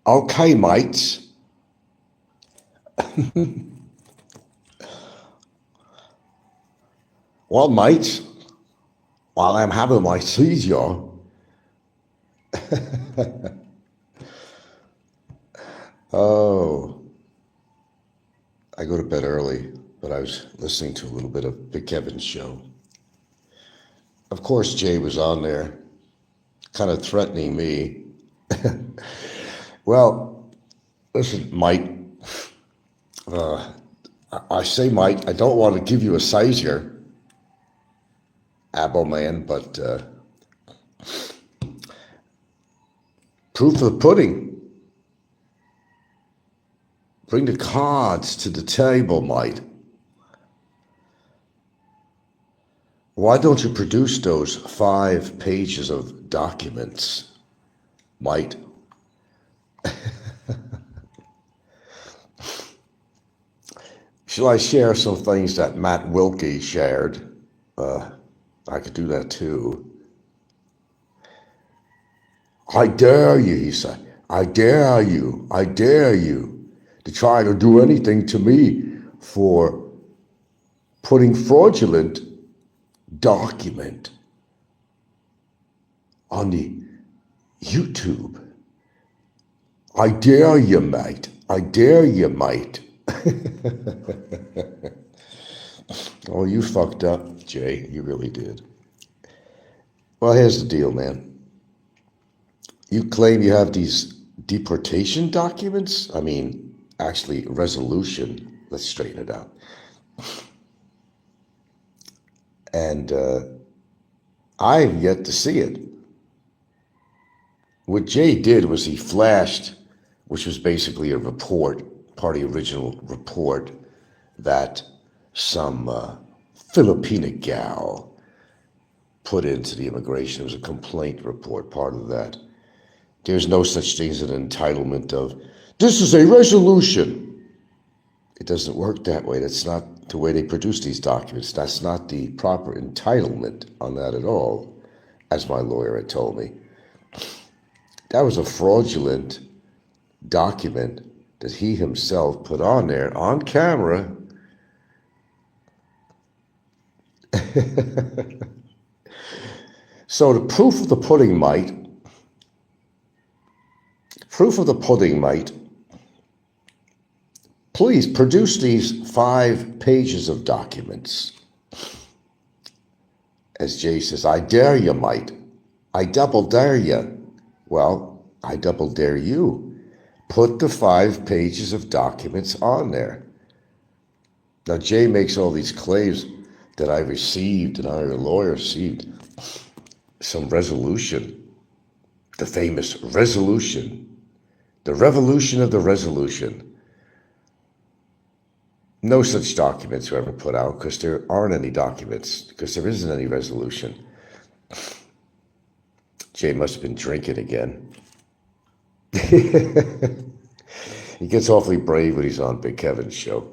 Okay, mates. Well, mates, while I'm having my seizure, oh, I go to bed early, but I was listening to a little bit of Big Kevin's show. Of course, Jay was on there, kind of threatening me. Well, listen, Mike, I say, Mike, I don't want to give you a seizure, Abo man, but proof of the pudding. Bring the cards to the table, mate. Why don't you produce those 5 pages of documents, mate? Shall I share some things that Matt Wilkie shared? I could do that too. I dare you, he said. I dare you to try to do anything to me for putting fraudulent document on the YouTube. I dare you, mate. I dare you, mate. Oh, you fucked up, Jay. You really did. Well, here's the deal, man. You claim you have these deportation documents? I mean, actually, resolution. Let's straighten it out. And I have yet to see it. What Jay did was he flashed, which was basically a report, part of the original report, that some Filipina gal put into the immigration. It was a complaint report, part of that. There's no such thing as an entitlement of, this is a resolution. It doesn't work that way. That's not the way they produce these documents. That's not the proper entitlement on that at all, as my lawyer had told me. That was a fraudulent document that he himself put on there on camera. So the proof of the pudding, mate, please produce these 5 pages of documents. As Jay says, I dare you, mate. I double dare you. Well, I double dare you. Put the 5 pages of documents on there. Now, Jay makes all these claims that I received and our lawyer received some resolution, the famous resolution, the revolution of the resolution. No such documents were ever put out because there aren't any documents, because there isn't any resolution. Jay must have been drinking again. He gets awfully brave when he's on Big Kevin's show.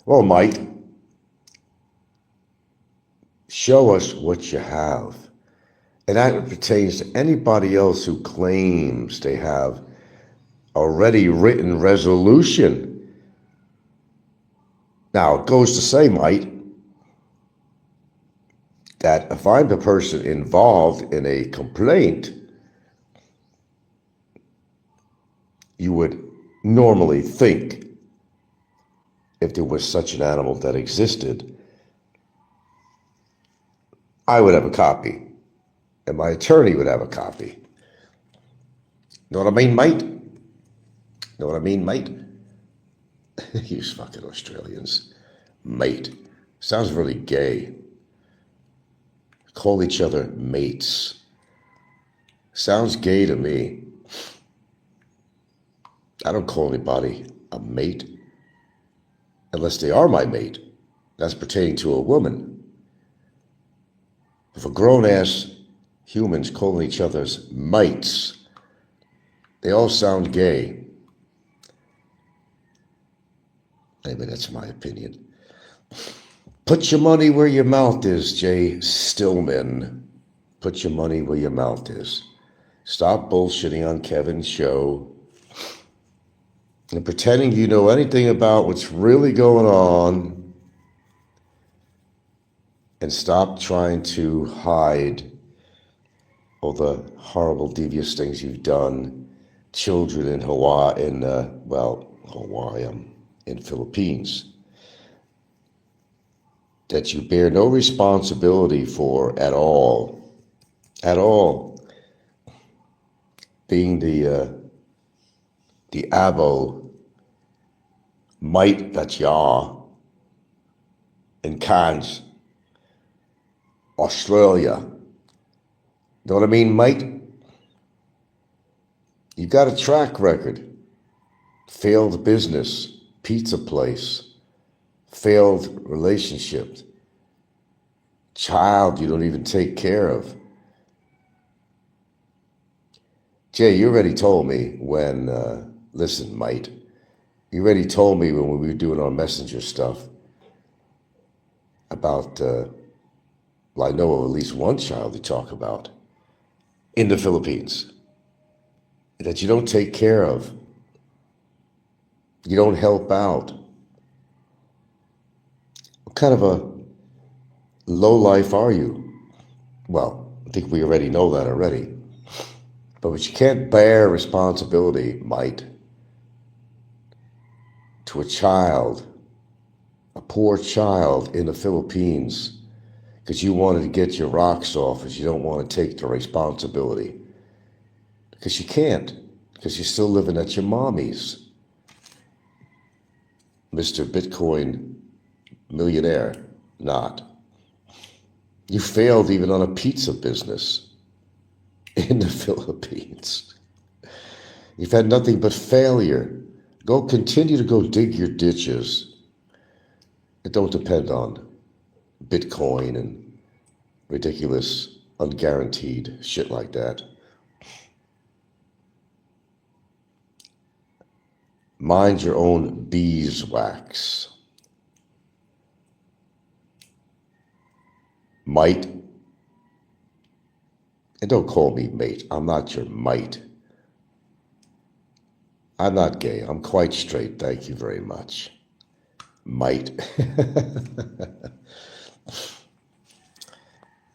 Well, Mike, show us what you have. And that pertains to anybody else who claims they have already written resolution. Now, it goes to say, Mike, that if I'm the person involved in a complaint, you would normally think, if there was such an animal that existed, I would have a copy, and my attorney would have a copy. Know what I mean, mate? Know what I mean, mate? You fucking Australians. Mate. Sounds really gay. Call each other mates. Sounds gay to me. I don't call anybody a mate unless they are my mate. That's pertaining to a woman. If a grown-ass humans calling each other's mates, they all sound gay. Anyway, that's my opinion. Put your money where your mouth is, Jay Stillman. Put your money where your mouth is. Stop bullshitting on Kevin's show and pretending you know anything about what's really going on, and stop trying to hide all the horrible, devious things you've done. Children in Hawaii, in Philippines, that you bear no responsibility for at all, being the abo might that you are in Cairns, Australia. Know what I mean, mate? You got a track record. Failed business, pizza place, failed relationship, child you don't even take care of. Jay, you already told me when, listen, mate, you already told me when we were doing our messenger stuff about, I know of at least one child you talk about in the Philippines that you don't take care of. You don't help out. What kind of a lowlife are you? Well, I think we already know that already. But you can't bear responsibility, mate, to a child, a poor child in the Philippines, because you wanted to get your rocks off, because you don't want to take the responsibility. Because you can't, because you're still living at your mommy's. Mr. Bitcoin millionaire, not. You failed even on a pizza business in the Philippines. You've had nothing but failure. Continue to go dig your ditches. It don't depend on Bitcoin and ridiculous, unguaranteed shit like that. Mind your own beeswax. Might. And don't call me mate. I'm not your mate. I'm not gay. I'm quite straight. Thank you very much. Might.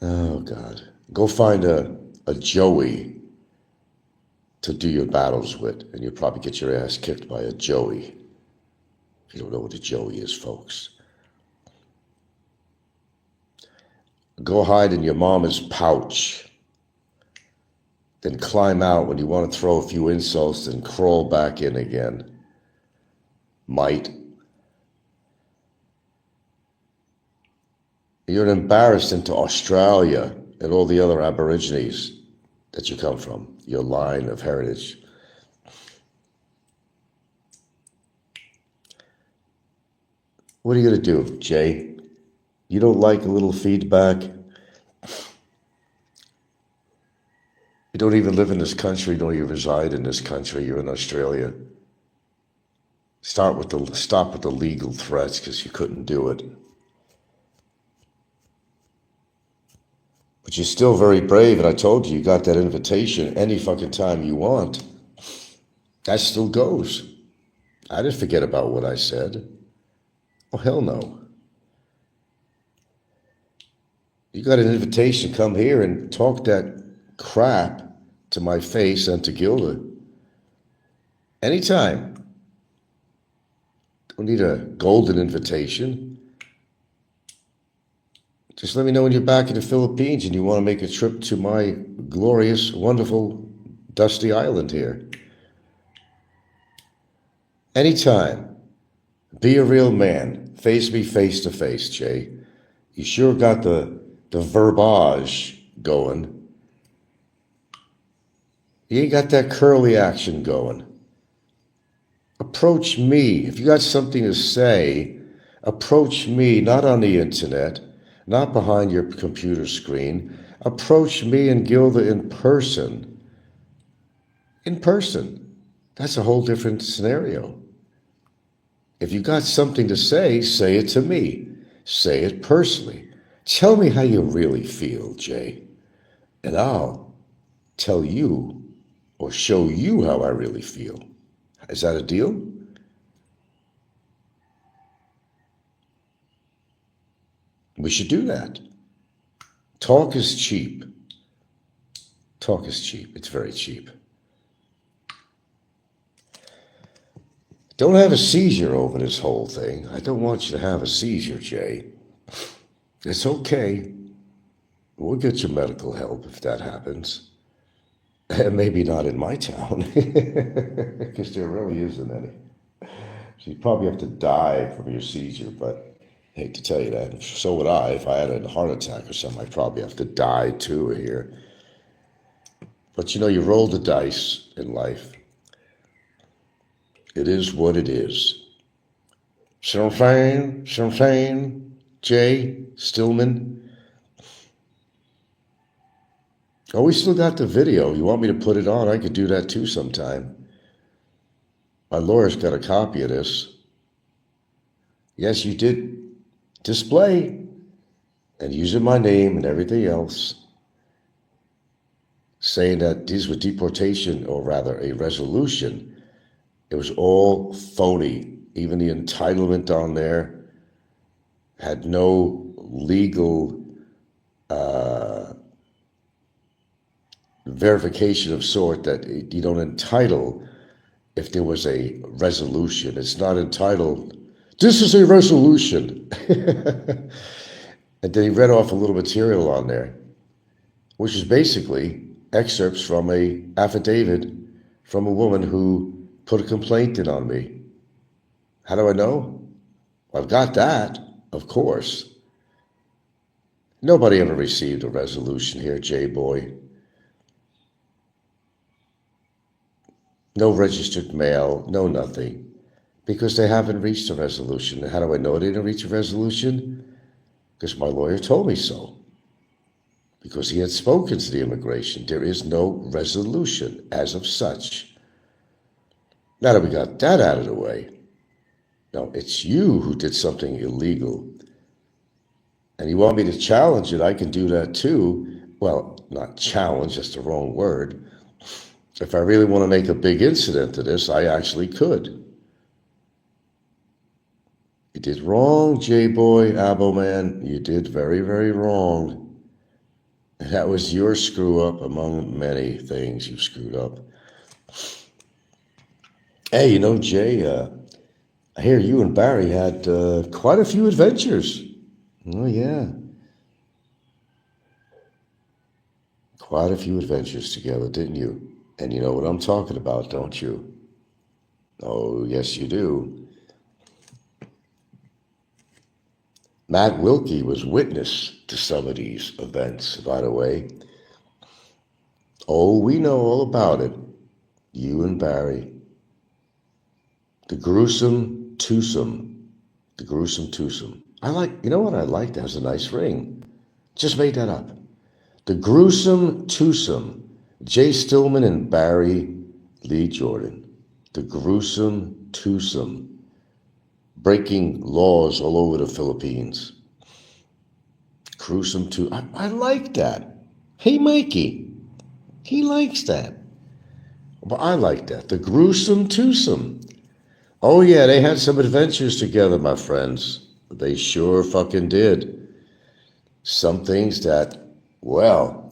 Oh, God. Go find a Joey to do your battles with, and you'll probably get your ass kicked by a Joey. If you don't know what a Joey is, folks. Go hide in your mama's pouch. Then climb out when you want to throw a few insults and crawl back in again. Might. You're an embarrassment to Australia and all the other aborigines that you come from, your line of heritage. What are you going to do, Jay? You don't like a little feedback? You don't even live in this country, you don't even reside in this country, you're in Australia. Stop with the legal threats, because you couldn't do it. But you're still very brave, and I told you got that invitation any fucking time you want. That still goes. I didn't forget about what I said. Oh, hell no. You got an invitation to come here and talk that crap to my face and to Gilda. Anytime. Don't need a golden invitation. Just let me know when you're back in the Philippines and you want to make a trip to my glorious, wonderful, dusty island here. Anytime. Be a real man. Face me face to face, Jay. You sure got the verbiage going. You ain't got that curly action going. Approach me. If you got something to say, approach me, not on the internet, not behind your computer screen. Approach me and Gilda in person. In person. That's a whole different scenario. If you got something to say it to me. Say it personally. Tell me how you really feel, Jay. And I'll tell you or show you how I really feel. Is that a deal? We should do that. Talk is cheap. Talk is cheap. It's very cheap. Don't have a seizure over this whole thing. I don't want you to have a seizure, Jay. It's okay. We'll get you medical help if that happens. Maybe not in my town, because there really isn't any. So you probably have to die from your seizure, but I hate to tell you that. So would I. If I had a heart attack or something, I'd probably have to die too here. But you know, you roll the dice in life. It is what it is. Something, Jay Stillman. Oh, we still got the video. You want me to put it on? I could do that too sometime. My lawyer's got a copy of this. Yes, you did display and using my name and everything else, saying that these were deportation, or rather a resolution. It was all phony. Even the entitlement on there had no legal verification of sort, that you don't entitle if there was a resolution. It's not entitled, this is a resolution. And then he read off a little material on there, which is basically excerpts from a affidavit from a woman who put a complaint in on me. How do I know? Well, I've got that, of course. Nobody ever received a resolution here, J-Boy. No registered mail, no nothing, because they haven't reached a resolution. And how do I know they didn't reach a resolution? Because my lawyer told me so. Because he had spoken to the immigration. There is no resolution as of such. Now that we got that out of the way, no, it's you who did something illegal. And you want me to challenge it, I can do that too. Well, not challenge, that's the wrong word. If I really want to make a big incident of this, I actually could. You did wrong, J-Boy, Abo Man. You did very, very wrong. And that was your screw up among many things you screwed up. Hey, you know, Jay, I hear you and Barry had quite a few adventures. Oh, yeah. Quite a few adventures together, didn't you? And you know what I'm talking about, don't you? Oh, yes, you do. Matt Wilkie was witness to some of these events, by the way. Oh, we know all about it. You and Barry. The gruesome twosome. The gruesome twosome. You know what I like? That has a nice ring. Just made that up. The gruesome twosome. Jay Stillman and Barry Lee Jordan. The gruesome twosome. Breaking laws all over the Philippines. Gruesome twosome. I like that. Hey, Mikey. He likes that. But I like that. The gruesome twosome. Oh, yeah, they had some adventures together, my friends. They sure fucking did. Some things that, well,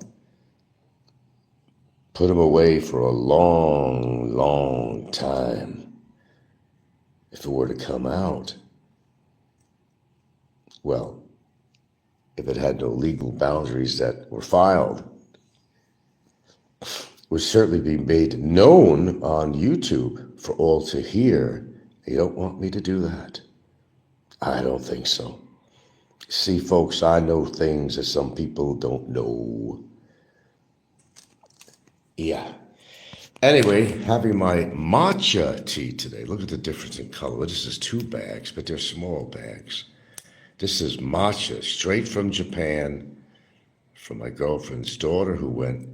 put them away for a long, long time. If it were to come out, well, if it had no legal boundaries that were filed, would certainly be made known on YouTube for all to hear. You don't want me to do that. I don't think so. See, folks, I know things that some people don't know. Yeah. Anyway, having my matcha tea today. Look at the difference in color. This is 2 bags, but they're small bags. This is matcha, straight from Japan, from my girlfriend's daughter, who went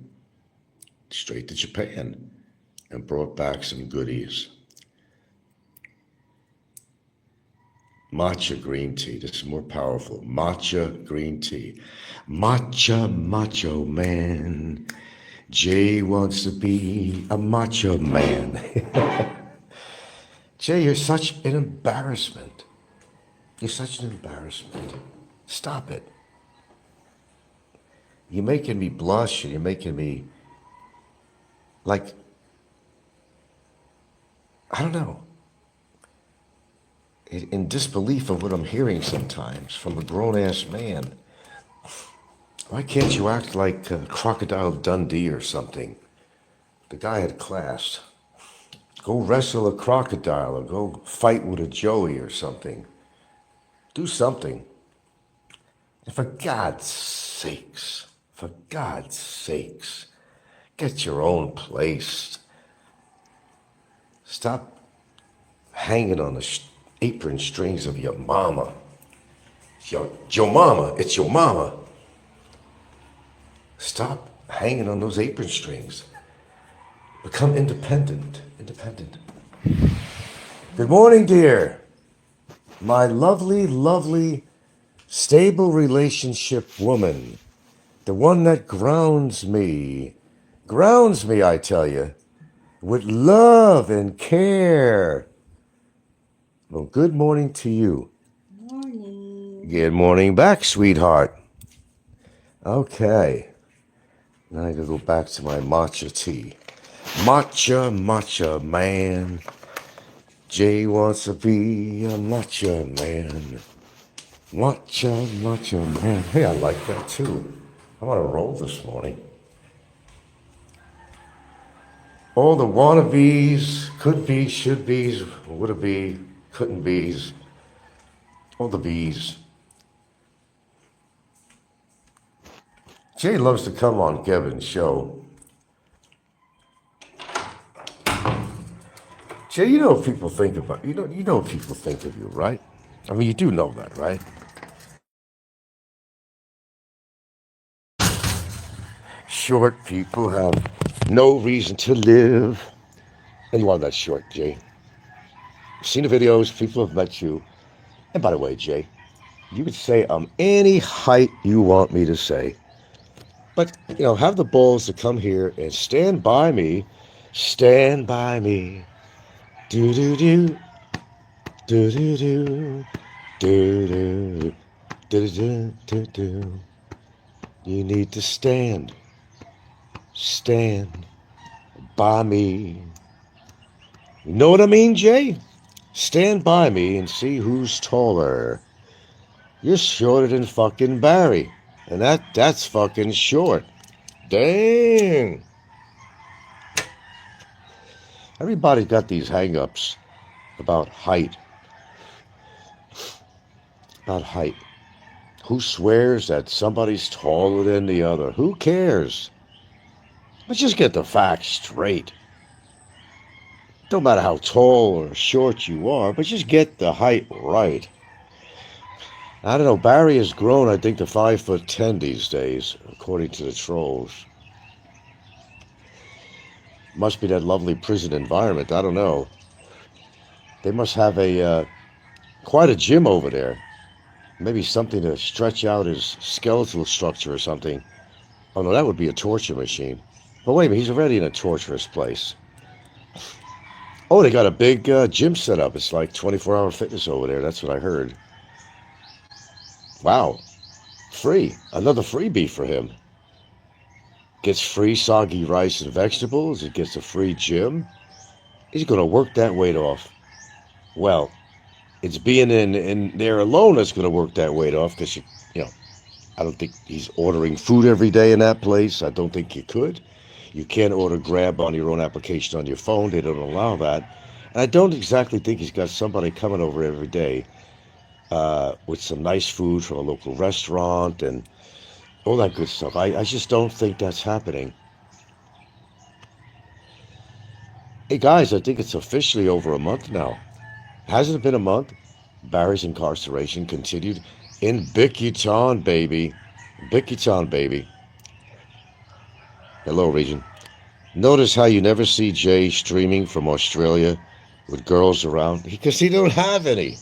straight to Japan and brought back some goodies. Matcha green tea. This is more powerful. Matcha green tea. Matcha macho man. Jay wants to be a macho man. Jay, you're such an embarrassment. You're such an embarrassment. Stop it. You're making me blush, and you're making me, like, I don't know, in disbelief of what I'm hearing sometimes from a grown-ass man. Why can't you act like Crocodile Dundee or something? The guy had class. Go wrestle a crocodile or go fight with a Joey or something. Do something. And for God's sakes, get your own place. Stop hanging on the apron strings of your mama. It's your mama. It's your mama. Stop hanging on those apron strings. Become independent. Good morning, dear. My lovely, lovely, stable relationship woman. The one that grounds me, I tell you, with love and care. Well, good morning to you. Morning. Good morning back, sweetheart. Okay. Now I gotta go back to my matcha tea. Matcha man. Jay wants to be a matcha man. Matcha man. Hey, I like that too. I'm on a roll this morning. All the wannabes, could be, should be's, would be, couldn't be's, all the bees. Jay loves to come on Kevin's show. Jay, you know what people think about you know what people think of you, right? I mean, you do know that, right? Short people have no reason to live. And you are that short, Jay. You've seen the videos, people have met you. And by the way, Jay, you could say I'm any height you want me to say. But, have the balls to come here and stand by me. Stand by me. Do-do-do. Do-do-do. Do-do. Do-do-do. You need to stand. Stand by me. You know what I mean, Jay? Stand by me and see who's taller. You're shorter than fucking Barry. And that's fucking short. Dang. Everybody's got these hang-ups about height. Who swears that somebody's taller than the other? Who cares? Let's just get the facts straight. Don't matter how tall or short you are, but just get the height right. I don't know, Barry has grown, I think, to 5'10" these days, according to the trolls. Must be that lovely prison environment, I don't know. They must have quite a gym over there. Maybe something to stretch out his skeletal structure or something. Oh no, that would be a torture machine. But wait a minute, he's already in a torturous place. Oh, they got a big gym set up. It's like 24-hour fitness over there. That's what I heard. Wow. Free. Another freebie for him. Gets free soggy rice and vegetables. He gets a free gym. He's going to work that weight off. Well, it's being in there alone that's going to work that weight off because, I don't think he's ordering food every day in that place. I don't think you could. You can't order Grab on your own application on your phone. They don't allow that. And I don't exactly think he's got somebody coming over every day with some nice food from a local restaurant and all that good stuff. I just don't think that's happening. Hey, guys, I think it's officially over a month now. Hasn't it been a month? Barry's incarceration continued in Bickytown, baby. Bickytown, baby. Hello, Region. Notice how you never see Jay streaming from Australia with girls around? Because he don't have any.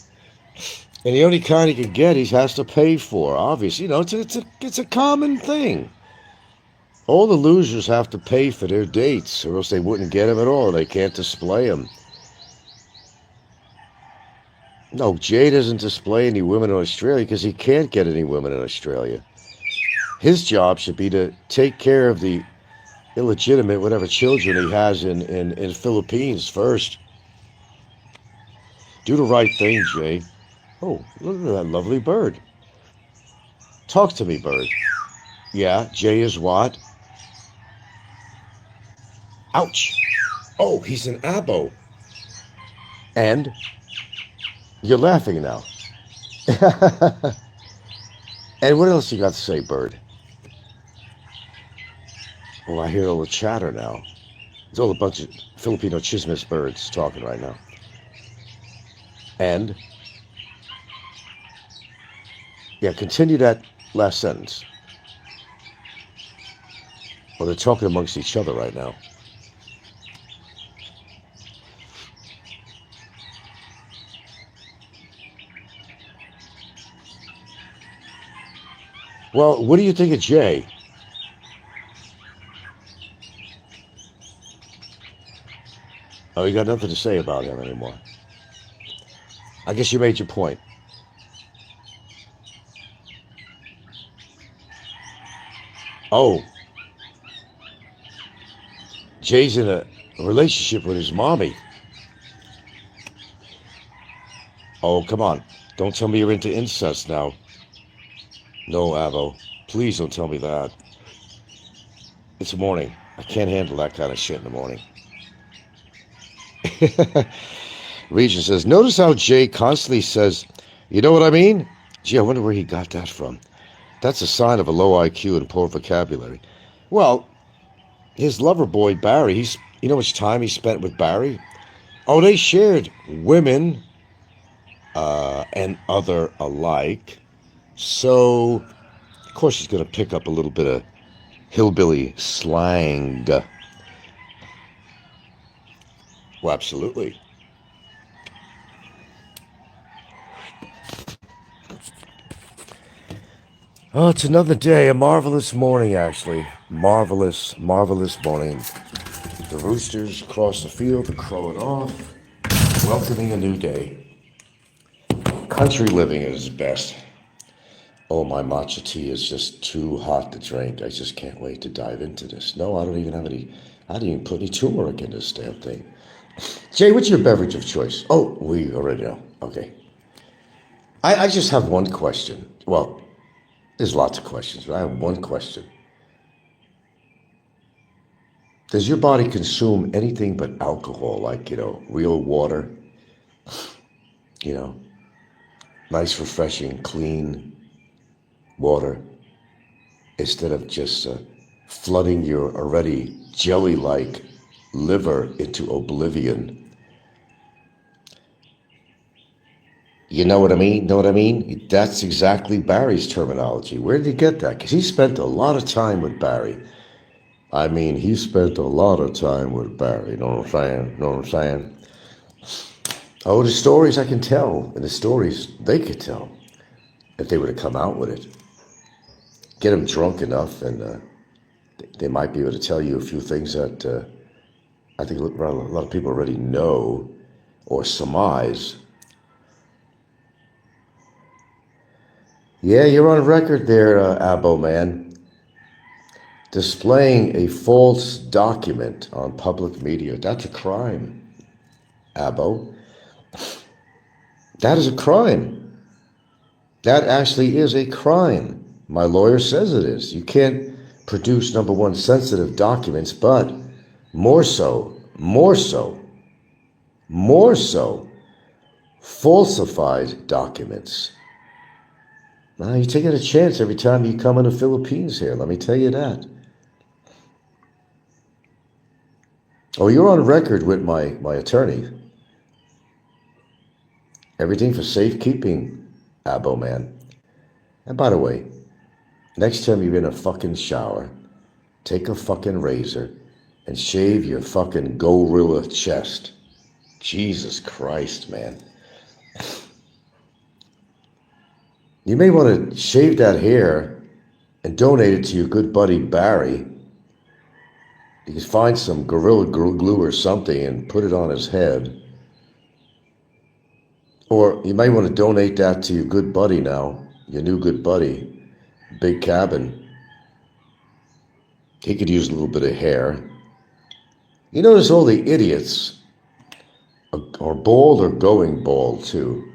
And the only kind he can get, he has to pay for, obviously. It's a common thing. All the losers have to pay for their dates, or else they wouldn't get them at all. They can't display them. No, Jay doesn't display any women in Australia because he can't get any women in Australia. His job should be to take care of the illegitimate whatever children he has in Philippines first. Do the right thing, Jay. Oh, look at that lovely bird. Talk to me, bird. Yeah, Jay is what? Ouch. Oh, he's an abo. And you're laughing now. And what else you got to say, bird? Oh, I hear all the chatter now. It's all a bunch of Filipino chismis birds talking right now. And? Yeah, continue that last sentence. Well, they're talking amongst each other right now. Well, what do you think of Jay? Oh, you got nothing to say about him anymore. I guess you made your point. Oh. Jay's in a relationship with his mommy. Oh, come on. Don't tell me you're into incest now. No, Avo. Please don't tell me that. It's morning. I can't handle that kind of shit in the morning. Regent says, notice how Jay constantly says, you know what I mean? Gee, I wonder where he got that from. That's a sign of a low IQ and poor vocabulary. Well, his lover boy, Barry, you know how much time he spent with Barry? Oh, they shared women and other alike. So, of course, he's going to pick up a little bit of hillbilly slang. Well, absolutely. Oh, it's another day, a marvelous morning, actually. Marvelous, marvelous morning. The roosters across the field are crowing off, welcoming a new day. Country living at its best. Oh, my matcha tea is just too hot to drink. I just can't wait to dive into this. No, I don't even put any turmeric in this damn thing. Jay, what's your beverage of choice? Oh, we already know. Okay. I just have one question. Well, there's lots of questions, but I have one question. Does your body consume anything but alcohol, like, real water? Nice, refreshing, clean water, instead of just flooding your already jelly-like liver into oblivion. You know what I mean? Know what I mean? That's exactly Barry's terminology. Where did he get that? Because he spent a lot of time with Barry. I mean, he spent a lot of time with Barry. You know what I'm saying? Oh, the stories I can tell, and the stories they could tell, if they were to come out with it. Get them drunk enough, and they might be able to tell you a few things that I think a lot of people already know or surmise. Yeah, you're on record there, Abo man. Displaying a false document on public media. That's a crime, Abo. That is a crime. That actually is a crime. My lawyer says it is. You can't produce, number one, sensitive documents, but more so, falsified documents. Now, you're taking a chance every time you come in the Philippines here, let me tell you that. Oh, you're on record with my attorney. Everything for safekeeping, Abo man. And by the way, next time you're in a fucking shower, take a fucking razor and shave your fucking gorilla chest. Jesus Christ, man. You may want to shave that hair and donate it to your good buddy Barry. You could find some Gorilla Glue or something and put it on his head. Or you might want to donate that to your good buddy now, your new good buddy, Big Cabin. He could use a little bit of hair. You notice all the idiots are bald or going bald too.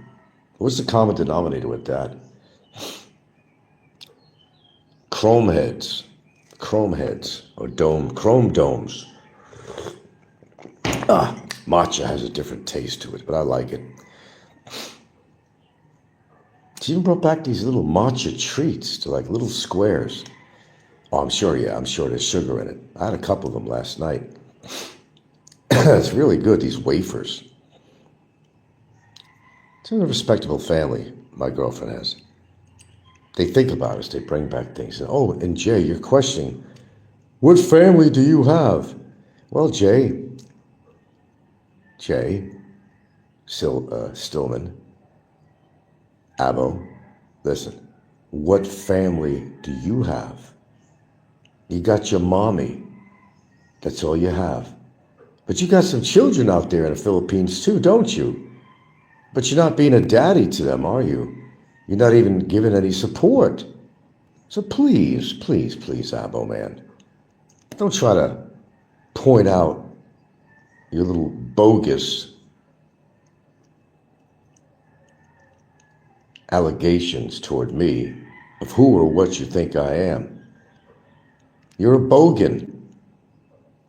What's the common denominator with that? Chrome heads or chrome domes. Matcha has a different taste to it, but I like it. She even brought back these little matcha treats to like little squares. Oh, I'm sure there's sugar in it. I had a couple of them last night. It's really good, these wafers. It's a respectable family my girlfriend has. They think about us, they bring back things. Oh, and Jay, you're questioning, what family do you have? Well, Jay Stillman, Abo, listen, what family do you have? You got your mommy. That's all you have. But you got some children out there in the Philippines too, don't you? But you're not being a daddy to them, are you? You're not even giving any support. So please, Abo man, don't try to point out your little bogus allegations toward me of who or what you think I am. You're a bogan.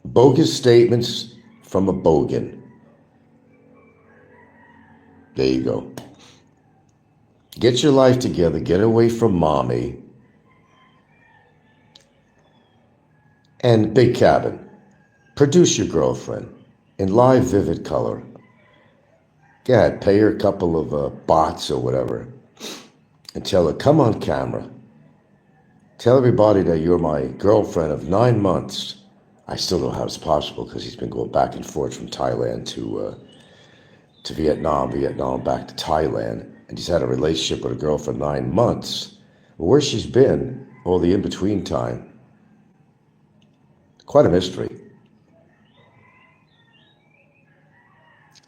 Bogus statements from a bogan. There you go. Get your life together. Get away from mommy. And Big Cabin, produce your girlfriend in live, vivid color. Go ahead, pay her a couple of bots or whatever and tell her, come on camera. Tell everybody that you're my girlfriend of 9 months. I still don't know how it's possible because he's been going back and forth from Thailand to Vietnam back to Thailand. And he's had a relationship with a girl for 9 months. Well, where she's been all the in-between time, quite a mystery.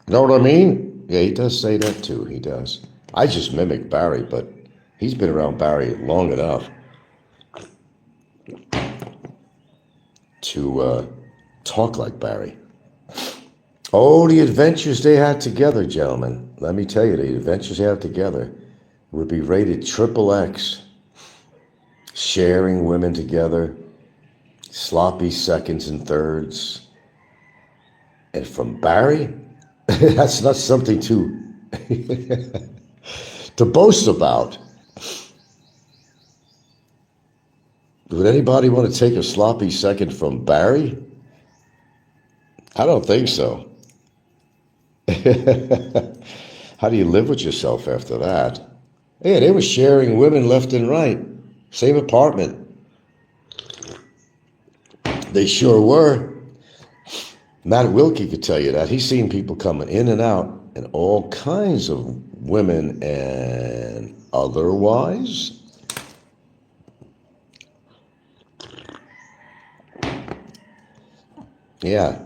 You know what I mean? Yeah, he does say that too, he does. I just mimic Barry, but he's been around Barry long enough to talk like Barry. Oh, the adventures they had together, gentlemen. Let me tell you, the adventures they had together would be rated XXX. Sharing women together, sloppy seconds and thirds. And from Barry, that's not something to boast about. Would anybody want to take a sloppy second from Barry? I don't think so. How do you live with yourself after that? Yeah, they were sharing women left and right. Same apartment. They sure were. Matt Wilkie could tell you that. He's seen people coming in and out and all kinds of women and otherwise. Yeah.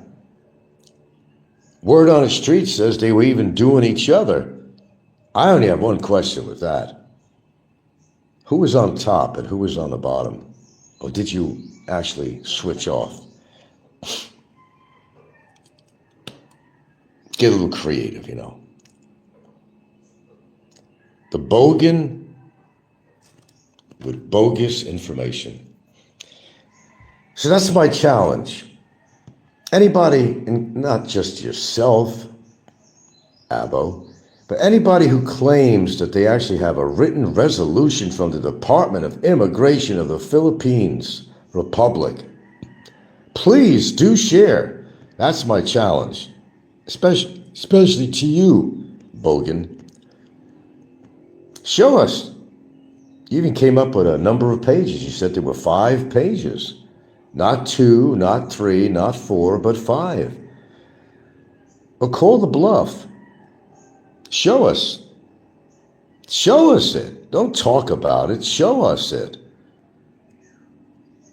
Word on the street says they were even doing each other. I only have one question with that. Who was on top and who was on the bottom? Or did you actually switch off? Get a little creative, you know. The bogan with bogus information. So that's my challenge. Anybody, and not just yourself, Abo, but anybody who claims that they actually have a written resolution from the Department of Immigration of the Philippines Republic, please do share. That's my challenge, especially to you, Bogan. Show us. You even came up with a number of pages. You said there were 5 pages. Not 2, not 3, not 4, but 5. But call the bluff. Show us. Show us it. Don't talk about it. Show us it.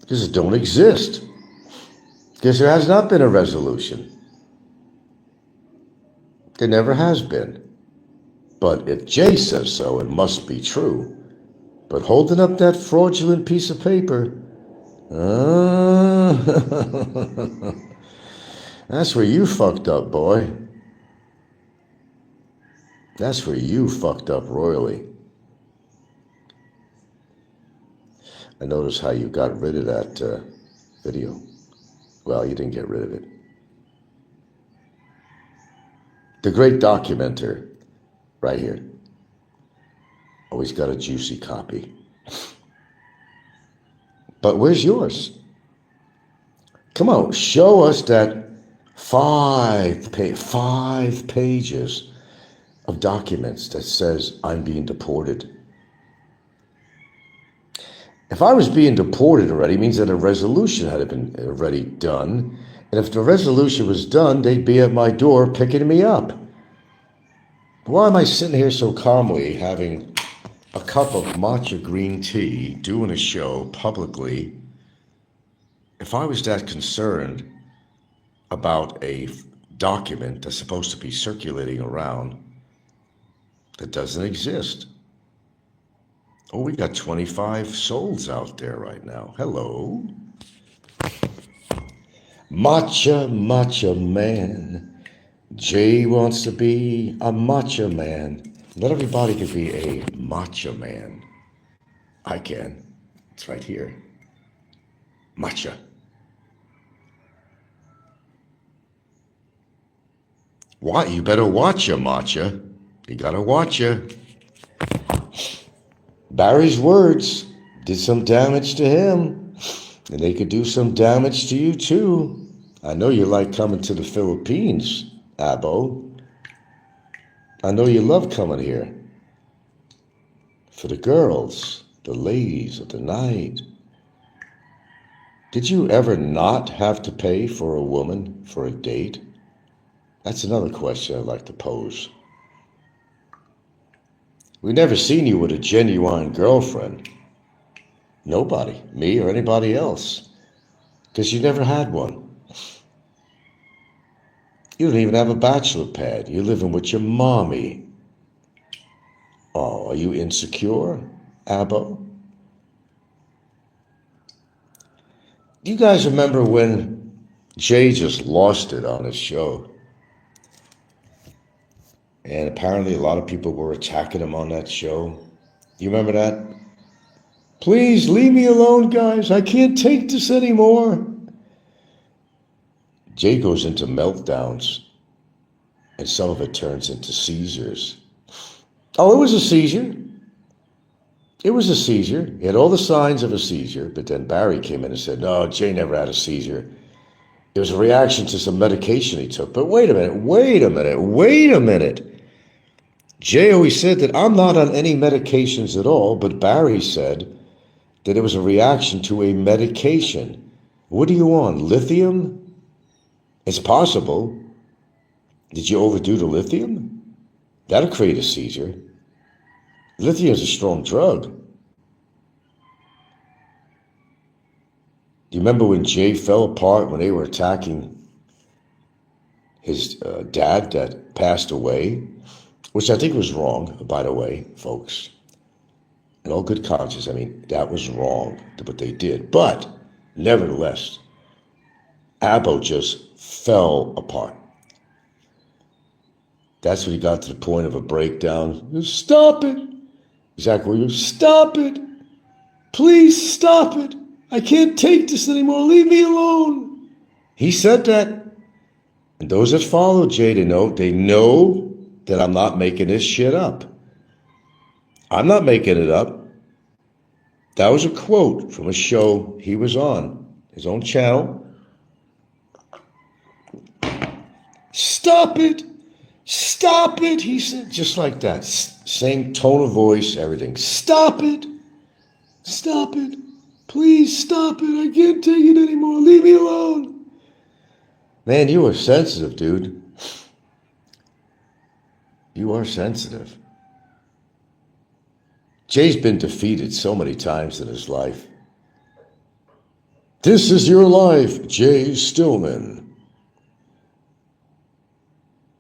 Because it don't exist. Because there has not been a resolution. There never has been. But if Jay says so, it must be true. But holding up that fraudulent piece of paper, that's where you fucked up, boy. That's where you fucked up royally. I noticed how you got rid of that video. Well, you didn't get rid of it. The great documenter, right here. Always got a juicy copy. But where's yours? Come on, show us that 5 pages of documents that says I'm being deported. If I was being deported already, it means that a resolution had been already done. And if the resolution was done, they'd be at my door picking me up. Why am I sitting here so calmly having a cup of matcha green tea, doing a show publicly? If I was that concerned about a document that's supposed to be circulating around that doesn't exist. Oh, we got 25 souls out there right now. Hello. Matcha man. Jay wants to be a matcha man. Not everybody can be a matcha man. I can. It's right here. Matcha. What? You better watch ya, matcha. You gotta watch ya. Barry's words did some damage to him, and they could do some damage to you too. I know you like coming to the Philippines, Abo. I know you love coming here. For the girls, the ladies of the night. Did you ever not have to pay for a woman for a date? That's another question I'd like to pose. We've never seen you with a genuine girlfriend. Nobody, me or anybody else, because you never had one. You don't even have a bachelor pad. You're living with your mommy. Oh, are you insecure, Abo? Do you guys remember when Jay just lost it on his show? And apparently a lot of people were attacking him on that show. You remember that? Please leave me alone, guys. I can't take this anymore. Jay goes into meltdowns, and some of it turns into seizures. Oh, it was a seizure. It was a seizure. He had all the signs of a seizure, but then Barry came in and said, no, Jay never had a seizure. It was a reaction to some medication he took. But wait a minute. Jay always said that I'm not on any medications at all, but Barry said that it was a reaction to a medication. What are you on, lithium? It's possible. Did you overdo the lithium? That'll create a seizure. Lithium is a strong drug. Do you remember when Jay fell apart when they were attacking his dad that passed away? Which I think was wrong, by the way, folks. In all good conscience, I mean, that was wrong, what they did. But, nevertheless, Abo just fell apart. That's when he got to the point of a breakdown. Stop it! Exactly. Stop it! Please stop it! I can't take this anymore. Leave me alone. He said that. And those that follow Jay, they know that I'm not making this shit up. I'm not making it up. That was a quote from a show he was on, his own channel. Stop it! Stop it! He said, just like that. Same tone of voice, everything. Stop it! Stop it! Please stop it! I can't take it anymore. Leave me alone. Man, you are sensitive, dude. You are sensitive. Jay's been defeated so many times in his life. This is your life, Jay Stillman.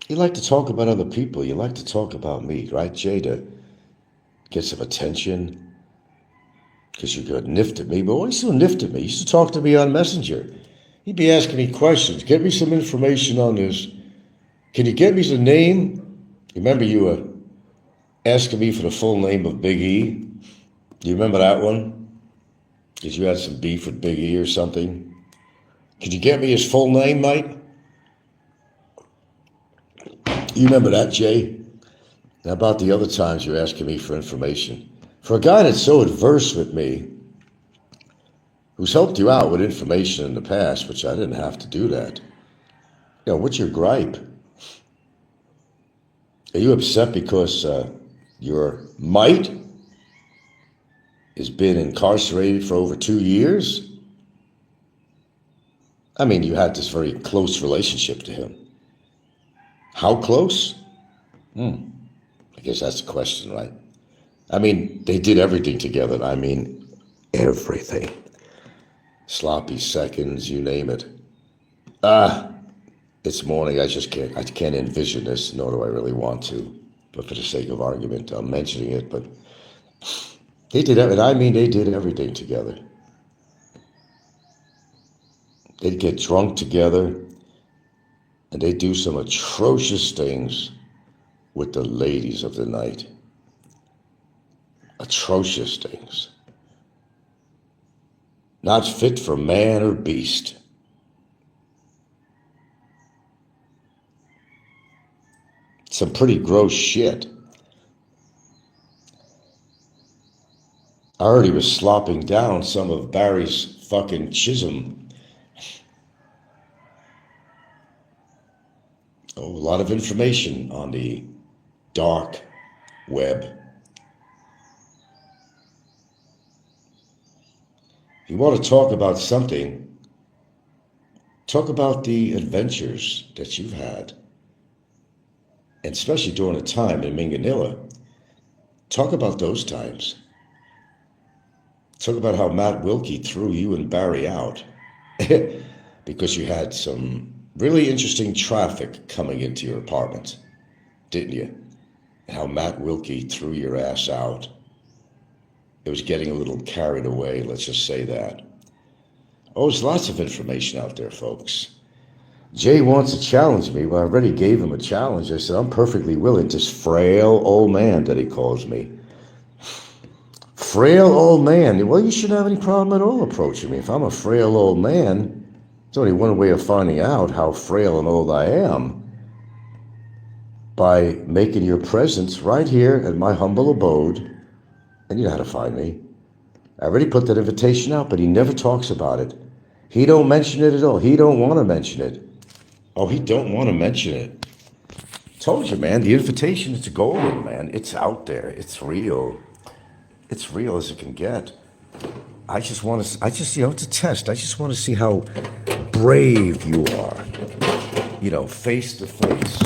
You like to talk about other people. You like to talk about me, right, Jay, to get some attention? Because you got niffed at me. But why are you so niffed at me? You used to talk to me on Messenger. You'd be asking me questions. Get me some information on this. Can you get me the name? Remember you were asking me for the full name of Big E? Do you remember that one? Because you had some beef with Big E or something. Could you get me his full name, mate? You remember that, Jay? How about the other times you're asking me for information? For a guy that's so adverse with me, who's helped you out with information in the past, which I didn't have to do that. You know, what's your gripe? Are you upset because your mite has been incarcerated for over 2 years? I mean, you had this very close relationship to him. How close? I guess that's the question, right? I mean, they did everything together. I mean, everything. Sloppy seconds, you name it. It's morning. I can't envision this, nor do I really want to. But for the sake of argument, I'm mentioning it. But they did everything. I mean, they did everything together. They'd get drunk together, and they'd do some atrocious things with the ladies of the night. Atrocious things. Not fit for man or beast. Some pretty gross shit. I heard he was slopping down some of Barry's fucking chism. Oh, a lot of information on the dark web. If you want to talk about something, talk about the adventures that you've had. And especially during a time in Minganilla, talk about those times. Talk about how Matt Wilkie threw you and Barry out because you had some really interesting traffic coming into your apartment, didn't you? How Matt Wilkie threw your ass out. It was getting a little carried away, let's just say that. Oh, there's lots of information out there, folks. Jay wants to challenge me. Well, I already gave him a challenge. I said, I'm perfectly willing. This frail old man that he calls me. Frail old man. Well, you shouldn't have any problem at all approaching me. If I'm a frail old man, there's only one way of finding out how frail and old I am. By making your presence right here at my humble abode. And you know how to find me. I already put that invitation out, but he never talks about it. He don't mention it at all. He don't want to mention it. Oh, he don't want to mention it. Told you, man, the invitation is golden, man. It's out there. It's real. It's real as it can get. It's a test. I just want to see how brave you are. You know, face to face.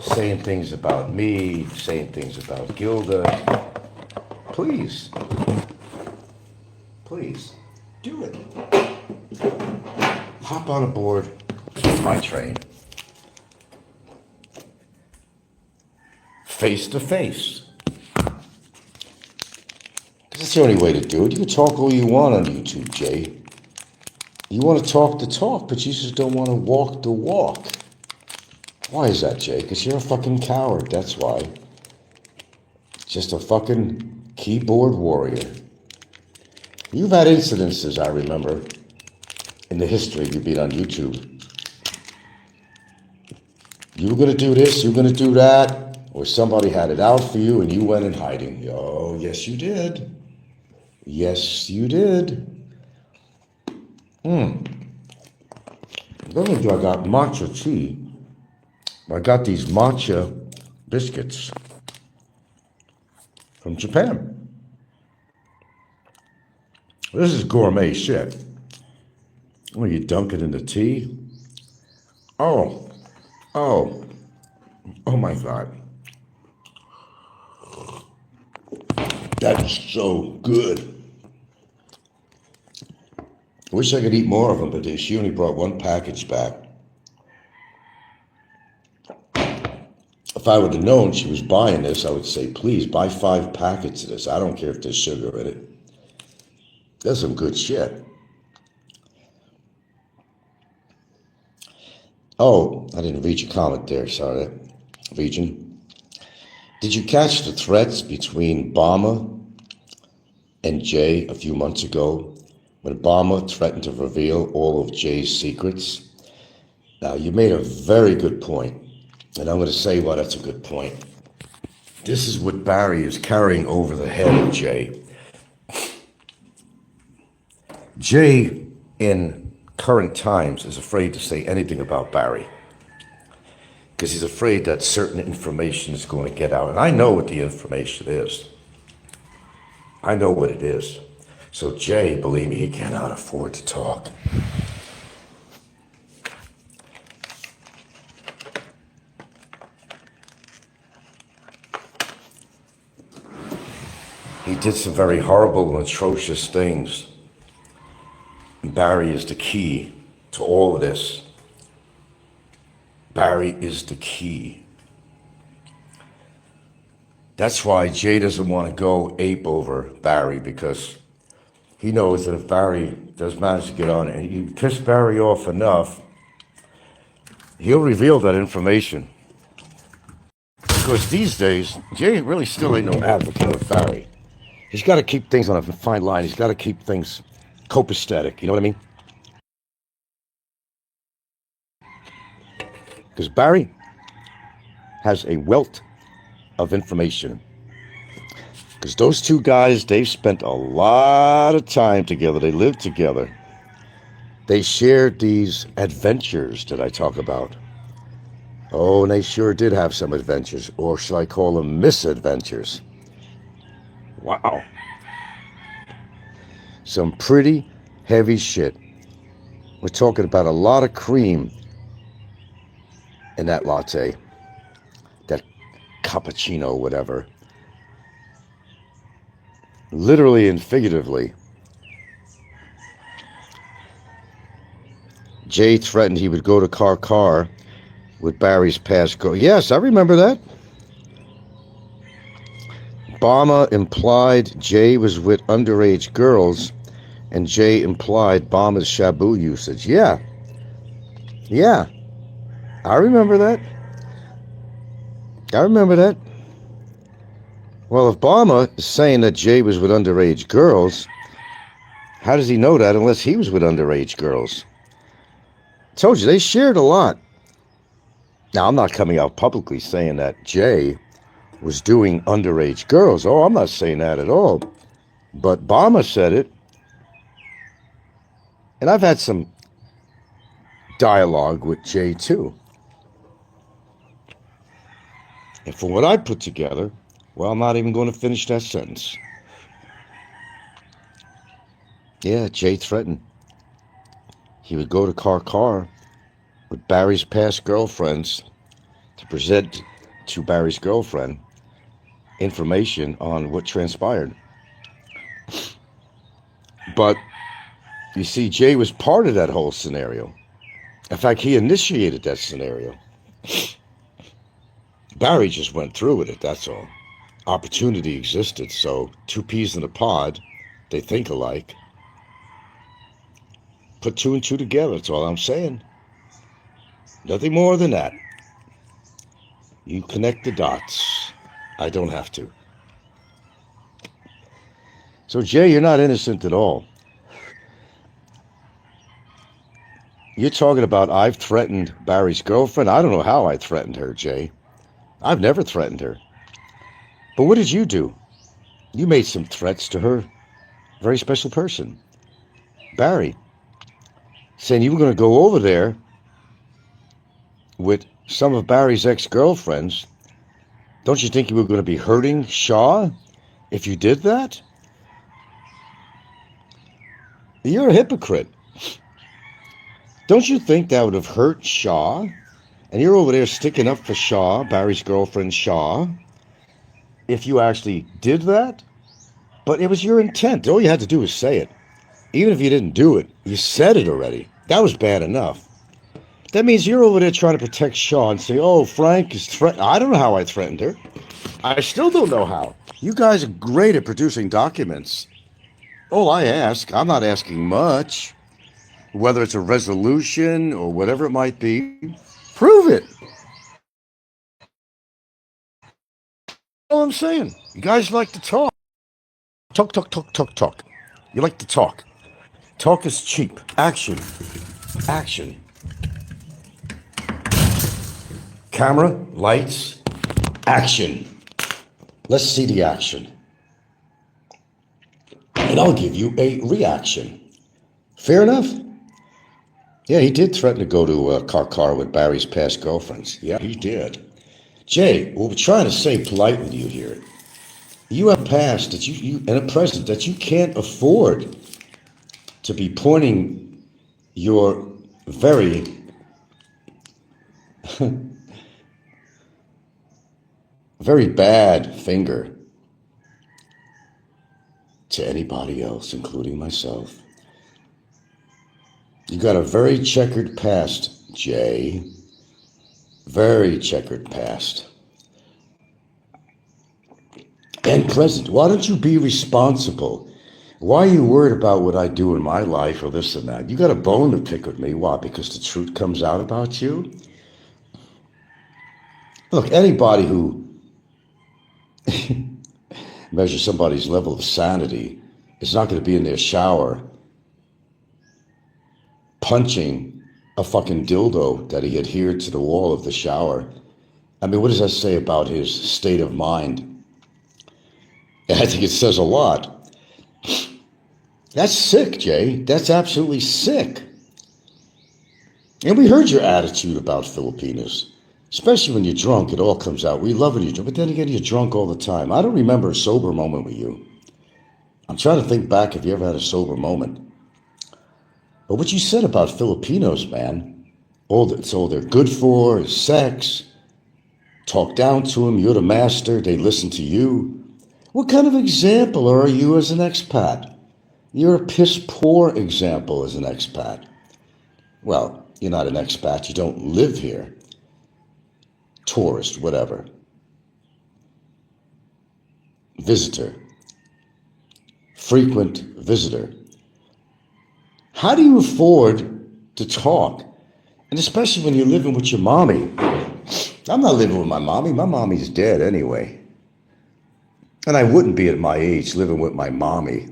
Saying things about me, saying things about Gilda. Please. Please, do it. Hop on aboard my train. Face to face. That's the only way to do it. You can talk all you want on YouTube, Jay. You want to talk the talk, but you just don't want to walk the walk. Why is that, Jay? Because you're a fucking coward, that's why. Just a fucking keyboard warrior. You've had incidences, I remember, in the history of you being on YouTube. You were going to do this, you were going to do that, or somebody had it out for you and you went in hiding. Oh, yes, you did. Yes, you did. Not only do I got matcha tea, I got these matcha biscuits from Japan. This is gourmet shit. Oh, you dunk it in the tea. Oh my God. That is so good. I wish I could eat more of them, but she only brought one package back. If I would have known she was buying this, I would say, please buy 5 packets of this. I don't care if there's sugar in it. That's some good shit. Oh, I didn't read your comment there, sorry, Region. Did you catch the threats between Obama and Jay a few months ago when Obama threatened to reveal all of Jay's secrets? Now, you made a very good point, and I'm going to say why that's a good point. This is what Barry is carrying over the head of Jay. Jay, in current times, is afraid to say anything about Barry because he's afraid that certain information is going to get out. And I know what the information is. I know what it is. So Jay, believe me, he cannot afford to talk. He did some very horrible and atrocious things. Barry is the key to all of this. Barry is the key. That's why Jay doesn't want to go ape over Barry, because he knows that if Barry does manage to get on and you piss Barry off enough, he'll reveal that information. Because these days, Jay really still ain't no advocate of Barry. He's got to keep things on a fine line. He's got to keep things copacetic, you know what I mean? Because Barry has a wealth of information. Because those two guys, they've spent a lot of time together. They lived together. They shared these adventures that I talk about. Oh, and they sure did have some adventures, or should I call them misadventures? Wow. Some pretty heavy shit. We're talking about a lot of cream in that latte, that cappuccino, whatever. Literally and figuratively. Jay threatened he would go to Car with Barry's past girl. Yes, I remember that. Obama implied Jay was with underage girls, and Jay implied Obama's shabu usage. Yeah, I remember that. Well, if Obama is saying that Jay was with underage girls, how does he know that unless he was with underage girls? I told you, they shared a lot. Now, I'm not coming out publicly saying that Jay was doing underage girls. Oh, I'm not saying that at all. But Obama said it. And I've had some dialogue with Jay, too. And from what I put together, well, I'm not even going to finish that sentence. Yeah, Jay threatened he would go to Car with Barry's past girlfriends to present to Barry's girlfriend information on what transpired. But you see, Jay was part of that whole scenario. In fact, he initiated that scenario. Barry just went through with it, that's all. Opportunity existed, so 2 peas in a pod, they think alike. Put 2 and 2 together, that's all I'm saying. Nothing more than that. You connect the dots. I don't have to. So, Jay, you're not innocent at all. You're talking about I've threatened Barry's girlfriend. I don't know how I threatened her, Jay. I've never threatened her. But what did you do? You made some threats to her. Very special person. Barry. Saying you were going to go over there with some of Barry's ex-girlfriends. Don't you think you were going to be hurting Shaw if you did that? You're a hypocrite. Don't you think that would have hurt Shaw? And you're over there sticking up for Shaw, Barry's girlfriend Shaw, if you actually did that? But it was your intent. All you had to do was say it. Even if you didn't do it, You said it already. That was bad enough. That means you're over there trying to protect Shaw and say, oh, Frank is threatened. I don't know how I threatened her. I still don't know how. You guys are great at producing documents. All I ask, I'm not asking much, whether it's a resolution or whatever it might be, prove it. All I'm saying. You guys like to talk. Talk, talk, talk, talk, talk. You like to talk. Talk is cheap. Action. Action. Camera, lights, action. Let's see the action. And I'll give you a reaction. Fair enough? Yeah, he did threaten to go to car with Barry's past girlfriends. Yeah, he did. Jay, what we're trying to say politely to you here, you have a past that you and a present that you can't afford to be pointing your very very bad finger to anybody else, including myself. You got a very checkered past, Jay. Very checkered past. And present. Why don't you be responsible? Why are you worried about what I do in my life or this and that? You got a bone to pick with me. Why? Because the truth comes out about you? Look, anybody who measures somebody's level of sanity is not going to be in their shower punching a fucking dildo that he adhered to the wall of the shower. I mean, what does that say about his state of mind? I think it says a lot. That's sick, Jay. That's absolutely sick. And we heard your attitude about Filipinos. Especially when you're drunk, it all comes out. We love when you're drunk, but then again, you're drunk all the time. I don't remember a sober moment with you. I'm trying to think back if you ever had a sober moment. But what you said about Filipinos, man, it's all they're good for is sex. Talk down to them, you're the master, they listen to you. What kind of example are you as an expat? You're a piss poor example as an expat. Well, you're not an expat, you don't live here. Tourist, whatever. Visitor. Frequent visitor. How do you afford to talk? And especially when you're living with your mommy. I'm not living with my mommy. My mommy's dead anyway. And I wouldn't be at my age living with my mommy.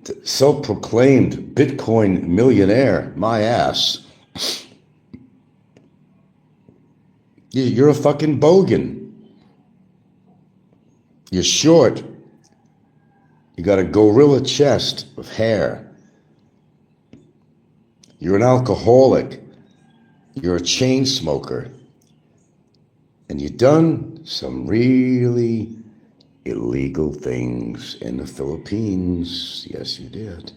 The self-proclaimed Bitcoin millionaire, my ass. You're a fucking bogan. You're short. You got a gorilla chest of hair. You're an alcoholic. You're a chain smoker. And you've done some really illegal things in the Philippines. Yes, you did.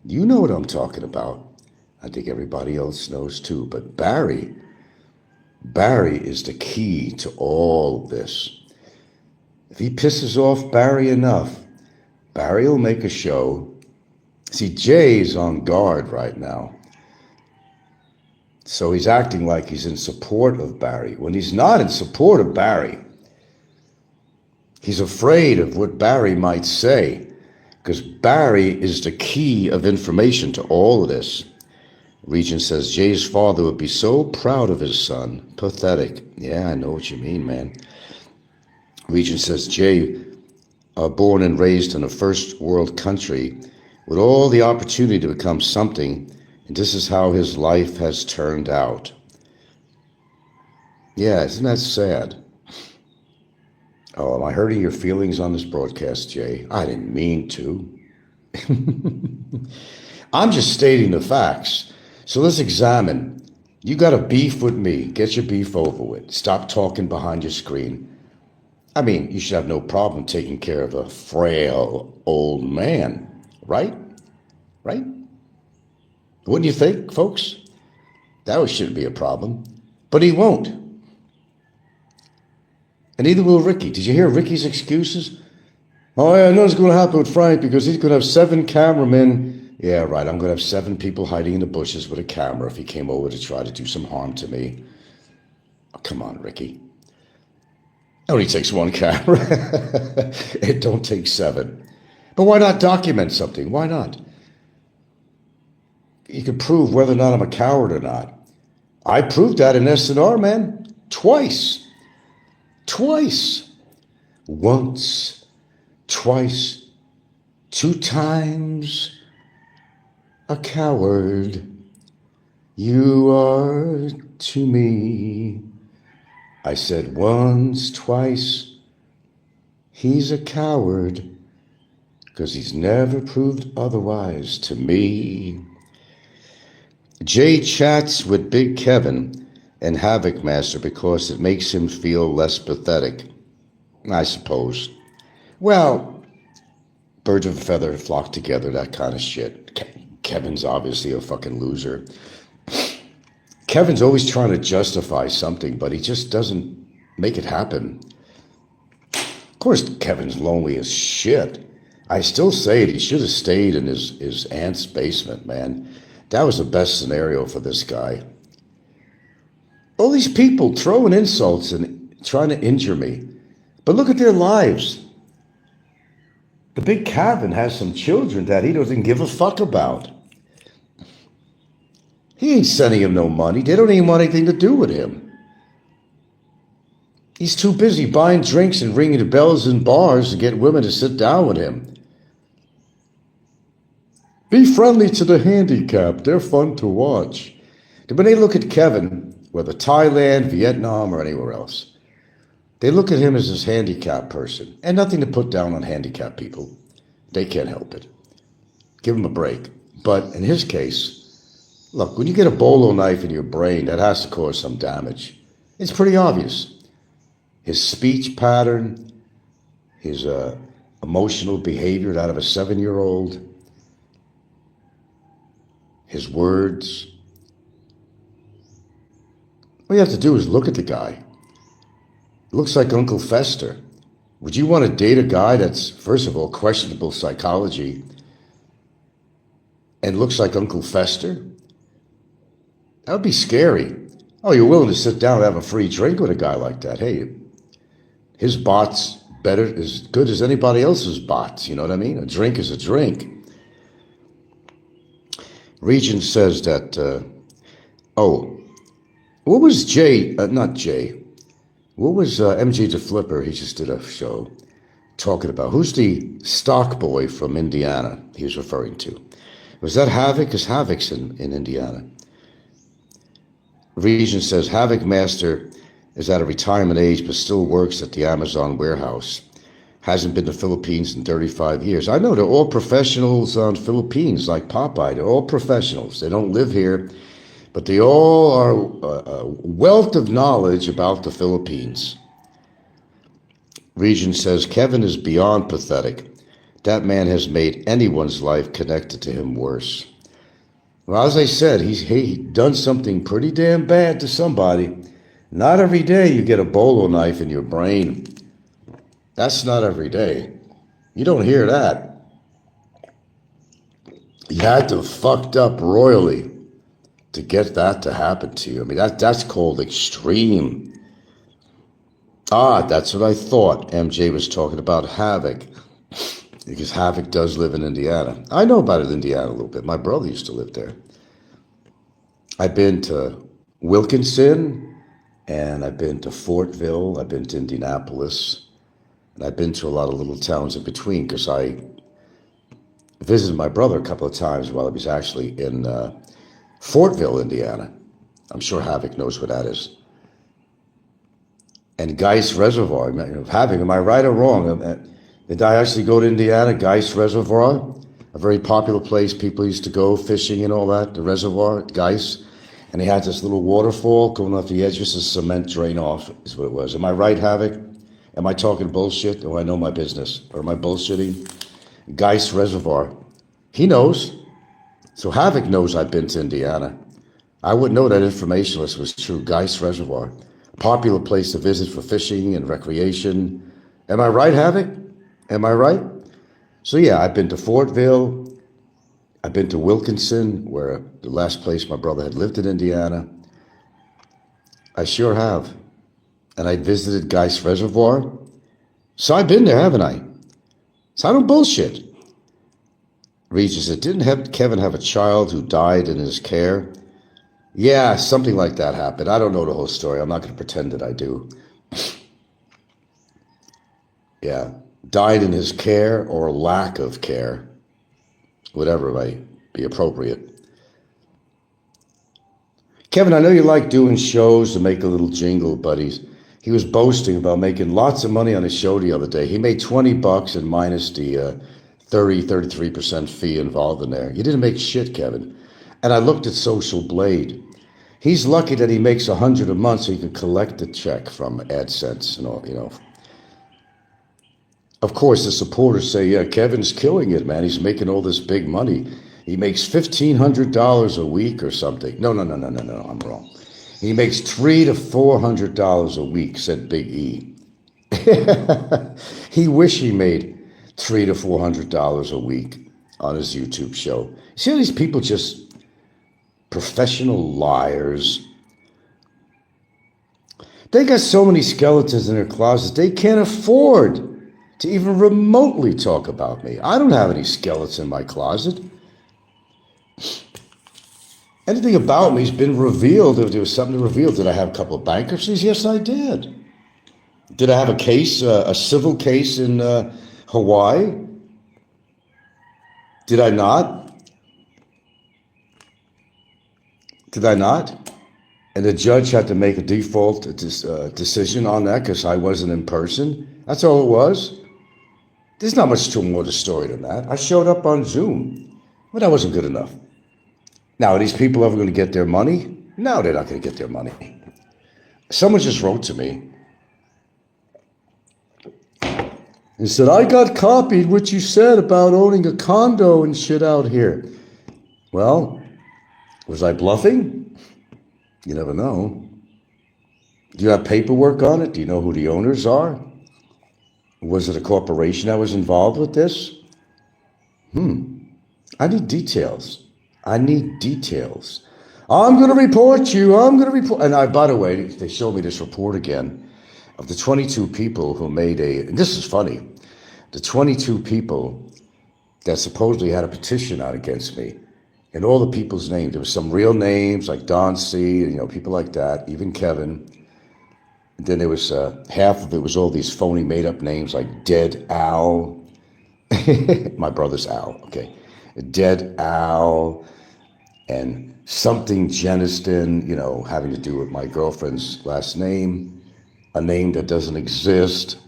You know what I'm talking about. I think everybody else knows too. But Barry is the key to all this. If he pisses off Barry enough, Barry will make a show. See, Jay's on guard right now. So he's acting like he's in support of Barry. When he's not in support of Barry, he's afraid of what Barry might say, because Barry is the key of information to all of this. Regent says, Jay's father would be so proud of his son. Pathetic. Yeah, I know what you mean, man. Regent says, Jay, born and raised in a first world country with all the opportunity to become something, and this is how his life has turned out. Yeah, isn't that sad? Oh, am I hurting your feelings on this broadcast, Jay? I didn't mean to. I'm just stating the facts. So let's examine. You got a beef with me. Get your beef over with. Stop talking behind your screen. I mean, you should have no problem taking care of a frail old man, right? Right? Wouldn't you think, folks? That shouldn't be a problem. But he won't. And neither will Ricky. Did you hear Ricky's excuses? Oh, yeah, I know what's going to happen with Frank because he's going to have 7 cameramen. Yeah, right. I'm going to have 7 people hiding in the bushes with a camera if he came over to try to do some harm to me. Oh, come on, Ricky. It only takes 1 camera. It don't take 7. But why not document something? Why not? You can prove whether or not I'm a coward or not. I proved that in SNR, man. Twice. Once, twice, 2 times. A coward you are to me. I said once, twice. He's a coward because he's never proved otherwise to me. Jay chats with Big Kevin and Havoc Master because it makes him feel less pathetic, I suppose. Well, birds of a feather flock together, that kind of shit. Kevin's obviously a fucking loser. Kevin's always trying to justify something, but he just doesn't make it happen. Of course, Kevin's lonely as shit. I still say it. He should have stayed in his aunt's basement, man. That was the best scenario for this guy. All these people throwing insults and trying to injure me. But look at their lives. The big Kevin has some children that he doesn't give a fuck about. He ain't sending him no money. They don't even want anything to do with him. He's too busy buying drinks and ringing the bells in bars to get women to sit down with him. Be friendly to the handicapped. They're fun to watch. When they look at Kevin, whether Thailand, Vietnam, or anywhere else, they look at him as this handicapped person. And nothing to put down on handicapped people. They can't help it. Give them a break. But in his case, look, when you get a bolo knife in your brain, that has to cause some damage. It's pretty obvious. His speech pattern, his emotional behavior out of a 7-year-old, his words. All you have to do is look at the guy. Looks like Uncle Fester. Would you want to date a guy that's, first of all, questionable psychology and looks like Uncle Fester? That would be scary. Oh, you're willing to sit down and have a free drink with a guy like that. Hey, his bot's as good as anybody else's bots. You know what I mean? A drink is a drink. Regent says that, what was what was MJ the Flipper? He just did a show talking about, who's the stock boy from Indiana he was referring to? Was that Havoc? Because Havoc's in Indiana. Regent says Havoc Master is at a retirement age but still works at the Amazon warehouse. Hasn't been to the Philippines in 35 years. I know they're all professionals on Philippines, like Popeye. They're all professionals. They don't live here, but they all are a wealth of knowledge about the Philippines. Regent says Kevin is beyond pathetic. That man has made anyone's life connected to him worse. Well, as I said, he's done something pretty damn bad to somebody. Not every day you get a bolo knife in your brain. That's not every day. You don't hear that. You had to have fucked up royally to get that to happen to you. I mean, that's called extreme. That's what I thought MJ was talking about Havoc. Because Havoc does live in Indiana. I know about it in Indiana a little bit. My brother used to live there. I've been to Wilkinson, and I've been to Fortville, I've been to Indianapolis, and I've been to a lot of little towns in between because I visited my brother a couple of times while he was actually in Fortville, Indiana. I'm sure Havoc knows where that is. And Geist Reservoir, Havoc, am I right or wrong? Did I actually go to Indiana, Geist Reservoir? A very popular place people used to go fishing and all that, the reservoir, Geist. And they had this little waterfall going off the edge, just a cement drain off is what it was. Am I right, Havoc? Am I talking bullshit, or I know my business? Or am I bullshitting? Geist Reservoir. He knows. So Havoc knows I've been to Indiana. I wouldn't know that information unless it was true. Geist Reservoir. Popular place to visit for fishing and recreation. Am I right, Havoc? Am I right? So yeah, I've been to Fortville. I've been to Wilkinson, where the last place my brother had lived in Indiana. I sure have. And I visited Geist Reservoir. So I've been there, haven't I? So I don't bullshit. Regis said, didn't Kevin have a child who died in his care? Yeah, something like that happened. I don't know the whole story. I'm not going to pretend that I do. Yeah, died in his care or lack of care. Whatever might be appropriate. Kevin, I know you like doing shows to make a little jingle, but he was boasting about making lots of money on his show the other day. He made $20 and minus the 33% fee involved in there. You didn't make shit, Kevin. And I looked at Social Blade. He's lucky that he makes $100 a month so he can collect a check from AdSense and all, you know. Of course, the supporters say, yeah, Kevin's killing it, man. He's making all this big money. He makes $1,500 a week or something. No, I'm wrong. He makes $300 to $400 a week, said Big E. He wish he made $300 to $400 a week on his YouTube show. See how these people just professional liars. They got so many skeletons in their closets, they can't afford to even remotely talk about me. I don't have any skeletons in my closet. Anything about me has been revealed. If there was something to reveal, did I have a couple of bankruptcies? Yes, I did. Did I have a case, a civil case in Hawaii? Did I not? Did I not? And the judge had to make a default decision on that because I wasn't in person. That's all it was. There's not much more to the story than that. I showed up on Zoom, but that wasn't good enough. Now, are these people ever going to get their money? No, they're not going to get their money. Someone just wrote to me and said, I got copied what you said about owning a condo and shit out here. Well, was I bluffing? You never know. Do you have paperwork on it? Do you know who the owners are? Was it a corporation that was involved with this? I need details. I'm going to report you. And by the way, they showed me this report again of the 22 people who made and this is funny, the 22 people that supposedly had a petition out against me, and all the people's names. There were some real names like Don C, people like that, even Kevin. And then there was half of it was all these phony made-up names like Dead Al. My brother's Al, okay. Dead Al and something Jeniston, having to do with my girlfriend's last name, a name that doesn't exist.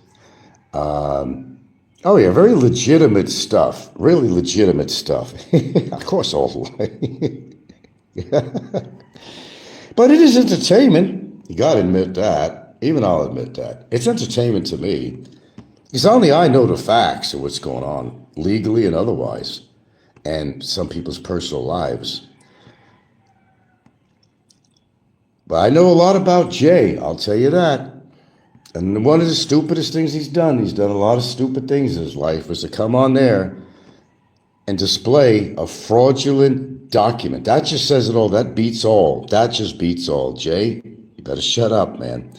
Oh yeah, very legitimate stuff, really legitimate stuff. Of course, all but it is entertainment. You got to admit that. Even I'll admit that. It's entertainment to me. Because only I know the facts of what's going on, legally and otherwise, and some people's personal lives. But I know a lot about Jay, I'll tell you that. And one of the stupidest things he's done a lot of stupid things in his life, was to come on there and display a fraudulent document. That just says it all. That beats all. That just beats all. Jay, you better shut up, man.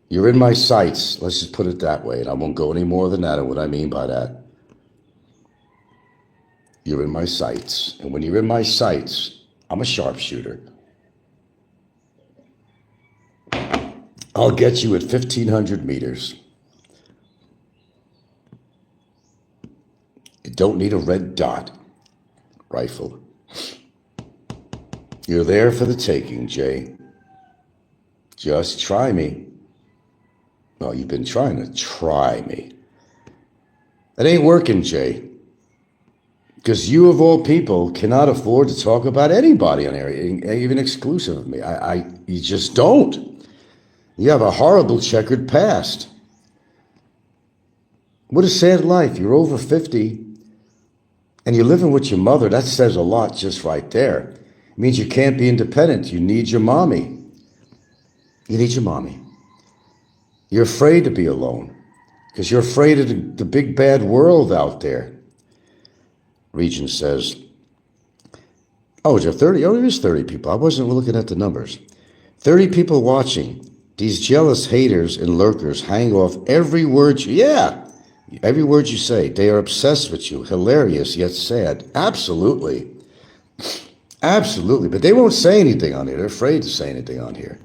You're in my sights. Let's just put it that way. And I won't go any more than that and what I mean by that. You're in my sights. And when you're in my sights, I'm a sharpshooter. I'll get you at 1,500 meters. You don't need a red dot rifle. You're there for the taking, Jay. Just try me. Well, you've been trying to try me. It ain't working, Jay. Because you, of all people, cannot afford to talk about anybody on air, even exclusive of me. You just don't. You have a horrible checkered past. What a sad life. You're over 50, and you're living with your mother. That says a lot just right there. It means you can't be independent. You need your mommy. You need your mommy. You're afraid to be alone. Because you're afraid of the big bad world out there. Regent says, oh, is there 30? Oh, there is 30 people. I wasn't looking at the numbers. 30 people watching. These jealous haters and lurkers hang off every word every word you say. They are obsessed with you. Hilarious, yet sad. Absolutely. Absolutely. But they won't say anything on here. They're afraid to say anything on here.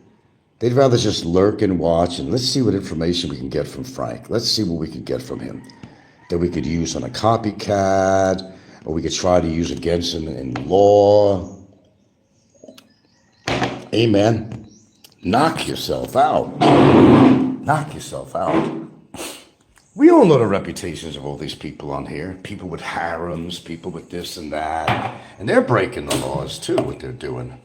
They'd rather just lurk and watch, and let's see what information we can get from Frank. Let's see what we can get from him that we could use on a copycat, or we could try to use against him in law. Amen. Knock yourself out. Knock yourself out. We all know the reputations of all these people on here. People with harems, people with this and that. And they're breaking the laws too, what they're doing.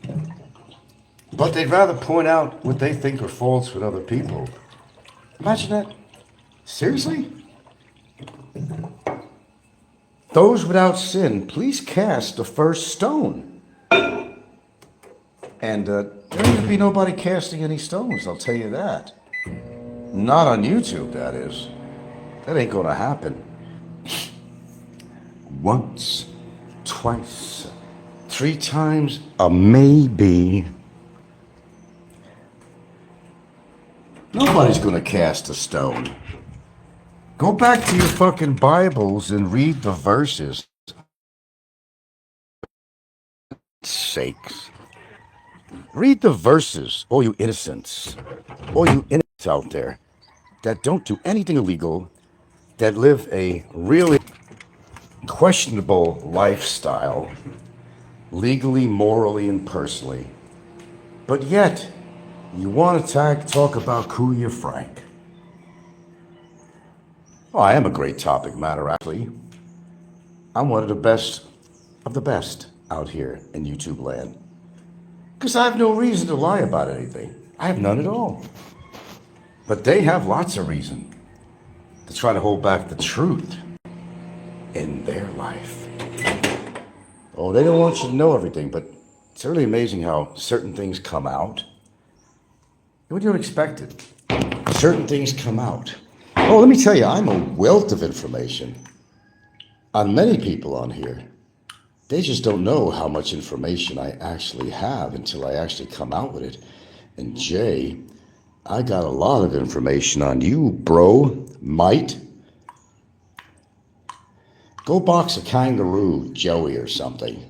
But they'd rather point out what they think are faults with other people. Imagine that. Seriously? Those without sin, please cast the first stone. And there ain't gonna be nobody casting any stones, I'll tell you that. Not on YouTube, that is. That ain't gonna happen. Once, twice, 3 times, a maybe. Nobody's gonna cast a stone. Go back to your fucking Bibles and read the verses. Sakes. Read the verses, all you innocents. All you innocents out there that don't do anything illegal, that live a really questionable lifestyle, legally, morally, and personally. But yet, you want to talk about Kuya Frank. Oh, I am a great topic matter, actually. I'm one of the best out here in YouTube land. Because I have no reason to lie about anything. I have none at all. But they have lots of reason to try to hold back the truth in their life. Oh, they don't want you to know everything, but it's really amazing how certain things come out. What do you expect it? Certain things come out. Oh, let me tell you, I'm a wealth of information on many people on here. They just don't know how much information I actually have until I actually come out with it. And Jay, I got a lot of information on you, bro. Might. Go box a kangaroo, Joey, or something.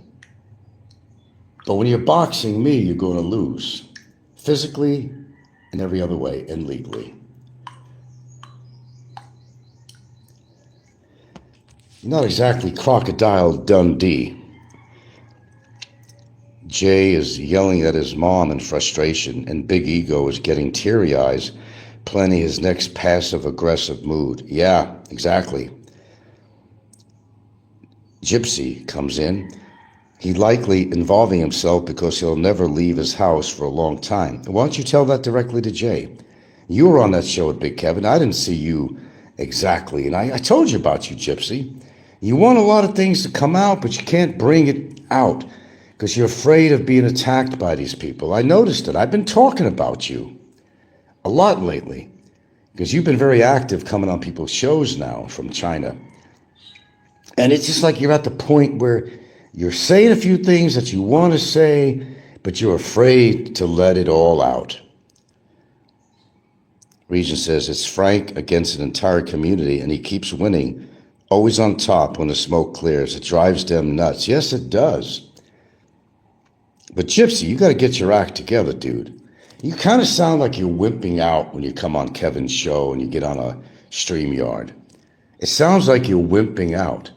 But when you're boxing me, you're going to lose. Physically and every other way, and legally. You're not exactly Crocodile Dundee. Jay is yelling at his mom in frustration, and Big Ego is getting teary eyes, planning his next passive-aggressive mood. Yeah, exactly. Gypsy comes in. He likely involving himself because he'll never leave his house for a long time. Why don't you tell that directly to Jay? You were on that show with Big Kevin. I didn't see you exactly, and I told you about you, Gypsy. You want a lot of things to come out, but you can't bring it out because you're afraid of being attacked by these people. I noticed it. I've been talking about you a lot lately because you've been very active coming on people's shows now from China. And it's just like you're at the point where you're saying a few things that you want to say, but you're afraid to let it all out. Regent says it's Frank against an entire community, and he keeps winning. Always on top when the smoke clears. It drives them nuts. Yes, it does. But Gypsy, you got to get your act together, dude. You kind of sound like you're wimping out when you come on Kevin's show and you get on a StreamYard. It sounds like you're wimping out.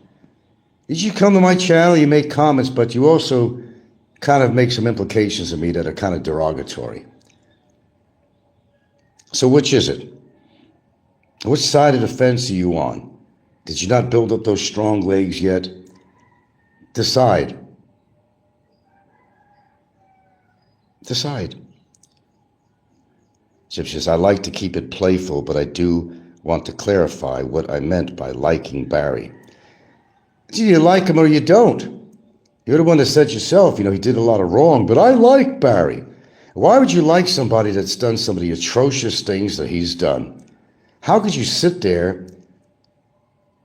Did you come to my channel, you make comments, but you also kind of make some implications of me that are kind of derogatory. So which is it? Which side of the fence are you on? Did you not build up those strong legs yet? Decide. Decide. Gypsy says, I like to keep it playful, but I do want to clarify what I meant by liking Barry. You like him or you don't. You're the one that said yourself, he did a lot of wrong, but I like Barry. Why would you like somebody that's done some of the atrocious things that he's done? How could you sit there,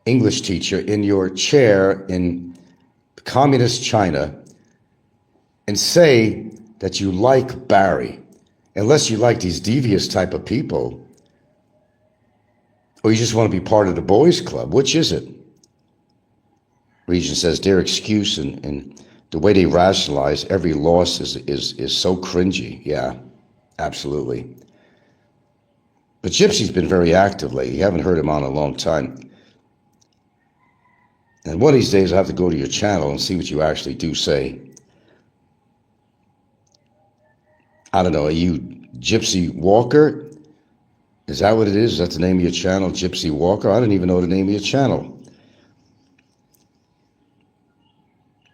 English teacher, in your chair in communist China and say that you like Barry, unless you like these devious type of people, or you just want to be part of the boys club? Which is it? Regent says their excuse and the way they rationalize every loss is so cringy. Yeah, absolutely. But Gypsy's been very active lately. You haven't heard him on a long time. And one of these days, I have to go to your channel and see what you actually do say. I don't know, are you Gypsy Walker? Is that what it is? Is that the name of your channel, Gypsy Walker? I don't even know the name of your channel.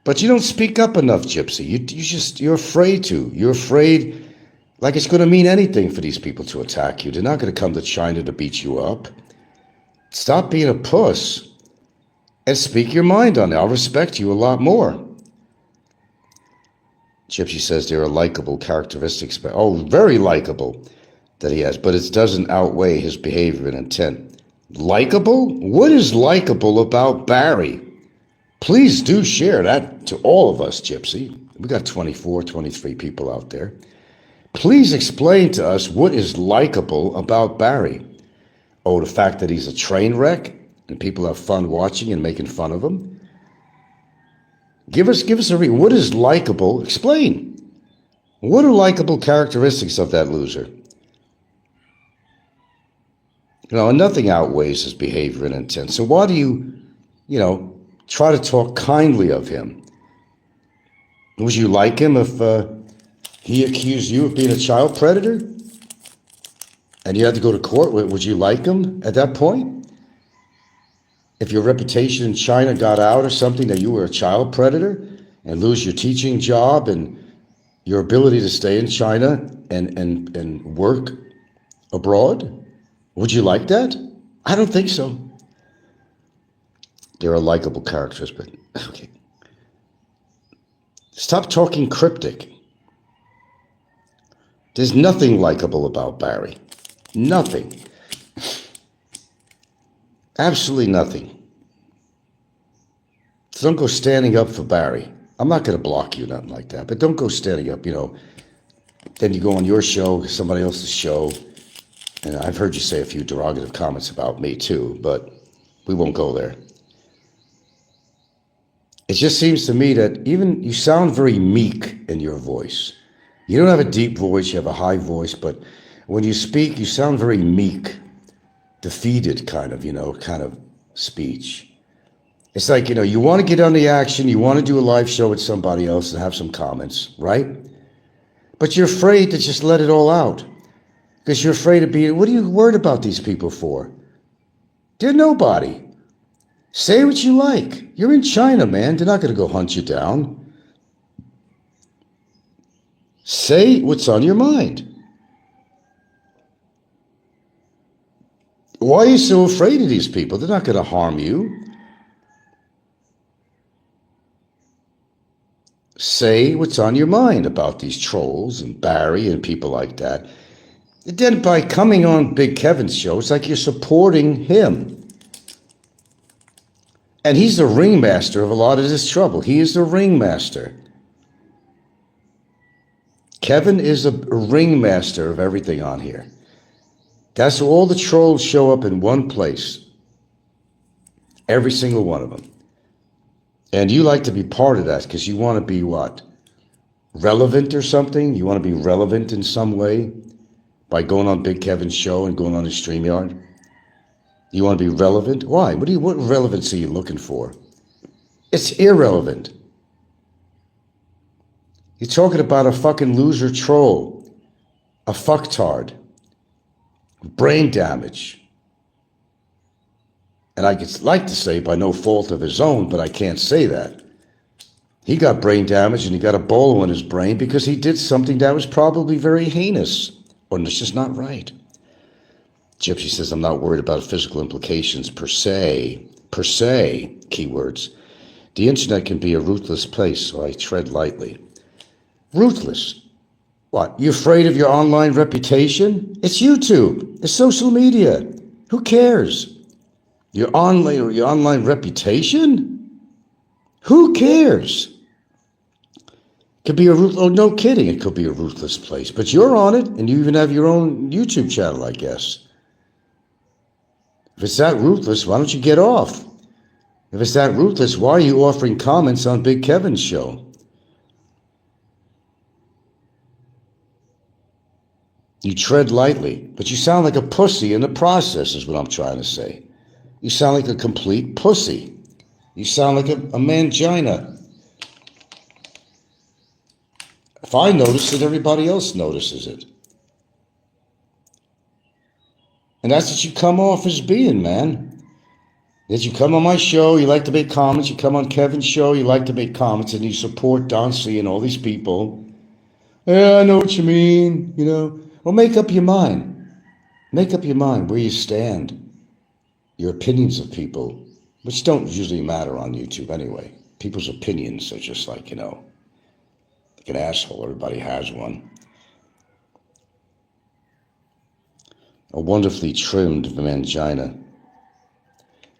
But you don't speak up enough, Gypsy. You're afraid to. You're afraid like it's going to mean anything for these people to attack you. They're not going to come to China to beat you up. Stop being a puss and speak your mind on it. I'll respect you a lot more. Gypsy says there are likable characteristics, but very likable that he has, but it doesn't outweigh his behavior and intent. Likable? What is likable about Barry? Please do share that to all of us, Gypsy. We got 24, 23 people out there. Please explain to us what is likable about Barry. Oh, the fact that he's a train wreck and people have fun watching and making fun of him? Give us a read. What is likable? Explain. What are likable characteristics of that loser? And nothing outweighs his behavior and intent. So why do you, try to talk kindly of him? Would you like him if he accused you of being a child predator and you had to go to court? Would you like him at that point? If your reputation in China got out or something that you were a child predator and lose your teaching job and your ability to stay in China and work abroad, would you like that? I don't think so. There are likable characters, but okay. Stop talking cryptic. There's nothing likable about Barry. Nothing. Absolutely nothing. So don't go standing up for Barry. I'm not going to block you, nothing like that, but don't go standing up, Then you go on your show, somebody else's show, and I've heard you say a few derogative comments about me too, but we won't go there. It just seems to me that even you sound very meek in your voice. You don't have a deep voice, you have a high voice, but when you speak, you sound very meek, defeated kind of speech. It's like, you want to get on the action, you want to do a live show with somebody else and have some comments, right? But you're afraid to just let it all out. Because you're afraid of being, what are you worried about these people for? They're nobody. Say what you like. You're in China, man. They're not going to go hunt you down. Say what's on your mind. Why are you so afraid of these people? They're not going to harm you. Say what's on your mind about these trolls and Barry and people like that. And then by coming on Big Kevin's show, it's like you're supporting him. And he's the ringmaster of a lot of this trouble. He is the ringmaster. Kevin is a ringmaster of everything on here. That's all the trolls show up in one place. Every single one of them. And you like to be part of that because you want to be what? Relevant or something? You want to be relevant in some way by going on Big Kevin's show and going on his StreamYard? You want to be relevant? Why? What relevancy are you looking for? It's irrelevant. You're talking about a fucking loser troll, a fucktard, brain damage. And I'd like to say by no fault of his own, but I can't say that. He got brain damage and he got a bolo in his brain because he did something that was probably very heinous, or it's just not right. Gypsy says, I'm not worried about physical implications per se, keywords. The internet can be a ruthless place, so I tread lightly. Ruthless? What, you afraid of your online reputation? It's YouTube, it's social media. Who cares? Your online reputation? Who cares? Could be no kidding, it could be a ruthless place. But you're on it, and you even have your own YouTube channel, I guess. If it's that ruthless, why don't you get off? If it's that ruthless, why are you offering comments on Big Kevin's show? You tread lightly, but you sound like a pussy in the process, is what I'm trying to say. You sound like a complete pussy. You sound like a mangina. If I notice it, everybody else notices it. And that's what you come off as being, man. That you come on my show, you like to make comments. You come on Kevin's show, you like to make comments, and you support Don C and all these people. Yeah, I know what you mean, you know. Well, make up your mind. Make up your mind where you stand. Your opinions of people, which don't usually matter on YouTube anyway. People's opinions are just like, you know, like an asshole. Everybody has one. A wonderfully trimmed mangina.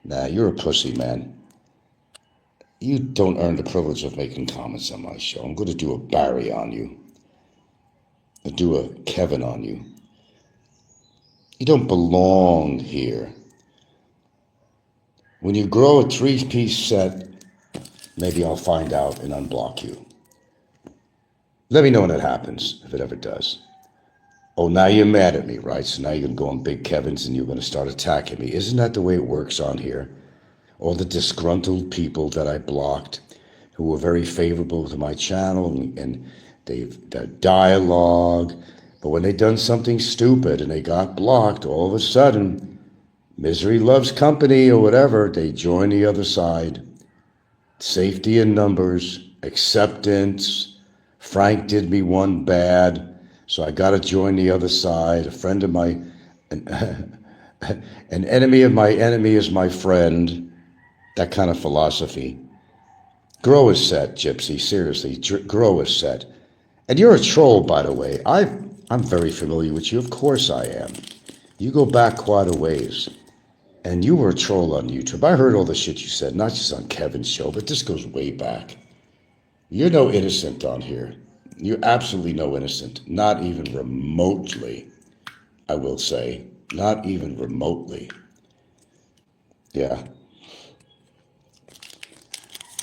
Nah, you're a pussy, man. You don't earn the privilege of making comments on my show. I'm going to do a Barry on you. I'll do a Kevin on you. You don't belong here. When you grow a 3-piece set, maybe I'll find out and unblock you. Let me know when it happens, if it ever does. Oh, now you're mad at me, right? So now you're going to go on Big Kevin's and you're going to start attacking me. Isn't that the way it works on here? All the disgruntled people that I blocked who were very favorable to my channel and their dialogue. But when they done something stupid and they got blocked, all of a sudden, misery loves company or whatever, they join the other side. Safety in numbers, acceptance. Frank did me one bad. So I got to join the other side. A friend of my, an enemy of my enemy is my friend. That kind of philosophy. Grow a set, Gypsy. Seriously, grow a set. And you're a troll, by the way. I'm very familiar with you. Of course I am. You go back quite a ways. And you were a troll on YouTube. I heard all the shit you said, not just on Kevin's show, but this goes way back. You're no innocent on here. You're absolutely no innocent, not even remotely, I will say. Not even remotely. Yeah.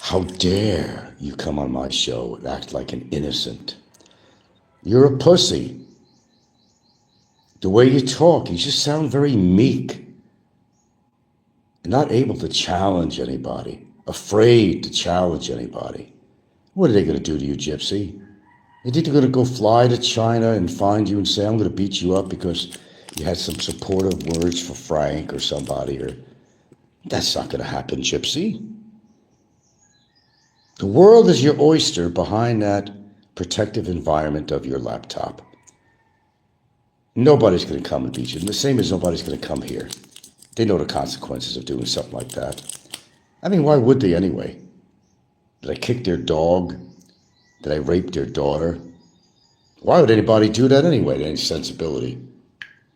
How dare you come on my show and act like an innocent? You're a pussy. The way you talk, you just sound very meek. Not able to challenge anybody. Afraid to challenge anybody. What are they going to do to you, Gypsy? You think they're going to go fly to China and find you and say, I'm going to beat you up because you had some supportive words for Frank or somebody? Or that's not going to happen, Gypsy. The world is your oyster behind that protective environment of your laptop. Nobody's going to come and beat you. And the same as nobody's going to come here. They know the consequences of doing something like that. I mean, why would they anyway? Did I kick their dog? Did I rape their daughter? Why would anybody do that anyway? Any sensibility?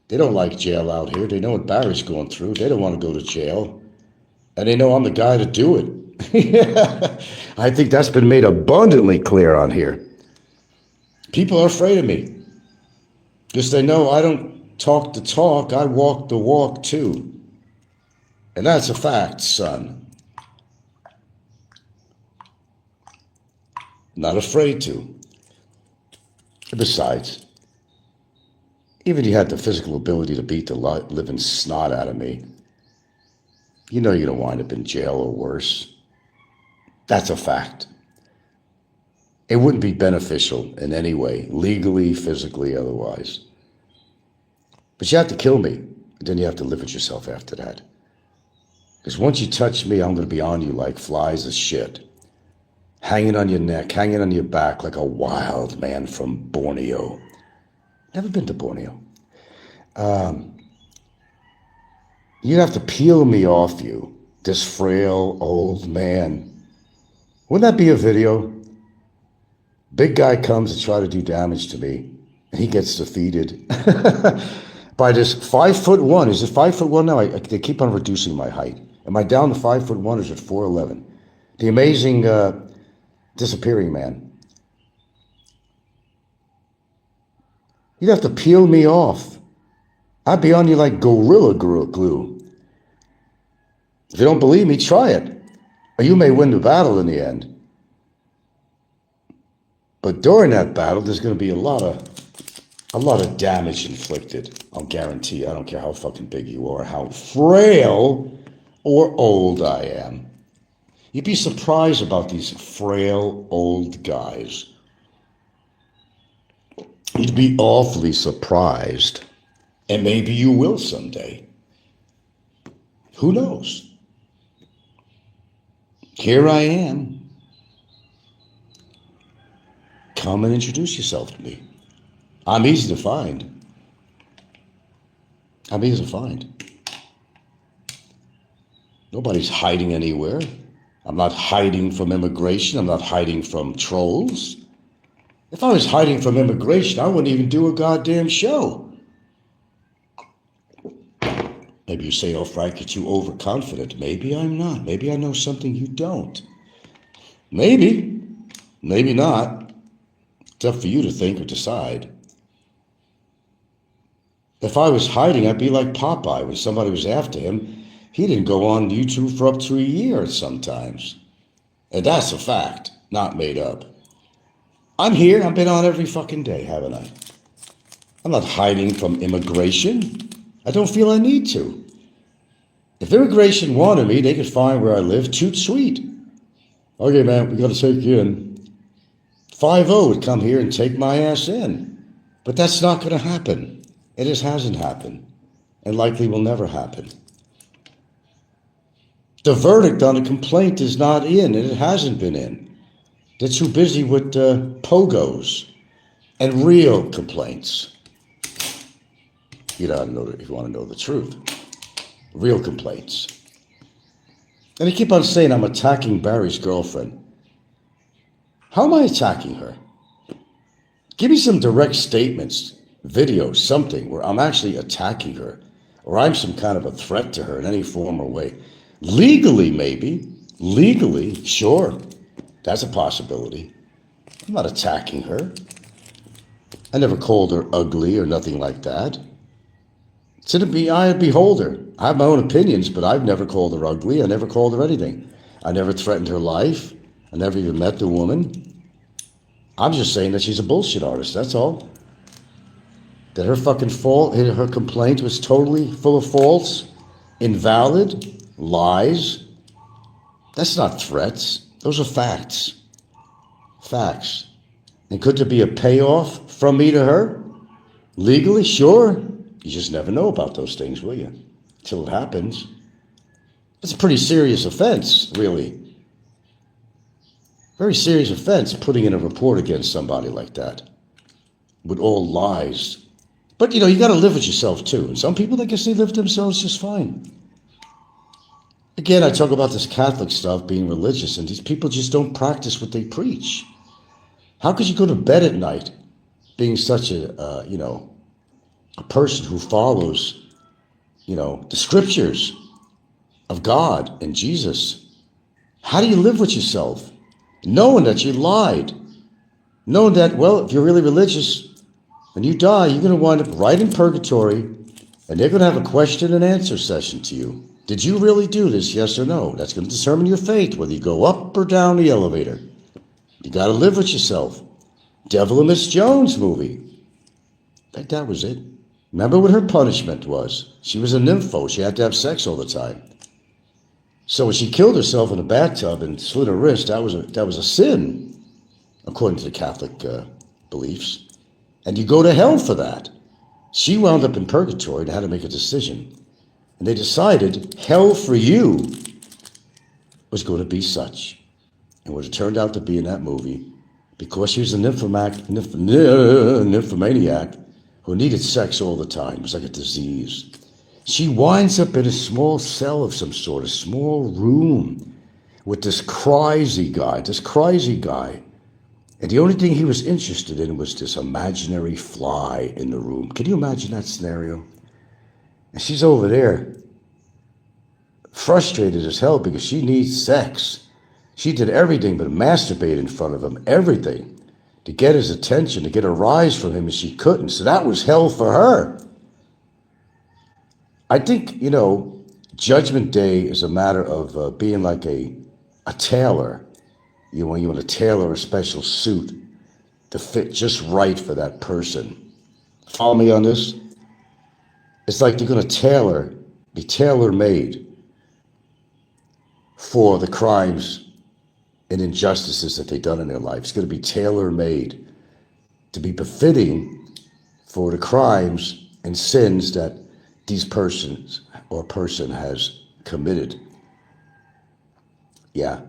They don't like jail out here. They know what Barry's going through. They don't want to go to jail. And they know I'm the guy to do it. Yeah. I think that's been made abundantly clear on here. People are afraid of me. Because they know I don't talk the talk, I walk the walk too. And that's a fact, son. Not afraid to. Besides, even if you had the physical ability to beat the living snot out of me, you know you're going to wind up in jail or worse. That's a fact. It wouldn't be beneficial in any way, legally, physically, otherwise. But you have to kill me, and then you have to live with yourself after that. Because once you touch me, I'm going to be on you like flies of shit. Hanging on your neck, hanging on your back like a wild man from Borneo. Never been to Borneo. You'd have to peel me off you, this frail old man. Wouldn't that be a video? Big guy comes to try to do damage to me, and he gets defeated. by this 5'1". Is it 5'1" now? They keep on reducing my height. Am I down to 5'1" or is it 4'11"? The amazing disappearing man. You'd have to peel me off. I'd be on you like gorilla glue. If you don't believe me, try it. Or you may win the battle in the end. But during that battle, there's going to be a lot of damage inflicted. I'll guarantee you. I don't care how fucking big you are, how frail or old I am. You'd be surprised about these frail old guys. You'd be awfully surprised. And maybe you will someday. Who knows? Here I am. Come and introduce yourself to me. I'm easy to find. I'm easy to find. Nobody's hiding anywhere. I'm not hiding from immigration. I'm not hiding from trolls. If I was hiding from immigration, I wouldn't even do a goddamn show. Maybe you say, oh, Frank, you're too overconfident. Maybe I'm not. Maybe I know something you don't. Maybe. Maybe not. It's up for you to think or decide. If I was hiding, I'd be like Popeye. When somebody was after him, he didn't go on YouTube for up to a year sometimes. And that's a fact, not made up. I'm here. I've been on every fucking day, haven't I? I'm not hiding from immigration. I don't feel I need to. If immigration wanted me, they could find where I live. Toot sweet. Okay, man, we got to take you in. 5-0 would come here and take my ass in. But that's not going to happen. It just hasn't happened. And likely will never happen. The verdict on the complaint is not in, and it hasn't been in. They're too busy with pogos and real complaints. You don't know if you want to know the truth. Real complaints. And they keep on saying I'm attacking Barry's girlfriend. How am I attacking her? Give me some direct statements, videos, something where I'm actually attacking her, or I'm some kind of a threat to her in any form or way. Legally, maybe. Legally, sure. That's a possibility. I'm not attacking her. I never called her ugly or nothing like that. It's in the eye of the beholder. I have my own opinions, but I've never called her ugly. I never called her anything. I never threatened her life. I never even met the woman. I'm just saying that she's a bullshit artist, that's all. That her fucking fault, her complaint was totally full of faults, invalid, lies. That's not threats. Those are facts. Facts. And could there be a payoff from me to her? Legally, sure. You just never know about those things, will you? Until it happens. It's a pretty serious offense, really. Very serious offense, putting in a report against somebody like that. With all lies. But, you got to live with yourself, too. And some people, I guess they live themselves just fine. Again, I talk about this Catholic stuff, being religious, and these people just don't practice what they preach. How could you go to bed at night being such a person who follows, the scriptures of God and Jesus? How do you live with yourself? Knowing that you lied. Knowing that, well, if you're really religious, when you die, you're going to wind up right in purgatory, and they're going to have a question and answer session to you. Did you really do this, yes or no? That's going to determine your fate, whether you go up or down the elevator. You got to live with yourself. Devil and Miss Jones movie. I think that was it. Remember what her punishment was? She was a nympho. She had to have sex all the time. So when she killed herself in a bathtub and slit her wrist, that was a sin, according to the Catholic beliefs. And you go to hell for that. She wound up in purgatory and had to make a decision. And they decided hell for you was going to be such. And what it turned out to be in that movie, because she was a nymphomaniac who needed sex all the time. It was like a disease. She winds up in a small cell of some sort, a small room with this crazy guy. And the only thing he was interested in was this imaginary fly in the room. Can you imagine that scenario? And she's over there frustrated as hell because she needs sex. She did everything but masturbate in front of him, everything, to get his attention, to get a rise from him, and she couldn't. So that was hell for her. I think, Judgment Day is a matter of being like a tailor. You want to tailor a special suit to fit just right for that person. Follow me on this? It's like you're going to be tailor-made for the crimes and injustices that they've done in their life. It's going to be tailor-made to be befitting for the crimes and sins that these persons or person has committed. Yeah.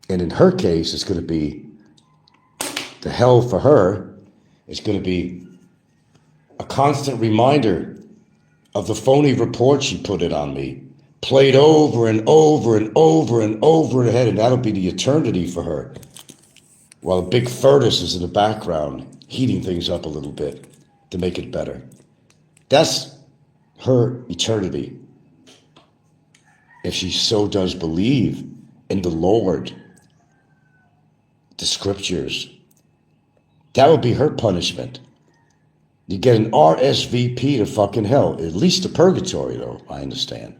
And in her case, it's going to be the hell for her. It's going to be a constant reminder of the phony report she put it on me, played over and over and over and over in her head, and that'll be the eternity for her. While a big furnace is in the background, heating things up a little bit to make it better. That's her eternity. If she so does believe in the Lord, the scriptures, that would be her punishment. You get an RSVP to fucking hell, at least to purgatory, though, I understand.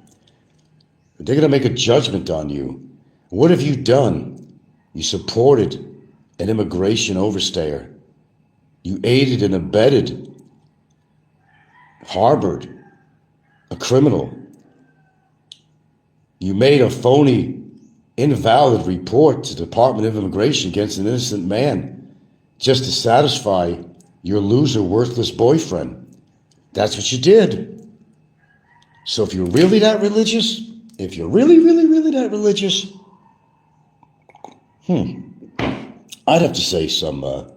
They're going to make a judgment on you. What have you done? You supported an immigration overstayer. You aided and abetted, harbored a criminal. You made a phony, invalid report to the Department of Immigration against an innocent man just to satisfy your loser, worthless boyfriend. That's what you did. So if you're really that religious, if you're really, really, really that religious, I'd have to say some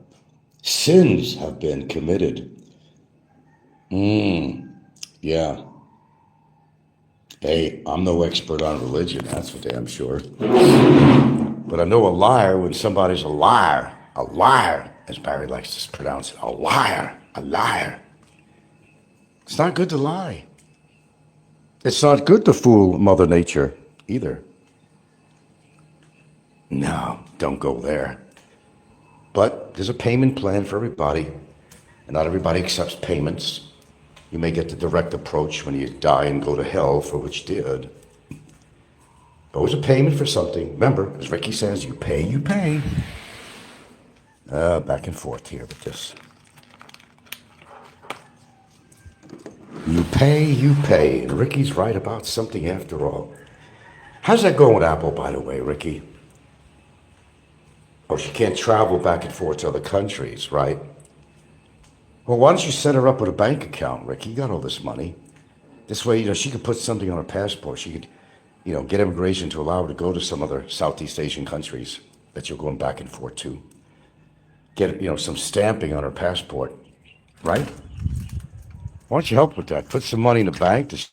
sins have been committed. Yeah. Hey, I'm no expert on religion, that's for damn sure. But I know a liar when somebody's a liar, as Barry likes to pronounce it, a liar. It's not good to lie. It's not good to fool Mother Nature either. No, don't go there. But there's a payment plan for everybody, and not everybody accepts payments. You may get the direct approach when you die and go to hell for what you did. Always a payment for something. Remember, as Ricky says, you pay, you pay. Back and forth here with this. You pay, you pay. And Ricky's right about something after all. How's that going with Apple, by the way, Ricky? Oh, she can't travel back and forth to other countries, right? Well, why don't you set her up with a bank account, Ricky? You got all this money. This way, she could put something on her passport. She could, get immigration to allow her to go to some other Southeast Asian countries that you're going back and forth to. Get, some stamping on her passport, right? Why don't you help with that? Put some money in the bank to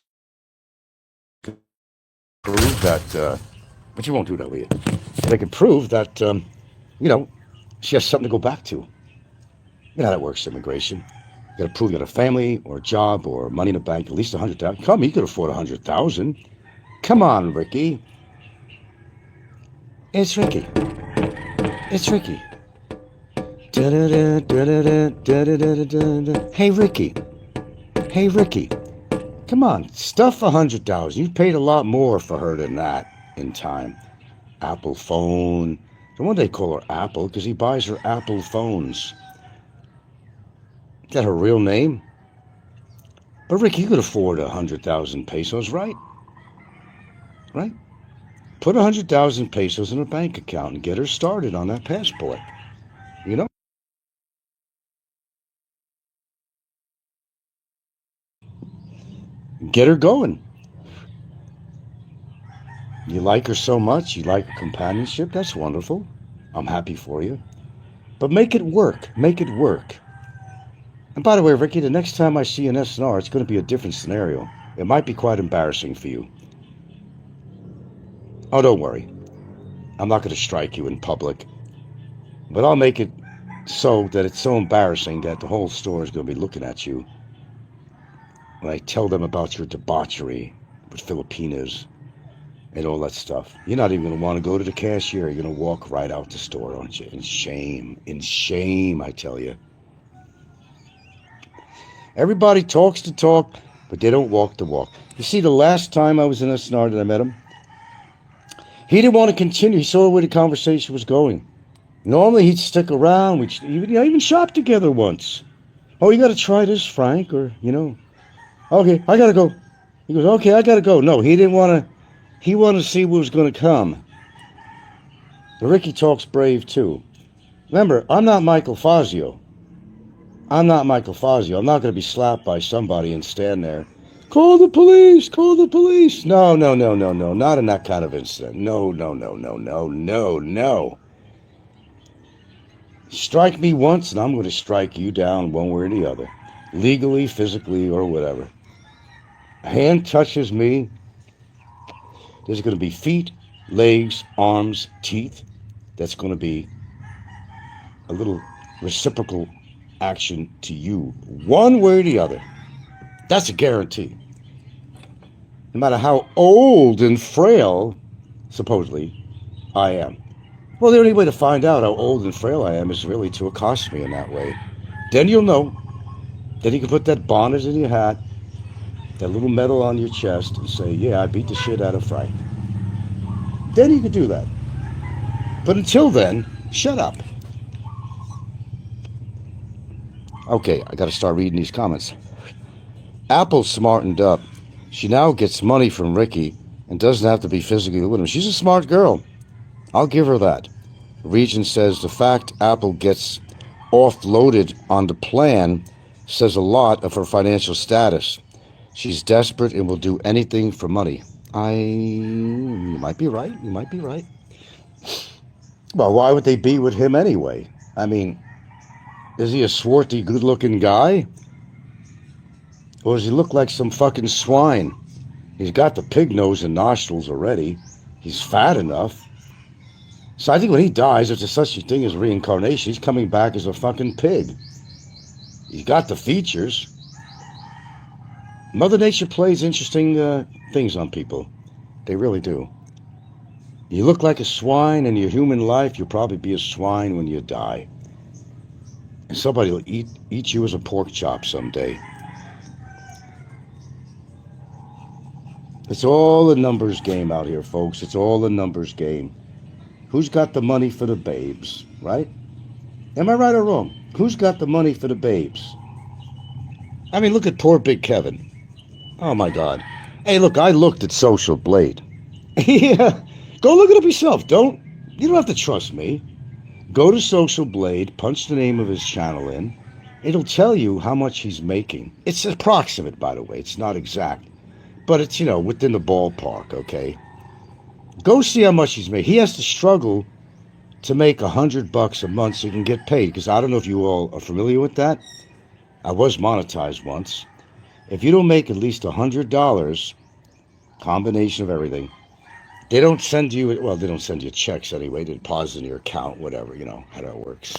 prove that, but you won't do that, will you? They can prove that, she has something to go back to. You know how that works, immigration. You got to prove you got a family or a job or money in the bank, at least $100,000. Come, you could afford $100,000. Come on, Ricky. It's Ricky. It's Ricky. Hey, Ricky. Hey, Ricky. Come on, stuff $100,000. You paid a lot more for her than that in time. Apple phone. No wonder they call her Apple, because he buys her Apple phones. Is that her real name? But Rick, you could afford 100,000 pesos, right? Right? Put 100,000 pesos in a bank account and get her started on that passport. Get her going. You like her so much, you like companionship, that's wonderful. I'm happy for you. But make it work. Make it work. And by the way, Ricky, the next time I see an SNR, it's going to be a different scenario. It might be quite embarrassing for you. Oh, don't worry. I'm not going to strike you in public. But I'll make it so that it's so embarrassing that the whole store is going to be looking at you when I tell them about your debauchery with Filipinas and all that stuff. You're not even going to want to go to the cashier. You're going to walk right out the store, aren't you? In shame, I tell you. Everybody talks the talk, but they don't walk the walk. You see, the last time I was in Esnard and I met him, he didn't want to continue. He saw where the conversation was going. Normally, he'd stick around. We'd even shop together once. Oh, you got to try this, Frank, or, okay, I got to go. He goes, okay, I got to go. No, he didn't want to. He wanted to see what was going to come. But Ricky talks brave, too. Remember, I'm not Michael Fazio. I'm not Michael Fazio. I'm not going to be slapped by somebody and stand there. Call the police! Call the police! No. Not in that kind of incident. No. Strike me once and I'm going to strike you down one way or the other. Legally, physically, or whatever. A hand touches me. There's going to be feet, legs, arms, teeth. That's going to be a little reciprocal action to you, one way or the other. That's a guarantee. No matter how old and frail, supposedly, I am. Well, the only way to find out how old and frail I am is really to accost me in that way. Then you'll know. Then you can put that bonnet in your hat, that little medal on your chest, and say, yeah, I beat the shit out of Frank. Then you can do that. But until then, shut up. Okay, I got to start reading these comments. Apple smartened up. She now gets money from Ricky and doesn't have to be physically with him. She's a smart girl. I'll give her that. Regent says the fact Apple gets offloaded on the plan says a lot of her financial status. She's desperate and will do anything for money. You might be right. You might be right. Well, why would they be with him anyway? I mean, is he a swarthy, good-looking guy? Or does he look like some fucking swine? He's got the pig nose and nostrils already. He's fat enough. So I think when he dies, if there's such a thing as reincarnation, he's coming back as a fucking pig. He's got the features. Mother Nature plays interesting things on people. They really do. You look like a swine in your human life, you'll probably be a swine when you die. And somebody will eat you as a pork chop someday. It's all a numbers game out here, folks. It's all a numbers game. Who's got the money for the babes, right? Am I right or wrong? Who's got the money for the babes? I mean, look at poor Big Kevin. Oh, my God. Hey, look, I looked at Social Blade. Yeah, go look it up yourself. You don't have to trust me. Go to Social Blade, punch the name of his channel in. It'll tell you how much he's making. It's approximate, by the way. It's not exact. But it's, within the ballpark, okay? Go see how much he's made. He has to struggle to make $100 a month so he can get paid. Because I don't know if you all are familiar with that. I was monetized once. If you don't make at least $100, combination of everything, they don't send you, they don't send you checks anyway. They deposit in your account, whatever, how that works.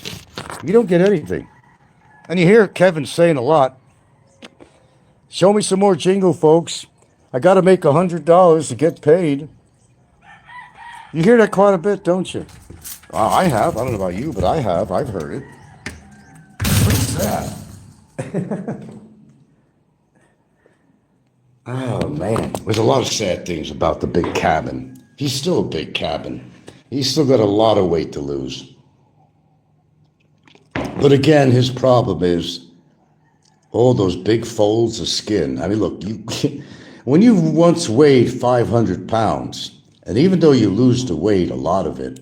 You don't get anything. And you hear Kevin saying a lot. Show me some more jingle, folks. I got to make $100 to get paid. You hear that quite a bit, don't you? I have. I don't know about you, but I have. I've heard it. What's that? Oh, man. There's a lot of sad things about the big cabin. He's still a big cabin. He's still got a lot of weight to lose. But again, his problem is all those big folds of skin. I mean, look, when you once weighed 500 pounds, and even though you lose the weight, a lot of it,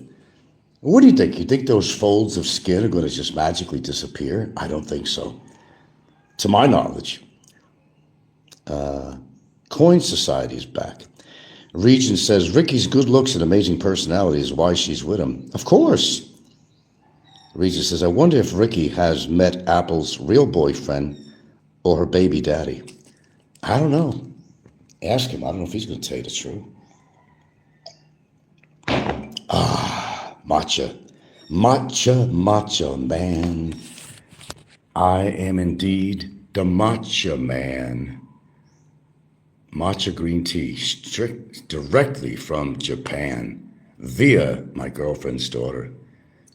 what do you think? You think those folds of skin are going to just magically disappear? I don't think so. To my knowledge. Coin Society is back. Regent says, Ricky's good looks and amazing personality is why she's with him. Of course. Regent says, I wonder if Ricky has met Apple's real boyfriend or her baby daddy. I don't know. Ask him. I don't know if he's going to tell you the truth. Matcha. Matcha man. I am indeed the matcha man. matcha green tea directly from Japan via my girlfriend's daughter,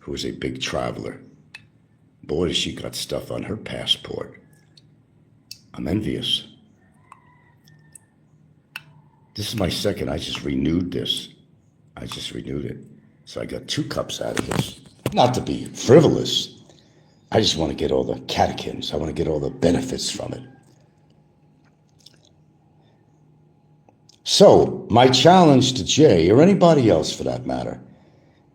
who is a big traveler. Boy, does she got stuff on her passport. I'm envious. This is my second. I just renewed this. I just renewed it. So I got 2 cups out of this. Not to be frivolous. I just want to get all the catechins. I want to get all the benefits from it. So, my challenge to Jay, or anybody else for that matter,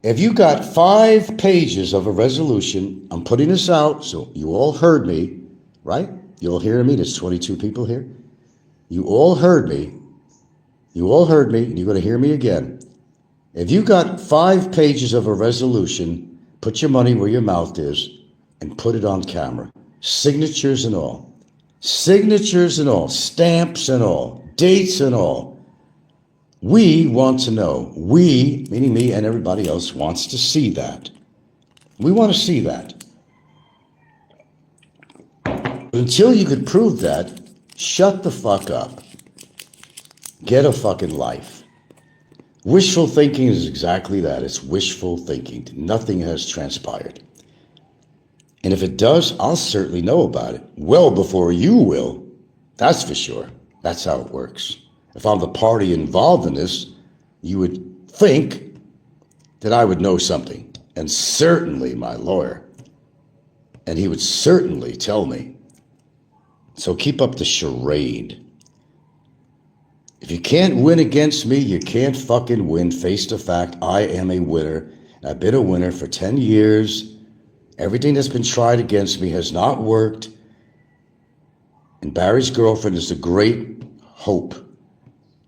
if you got 5 pages of a resolution, I'm putting this out, so you all heard me, right? You all hear me? There's 22 people here. You all heard me. You all heard me, and you're going to hear me again. If you got 5 pages of a resolution, put your money where your mouth is and put it on camera. Signatures and all. Signatures and all. Stamps and all. Dates and all. We want to know. We, meaning me and everybody else, wants to see that. We want to see that. But until you could prove that, shut the fuck up. Get a fucking life. Wishful thinking is exactly that. It's wishful thinking. Nothing has transpired. And if it does, I'll certainly know about it. Well before you will. That's for sure. That's how it works. If I'm the party involved in this, you would think that I would know something. And certainly my lawyer. And he would certainly tell me. So keep up the charade. If you can't win against me, you can't fucking win. Face the fact, I am a winner. I've been a winner for 10 years. Everything that's been tried against me has not worked. And Barry's girlfriend is the great hope.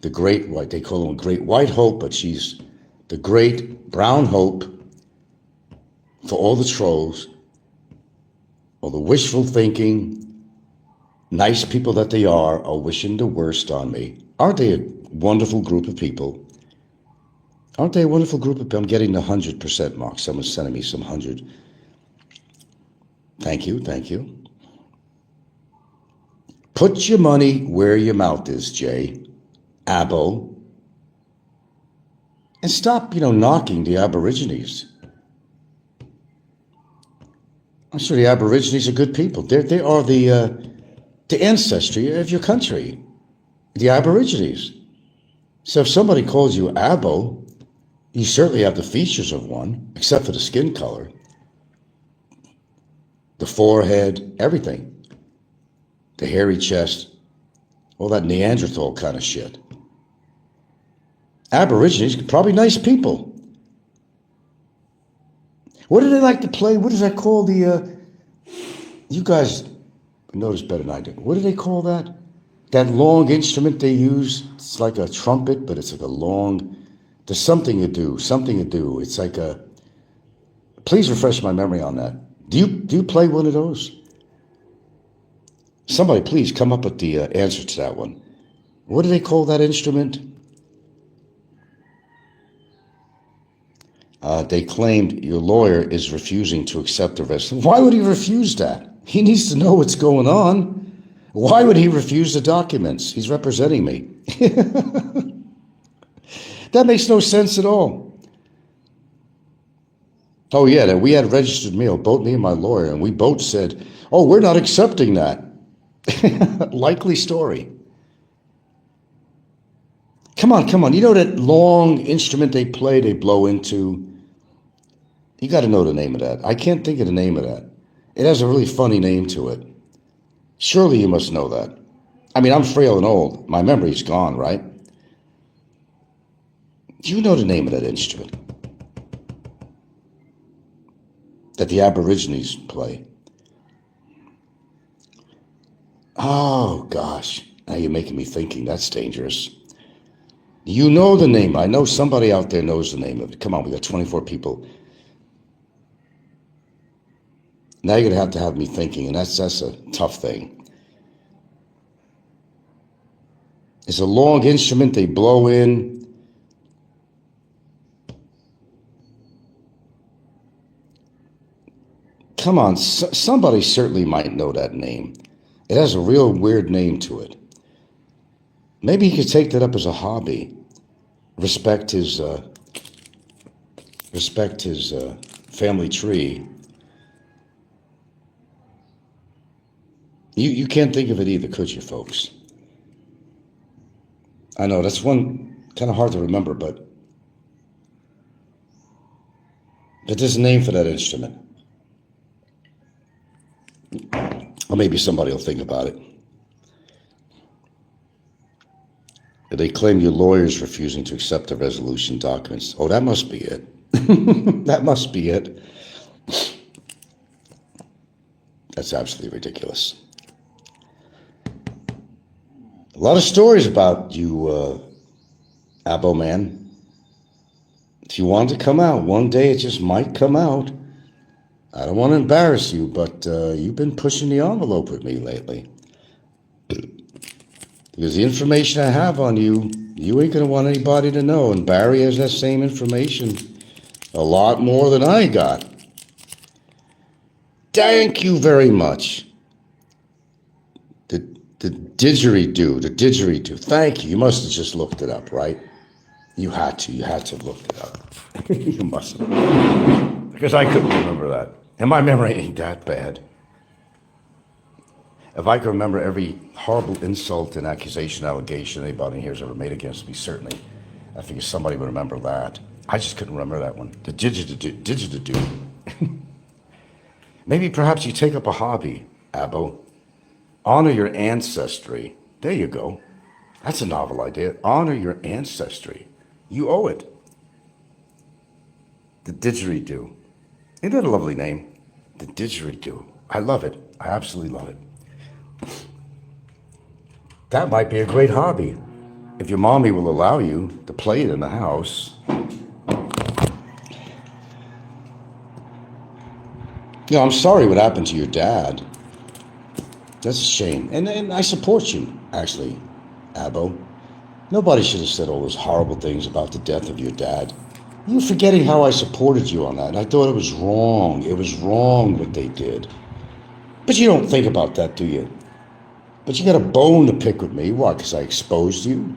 The great, what they call him, great white hope, but she's the great brown hope for all the trolls, all the wishful thinking, nice people that they are wishing the worst on me. Aren't they a wonderful group of people? Aren't they a wonderful group of people? I'm getting the 100% mark. Someone's sending me some 100. Thank you, thank you. Put your money where your mouth is, Jay. Abo. And stop, knocking the Aborigines. I'm sure the Aborigines are good people. They are the ancestry of your country. The Aborigines. So if somebody calls you Abo, you certainly have the features of one, except for the skin color, the forehead, everything. The hairy chest, all that Neanderthal kind of shit. Aborigines, probably nice people. What do they like to play? What is that called? You guys know this better than I do. What do they call that? That long instrument they use, it's like a trumpet, but it's like a long, there's something to do. It's like please refresh my memory on that. Do you play one of those? Somebody please come up with the answer to that one. What do they call that instrument? They claimed your lawyer is refusing to accept the resolution. Why would he refuse that? He needs to know what's going on. Why would he refuse the documents? He's representing me. That makes no sense at all. Oh yeah, we had registered mail, both me and my lawyer, and we both said, oh, we're not accepting that. Likely story. Come on. You know that long instrument they play, they blow into? You got to know the name of that. I can't think of the name of that. It has a really funny name to it. Surely you must know that. I mean, I'm frail and old. My memory's gone, right? Do you know the name of that instrument that the Aborigines play? Oh, gosh. Now you're making me thinking. That's dangerous. You know the name. I know somebody out there knows the name of it. Come on, we got 24 people. Now you're going to have me thinking, and that's a tough thing. It's a long instrument they blow in. Come on, somebody certainly might know that name. It has a real weird name to it. Maybe he could take that up as a hobby. Respect his family tree. You can't think of it either, could you, folks? I know that's one kind of hard to remember, but there's a name for that instrument. Or maybe somebody will think about it. They claim your lawyer's refusing to accept the resolution documents. Oh, that must be it. That must be it. That's absolutely ridiculous. A lot of stories about you, Abo man. If you want to come out, one day it just might come out. I don't want to embarrass you, but you've been pushing the envelope with me lately. Because the information I have on you, you ain't going to want anybody to know. And Barry has that same information. A lot more than I got. Thank you very much. The didgeridoo. Thank you. You must have just looked it up, right? You had to have looked it up. You must have. Because I couldn't remember that. And my memory ain't that bad. If I could remember every horrible insult and accusation, allegation anybody here has ever made against me, certainly, I figure somebody would remember that. I just couldn't remember that one. The didgeridoo. Maybe perhaps you take up a hobby, Abo. Honor your ancestry. There you go. That's a novel idea. Honor your ancestry. You owe it. The didgeridoo. Isn't that a lovely name? The didgeridoo. I love it. I absolutely love it. That might be a great hobby. If your mommy will allow you to play it in the house. Yeah, I'm sorry what happened to your dad. That's a shame. And I support you, actually, Abo. Nobody should have said all those horrible things about the death of your dad. You're forgetting how I supported you on that. And I thought it was wrong. It was wrong what they did. But you don't think about that, do you? But you got a bone to pick with me. Why? Because I exposed you?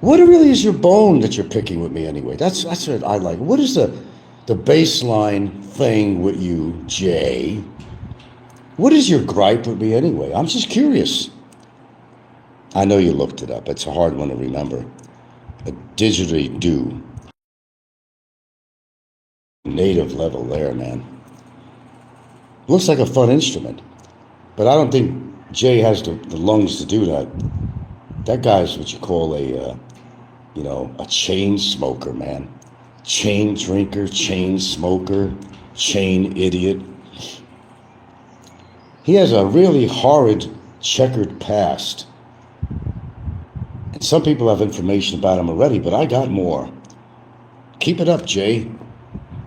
What really is your bone that you're picking with me anyway? That's what I like. What is the baseline thing with you, Jay? What is your gripe with me anyway? I'm just curious. I know you looked it up. It's a hard one to remember. A didgeridoo. Native level there, man. Looks like a fun instrument. But I don't think Jay has the lungs to do that. That guy's what you call a chain smoker, man. Chain drinker, chain smoker, chain idiot. He has a really horrid, checkered past. And some people have information about him already, but I got more. Keep it up, Jay.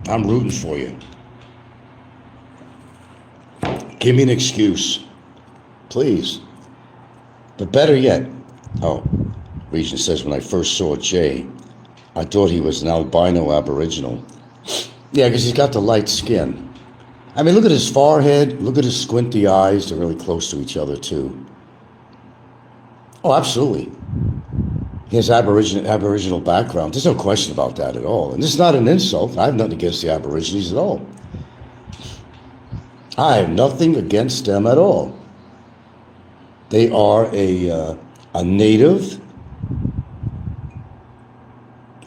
I'm rooting for you. Give me an excuse. Please. But better yet, Regent says, when I first saw Jay, I thought he was an albino aboriginal. Yeah, because he's got the light skin. I mean, look at his forehead. Look at his squinty eyes. They're really close to each other, too. Oh, absolutely. He has aboriginal background. There's no question about that at all. And this is not an insult. I have nothing against the Aborigines at all. I have nothing against them at all. They are a native,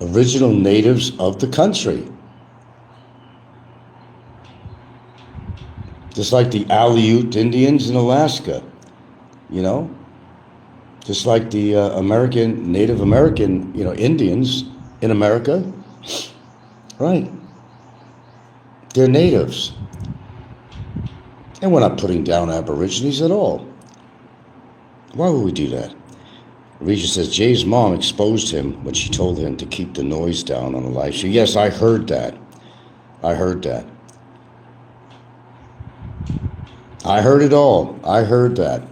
original natives of the country. Just like the Aleut Indians in Alaska, you know? Just like the Native American, Indians in America. Right. They're natives. And we're not putting down Aborigines at all. Why would we do that? Regis says, Jay's mom exposed him when she told him to keep the noise down on the live show. Yes, I heard that. I heard that. I heard it all. I heard that.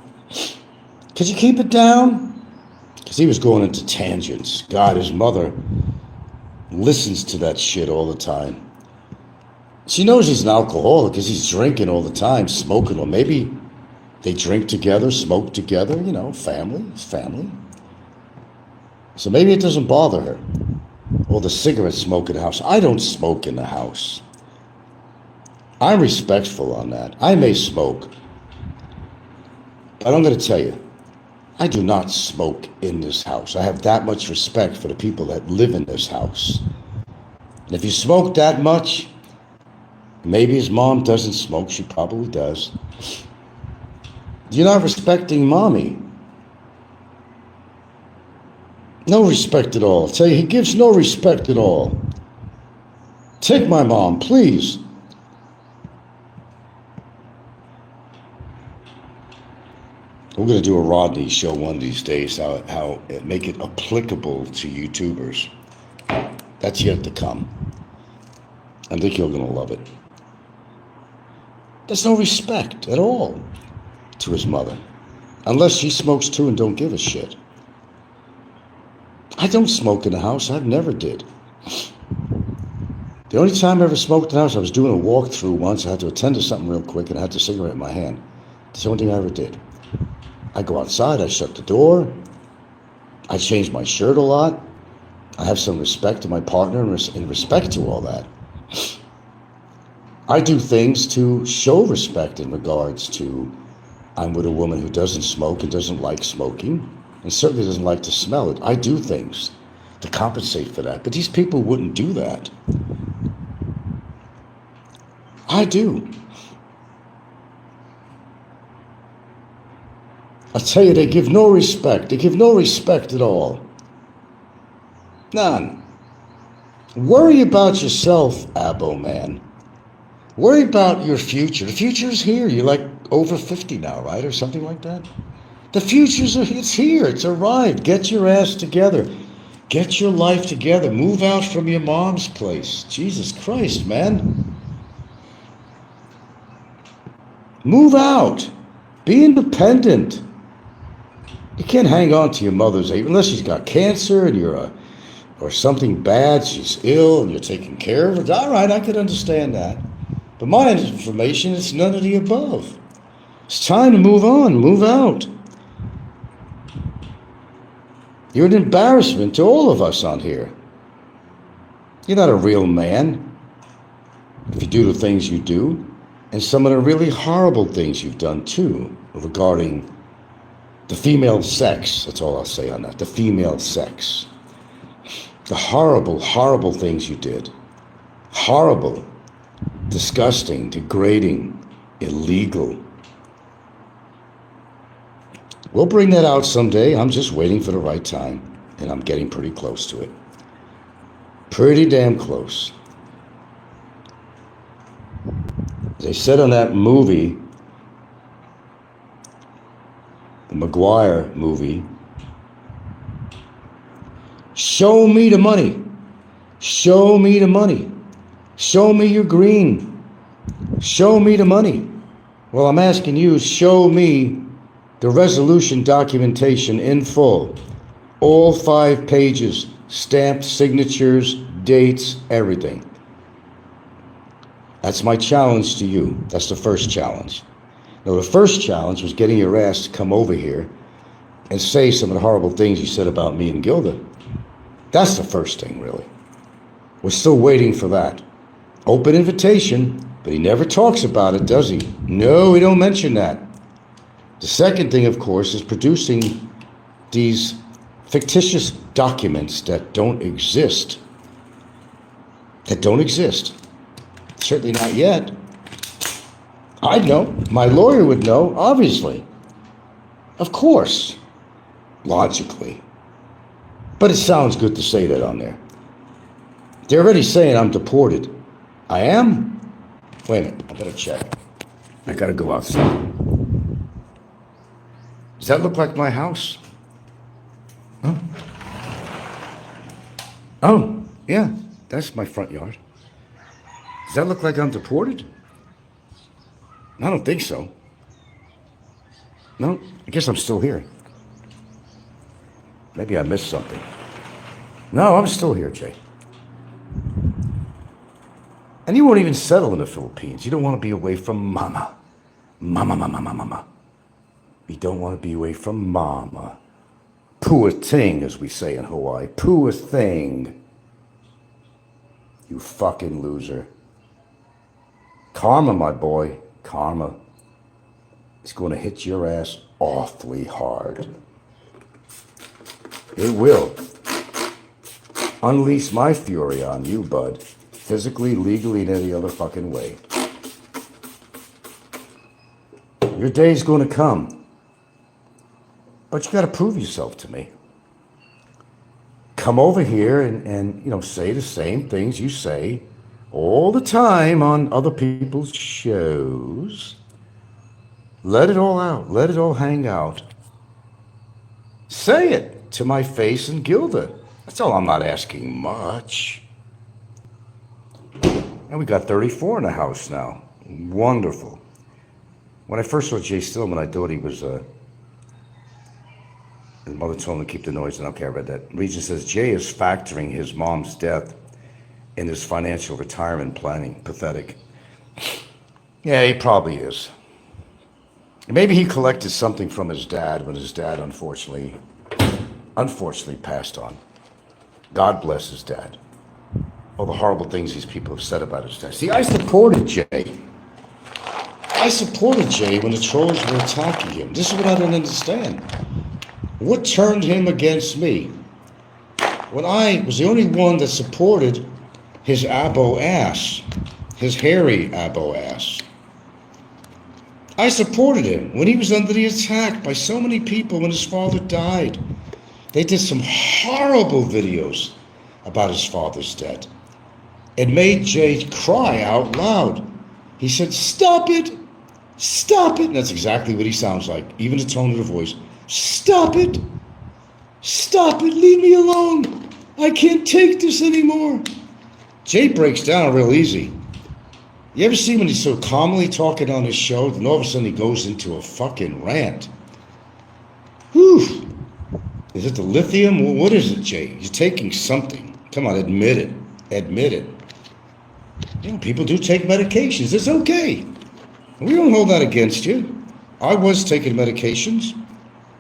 Could you keep it down? Because he was going into tangents. God, his mother listens to that shit all the time. She knows he's an alcoholic because he's drinking all the time, smoking. Or maybe they drink together, smoke together, family. It's family. So maybe it doesn't bother her. Or the cigarette smoke in the house. I don't smoke in the house. I'm respectful on that. I may smoke. But I'm going to tell you, I do not smoke in this house. I have that much respect for the people that live in this house. And if you smoke that much, maybe his mom doesn't smoke. She probably does. You're not respecting mommy. No respect at all. I tell you, he gives no respect at all. Take my mom, please. We're going to do a Rodney show one of these days, how make it applicable to YouTubers. That's yet to come. I think you're going to love it. There's no respect at all to his mother, unless she smokes too and don't give a shit. I don't smoke in the house. I've never did. The only time I ever smoked in the house, I was doing a walkthrough once. I had to attend to something real quick, and I had the cigarette in my hand. That's the only thing I ever did. I go outside, I shut the door, I change my shirt a lot, I have some respect to my partner in respect to all that. I do things to show respect in regards to I'm with a woman who doesn't smoke and doesn't like smoking and certainly doesn't like to smell it. I do things to compensate for that, but these people wouldn't do that. I do. I tell you, they give no respect. They give no respect at all. None. Worry about yourself, Abbo man. Worry about your future. The future is here. You're like over 50 now, right? Or something like that. The future's it's here. It's arrived. Get your ass together. Get your life together. Move out from your mom's place. Jesus Christ, man. Move out. Be independent. You can't hang on to your mother's, unless she's got cancer and or something bad, she's ill and you're taking care of her. All right, I could understand that. But my information is none of the above. It's time to move on, move out. You're an embarrassment to all of us on here. You're not a real man if you do the things you do, and some of the really horrible things you've done too regarding the female sex. That's all I'll say on that. The female sex. The horrible, horrible things you did. Horrible, disgusting, degrading, illegal. We'll bring that out someday. I'm just waiting for the right time, and I'm getting pretty close to it. Pretty damn close. They said on that movie, the McGuire movie, show me the money. Show me the money. Show me your green. Show me the money. Well, I'm asking you, show me the resolution documentation in full. All 5 pages, stamped signatures, dates, everything. That's my challenge to you. That's the first challenge. Now, the first challenge was getting your ass to come over here and say some of the horrible things you said about me and Gilda. That's the first thing, really. We're still waiting for that. Open invitation, but he never talks about it, does he? No, he don't mention that. The second thing, of course, is producing these fictitious documents that don't exist. That don't exist. Certainly not yet. I'd know. My lawyer would know, obviously. Of course. Logically. But it sounds good to say that on there. They're already saying I'm deported. I am? Wait a minute. I better check. I gotta go outside. Does that look like my house? Huh? Oh, yeah. That's my front yard. Does that look like I'm deported? I don't think so. No, I guess I'm still here. Maybe I missed something. No, I'm still here, Jay. And you won't even settle in the Philippines. You don't want to be away from mama. Mama. You don't want to be away from mama. Poor thing, as we say in Hawaii. Poor thing. You fucking loser. Karma, my boy. Karma. It's going to hit your ass awfully hard. It will. Unleash my fury on you, bud. Physically, legally, and any other fucking way. Your day's going to come. But you got to prove yourself to me. Come over here and you know, say the same things you say all the time on other people's shows. Let it all out. Let it all hang out. Say it to my face and Gilda. That's all. I'm not asking much. And we got 34 in the house now. Wonderful. When I first saw Jay Stillman, I thought he was... His mother told him to keep the noise. I don't care about that. Regent says, Jay is factoring his mom's death in his financial retirement planning. Pathetic. Yeah, he probably is. Maybe he collected something from his dad when his dad unfortunately passed on. God bless his dad. All the horrible things these people have said about his dad. See, I supported Jay. I supported Jay when the trolls were attacking him. This is what I don't understand. What turned him against me? When I was the only one that supported his abo ass, his hairy abo ass. I supported him when he was under the attack by so many people when his father died. They did some horrible videos about his father's death. It made Jay cry out loud. He said, stop it, stop it. And that's exactly what he sounds like, even the tone of the voice. Stop it, leave me alone. I can't take this anymore. Jay breaks down real easy. You ever see when he's so calmly talking on his show, then all of a sudden he goes into a fucking rant? Whew. Is it the lithium? What is it, Jay? You're taking something. Come on, admit it. Admit it. You know, people do take medications. It's okay. We don't hold that against you. I was taking medications.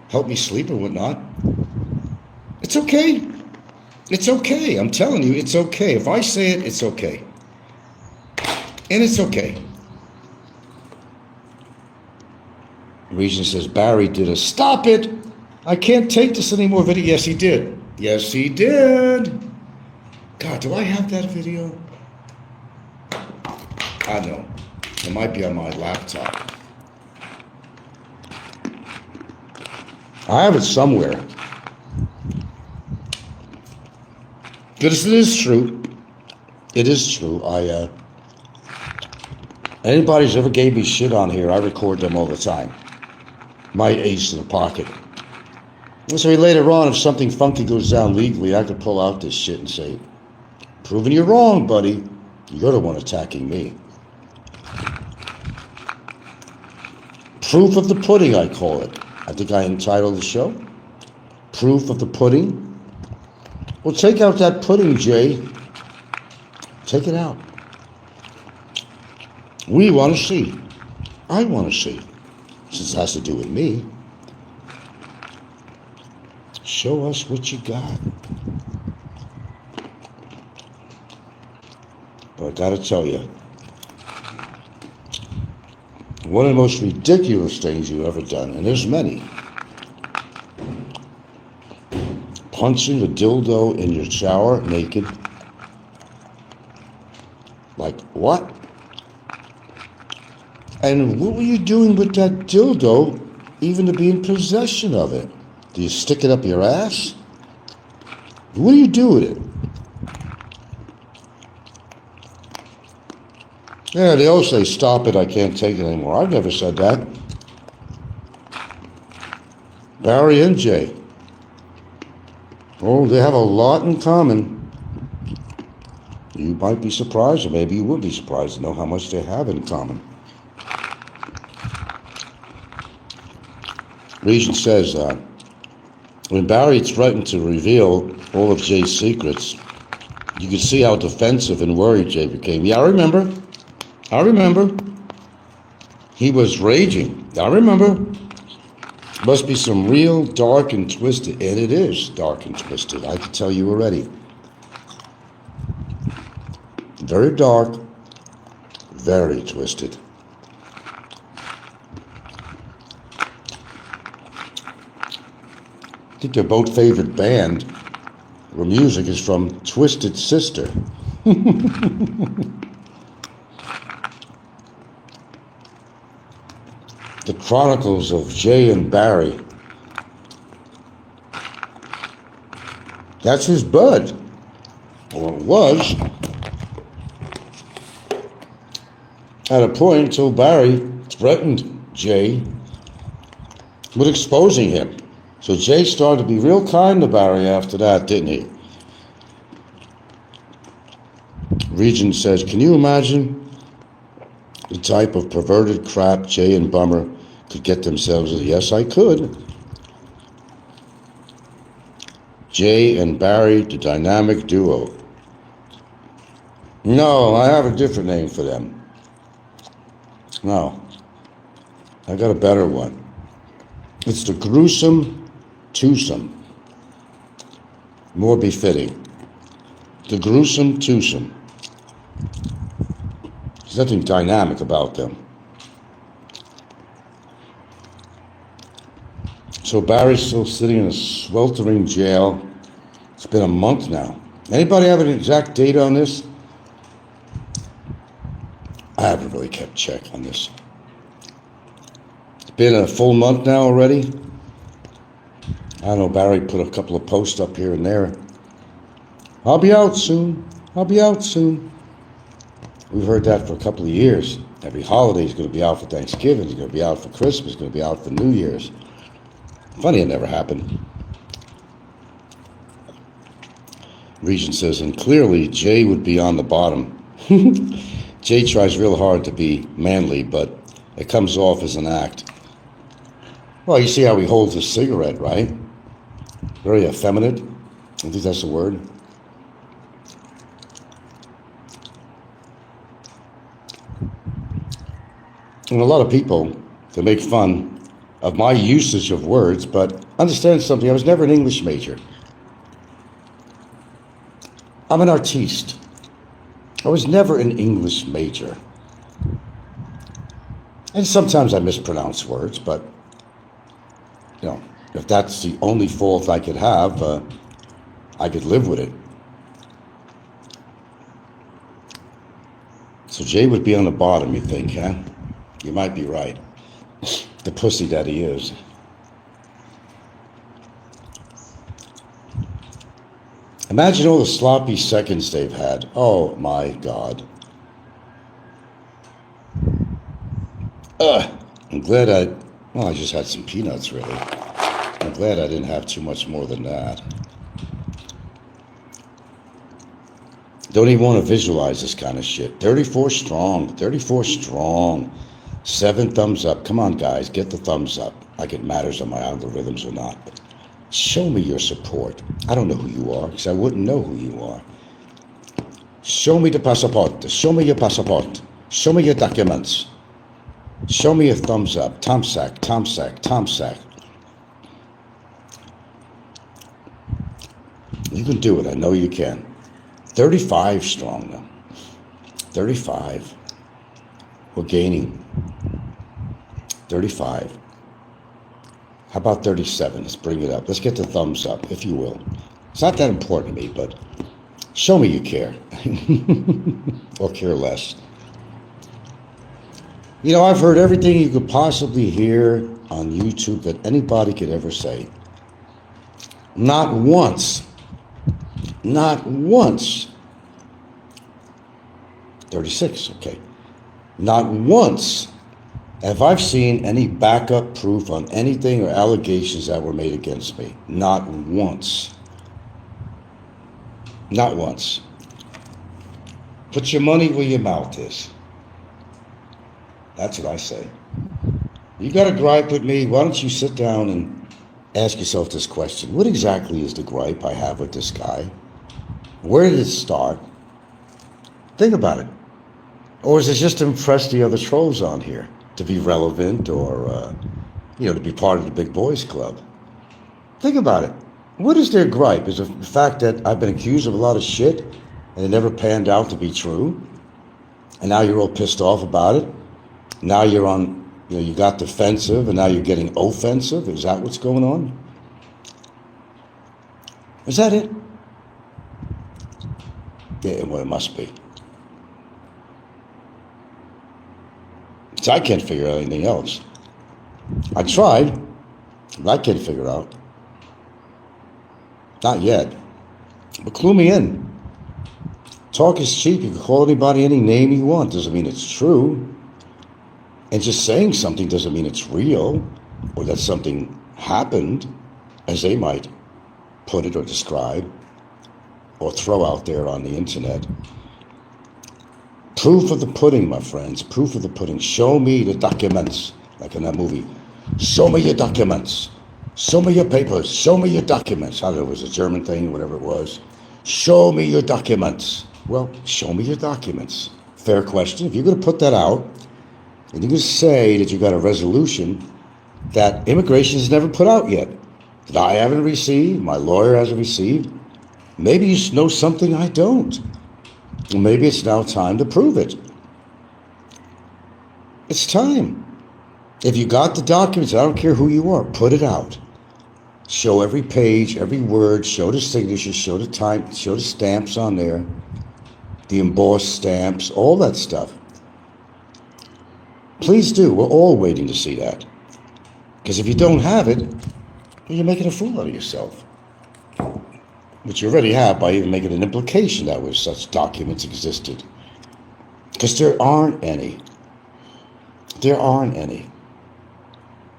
Help me sleep or whatnot. It's okay. It's okay. I'm telling you, it's okay. If I say it, it's okay. And it's okay. Regent says, Barry did a stop it. I can't take this anymore video. Yes, he did. Yes, he did. God, do I have that video? I know. It might be on my laptop. I have it somewhere. Because it is true. It is true. Anybody's ever gave me shit on here, I record them all the time. My ace in the pocket. So later on, if something funky goes down legally, I could pull out this shit and say, proving you're wrong, buddy. You're the one attacking me. Proof of the pudding, I call it. I think I entitled the show. Proof of the pudding. Well, take out that pudding, Jay. Take it out. We want to see. I want to see. Since it has to do with me. Show us what you got. But I gotta tell you, one of the most ridiculous things you've ever done, and there's many, punching a dildo in your shower naked. Like, what? And what were you doing with that dildo even to be in possession of it? Do you stick it up your ass? What do you do with it? Yeah, they all say, stop it, I can't take it anymore. I've never said that. Barry and Jay. Oh, they have a lot in common. You might be surprised, or maybe you would be surprised to know how much they have in common. Regent says, when Barry threatened to reveal all of Jay's secrets, you could see how defensive and worried Jay became. Yeah, I remember. He was raging. I remember. Must be some real dark and twisted, and it is dark and twisted. I can tell you already. Very dark, very twisted. I think their both favorite band or music is from Twisted Sister. The Chronicles of Jay and Barry. That's his bud, or it was. At a point until Barry threatened Jay with exposing him. So Jay started to be real kind to Barry after that, didn't he? Regent says, can you imagine the type of perverted crap Jay and Bummer could get themselves in? Yes, I could. Jay and Barry, the dynamic duo. No, I have a different name for them. No, I got a better one. It's the gruesome twosome. More befitting. The gruesome twosome. There's nothing dynamic about them. So Barry's still sitting in a sweltering jail. It's been a month now. Anybody have an exact date on this? I haven't really kept check on this. It's been a full month now already. I don't know, Barry put a couple of posts up here and there. I'll be out soon. I'll be out soon. We've heard that for a couple of years. Every holiday is going to be out for Thanksgiving. It's going to be out for Christmas. It's going to be out for New Year's. Funny it never happened. Regent says, and clearly Jay would be on the bottom. Jay tries real hard to be manly, but it comes off as an act. Well, you see how he holds a cigarette, right? Very effeminate. I think that's the word. And a lot of people, they make fun of my usage of words, but understand something, I was never an English major. I'm an artiste. I was never an English major. And sometimes I mispronounce words, but, you know, if that's the only fault I could have, I could live with it. So Jay would be on the bottom, you think, huh? You might be right. The pussy that he is. Imagine all the sloppy seconds they've had. Oh my God. I'm glad I just had some peanuts really. I'm glad I didn't have too much more than that. Don't even want to visualize this kind of shit. 34 strong, 34 strong. 7 thumbs up. Come on, guys, get the thumbs up. Like it matters on my algorithms or not. But show me your support. I don't know who you are, because I wouldn't know who you are. Show me the passport. Show me your passport. Show me your documents. Show me a thumbs up. Tom Sack, Tom Sack, Tom Sack. You can do it. I know you can. 35 strong now. 35. We're gaining. 35. How about 37? Let's bring it up. Let's get the thumbs up, if you will. It's not that important to me, but show me you care. Or care less. You know, I've heard everything you could possibly hear on YouTube that anybody could ever say. Not once. Not once. 36, okay. Not once have I seen any backup proof on anything or allegations that were made against me. Not once. Not once. Put your money where your mouth is. That's what I say. You got a gripe with me, why don't you sit down and ask yourself this question. What exactly is the gripe I have with this guy? Where did it start? Think about it. Or is it just to impress the other trolls on here? To be relevant or, to be part of the big boys club. Think about it. What is their gripe? Is it the fact that I've been accused of a lot of shit and it never panned out to be true? And now you're all pissed off about it? Now you're on, you got defensive and now you're getting offensive? Is that what's going on? Is that it? Yeah, well, it must be. So I can't figure out anything else. I tried, but I can't figure it out. Not yet. But clue me in. Talk is cheap. You can call anybody any name you want. Doesn't mean it's true. And just saying something doesn't mean it's real or that something happened, as they might put it or describe or throw out there on the internet. Proof of the pudding, my friends. Proof of the pudding. Show me the documents. Like in that movie. Show me your documents. Show me your papers. Show me your documents. I don't know, it was a German thing, whatever it was. Show me your documents. Well, show me your documents. Fair question. If you're going to put that out, and you're going to say that you got a resolution that immigration has never put out yet, that I haven't received, my lawyer hasn't received, maybe you know something I don't. Maybe it's now time to prove it. It's time. If you got the documents, I don't care who you are, put it out. Show every page, every word, show the signature, show the time, show the stamps on there, the embossed stamps, all that stuff. Please do. We're all waiting to see that. Because if you don't have it, you're making a fool out of yourself. Which you already have by even making an implication that such documents existed. Because there aren't any. There aren't any.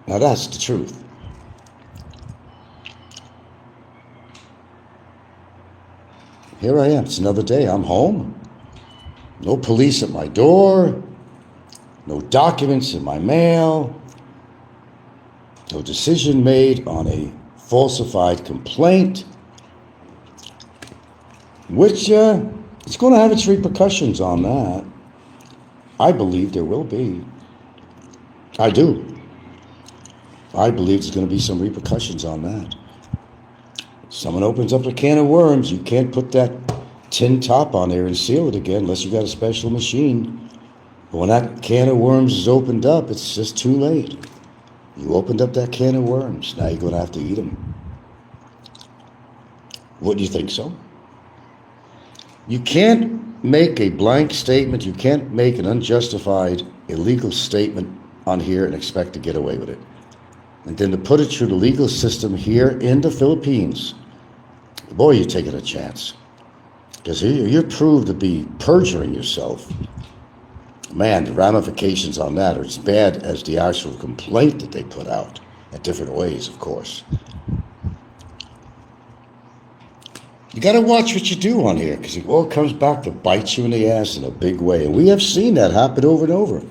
Now that's the truth. Here I am. It's another day. I'm home. No police at my door. No documents in my mail. No decision made on a falsified complaint. Which it's going to have its repercussions on that. I believe there will be. I do. I believe there's going to be some repercussions on that. Someone opens up a can of worms, you can't put that tin top on there and seal it again unless you got a special machine. But when that can of worms is opened up, it's just too late. You opened up that can of worms. Now you're going to have to eat them. Wouldn't you think so? You can't make a blank statement. You can't make an unjustified, illegal statement on here and expect to get away with it. And then to put it through the legal system here in the Philippines, boy, you're taking a chance. Because you're proved to be perjuring yourself. Man, the ramifications on that are as bad as the actual complaint that they put out, in different ways, of course. You got to watch what you do on here, because it all comes back to bite you in the ass in a big way. And we have seen that happen over and over.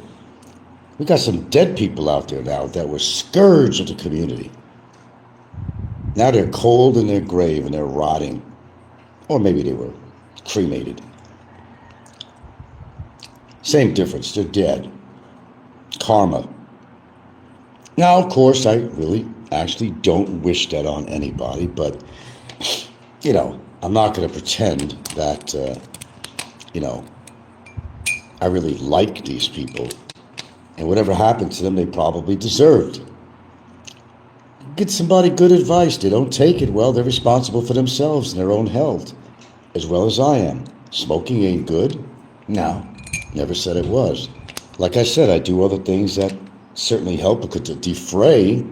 We got some dead people out there now that were scourge of the community. Now they're cold in their grave and they're rotting. Or maybe they were cremated. Same difference, they're dead. Karma. Now, of course, I really actually don't wish that on anybody, but, I'm not going to pretend that, I really like these people. And whatever happened to them, they probably deserved. Get somebody good advice. They don't take it well. They're responsible for themselves and their own health, as well as I am. Smoking ain't good. No, never said it was. Like I said, I do other things that certainly help because to defray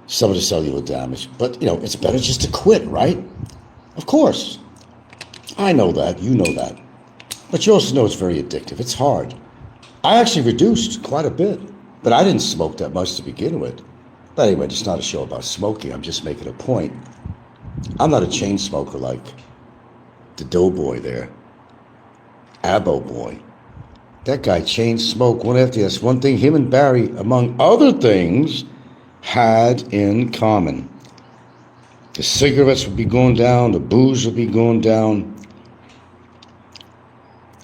some of the cellular damage. But, it's better just to quit, right? Of course. I know that. You know that. But you also know it's very addictive. It's hard. I actually reduced quite a bit, but I didn't smoke that much to begin with. But anyway, it's not a show about smoking. I'm just making a point. I'm not a chain smoker like the doughboy there, Abo Boy. That guy chain smoked one after the other. That's one thing him and Barry, among other things, had in common. The cigarettes would be going down, the booze would be going down.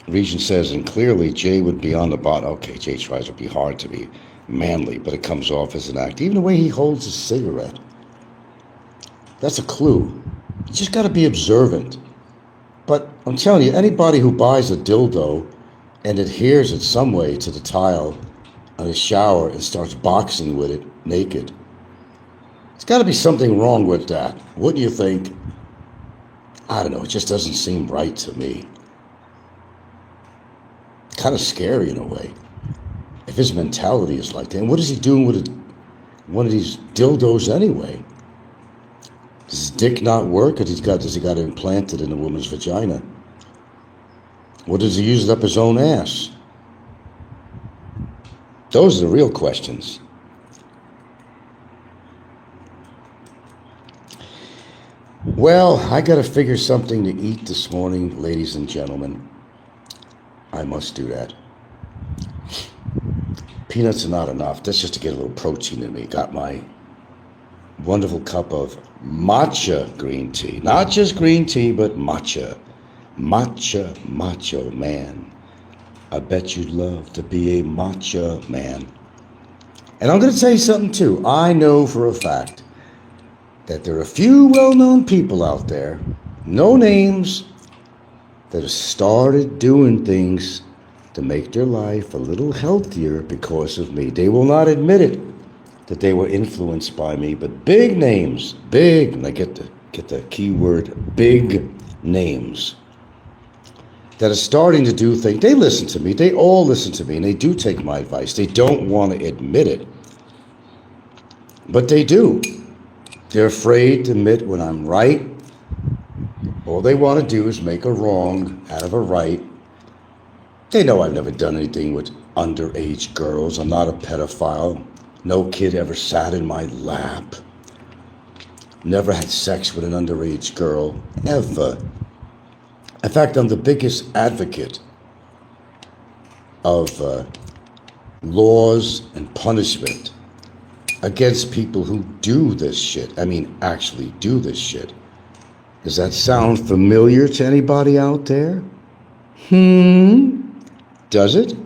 Regent says, and clearly Jay would be on the bottom. Okay, Jay tries to be hard to be manly, but it comes off as an act. Even the way he holds a cigarette. That's a clue. You just got to be observant. But I'm telling you, anybody who buys a dildo and adheres in some way to the tile on his shower and starts boxing with it naked, there's got to be something wrong with that. Wouldn't you think? I don't know. It just doesn't seem right to me. Kind of scary in a way. If his mentality is like that, and what is he doing with one of these dildos anyway? Does his dick not work, or does he got it implanted in a woman's vagina? Or does he use it up his own ass? Those are the real questions. Well, I got to figure something to eat this morning, ladies and gentlemen. I must do that. Peanuts are not enough. That's just to get a little protein in me. Got my wonderful cup of matcha green tea. Not just green tea, but matcha. Matcha, macho man. I bet you'd love to be a matcha man. And I'm going to tell you something too. I know for a fact that there are a few well-known people out there, no names, that have started doing things to make their life a little healthier because of me. They will not admit it, that they were influenced by me, but big names, big, and I get the key word, big names, that are starting to do things. They listen to me, they all listen to me, and they do take my advice. They don't want to admit it, but they do. They're afraid to admit when I'm right. All they want to do is make a wrong out of a right. They know I've never done anything with underage girls. I'm not a pedophile. No kid ever sat in my lap. Never had sex with an underage girl, ever. In fact, I'm the biggest advocate of laws and punishment against people who do this shit. I mean, actually do this shit. Does that sound familiar to anybody out there? Does it?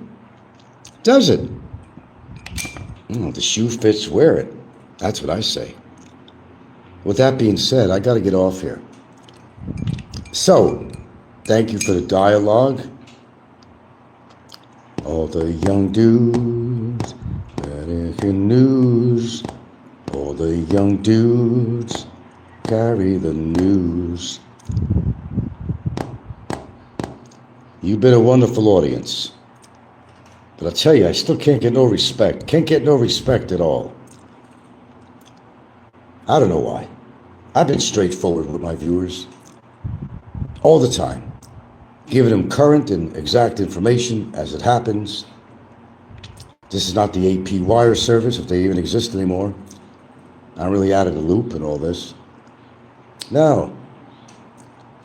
Does it? The shoe fits, wear it. That's what I say. With that being said, I got to get off here. So, thank you for the dialogue. All the young dudes, American news. All the young dudes carry the news. You've been a wonderful audience. But I tell you, I still can't get no respect. Can't get no respect at all. I don't know why. I've been straightforward with my viewers. All the time. Giving them current and exact information as it happens. This is not the AP wire service, if they even exist anymore. I'm really out of the loop in all this. No.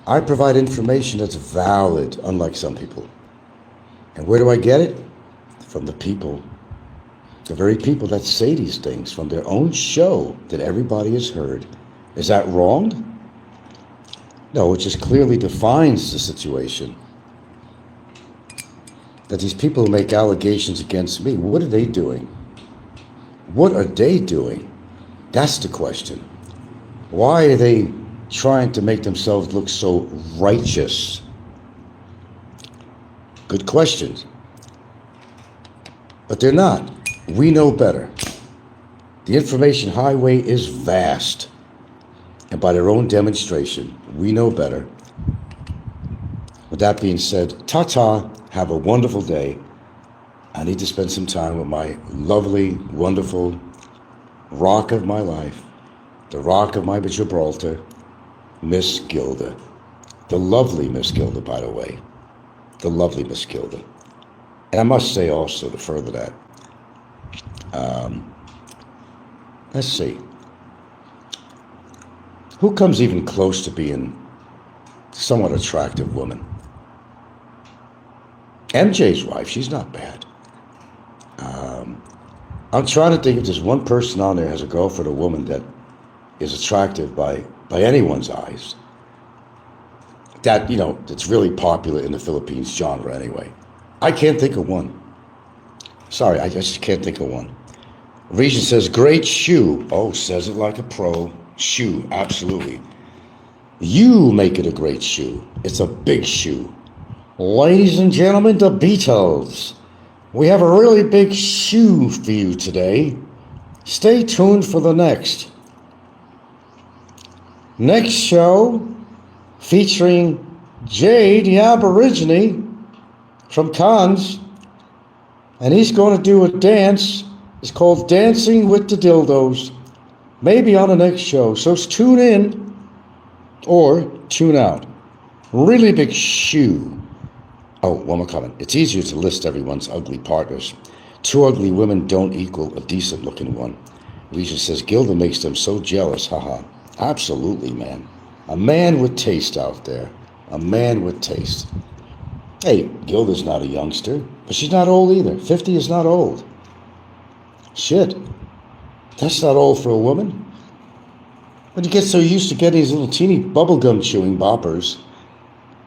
I provide information that's valid, unlike some people. And where do I get it? From the people. The very people that say these things from their own show that everybody has heard. Is that wrong? No, it just clearly defines the situation. That these people who make allegations against me, what are they doing? What are they doing? That's the question. Why are they trying to make themselves look so righteous? Good questions. But they're not. We know better. The information highway is vast. And by their own demonstration, we know better. With that being said, ta-ta, have a wonderful day. I need to spend some time with my lovely, wonderful rock of my life, the rock of my Gibraltar, Miss Gilda. The lovely Miss Gilda, by the way. The lovely Miss Gilda. And I must say also, to further that, let's see. Who comes even close to being a somewhat attractive woman? MJ's wife, she's not bad. I'm trying to think if there's one person on there has a girlfriend or woman that is attractive by anyone's eyes. That, that's really popular in the Philippines genre anyway. I can't think of one. Sorry, I just can't think of one. Regent says, great shoe. Oh, says it like a pro. Shoe, absolutely. You make it a great shoe. It's a big shoe. Ladies and gentlemen, the Beatles. We have a really big shoe for you today. Stay tuned for the next show featuring Jay, the Aborigine from Cannes, and he's going to do a dance. It's called Dancing with the Dildos. Maybe on the next show. So tune in or tune out. Really big shoe. Oh, one more comment. It's easier to list everyone's ugly partners. 2 ugly women don't equal a decent looking one. Lisa says, Gilda makes them so jealous. Haha. Absolutely, man. A man with taste out there. A man with taste. Hey, Gilda's not a youngster, but she's not old either. 50 is not old. Shit. That's not old for a woman. When you get so used to getting these little teeny bubblegum chewing boppers,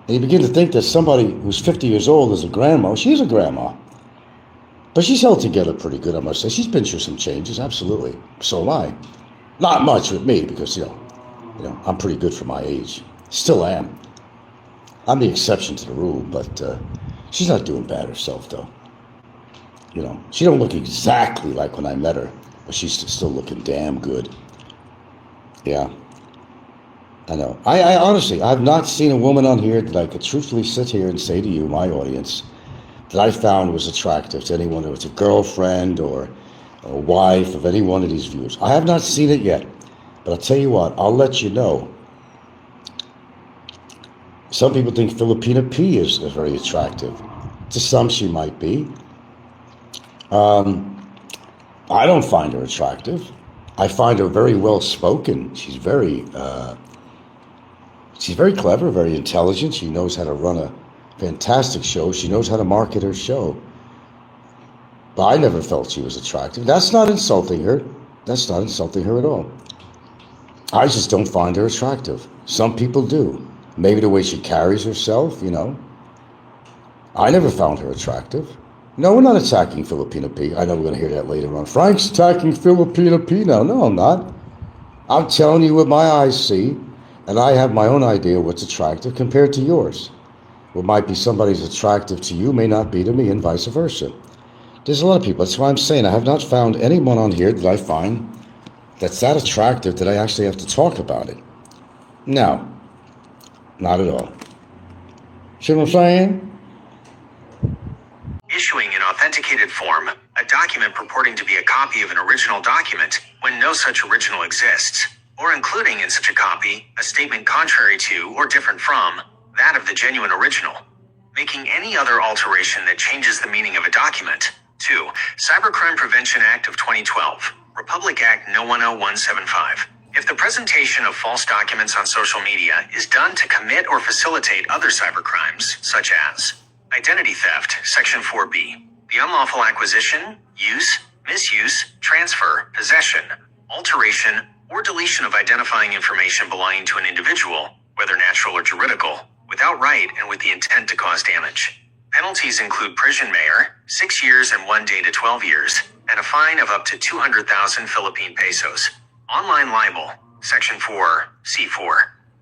and you begin to think that somebody who's 50 years old is a grandma. She's a grandma. But she's held together pretty good, I must say. She's been through some changes, absolutely. So am I. Not much with me, because, you know, I'm pretty good for my age. Still am. I'm the exception to the rule, but she's not doing bad herself, though. You know, she don't look exactly like when I met her, but she's still looking damn good. Yeah. I know. I honestly, I've not seen a woman on here that I could truthfully sit here and say to you, my audience, that I found was attractive to anyone, whether it's a girlfriend or a wife of any one of these viewers. I have not seen it yet, but I'll tell you what, I'll let you know. Some people think Filipina P is very attractive. To some, she might be. I don't find her attractive. I find her very well spoken. She's very clever, very intelligent. She knows how to run a fantastic show. She knows how to market her show. But I never felt she was attractive. That's not insulting her. That's not insulting her at all. I just don't find her attractive. Some people do. Maybe the way she carries herself, you know. I never found her attractive. No, we're not attacking Filipina P. I know we're going to hear that later on. Frank's attacking Filipina P now. No, I'm not. I'm telling you what my eyes see, and I have my own idea what's attractive compared to yours. What might be somebody's attractive to you may not be to me, and vice versa. There's a lot of people. That's why I'm saying I have not found anyone on here that I find that's that attractive that I actually have to talk about it. No, not at all. See what I'm saying? Issuing in authenticated form a document purporting to be a copy of an original document when no such original exists, or including in such a copy a statement contrary to or different from that of the genuine original, making any other alteration that changes the meaning of a document. 2. Cybercrime Prevention Act of 2012, Republic Act No. 10175. If the presentation of false documents on social media is done to commit or facilitate other cybercrimes, such as identity theft, Section 4B, the unlawful acquisition, use, misuse, transfer, possession, alteration, or deletion of identifying information belonging to an individual, whether natural or juridical, without right and with the intent to cause damage. Penalties include prison mayor, 6 years and 1 day to 12 years, and a fine of up to 200,000 Philippine pesos. Online libel, Section 4, C4.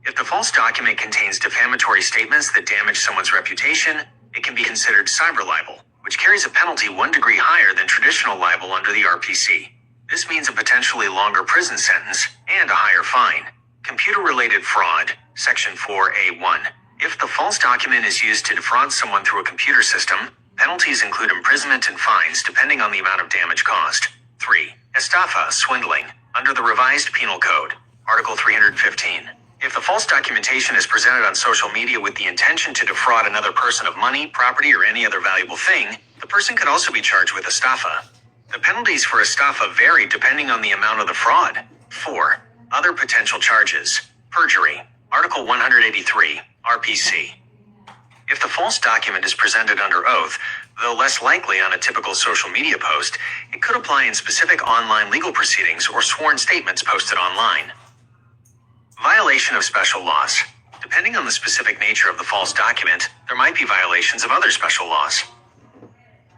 If the false document contains defamatory statements that damage someone's reputation, it can be considered cyber libel, which carries a penalty 1 degree higher than traditional libel under the RPC. This means a potentially longer prison sentence and a higher fine. Computer-related fraud, Section 4A1. If the false document is used to defraud someone through a computer system, penalties include imprisonment and fines depending on the amount of damage caused. 3. Estafa, swindling, under the revised penal code, Article 315. If the false documentation is presented on social media with the intention to defraud another person of money, property, or any other valuable thing, the person could also be charged with estafa. The penalties for estafa vary depending on the amount of the fraud. 4. Other potential charges. Perjury, Article 183, RPC. If the false document is presented under oath, though less likely on a typical social media post, it could apply in specific online legal proceedings or sworn statements posted online. Violation of special laws. Depending on the specific nature of the false document, there might be violations of other special laws.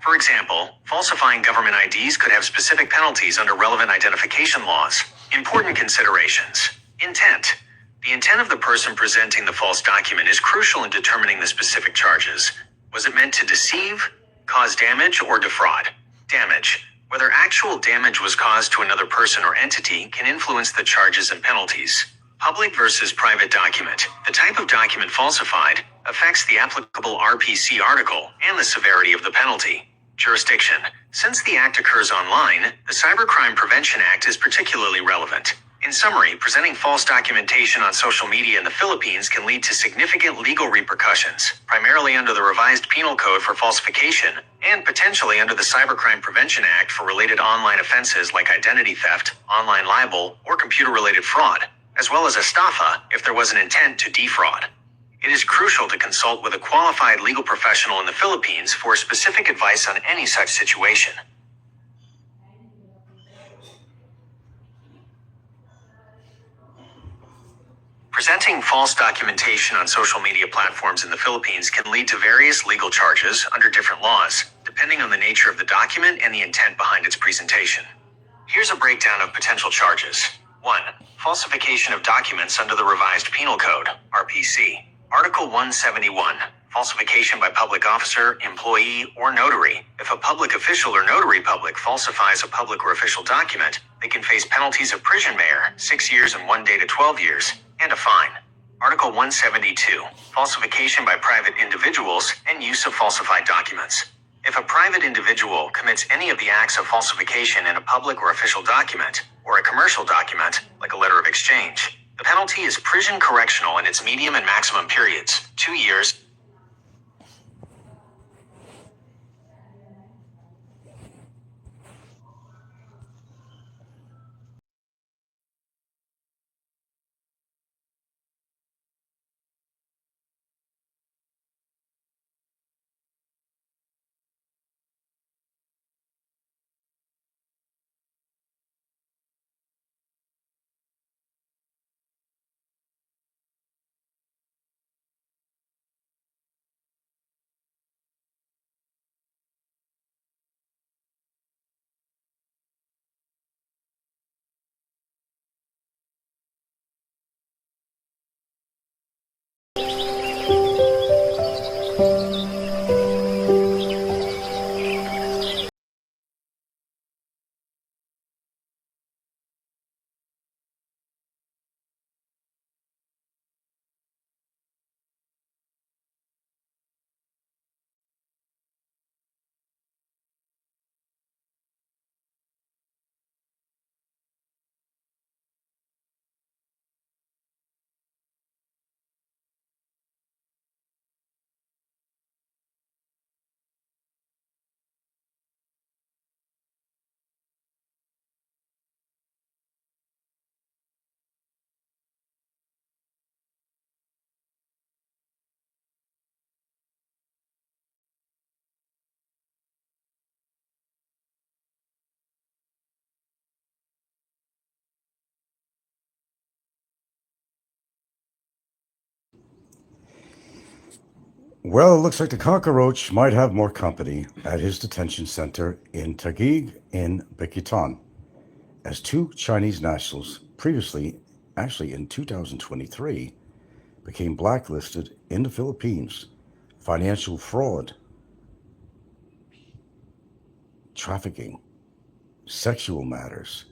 For example, falsifying government IDs could have specific penalties under relevant identification laws. Important considerations. Intent. The intent of the person presenting the false document is crucial in determining the specific charges. Was it meant to deceive, cause damage, or defraud? Damage. Whether actual damage was caused to another person or entity can influence the charges and penalties. Public versus private document. The type of document falsified affects the applicable RPC article and the severity of the penalty. Jurisdiction. Since the act occurs online, the Cybercrime Prevention Act is particularly relevant. In summary, presenting false documentation on social media in the Philippines can lead to significant legal repercussions, primarily under the revised Penal Code for falsification, and potentially under the Cybercrime Prevention Act for related online offenses like identity theft, online libel, or computer-related fraud, as well as estafa if there was an intent to defraud. It is crucial to consult with a qualified legal professional in the Philippines for specific advice on any such situation. Presenting false documentation on social media platforms in the Philippines can lead to various legal charges under different laws, depending on the nature of the document and the intent behind its presentation. Here's a breakdown of potential charges. 1. Falsification of documents under the revised Penal Code, RPC. Article 171. Falsification by public officer, employee, or notary. If a public official or notary public falsifies a public or official document, they can face penalties of prison mayor, 6 years and 1 day to 12 years, and a fine. Article 172. Falsification by private individuals and use of falsified documents. If a private individual commits any of the acts of falsification in a public or official document, or a commercial document, like a letter of exchange, the penalty is prison correctional in its medium and maximum periods, 2 years. Well, it looks like the Roach might have more company at his detention center in Taguig in Bikitan, as 2 Chinese nationals previously, actually in 2023, became blacklisted in the Philippines. Financial fraud, trafficking, sexual matters,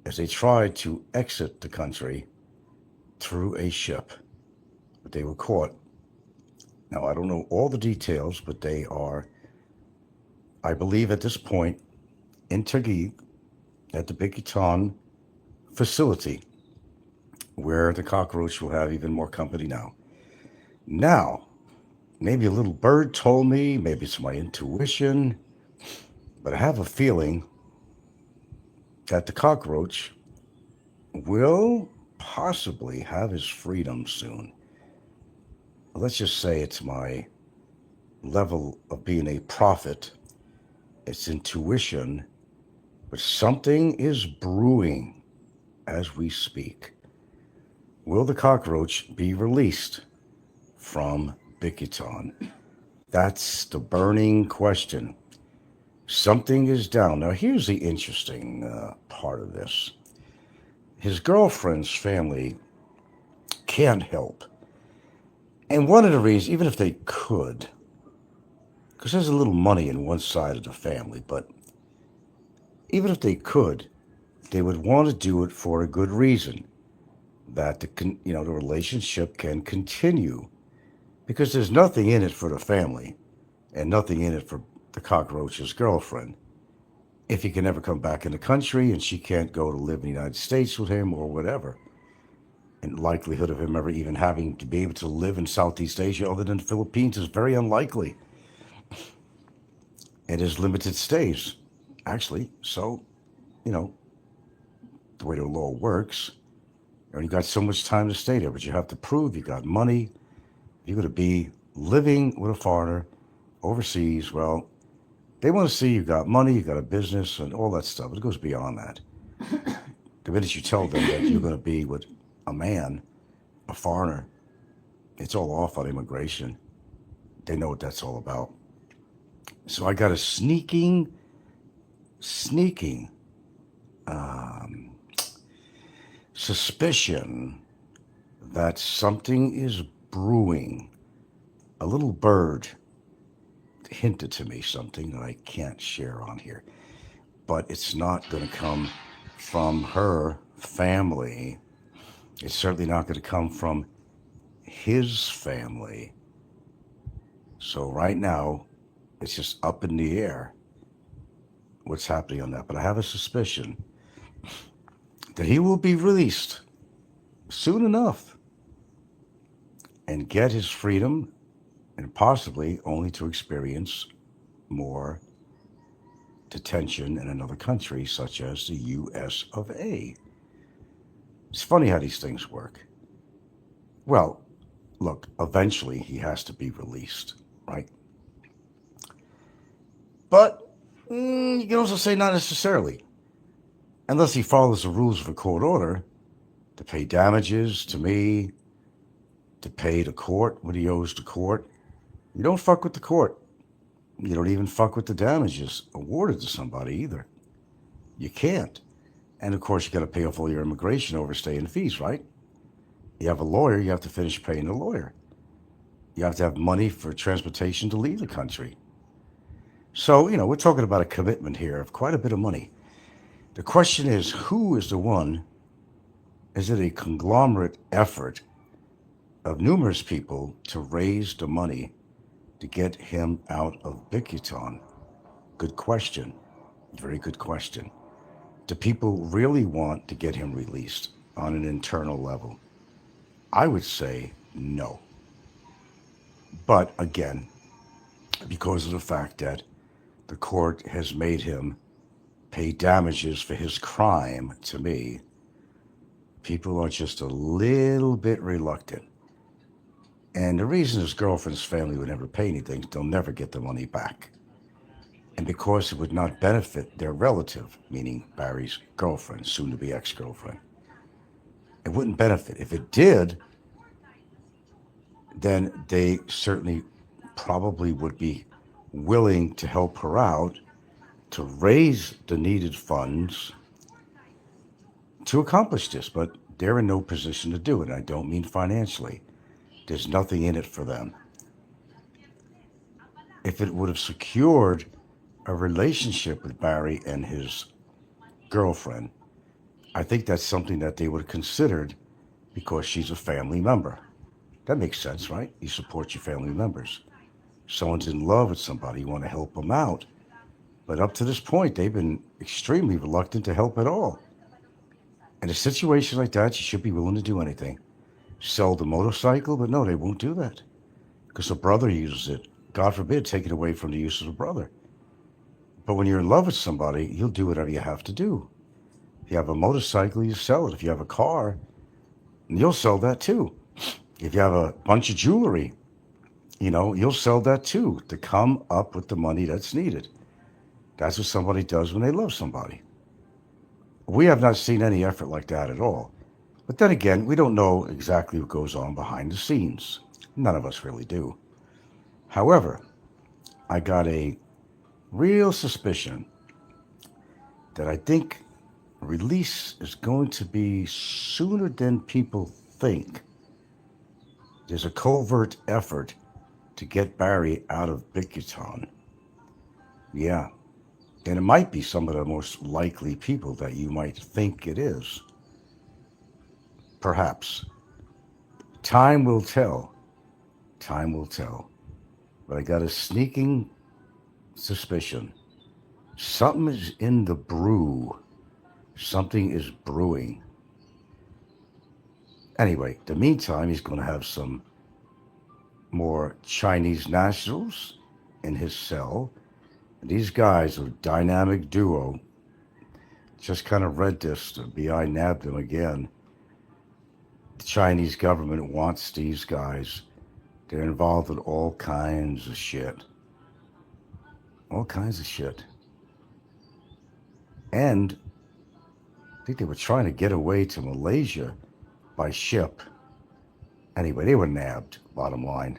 as they tried to exit the country through a ship, but they were caught. Now, I don't know all the details, but they are, I believe at this point, in Taguig at the Bikitan facility, where the cockroach will have even more company now. Now, maybe a little bird told me, maybe it's my intuition, but I have a feeling that the cockroach will possibly have his freedom soon. Let's just say it's my level of being a prophet. It's intuition, but something is brewing as we speak. Will the cockroach be released from Bikitan? That's the burning question. Something is down. Now, here's the interesting part of this. His girlfriend's family can't help. And one of the reasons, even if they could, because there's a little money in one side of the family, but even if they could, they would want to do it for a good reason, that the relationship can continue, because there's nothing in it for the family and nothing in it for the cockroach's girlfriend. If he can never come back in the country and she can't go to live in the United States with him or whatever, and likelihood of him ever even having to be able to live in Southeast Asia other than the Philippines is very unlikely. And his limited stays, actually. So, the way the law works, you got so much time to stay there, but you have to prove you got money. You're going to be living with a foreigner overseas. Well, they want to see you got money, you got a business, and all that stuff. It goes beyond that. The minute you tell them that you're going to be with a man, a foreigner, it's all off on immigration. They know what that's all about. So I got a sneaking suspicion that something is brewing. A little bird hinted to me something that I can't share on here, but it's not going to come from her family. It's certainly not going to come from his family. So right now, it's just up in the air what's happening on that. But I have a suspicion that he will be released soon enough and get his freedom, and possibly only to experience more detention in another country, such as the U.S. of A. It's funny how these things work. Well, look, eventually he has to be released, right? But you can also say not necessarily. Unless he follows the rules of a court order to pay damages to me, to pay the court what he owes to court. You don't fuck with the court. You don't even fuck with the damages awarded to somebody either. You can't. And of course, you got to pay off all your immigration overstay and fees, right? You have a lawyer, you have to finish paying the lawyer. You have to have money for transportation to leave the country. So, we're talking about a commitment here of quite a bit of money. The question is, who is the one? Is it a conglomerate effort of numerous people to raise the money to get him out of Bicuton? Good question. Very good question. Do people really want to get him released on an internal level? I would say no. But again, because of the fact that the court has made him pay damages for his crime to me, people are just a little bit reluctant. And the reason his girlfriend's family would never pay anything is they'll never get the money back. And because it would not benefit their relative, meaning Barry's girlfriend, soon-to-be ex-girlfriend, it wouldn't benefit. If it did, then they certainly probably would be willing to help her out to raise the needed funds to accomplish this. But they're in no position to do it. I don't mean financially. There's nothing in it for them. If it would have secured a relationship with Barry and his girlfriend, I think that's something that they would have considered, because she's a family member. That makes sense, right? You support your family members. Someone's in love with somebody, you want to help them out. But up to this point, they've been extremely reluctant to help at all. In a situation like that, you should be willing to do anything. Sell the motorcycle, but no, they won't do that. Because the brother uses it. God forbid, take it away from the use of the brother. But when you're in love with somebody, you'll do whatever you have to do. If you have a motorcycle, you sell it. If you have a car, you'll sell that too. If you have a bunch of jewelry, you'll sell that too, to come up with the money that's needed. That's what somebody does when they love somebody. We have not seen any effort like that at all. But then again, we don't know exactly what goes on behind the scenes. None of us really do. However, I got a real suspicion that I think release is going to be sooner than people think. There's a covert effort to get Barry out of Bickerton. Yeah, and it might be some of the most likely people that you might think it is. Perhaps. Time will tell. Time will tell. But I got a sneaking suspicion. Something is in the brew. Something is brewing. Anyway, the meantime, he's going to have some more Chinese nationals in his cell. And these guys, a dynamic duo, just kind of read this. The BI nabbed them again. The Chinese government wants these guys. They're involved in all kinds of shit. All kinds of shit. And I think they were trying to get away to Malaysia by ship. Anyway, they were nabbed, bottom line.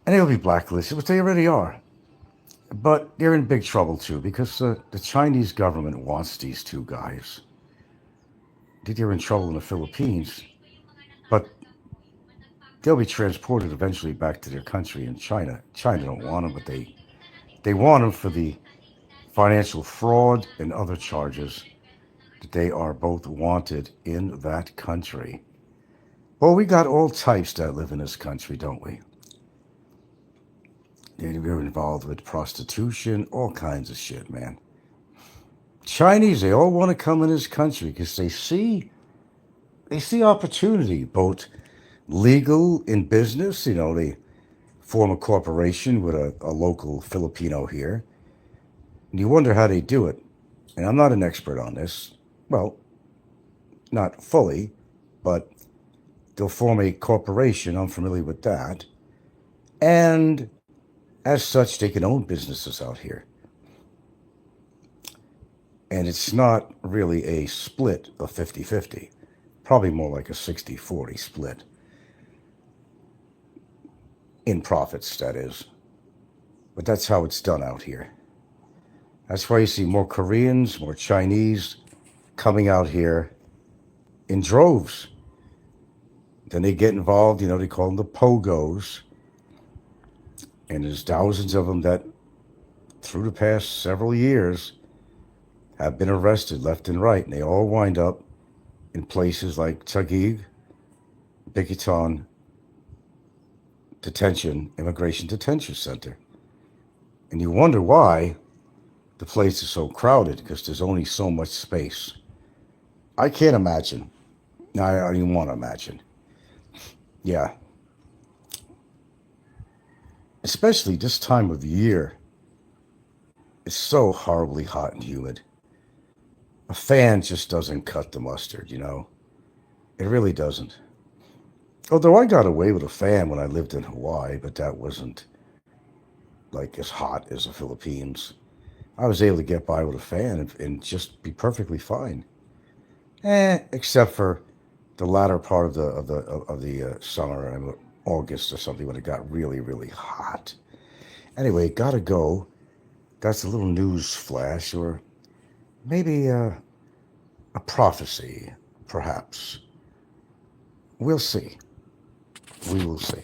And they'll be blacklisted, which they already are. But they're in big trouble, too, because the Chinese government wants these two guys. I think they're in trouble in the Philippines. But they'll be transported eventually back to their country in China. China don't want them, but they want them for the financial fraud and other charges that they are both wanted in that country. Well, we got all types that live in this country, don't we? They're involved with prostitution, all kinds of shit, man. Chinese, they all want to come in this country because they see opportunity, both legal in business. You know, they form a corporation with a local Filipino here. And you wonder how they do it. And I'm not an expert on this. Well, not fully, but they'll form a corporation. I'm familiar with that. And as such, they can own businesses out here. And it's not really a split of 50-50. Probably more like a 60-40 split. In profits, that is. But that's how it's done out here. That's why you see more Koreans, more Chinese coming out here in droves. Then they get involved, they call them the pogos. And there's thousands of them that, through the past several years, have been arrested left and right. And they all wind up in places like Taguig, Bickerton Immigration Detention Center. And you wonder why the place is so crowded, because there's only so much space. I can't imagine. I don't even want to imagine. Yeah. Especially this time of year. It's so horribly hot and humid. A fan just doesn't cut the mustard, It really doesn't. Although I got away with a fan when I lived in Hawaii, but that wasn't like as hot as the Philippines. I was able to get by with a fan and just be perfectly fine. Except for the latter part of the summer, August or something, when it got really, really hot. Anyway, gotta go. That's a little news flash, or maybe a prophecy, perhaps. We'll see. We will see.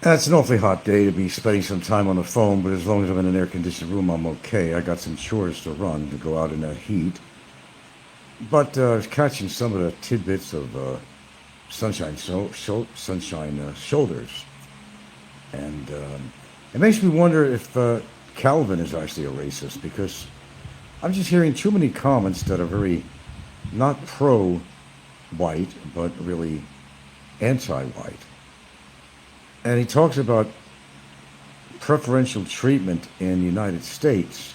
It's an awfully hot day to be spending some time on the phone, but as long as I'm in an air-conditioned room, I'm okay. I got some chores to run to go out in that heat. But I was catching some of the tidbits of sunshine shoulders. And it makes me wonder if Calvin is actually a racist, because I'm just hearing too many comments that are very not pro-white, but really anti-white. And he talks about preferential treatment in the United States,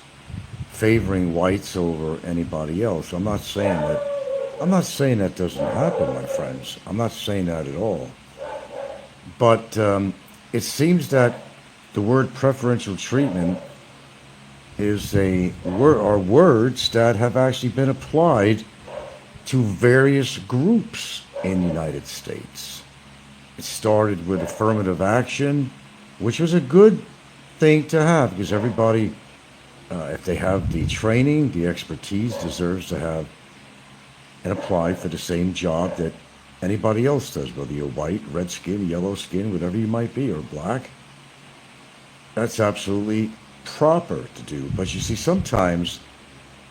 favoring whites over anybody else. I'm not saying that doesn't happen, my friends. I'm not saying that at all. But it seems that the word preferential treatment is are words that have actually been applied to various groups in the United States. It started with affirmative action, which was a good thing to have because everybody, if they have the training, the expertise, deserves to have and apply for the same job that anybody else does, whether you're white, red skin, yellow skin, whatever you might be, or black. That's absolutely proper to do. But you see, sometimes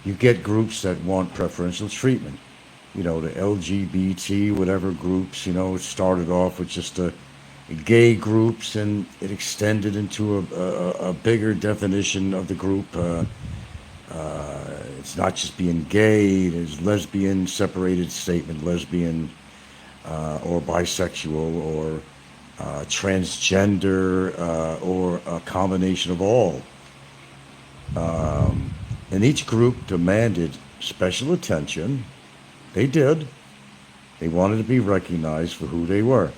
you get groups that want preferential treatment. You know, the LGBT, whatever groups, it started off with just gay groups and it extended into a bigger definition of the group. It's not just being gay, there's lesbian, separated statement, lesbian, or bisexual, or transgender, or a combination of all. And each group demanded special attention. They did. They wanted to be recognized for who they were.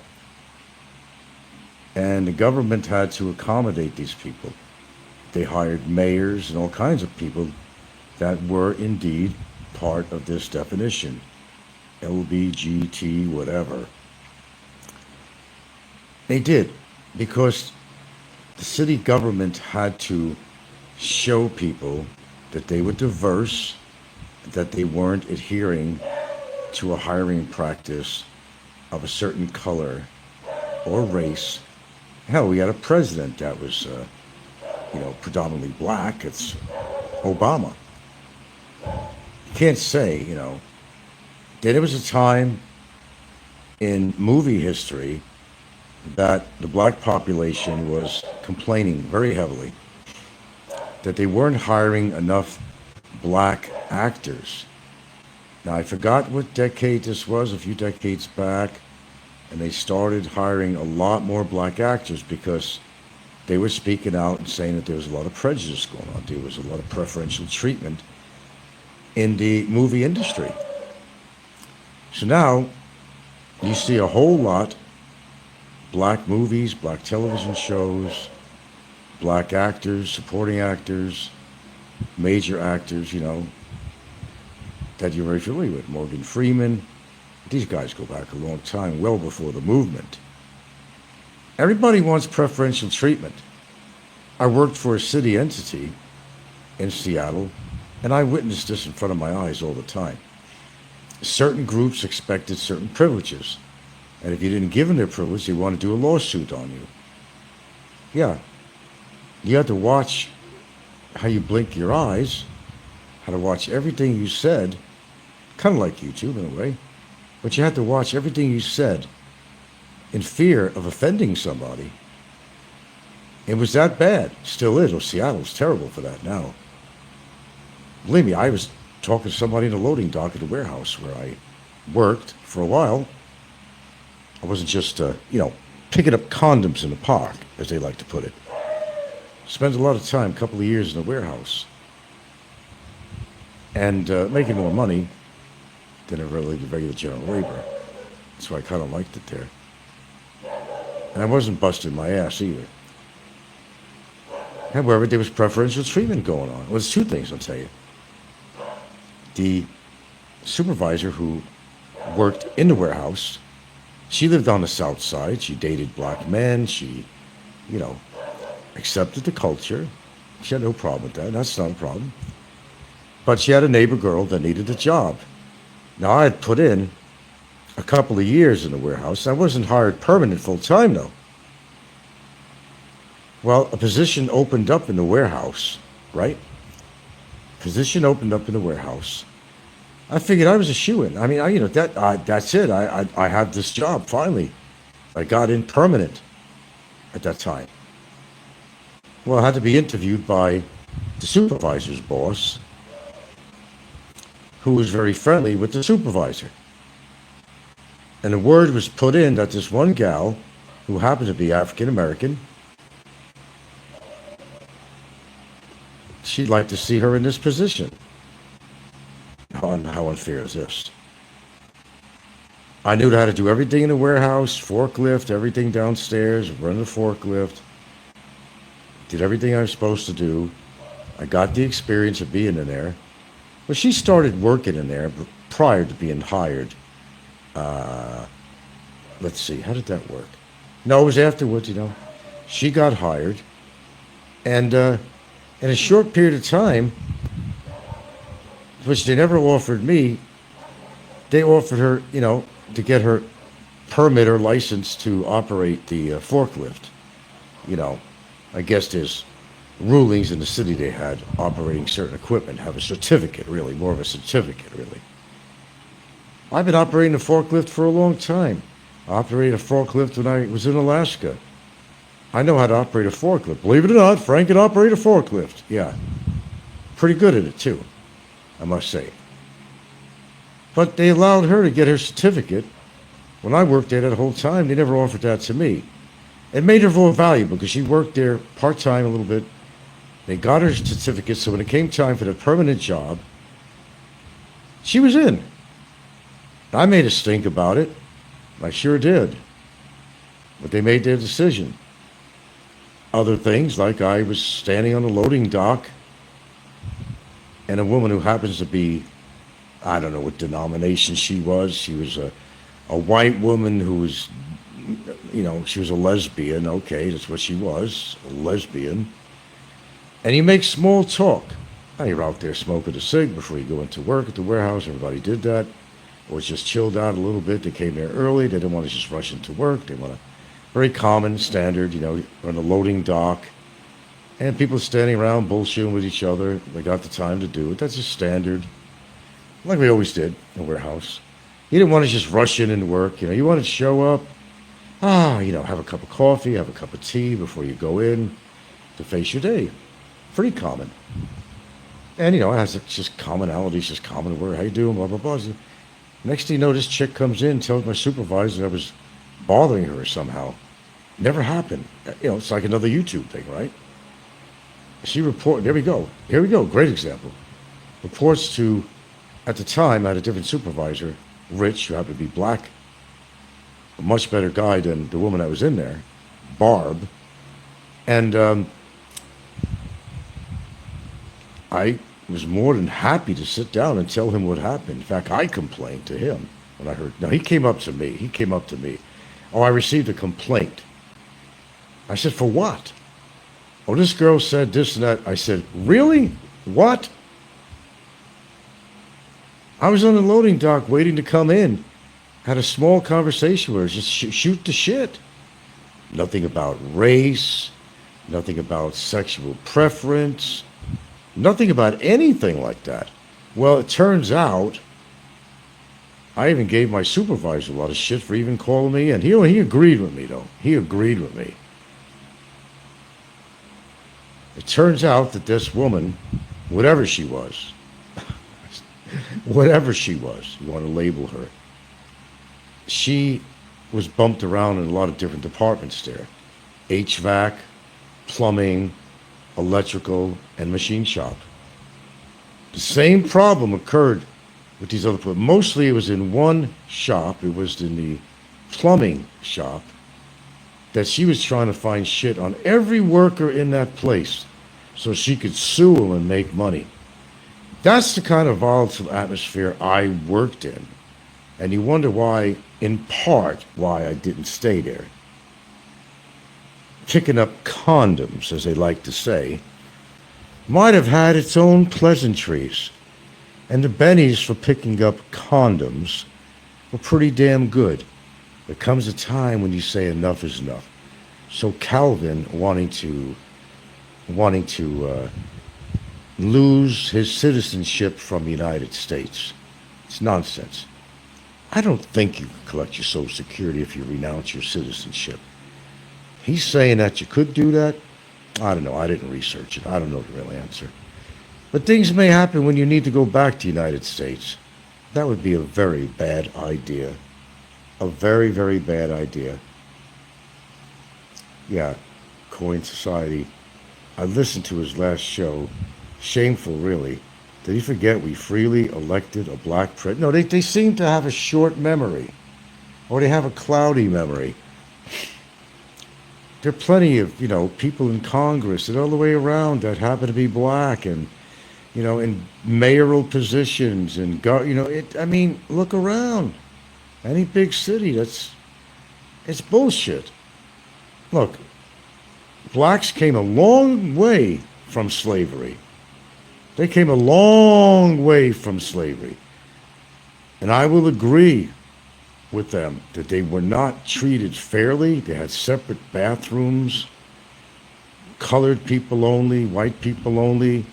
And the government had to accommodate these people. They hired mayors and all kinds of people that were indeed part of this definition. LBGT, whatever. They did, because the city government had to show people that they were diverse, that they weren't adhering to a hiring practice of a certain color or race. Hell, we had a president that was, predominantly black. It's Obama. You can't say, that there was a time in movie history that the black population was complaining very heavily that they weren't hiring enough black actors. Now, I forgot what decade this was, a few decades back, and they started hiring a lot more black actors because they were speaking out and saying that there was a lot of prejudice going on. There was a lot of preferential treatment in the movie industry. So now you see a whole lot black movies, black television shows, black actors, supporting actors, major actors, that you're very familiar with. Morgan Freeman. These guys go back a long time, well before the movement. Everybody wants preferential treatment. I worked for a city entity in Seattle, and I witnessed this in front of my eyes all the time. Certain groups expected certain privileges, and if you didn't give them their privilege, they want to do a lawsuit on you. Yeah, you have to watch how you blink your eyes, how to watch everything you said, kind of like YouTube in a way, but you have to watch everything you said in fear of offending somebody. It was that bad. Still is. Well, Seattle's terrible for that now. Believe me, I was talking to somebody in a loading dock at a warehouse where I worked for a while. I wasn't just, picking up condoms in the park, as they like to put it. Spent a lot of time, a couple of years in the warehouse. And making more money than a regular general laborer. That's why I kind of liked it there. And I wasn't busting my ass either. However, there was preferential treatment going on. Well, there's two things I'll tell you. The supervisor who worked in the warehouse, she lived on the south side. She dated black men. She, accepted the culture. She had no problem with that. That's not a problem. But she had a neighbor girl that needed a job. Now, I had put in a couple of years in the warehouse. I wasn't hired permanent full-time, though. Well, a position opened up in the warehouse, right? Position opened up in the warehouse. I figured I was a shoo-in. I mean, that's it. I have this job, finally. I got in permanent at that time. Well, I had to be interviewed by the supervisor's boss. who was very friendly with the supervisor. And the word was put in that this one gal, who happened to be African American, she'd like to see her in this position. How unfair is this? I knew how to do everything in the warehouse, forklift, everything downstairs, run the forklift. Did everything I was supposed to do. I got the experience of being in there. Well, she started working in there prior to being hired. Let's see, how did that work? No, it was afterwards, She got hired. And in a short period of time, which they never offered me, they offered her, to get her permit or license to operate the forklift. I guess there's rulings in the city they had operating certain equipment, have a certificate, really, more of a certificate, really. I've been operating a forklift for a long time. I operated a forklift when I was in Alaska. I know how to operate a forklift. Believe it or not, Frank can operate a forklift. Yeah. Pretty good at it, too, I must say. But they allowed her to get her certificate. When I worked there that whole time, they never offered that to me. It made her more valuable because she worked there part-time a little bit. They got her certificate, so when it came time for the permanent job, she was in. I made a stink about it. I sure did. But they made their decision. Other things, like I was standing on the loading dock, and a woman who happens to be, I don't know what denomination she was. She was a white woman who was, she was a lesbian. Okay, that's what she was, a lesbian. And you make small talk. Now you're out there smoking a cig before you go into work at the warehouse. Everybody did that. Or just chilled out a little bit. They came there early. They didn't want to just rush into work. They want to, very common, standard, on a loading dock. And people standing around bullshitting with each other. They got the time to do it. That's just standard. Like we always did in the warehouse. You didn't want to just rush into work. You wanted to show up. Have a cup of coffee, have a cup of tea before you go in to face your day. Pretty common. And, it has just commonalities, just common word. How you doing? Blah, blah, blah. Next thing you know, this chick comes in, tells my supervisor I was bothering her somehow. Never happened. It's like another YouTube thing, right? She reported, here we go, great example. Reports to, at the time, I had a different supervisor, Rich, who happened to be black, a much better guy than the woman that was in there, Barb. And I was more than happy to sit down and tell him what happened. In fact, I complained to him when I heard. No, he came up to me. Oh, I received a complaint. I said, for what? Oh, this girl said this and that. I said, really? What? I was on the loading dock waiting to come in. Had a small conversation with her, just shoot the shit. Nothing about race, nothing about sexual preference, nothing about anything like that. Well, it turns out, I even gave my supervisor a lot of shit for even calling me in. He agreed with me, though. He agreed with me. It turns out that this woman, whatever she was, you want to label her, she was bumped around in a lot of different departments there. HVAC, plumbing, electrical, and machine shop. The same problem occurred with these other people. Mostly it was in one shop. It was in the plumbing shop that she was trying to find shit on every worker in that place so she could sue them and make money. That's the kind of volatile atmosphere I worked in. And you wonder why, in part, why I didn't stay there. Picking up condoms, as they like to say, might have had its own pleasantries. And the bennies for picking up condoms were pretty damn good. There comes a time when you say enough is enough. So Calvin wanting to lose his citizenship from the United States. It's nonsense. I don't think you can collect your Social Security if you renounce your citizenship. He's saying that you could do that. I don't know. I didn't research it. I don't know the real answer. But things may happen when you need to go back to the United States. That would be a very bad idea. A very, very bad idea. Yeah, Coin Society. I listened to his last show. Shameful, really. Did he forget we freely elected a black president? No, they seem to have a short memory. Or they have a cloudy memory. There are plenty of, people in Congress and all the way around that happen to be black and, in mayoral positions and, look around. Any big city, it's bullshit. Look, blacks came a long way from slavery. They came a long way from slavery. And I will agree with them that they were not treated fairly. They had separate bathrooms, colored people only, white people only.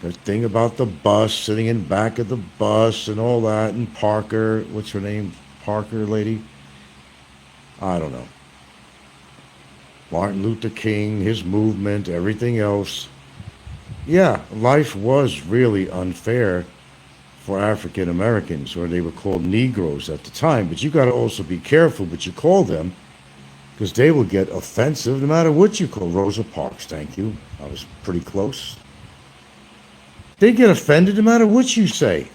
The thing about the bus, sitting in back of the bus and all that, and Parker, what's her name? Parker lady? I don't know. Martin Luther King, his movement, everything else. Yeah, life was really unfair for African Americans, or they were called Negroes at the time. But you got to also be careful what you call them, because they will get offensive no matter what you call. Rosa Parks, thank you. I was pretty close. They get offended no matter what you say.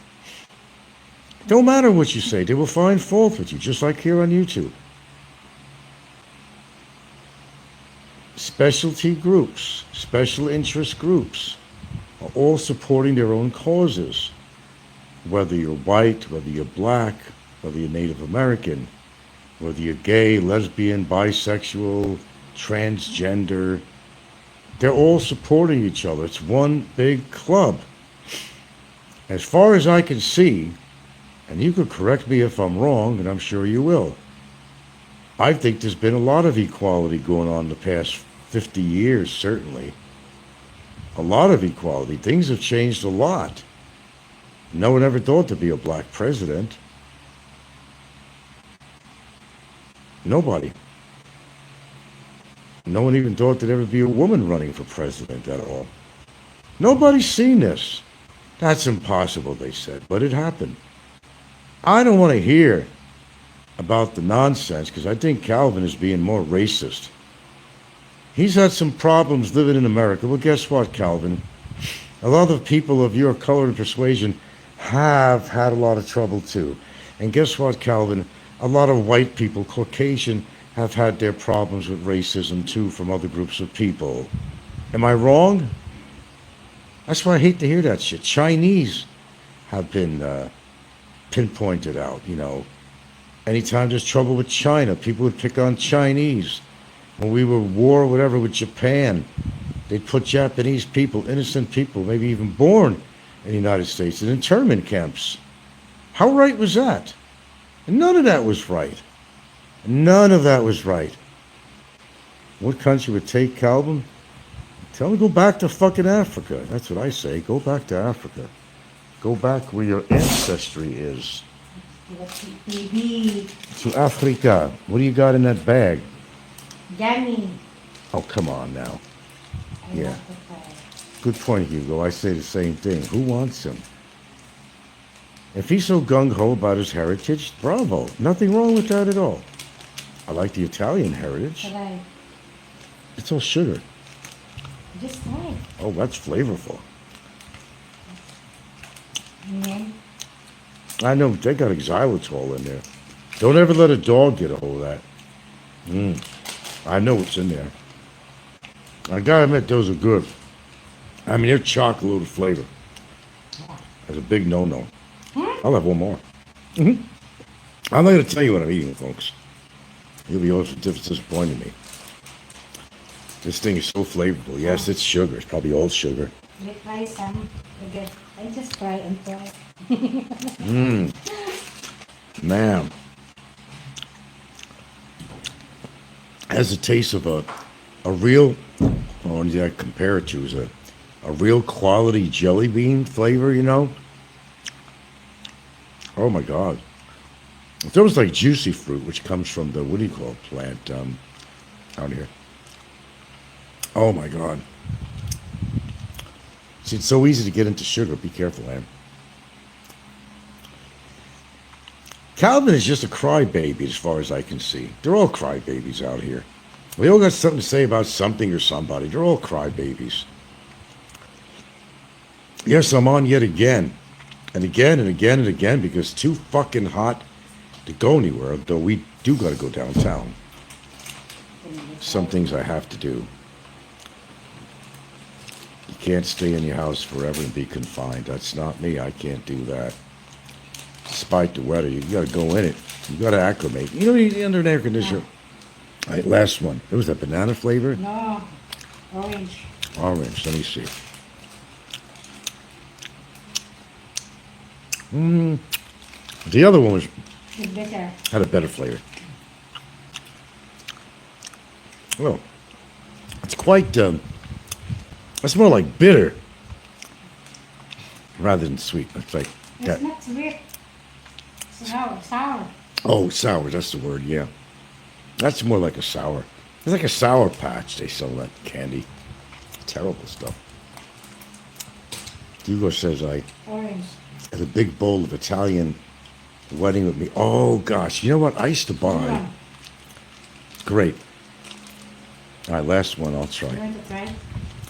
Don't matter what you say. They will find fault with you, just like here on YouTube. Specialty groups, special interest groups are all supporting their own causes. Whether you're white, whether you're black, whether you're Native American, whether you're gay, lesbian, bisexual, transgender, they're all supporting each other. It's one big club. As far as I can see, and you could correct me if I'm wrong, and I'm sure you will, I think there's been a lot of equality going on in the past 50 years, certainly. A lot of equality. Things have changed a lot. No one ever thought there'd be a black president. Nobody. No one even thought there'd ever be a woman running for president at all. Nobody's seen this. That's impossible, they said, but it happened. I don't want to hear about the nonsense, because I think Calvin is being more racist. He's had some problems living in America. Well, guess what, Calvin? A lot of people of your color and persuasion have had a lot of trouble too. And guess what, Calvin? A lot of white people, Caucasian, have had their problems with racism too from other groups of people. Am I wrong? That's why I hate to hear that shit. Chinese have been pinpointed out, Anytime there's trouble with China, people would pick on Chinese. When we were at war, whatever, with Japan, they'd put Japanese people, innocent people, maybe even born in the United States, in internment camps. How right was that? None of that was right. None of that was right. What country would take Calvin? Tell him to go back to fucking Africa. That's what I say. Go back to Africa. Go back where your ancestry is. To Africa. What do you got in that bag? Yummy. Oh, come on now. Yeah. Good point, Hugo. I say the same thing. Who wants him? If he's so gung-ho about his heritage, bravo. Nothing wrong with that at all. I like the Italian heritage. Right. It's all sugar. Just right. Oh, that's flavorful. I know, they got xylitol in there. Don't ever let a dog get a hold of that. I know what's in there. I gotta admit, those are good. I mean, they're chocolate with flavor. That's a big no-no. I'll have one more. I'm not gonna tell you what I'm eating, folks. You'll be also disappointed in me. This thing is so flavorful. Yes, it's sugar. It's probably all sugar. You try some. Okay. I just try and try. Man. Has the taste of a real, what do I compare it to? Is a real quality jelly bean flavor, Oh my God. It's almost like juicy fruit, which comes from the, what do you call it, plant out here. Oh my God. See, it's so easy to get into sugar. Be careful, man. Calvin is just a crybaby as far as I can see. They're all crybabies out here. They all got something to say about something or somebody. They're all crybabies. Yes, I'm on yet again. And again and again and again because it's too fucking hot to go anywhere, though we do got to go downtown. Some things I have to do. You can't stay in your house forever and be confined. That's not me. I can't do that. Despite the weather, you got to go in it. You got to acclimate. You don't need under an air conditioner. All right, last one. It was a banana flavor? No, orange. Orange. Let me see. The other one was It's better. had a better flavor. Well, it's quite. It's more like bitter rather than sweet. It's like It's that. not sweet. Sour. Oh, sour. That's the word. Yeah, that's more like a sour. It's like a sour patch. They sell that candy. Terrible stuff. Hugo says I Orange. had a big bowl of Italian wedding with me. Oh gosh, you know what? I used to buy. Yeah. Great. All right, last one. I'll You try. want to try?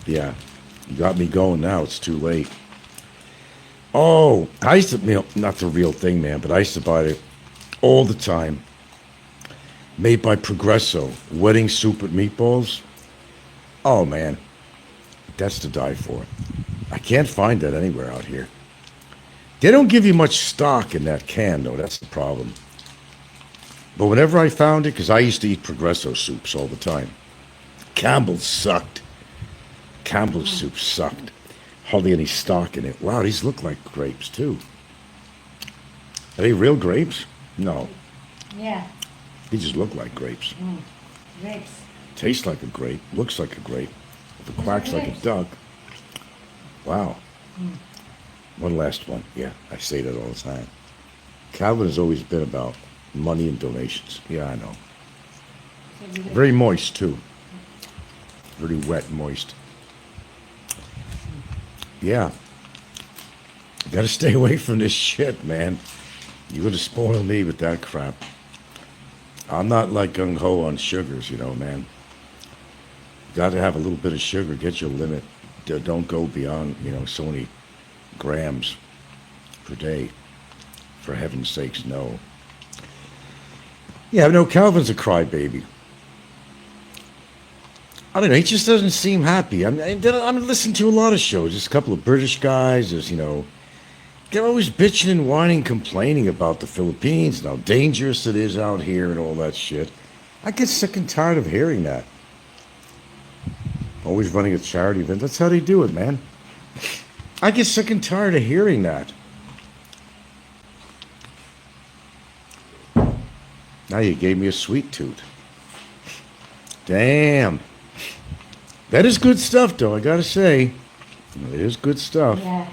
Yeah, you got me going now. It's too late. Oh, I used to, not the real thing, man, but I used to buy it all the time. Made by Progresso, wedding soup with meatballs. Oh, man, that's to die for. I can't find that anywhere out here. They don't give you much stock in that can, though. That's the problem. But whenever I found it, because I used to eat Progresso soups all the time, Campbell's sucked. Campbell's soup sucked. Hardly any stock in it. Wow, these look like grapes, too. Are they real grapes? No, Yeah. they just look like grapes. Grapes. Tastes like a grape. Looks like a grape. If it quacks like a grapes. duck. Wow. One last one. Yeah, I say that all the time. Calvin has always been about money and donations. Yeah, I know. Very moist, too. Very wet and moist. Yeah. You gotta stay away from this shit, man. You're gonna spoil me with that crap. I'm not like gung-ho on sugars, man. You gotta have a little bit of sugar. Get your limit. Don't go beyond, so many grams per day. For heaven's sakes, no. Yeah, no, Calvin's a crybaby. I don't know, he just doesn't seem happy. I'm listening to a lot of shows. There's a couple of British guys. There's, they're always bitching and whining, complaining about the Philippines and how dangerous it is out here and all that shit. I get sick and tired of hearing that. Always running a charity event. That's how they do it, man. I get sick and tired of hearing that. Now you gave me a sweet tooth. Damn. That is good stuff, though, I gotta say. It is good stuff. Yeah.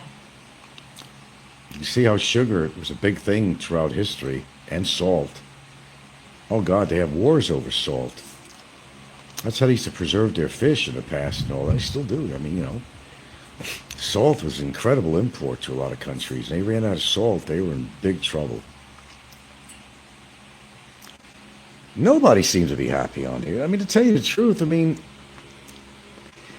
You see how sugar was a big thing throughout history, and salt. Oh, God, they have wars over salt. That's how they used to preserve their fish in the past and all that. They still do. I mean, salt was an incredible import to a lot of countries. They ran out of salt. They were in big trouble. Nobody seems to be happy on here. I mean, to tell you the truth,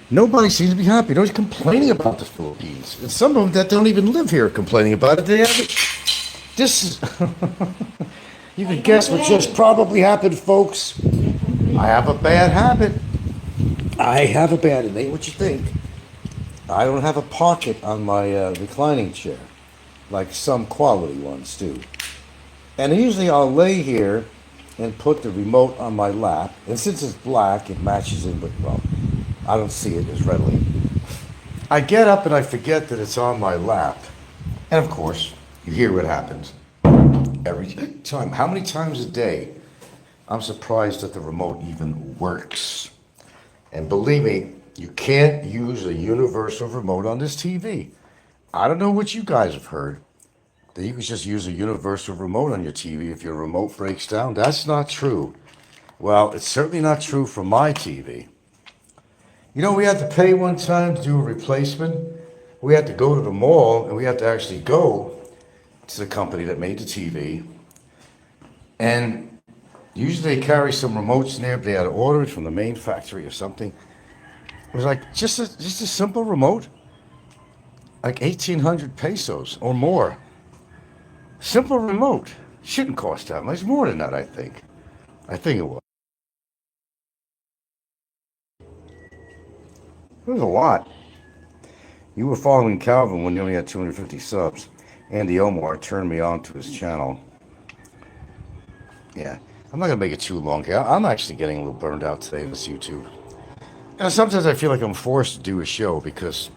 nobody seems to be happy. They're always complaining about the Philippines. And some of them that don't even live here are complaining about it. They have it. This is... You can guess what just probably happened, folks. I have a bad habit. It ain't what you think. I don't have a pocket on my reclining chair, like some quality ones do. And usually I'll lay here and put the remote on my lap. And since it's black, it matches in with, I don't see it as readily. I get up and I forget that it's on my lap. And of course, you hear what happens every time. How many times a day? I'm surprised that the remote even works. And believe me, you can't use a universal remote on this TV. I don't know what you guys have heard, that you can just use a universal remote on your TV if your remote breaks down. That's not true. Well, it's certainly not true for my TV. We had to pay one time to do a replacement we had to go to the mall and we had to actually go to the company that made the TV. And usually they carry some remotes in there, but they had to order it from the main factory or something. It was like just a simple remote, like 1,800 pesos or more. Simple remote. Shouldn't cost that much. More than that, I think. I think it was. It was a lot. You were following Calvin when he only had 250 subs. Andy Omar turned me on to his channel. Yeah, I'm not going to make it too long here. I'm actually getting a little burned out today with this YouTube. And sometimes I feel like I'm forced to do a show because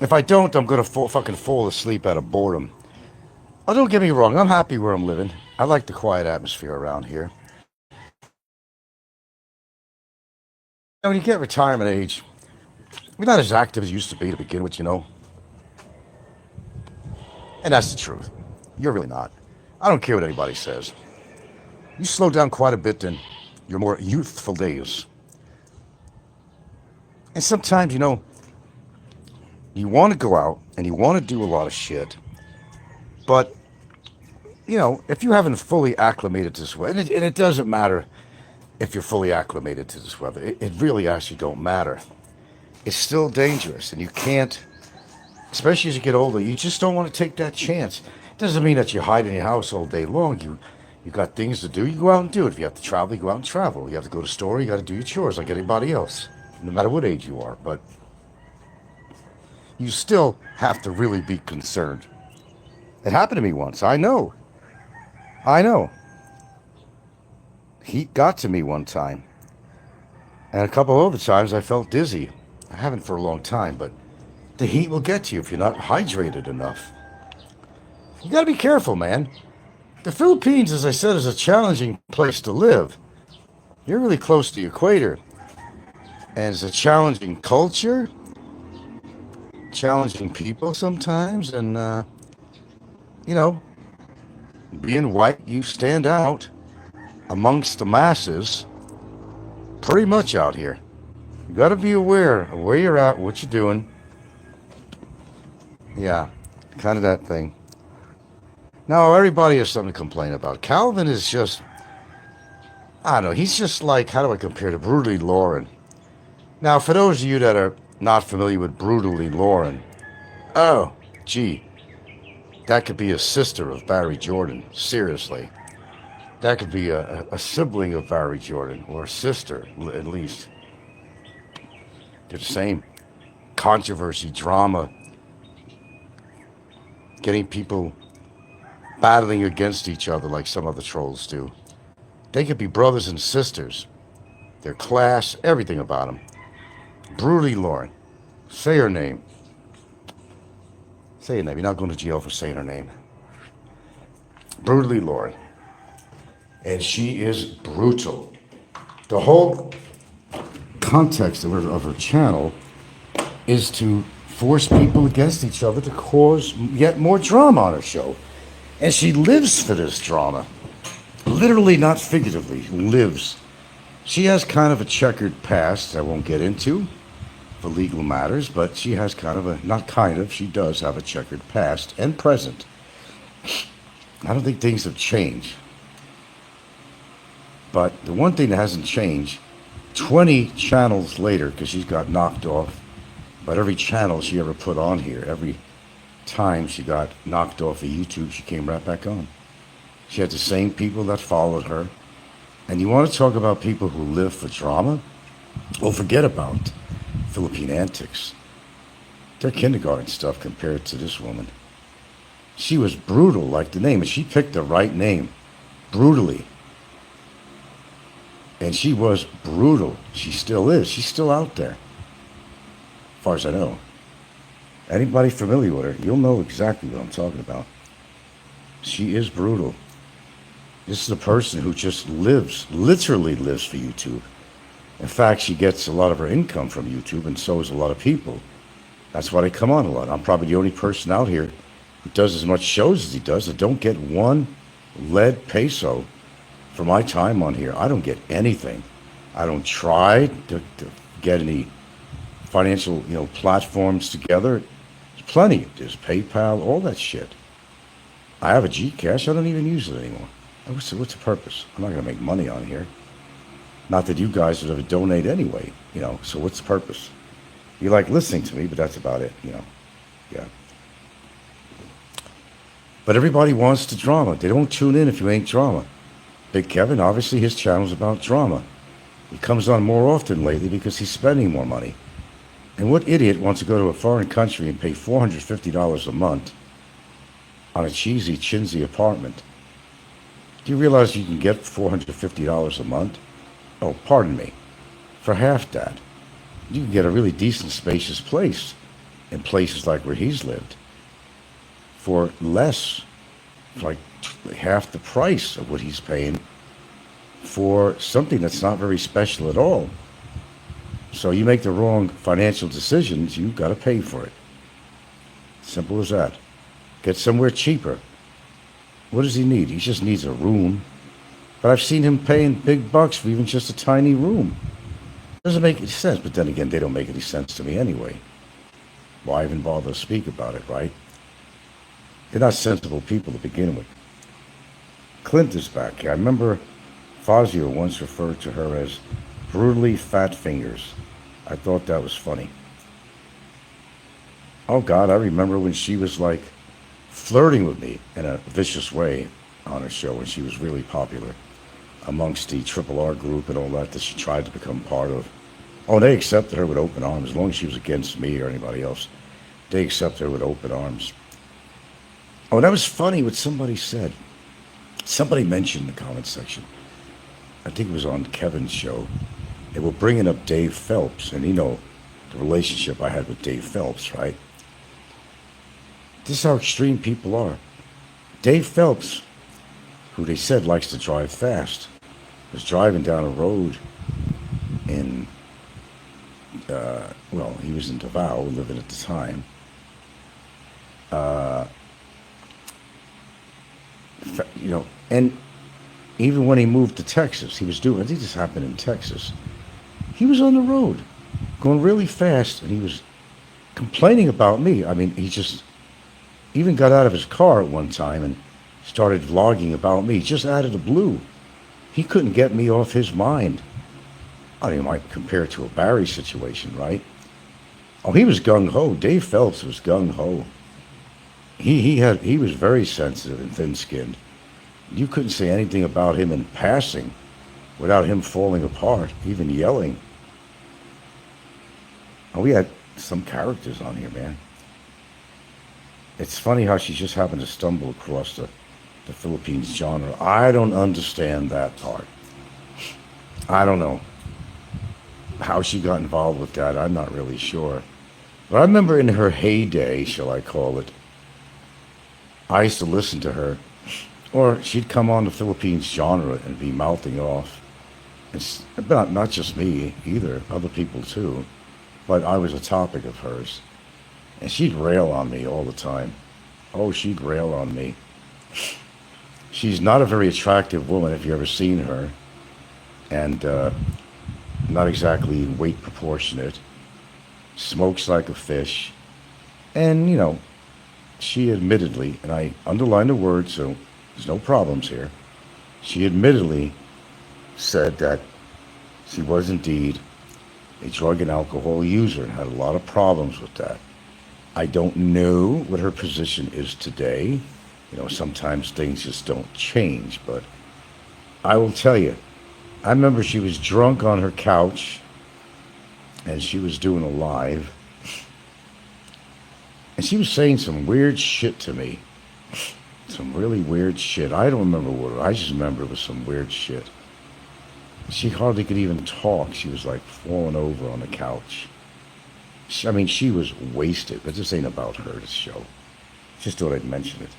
if I don't, I'm going to fucking fall asleep out of boredom. Oh, don't get me wrong. I'm happy where I'm living. I like the quiet atmosphere around here. When you get retirement age, you're not as active as you used to be to begin with, you know. And that's the truth. You're really not. I don't care what anybody says. You slow down quite a bit in your more youthful days. And sometimes, you know, you want to go out and you want to do a lot of shit. But, you know, if you haven't fully acclimated to this weather, and it doesn't matter if you're fully acclimated to this weather, it really actually don't matter. It's still dangerous, and you can't, especially as you get older, you just don't want to take that chance. It doesn't mean that you hide in your house all day long. You got things to do, you go out and do it. If you have to travel, you go out and travel. You have to go to the store, you got to do your chores like anybody else, no matter what age you are. But you still have to really be concerned. It happened to me once. I know. Heat got to me one time. And a couple other times I felt dizzy. I haven't for a long time, but the heat will get to you if you're not hydrated enough. You gotta be careful, man. The Philippines, as I said, is a challenging place to live. You're really close to the equator. And it's a challenging culture, challenging people sometimes, and, you know, being white, you stand out amongst the masses pretty much out here. You got to be aware of where you're at, what you're doing. Yeah, kind of that thing. Now, everybody has something to complain about. Calvin is just, I don't know, he's just like, how do I compare to Brutally Lauren? Now, for those of you that are not familiar with Brutally Lauren, oh, gee, that could be a sister of Barry Jordan, seriously. That could be a sibling of Barry Jordan, or a sister, at least. They're the same. Controversy, drama, getting people battling against each other like some other trolls do. They could be brothers and sisters. Their class, everything about them. Brutally Lauren. Say her name. Say her name. You're not going to jail for saying her name. Brutally Lauren. And she is brutal. The whole context of her channel is to force people against each other to cause yet more drama on her show. And she lives for this drama. Literally, not figuratively, lives. She has kind of a checkered past I won't get into for legal matters, but she has kind of a, not kind of, she does have a checkered past and present. I don't think things have changed. But the one thing that hasn't changed, 20 channels later, because she's got knocked off, but every channel she ever put on here, every time she got knocked off of YouTube, she came right back on. She had the same people that followed her. And you want to talk about people who live for drama? Well, forget about Philippine antics. They're kindergarten stuff compared to this woman. She was brutal, like the name, and she picked the right name. Brutally. And she was brutal. She still is. She's still out there. As far as I know. Anybody familiar with her, you'll know exactly what I'm talking about. She is brutal. This is a person who just lives, literally lives for YouTube. In fact, she gets a lot of her income from YouTube, and so does a lot of people. That's why they come on a lot. I'm probably the only person out here who does as much shows as he does that don't get one lead peso for my time on here. I don't get anything. I don't try to get any financial, platforms together. Plenty. There's PayPal, all that shit. I have a Gcash. I don't even use it anymore. What's the purpose? I'm not going to make money on here. Not that you guys would ever donate anyway, so what's the purpose? You like listening to me, but that's about it, yeah. But everybody wants the drama. They don't tune in if you ain't drama. Big Kevin, obviously his channel's about drama. He comes on more often lately because he's spending more money. And what idiot wants to go to a foreign country and pay $450 a month on a cheesy, chintzy apartment? Do you realize you can get $450 a month? Oh, pardon me. For half that, you can get a really decent, spacious place in places like where he's lived for less, like half the price of what he's paying for something that's not very special at all. So you make the wrong financial decisions, you've got to pay for it. Simple as that. Get somewhere cheaper. What does he need? He just needs a room. But I've seen him paying big bucks for even just a tiny room. Doesn't make any sense, but then again, they don't make any sense to me anyway. Why even bother to speak about it, right? They're not sensible people to begin with. Clint is back. I remember Fazio once referred to her as brutally fat fingers. I thought that was funny. Oh God, I remember when she was like flirting with me in a vicious way on her show when she was really popular amongst the Triple R group and all that she tried to become part of. Oh, they accepted her with open arms. As long as she was against me or anybody else, they accepted her with open arms. Oh, that was funny what somebody said. Somebody mentioned in the comment section, I think it was on Kevin's show, they were bringing up Dave Phelps, and the relationship I had with Dave Phelps, right? This is how extreme people are. Dave Phelps, who they said likes to drive fast, was driving down a road in, he was in Davao, living at the time. And even when he moved to Texas, I think this happened in Texas, he was on the road, going really fast, and he was complaining about me. I mean, he just even got out of his car at one time and started vlogging about me, just out of the blue. He couldn't get me off his mind. I mean, you might compare it to a Barry situation, right? Oh, he was gung-ho. Dave Phelps was gung-ho. He was very sensitive and thin-skinned. You couldn't say anything about him in passing without him falling apart, even yelling. Oh, we had some characters on here, man. It's funny how she just happened to stumble across the Philippines genre. I don't understand that part. I don't know how she got involved with that. I'm not really sure. But I remember in her heyday, shall I call it, I used to listen to her, or she'd come on the Philippines genre and be mouthing off. It's not just me either, other people too, but I was a topic of hers. And she'd rail on me all the time. Oh, she'd rail on me. She's not a very attractive woman if you've ever seen her, and not exactly weight proportionate. Smokes like a fish. And, she admittedly, and I underline the word so there's no problems here, she admittedly said that she was indeed a drug and alcohol user and had a lot of problems with that. I don't know what her position is today. Sometimes things just don't change, but I will tell you, I remember she was drunk on her couch and she was doing a live, and she was saying some weird shit to me. Some really weird shit. I don't remember what I just remember it was some weird shit. She hardly could even talk. She was like falling over on the couch. She was wasted, but this ain't about her, this show. Just thought I'd mention it.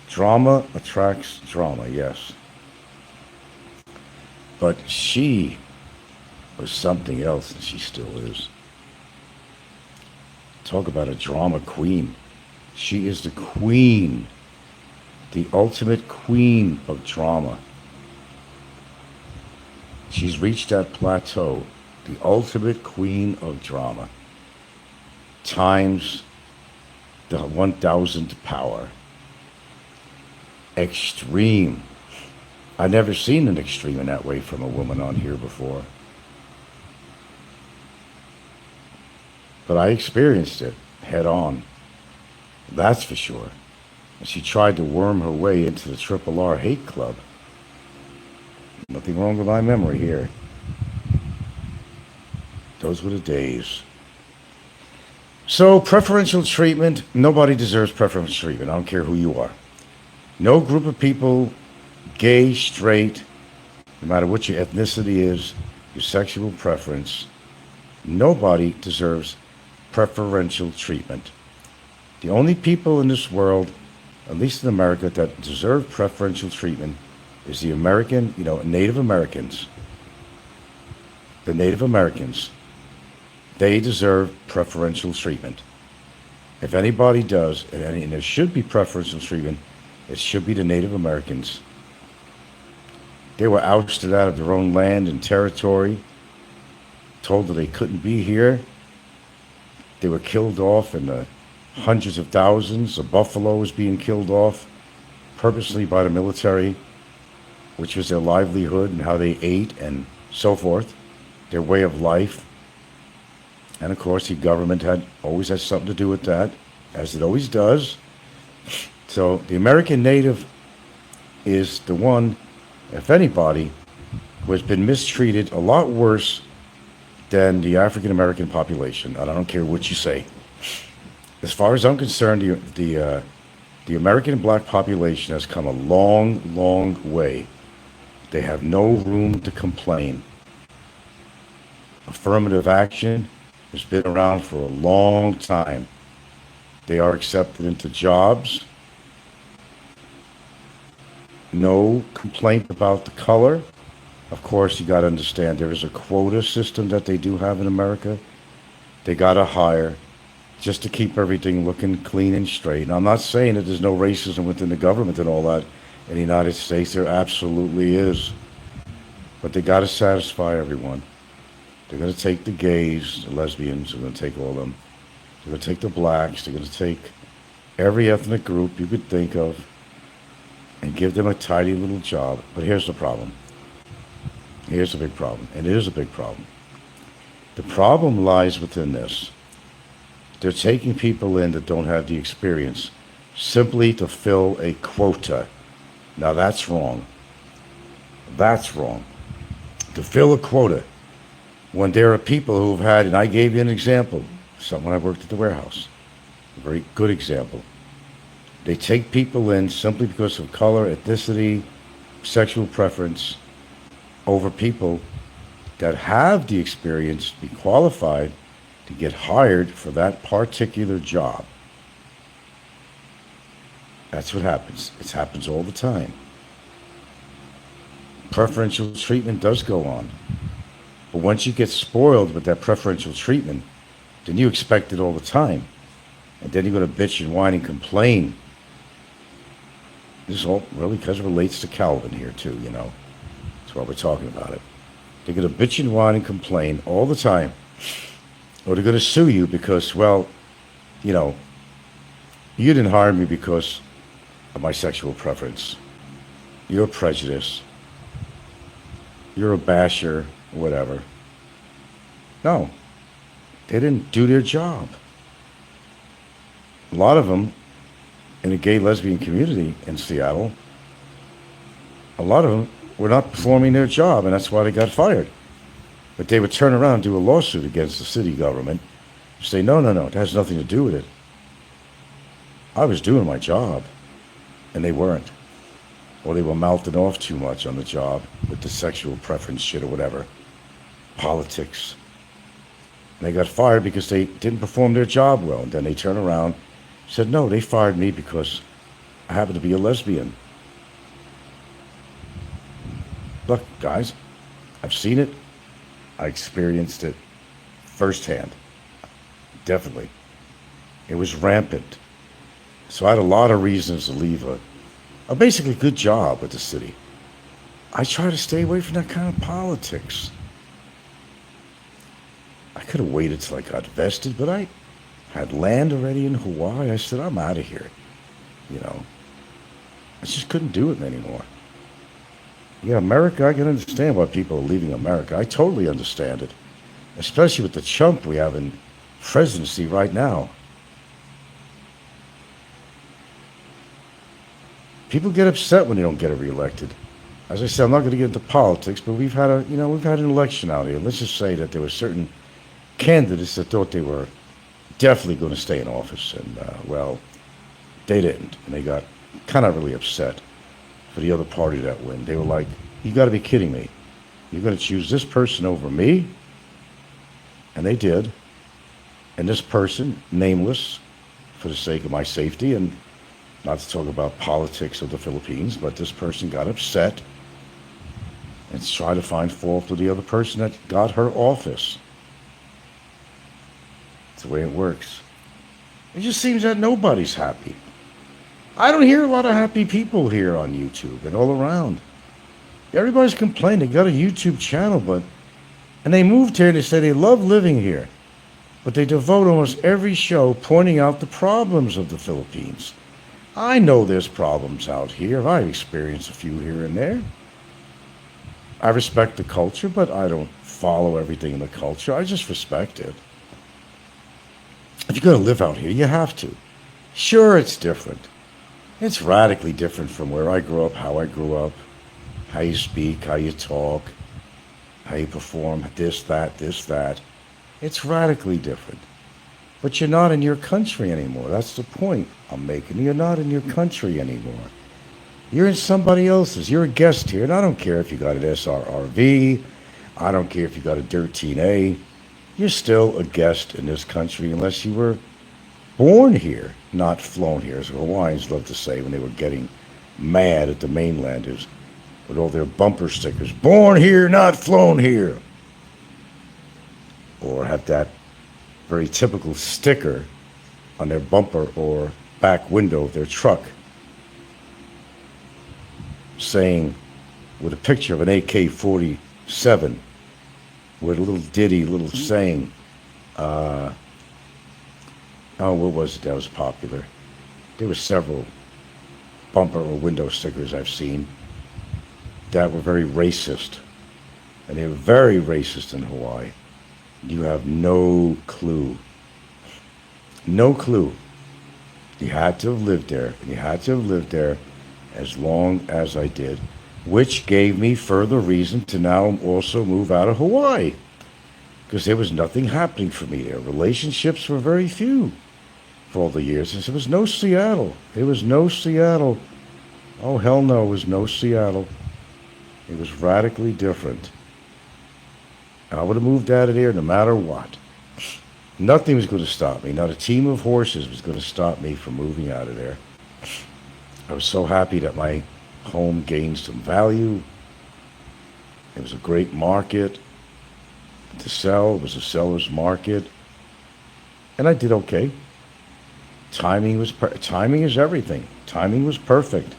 Drama attracts drama, yes. But she was something else, and she still is. Talk about a drama queen. She is the queen, the ultimate queen of drama. She's reached that plateau, the ultimate queen of drama. Times the 1000th power. Extreme. I've never seen an extreme in that way from a woman on here before. But I experienced it head on. That's for sure. And she tried to worm her way into the Triple R hate club. Nothing wrong with my memory here. Those were the days. So, preferential treatment. Nobody deserves preferential treatment. I don't care who you are. No group of people, gay, straight, no matter what your ethnicity is, your sexual preference, nobody deserves preferential treatment. The only people in this world, at least in America, that deserve preferential treatment is the American, Native Americans. The Native Americans. They deserve preferential treatment. If anybody does, and there should be preferential treatment, it should be the Native Americans. They were ousted out of their own land and territory, told that they couldn't be here. They were killed off in the hundreds of thousands. A buffalo was being killed off purposely by the military, which was their livelihood and how they ate and so forth, their way of life. And of course, the government always has something to do with that, as it always does. So the American Native is the one, if anybody, who has been mistreated a lot worse than the African American population. I don't care what you say. As far as I'm concerned, the American black population has come a long, long way. They have no room to complain. Affirmative action has been around for a long time. They are accepted into jobs. No complaint about the color. Of course, you got to understand there is a quota system that they do have in America. They got to hire just to keep everything looking clean and straight. And I'm not saying that there's no racism within the government and all that in the United States. There absolutely is. But they got to satisfy everyone. They're going to take the gays, the lesbians, they're going to take all of them. They're going to take the blacks, they're going to take every ethnic group you could think of and give them a tidy little job. But here's the problem. Here's a big problem, and it is a big problem. The problem lies within this. They're taking people in that don't have the experience simply to fill a quota. Now that's wrong. That's wrong. To fill a quota when there are people who've had, and I gave you an example, someone I worked at the warehouse, a very good example. They take people in simply because of color, ethnicity, sexual preference, over people that have the experience, be qualified to get hired for that particular job. That's what happens. It happens all the time. Preferential treatment does go on. But once you get spoiled with that preferential treatment, then you expect it all the time. And then you're going to bitch and whine and complain. This is all really because it relates to Calvin here too, That's why we're talking about it. They're going to bitch and whine and complain all the time. Or they're going to sue you because, well, you didn't hire me because of my sexual preference. You're prejudiced. You're a basher, whatever. No, they didn't do their job. A lot of them in the gay lesbian community in Seattle, a lot of them were not performing their job, and that's why they got fired. But they would turn around and do a lawsuit against the city government, say, no, it has nothing to do with it. I was doing my job, and they weren't. Or they were mouthing off too much on the job with the sexual preference shit or whatever. Politics. And they got fired because they didn't perform their job well. And then they turn around and said, no, they fired me because I happen to be a lesbian. Look, guys, I've seen it. I experienced it firsthand. Definitely. It was rampant. So I had a lot of reasons to leave a basically good job with the city. I try to stay away from that kind of politics. I could have waited till I got vested, but I had land already in Hawaii. I said, I'm out of here. You know, I just couldn't do it anymore. Yeah, America, I can understand why people are leaving America. I totally understand it. Especially with the chump we have in presidency right now. People get upset when they don't get reelected. As I said, I'm not going to get into politics, but we've had an election out here. Let's just say that there were certain candidates that thought they were definitely going to stay in office, and well, they didn't, and they got kind of really upset for the other party that win. They were like, "You got to be kidding me! You're going to choose this person over me?" And they did. And this person, nameless, for the sake of my safety, and not to talk about politics of the Philippines, but this person got upset and tried to find fault with the other person that got her office. That's the way it works. It just seems that nobody's happy. I don't hear a lot of happy people here on YouTube and all around. Everybody's complaining. They got a YouTube channel, and they moved here and they say they love living here. But they devote almost every show pointing out the problems of the Philippines. I know there's problems out here. I've experienced a few here and there. I respect the culture, but I don't follow everything in the culture. I just respect it. If you're going to live out here, you have to. Sure, it's different. It's radically different from where I grew up, how I grew up, how you speak, how you talk, how you perform, this, that. It's radically different. But you're not in your country anymore. That's the point I'm making. You're not in your country anymore. You're in somebody else's. You're a guest here. And I don't care if you got an SRRV. I don't care if you got a 13A. You're still a guest in this country unless you were born here, not flown here, as Hawaiians love to say when they were getting mad at the mainlanders with all their bumper stickers. Born here, not flown here. Or have that very typical sticker on their bumper or back window of their truck saying, with a picture of an AK-47 with a little ditty, little saying, what was it that was popular? There were several bumper or window stickers I've seen that were very racist. And they were very racist in Hawaii. You have no clue. No clue. You had to have lived there. And you had to have lived there as long as I did, which gave me further reason to now also move out of Hawaii, because there was nothing happening for me there. Relationships were very few for all the years. And there was no Seattle. There was no Seattle. Oh, hell no, it was no Seattle. It was radically different. I would have moved out of there no matter what. Nothing was going to stop me. Not a team of horses was going to stop me from moving out of there. I was so happy that my home gained some value. It was a great market to sell. It was a seller's market. And I did okay. Timing is everything. Timing was perfect.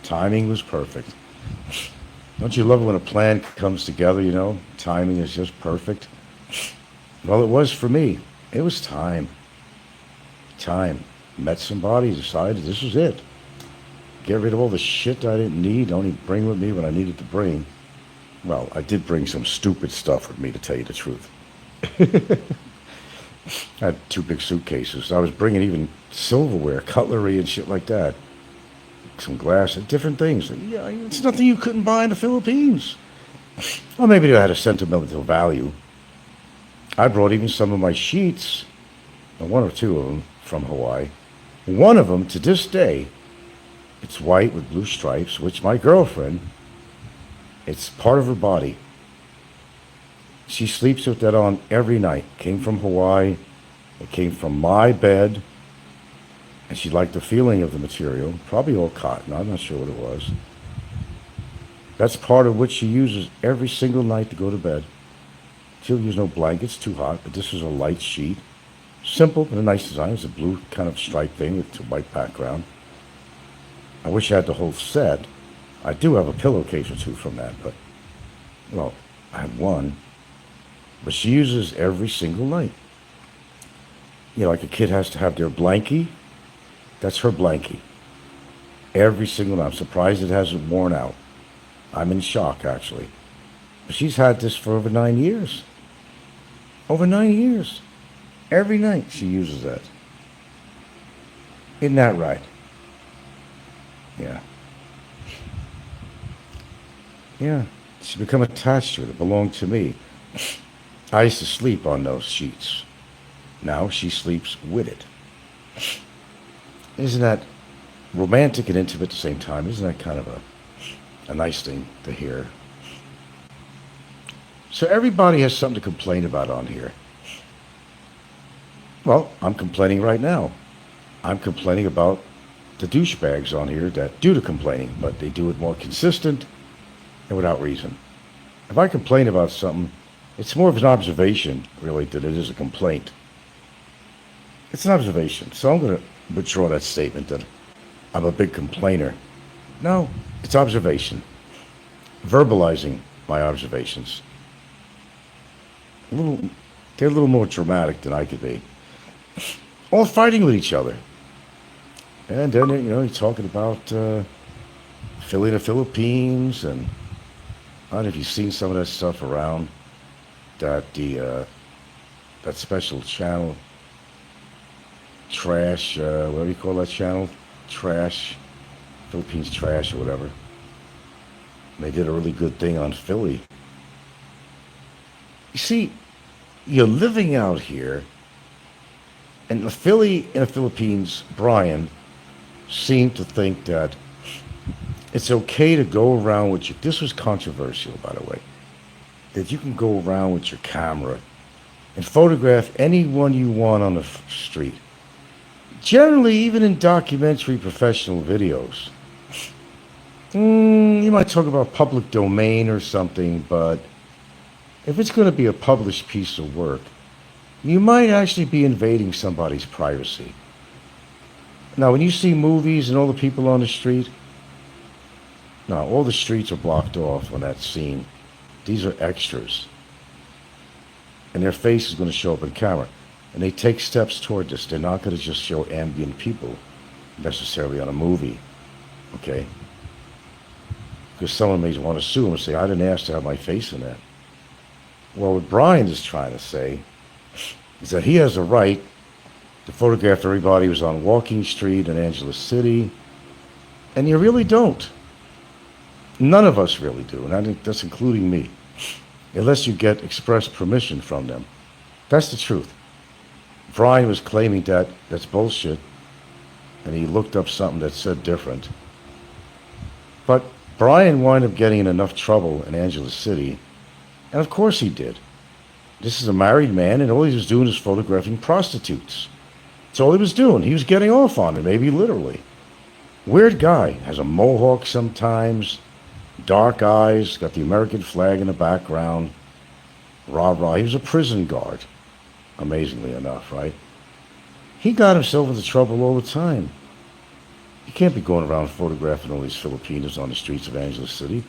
Timing was perfect. Don't you love it when a plan comes together, you know? Timing is just perfect. Well, it was for me. It was time. Time. Met somebody, decided this was it. Get rid of all the shit I didn't need, only bring with me what I needed to bring. Well, I did bring some stupid stuff with me, to tell you the truth. I had 2 big suitcases. I was bringing even silverware, cutlery, and shit like that. Some glass and different things. Yeah, it's nothing you couldn't buy in the Philippines. Well, maybe they had a sentimental value. I brought even some of my sheets, 1 or 2 of them, from Hawaii. One of them, to this day, it's white with blue stripes, which my girlfriend, it's part of her body. She sleeps with that on every night. Came from Hawaii. It came from my bed. And she liked the feeling of the material, probably all cotton, I'm not sure what it was. That's part of what she uses every single night to go to bed. She'll use no blankets, too hot, but this is a light sheet. Simple, but a nice design. It's a blue kind of stripe thing with a white background. I wish I had the whole set. I do have a pillowcase or 2 from that, but, well, I have 1. But she uses every single night. like a kid has to have their blankie. That's her blankie. Every single night. I'm surprised it hasn't worn out. I'm in shock, actually. But she's had this for over 9 years. Over 9 years. Every night she uses that. Isn't that right? Yeah. Yeah. She's become attached to it. It belonged to me. I used to sleep on those sheets. Now she sleeps with it. Isn't that romantic and intimate at the same time? Isn't that kind of a nice thing to hear? So everybody has something to complain about on here. Well, I'm complaining right now. I'm complaining about the douchebags on here that do the complaining, but they do it more consistent and without reason. If I complain about something, it's more of an observation, really, than it is a complaint. It's an observation. So I'm going to withdraw that statement that I'm a big complainer. No, it's observation. Verbalizing my observations. They're a little more dramatic than I could be. All fighting with each other. And then, you're talking about Philly and the Philippines, and I don't know if you've seen some of that stuff around, that that special channel, Trash, what do you call that channel? Trash, Philippines Trash or whatever. They did a really good thing on Philly. You see, you're living out here, and the Philly and the Philippines, Brian, seemed to think that it's okay to go around with your, this was controversial, by the way, that you can go around with your camera and photograph anyone you want on the street. Generally, even in documentary professional videos. You might talk about public domain or something, but if it's going to be a published piece of work, you might actually be invading somebody's privacy. Now, when you see movies and all the people on the street, no, all the streets are blocked off on that scene. These are extras. And their face is going to show up on camera. And they take steps toward this. They're not going to just show ambient people necessarily on a movie. Okay? Because someone may want to sue them and say, I didn't ask to have my face in that. Well, what Brian is trying to say is that he has a right to photograph everybody who's on Walking Street in Angeles City. And you really don't. None of us really do. And I think that's including me. Unless you get express permission from them. That's the truth. Brian was claiming that that's bullshit. And he looked up something that said different. But Brian wound up getting in enough trouble in Angeles City. And of course he did. This is a married man, and all he was doing is photographing prostitutes. That's all he was doing. He was getting off on it, maybe literally. Weird guy. Has a mohawk sometimes. Dark eyes. Got the American flag in the background. Rah, rah. He was a prison guard. Amazingly enough, right? He got himself into trouble all the time. You can't be going around photographing all these Filipinos on the streets of Angeles City.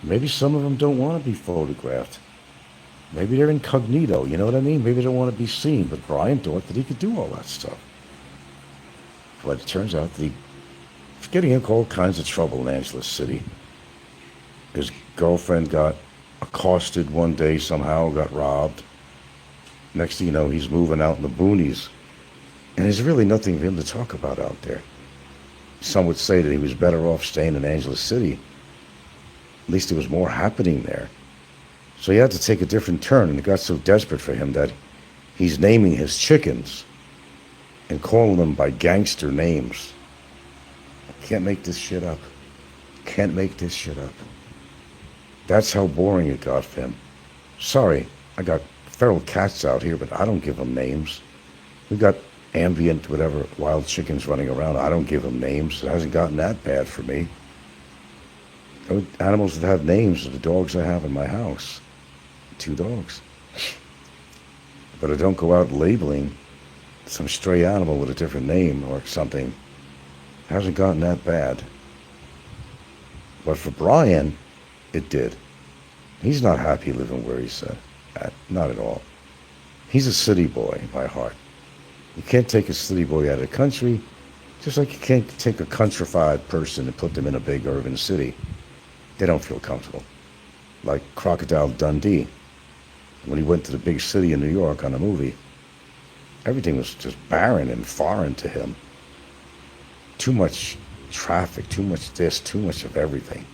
Maybe some of them don't want to be photographed. Maybe they're incognito, you know what I mean? Maybe they don't want to be seen, but Brian thought that he could do all that stuff. But it turns out that he's getting into all kinds of trouble in Angeles City. His girlfriend got accosted one day somehow, got robbed. Next thing you know, he's moving out in the boonies. And there's really nothing for him to talk about out there. Some would say that he was better off staying in Angeles City. At least there was more happening there. So he had to take a different turn, and it got so desperate for him that he's naming his chickens and calling them by gangster names. Can't make this shit up. Can't make this shit up. That's how boring it got for him. Sorry, I got feral cats out here, but I don't give them names. We got ambient, whatever, wild chickens running around. I don't give them names. It hasn't gotten that bad for me. Animals that have names are the dogs I have in my house. 2 dogs. But I don't go out labeling some stray animal with a different name or something. It hasn't gotten that bad. But for Brian, it did. He's not happy living where he's at. Not at all. He's a city boy by heart. You can't take a city boy out of the country, just like you can't take a countrified person and put them in a big urban city. They don't feel comfortable. Like Crocodile Dundee, when he went to the big city in New York on a movie, everything was just barren and foreign to him. Too much traffic, too much this, too much of everything.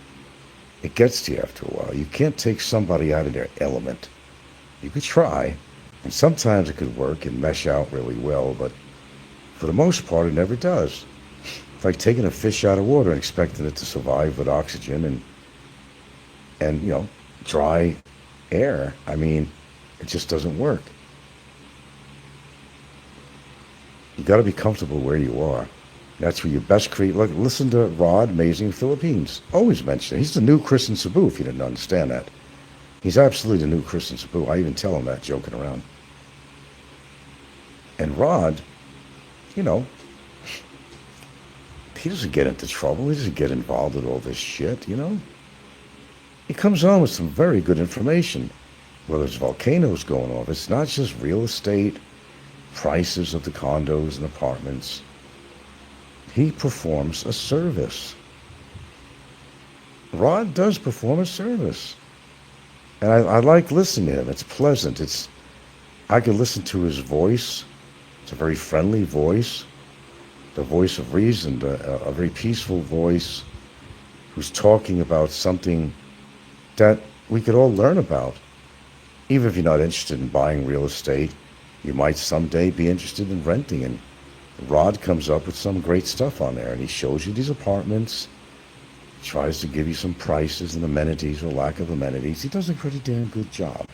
It gets to you after a while. You can't take somebody out of their element. You could try, and sometimes it could work and mesh out really well, but for the most part, it never does. It's like taking a fish out of water and expecting it to survive with oxygen and dry air. I mean, it just doesn't work. You got to be comfortable where you are. That's where you best create. Look, listen to Rod, Amazing Philippines. Always mention it. He's the new Kristen Cebu, if you didn't understand that. He's absolutely the new Kristen Cebu. I even tell him that, joking around. And Rod, he doesn't get into trouble. He doesn't get involved with all this shit, He comes on with some very good information. Well, there's volcanoes going off. It's not just real estate, prices of the condos and apartments. He performs a service. Rod does perform a service. And I like listening to him. It's pleasant. I can listen to his voice. It's a very friendly voice. The voice of reason, a very peaceful voice who's talking about something that we could all learn about. Even if you're not interested in buying real estate, you might someday be interested in renting. And Rod comes up with some great stuff on there, and he shows you these apartments, tries to give you some prices and amenities or lack of amenities. He does a pretty damn good job.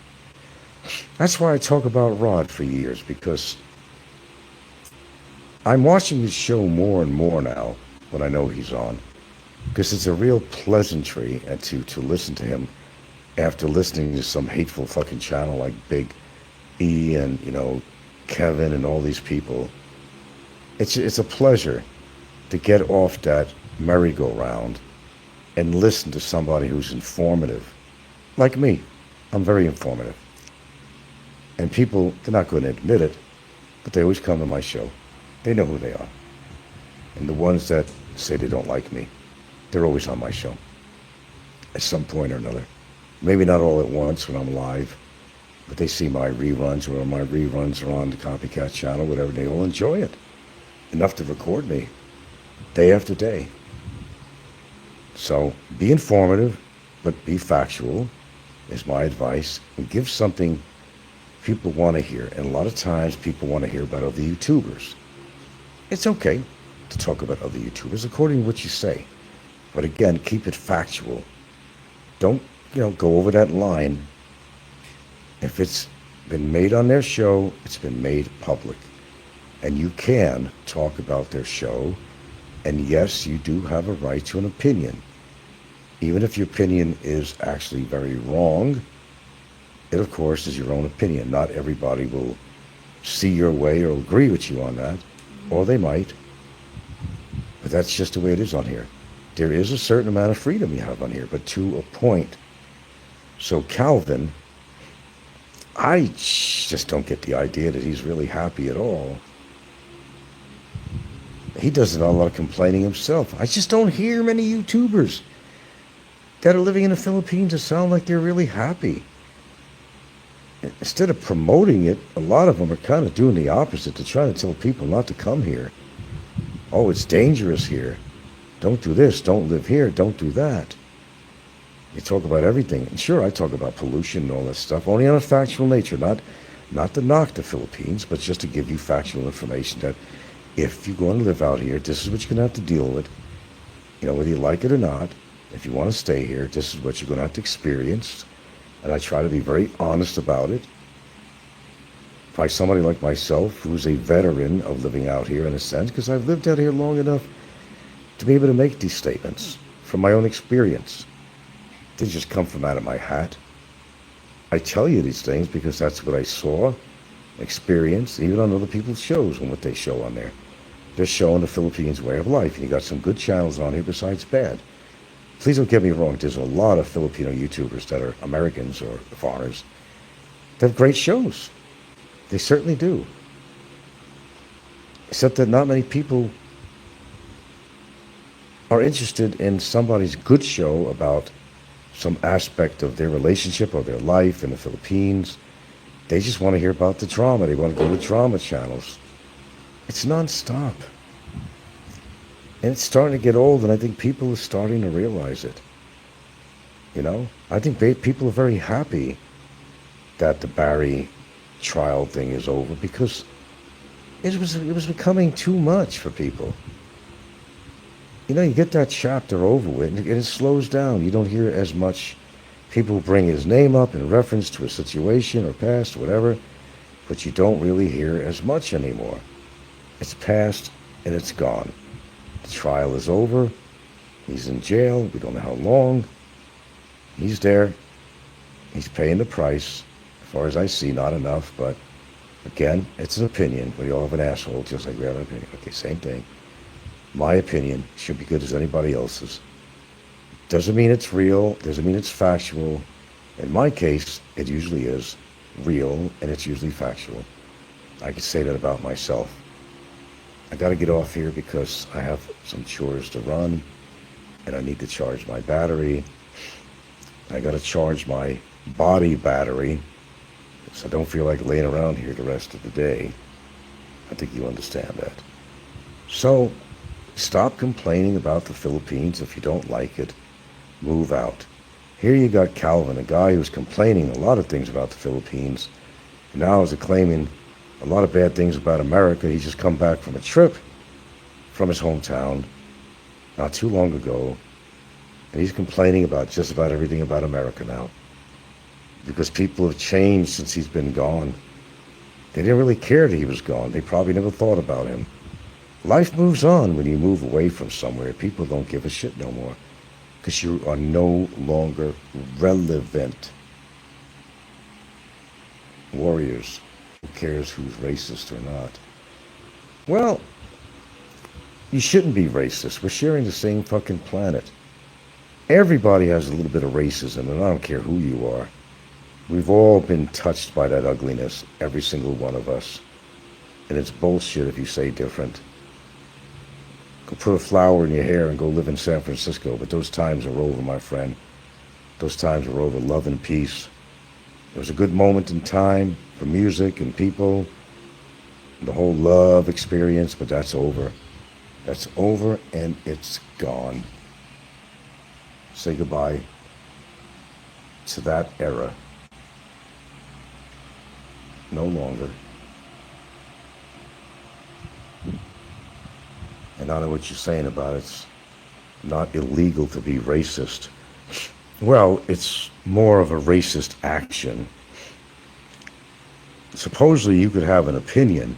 That's why I talk about Rod for years, because I'm watching his show more and more now when I know he's on, because it's a real pleasantry to listen to him after listening to some hateful fucking channel like Big E and, Kevin and all these people. It's a pleasure to get off that merry-go-round and listen to somebody who's informative. Like me, I'm very informative. And people, they're not going to admit it, but they always come to my show. They know who they are. And the ones that say they don't like me, they're always on my show at some point or another. Maybe not all at once when I'm live, but they see my reruns, or my reruns are on the Copycat channel, whatever. They all enjoy it. Enough to record me day after day. So be informative, but be factual is my advice, and give something people want to hear. And a lot of times people want to hear about other YouTubers. It's okay to talk about other YouTubers according to what you say, but again, keep it factual. Don't go over that line. If it's been made on their show, it's been made public. And you can talk about their show. And yes, you do have a right to an opinion. Even if your opinion is actually very wrong, it of course is your own opinion. Not everybody will see your way or agree with you on that, or they might. But that's just the way it is on here. There is a certain amount of freedom you have on here, but to a point. So Calvin, I just don't get the idea that he's really happy at all. He does a lot of complaining himself. I just don't hear many YouTubers that are living in the Philippines that sound like they're really happy. Instead of promoting it, a lot of them are kind of doing the opposite. They're trying to tell people not to come here. Oh, it's dangerous here. Don't do this. Don't live here. Don't do that. You talk about everything. And sure, I talk about pollution and all that stuff, only on a factual nature, not to knock the Philippines, but just to give you factual information that if you're going to live out here, this is what you're going to have to deal with. Whether you like it or not, if you want to stay here, this is what you're going to have to experience. And I try to be very honest about it. By somebody like myself, who's a veteran of living out here in a sense, because I've lived out here long enough to be able to make these statements from my own experience. They just come from out of my hat. I tell you these things because that's what I saw, experienced, even on other people's shows and what they show on there. They're showing the Philippines way of life, and you got some good channels on here besides bad. Please don't get me wrong, there's a lot of Filipino YouTubers that are Americans or foreigners that have great shows. They certainly do. Except that not many people are interested in somebody's good show about some aspect of their relationship or their life in the Philippines. They just want to hear about the drama. They want to go to drama channels. It's nonstop. And it's starting to get old, and I think people are starting to realize it. You know? I think people are very happy that the Barry trial thing is over, because it was becoming too much for people. You know, you get that chapter over with, and it slows down. You don't hear as much people bring his name up in reference to a situation or past, whatever, but you don't really hear as much anymore. It's past and it's gone. The trial is over. He's in jail. We don't know how long. He's there. He's paying the price. As far as I see, not enough, but again, it's an opinion. We all have an asshole, just like we have an opinion. Okay, same thing. My opinion should be good as anybody else's. Doesn't mean it's real. Doesn't mean it's factual. In my case, it usually is real, and it's usually factual. I can say that about myself. I got to get off here because I have some chores to run, and I need to charge my battery. I got to charge my body battery, so I don't feel like laying around here the rest of the day. I think you understand that. So, stop complaining about the Philippines. If you don't like it, move out. Here you got Calvin, a guy who's complaining a lot of things about the Philippines. And now is claiming a lot of bad things about America. He's just come back from a trip from his hometown not too long ago. And he's complaining about just about everything about America now. Because people have changed since he's been gone. They didn't really care that he was gone. They probably never thought about him. Life moves on when you move away from somewhere. People don't give a shit no more, because you are no longer relevant. Warriors, who cares who's racist or not? Well, you shouldn't be racist. We're sharing the same fucking planet. Everybody has a little bit of racism, and I don't care who you are. We've all been touched by that ugliness, every single one of us. And it's bullshit if you say different. Go put a flower in your hair and go live in San Francisco, but those times are over, my friend. Those times are over. Love and peace. It was a good moment in time for music and people, the whole love experience, but that's over. That's over, and it's gone. Say goodbye to that era. No longer. And I know what you're saying about it's not illegal to be racist. Well, it's more of a racist action. Supposedly you could have an opinion,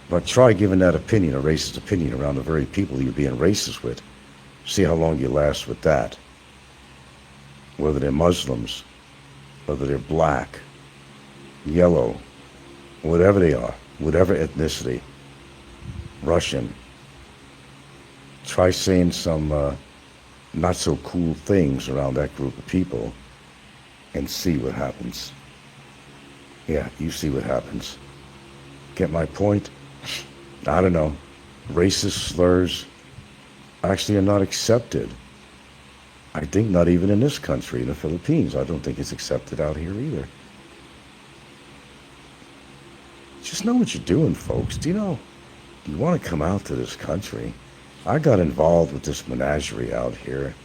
but try giving that opinion, a racist opinion, around the very people you're being racist with. See how long you last with that. Whether they're Muslims, whether they're black, yellow, whatever they are, whatever ethnicity, Russian. Try saying some not so cool things around that group of people and see what happens. Yeah, you see what happens. Get my point? I don't know. Racist slurs actually are not accepted. I think not even in this country, in the Philippines. I don't think it's accepted out here either. Just know what you're doing, folks. Do you want to come out to this country? I got involved with this menagerie out here.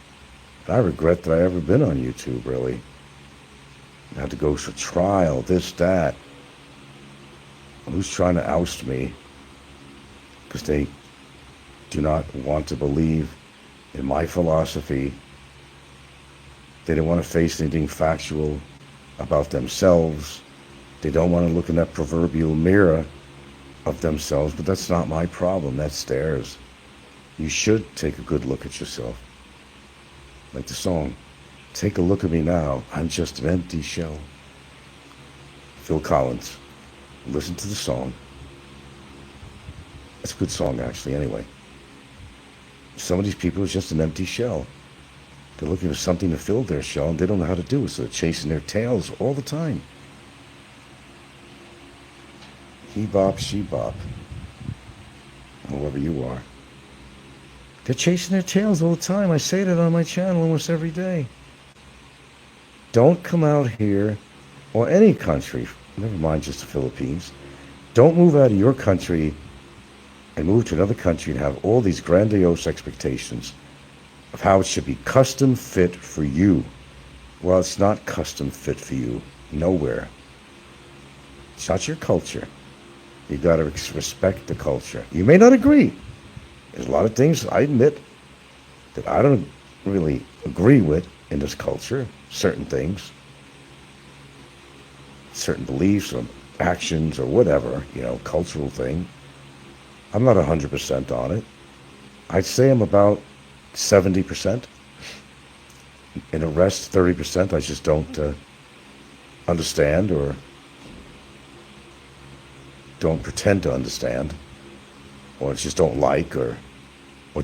And I regret that I ever been on YouTube, really. I had to go to trial, this, that. Who's trying to oust me? Because they do not want to believe in my philosophy. They don't want to face anything factual about themselves. They don't want to look in that proverbial mirror of themselves, but that's not my problem, that's theirs. You should take a good look at yourself. Like the song, "Take a Look at Me Now, I'm Just an Empty Shell." Phil Collins. Listen to the song. It's a good song, actually, anyway. Some of these people are just an empty shell. They're looking for something to fill their shell, and they don't know how to do it, so they're chasing their tails all the time. He bop, she bop. whoever you are. They're chasing their tails all the time. I say that on my channel almost every day. Don't come out here, or any country, never mind just the Philippines. Don't move out of your country and move to another country and have all these grandiose expectations of how it should be custom fit for you. Well, it's not custom fit for you. Nowhere. It's not your culture. You got to respect the culture. You may not agree. There's a lot of things I admit that I don't really agree with in this culture. Certain things, certain beliefs or actions or whatever, cultural thing. I'm not 100% on it. I'd say I'm about 70%. And the rest, 30%, I just don't understand or don't pretend to understand, or just don't like or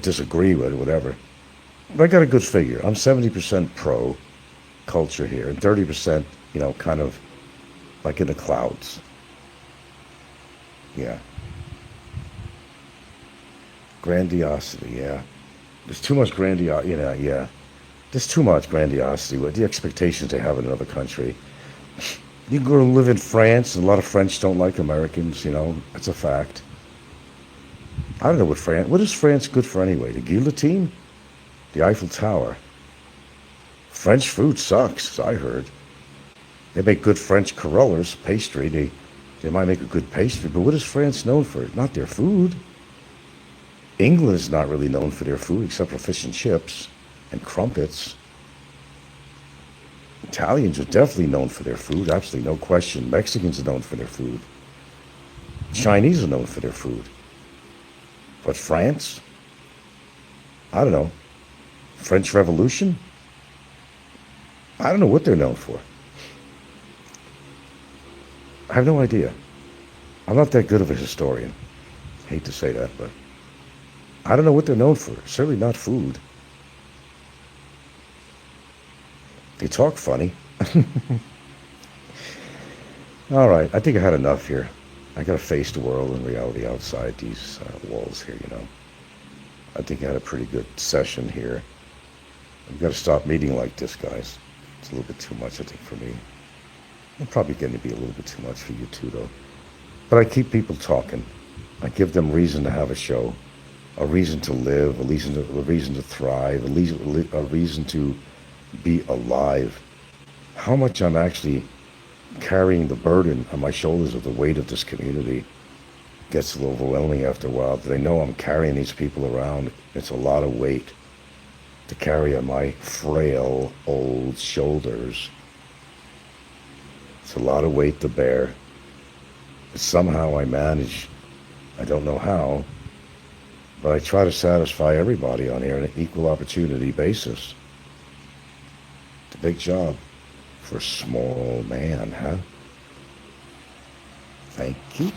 disagree with, whatever. But I got a good figure. I'm 70% pro culture here, and 30%, kind of like in the clouds. Yeah. Grandiosity, yeah. There's too much grandiosity, yeah. There's too much grandiosity with the expectations they have in another country. You go to live in France, and a lot of French don't like Americans, that's a fact. I don't know what is France good for anyway? The guillotine? The Eiffel Tower? French food sucks, as I heard. They make good French corollars, pastry. They might make a good pastry, but what is France known for? Not their food. England is not really known for their food, except for fish and chips and crumpets. Italians are definitely known for their food, absolutely no question. Mexicans are known for their food. Chinese are known for their food. But France? I don't know. French Revolution? I don't know what they're known for. I have no idea. I'm not that good of a historian. Hate to say that, but I don't know what they're known for. Certainly not food. They talk funny. All right, I think I had enough here. I got to face the world and reality outside these walls here, I think I had a pretty good session here. I've got to stop meeting like this, guys. It's a little bit too much, I think, for me. I'm probably getting to be a little bit too much for you too, though. But I keep people talking. I give them reason to have a show, a reason to live, a reason to thrive, a reason to be alive. How much I'm actually carrying the burden on my shoulders of the weight of this community gets a little overwhelming after a while. They know I'm carrying these people around. It's a lot of weight to carry on my frail old shoulders. It's a lot of weight to bear. But somehow I manage. I don't know how, but I try to satisfy everybody on here on an equal opportunity basis. It's a big job for a small man, huh? Thank you.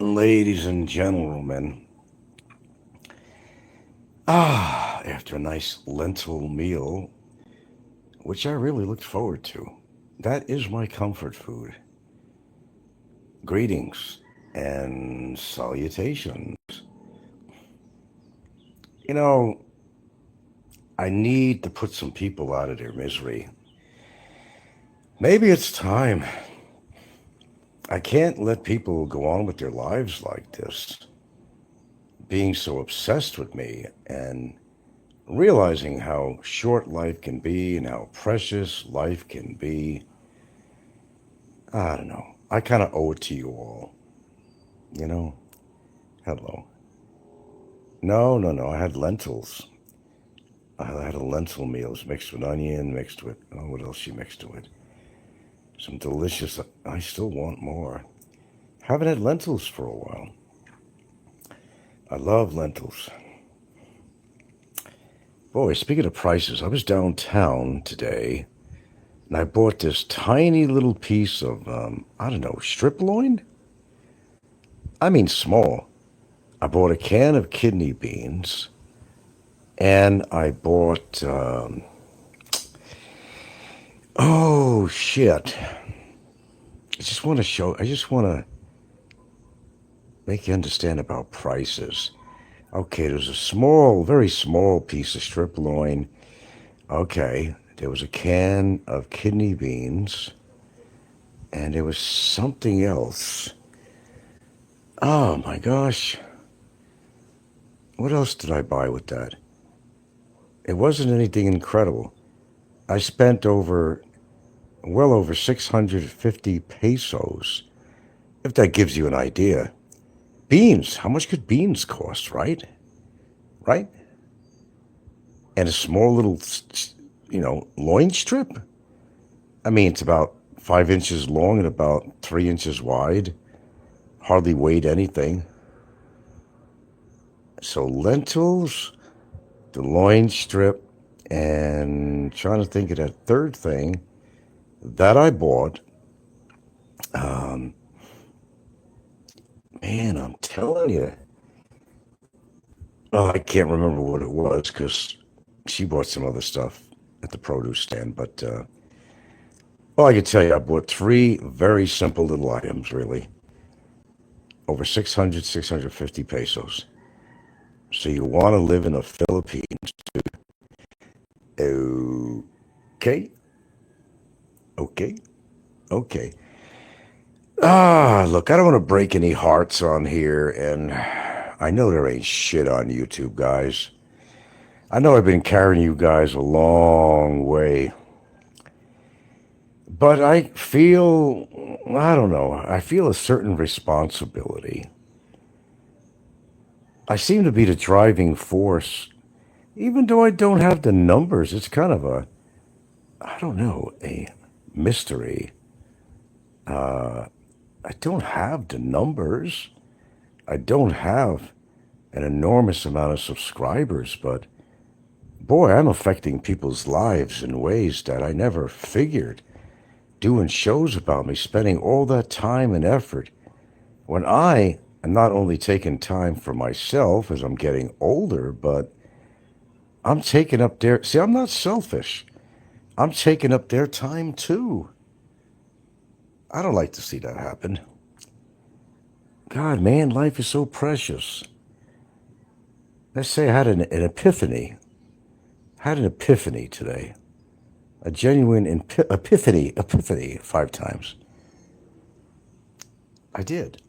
Ladies and gentlemen, after a nice lentil meal, which I really looked forward to, that is my comfort food. Greetings and salutations. You know, I need to put some people out of their misery. Maybe it's time. I can't let people go on with their lives like this, being so obsessed with me and realizing how short life can be and how precious life can be. I don't know. I kind of owe it to you all. You know? Hello. No. I had lentils. I had a lentil meal. It was mixed with onion, mixed with, oh, what else she mixed it with? Some delicious, I still want more. Haven't had lentils for a while. I love lentils. Boy, speaking of prices, I was downtown today and I bought this tiny little piece of, I don't know, strip loin? I mean small. I bought a can of kidney beans and I bought, oh shit. I just want to make you understand about prices. Okay, there was a small, very small piece of strip loin. Okay, there was a can of kidney beans, and there was something else. Oh my gosh. What else did I buy with that? It wasn't anything incredible. I spent well over 650 pesos, if that gives you an idea. Beans, how much could beans cost, right? Right? And a small little, loin strip? I mean, it's about 5 inches long and about 3 inches wide. Hardly weighed anything. So lentils, the loin strip, and trying to think of that third thing that I bought. Man, I'm telling you. Oh, I can't remember what it was because she bought some other stuff at the produce stand. But, well, I can tell you, I bought three very simple little items, really. Over 650 pesos. So you want to live in the Philippines, okay? Okay. Look, I don't want to break any hearts on here, and I know there ain't shit on YouTube, guys. I know I've been carrying you guys a long way. But I feel a certain responsibility. I seem to be the driving force. Even though I don't have the numbers, it's kind of a mystery. I don't have the numbers. I don't have an enormous amount of subscribers, but boy, I'm affecting people's lives in ways that I never figured. Doing shows about me, spending all that time and effort, when I am not only taking time for myself as I'm getting older, but I'm taking up I'm not selfish. I'm taking up their time too. I don't like to see that happen. God, man, life is so precious. Let's say I had an epiphany. Had an epiphany today. A genuine epiphany 5 times. I did.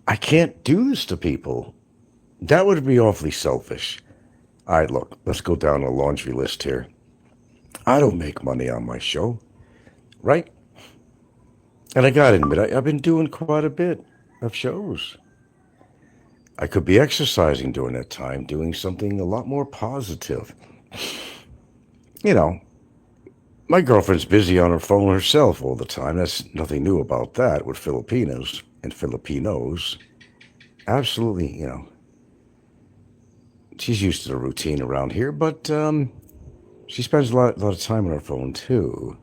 I can't do this to people. That would be awfully selfish. All right, look, let's go down a laundry list here. I don't make money on my show, right? And I gotta admit, I've been doing quite a bit of shows. I could be exercising during that time, doing something a lot more positive. You know, my girlfriend's busy on her phone herself all the time. That's nothing new about that with Filipinos and Filipinos. Absolutely, she's used to the routine around here, but she spends a lot of time on her phone too.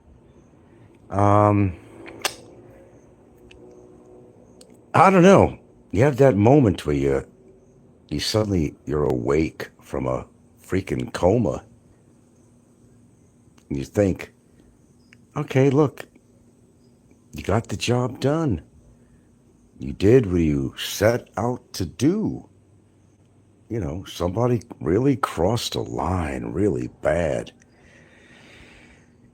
I don't know. You have that moment where you suddenly you're awake from a freaking coma, and you think, okay, look, you got the job done. You did what you set out to do. Somebody really crossed a line really bad.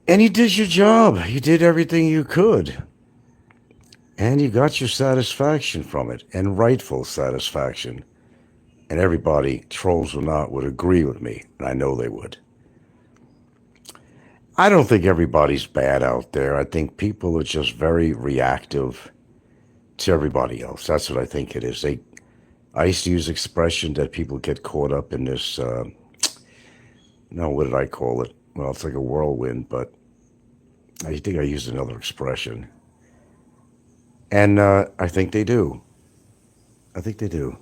And you did your job. You did everything you could. And you got your satisfaction from it, and rightful satisfaction. And everybody, trolls or not, would agree with me, and I know they would. I don't think everybody's bad out there. I think people are just very reactive to everybody else. That's what I think it is. I used to use expression that people get caught up in this, no, what did I call it? Well, it's like a whirlwind, but I think I used another expression. And I think they do. I think they do.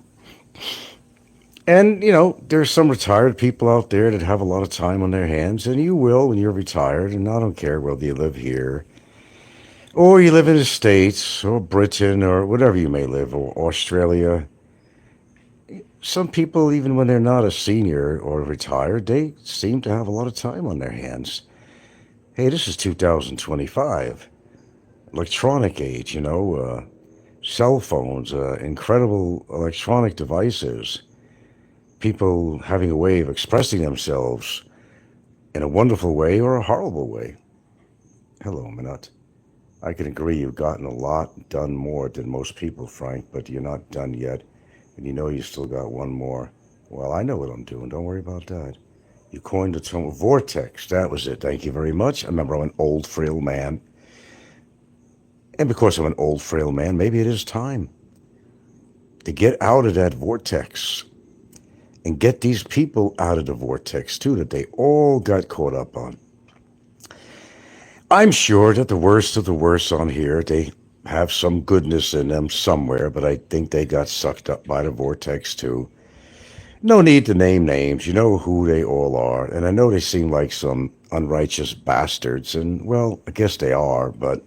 And, there's some retired people out there that have a lot of time on their hands, and you will when you're retired, and I don't care whether you live here, or you live in the States, or Britain, or whatever you may live, or Australia. Some people, even when they're not a senior or retired, they seem to have a lot of time on their hands. Hey, this is 2025. Electronic age, cell phones, incredible electronic devices, people having a way of expressing themselves in a wonderful way or a horrible way. Hello, Minut. I can agree you've gotten a lot done more than most people, Frank, but you're not done yet, and you still got one more. Well, I know what I'm doing. Don't worry about that. You coined the term vortex. That was it. Thank you very much. I remember I'm an old, frail man. And because I'm an old, frail man, maybe it is time to get out of that vortex and get these people out of the vortex, too, that they all got caught up on. I'm sure that the worst of the worst on here, they have some goodness in them somewhere, but I think they got sucked up by the vortex, too. No need to name names. You know who they all are. And I know they seem like some unrighteous bastards, and, well, I guess they are, but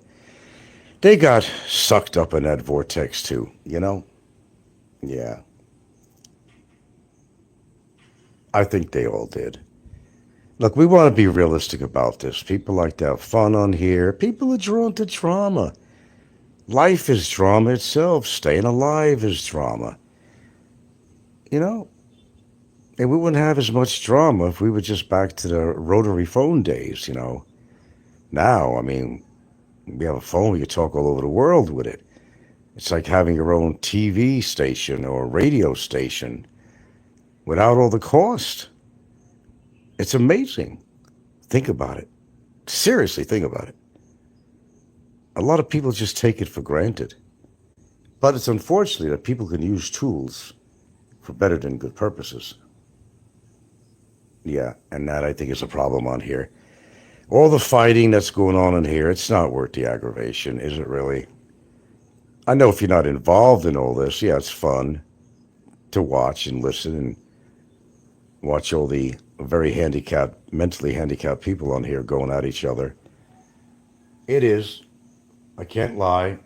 they got sucked up in that vortex, too, Yeah. I think they all did. Look, we want to be realistic about this. People like to have fun on here. People are drawn to drama. Life is drama itself. Staying alive is drama. And we wouldn't have as much drama if we were just back to the rotary phone days, Now, we have a phone, we can talk all over the world with it. It's like having your own TV station or radio station without all the cost. It's amazing. Think about it. Seriously, think about it. A lot of people just take it for granted. But it's unfortunate that people can use tools for better than good purposes. Yeah, and that I think is a problem on here. All the fighting that's going on in here, it's not worth the aggravation, is it really? I know if you're not involved in all this, yeah, it's fun to watch and listen and watch all the very mentally handicapped people on here going at each other. It is. I can't lie.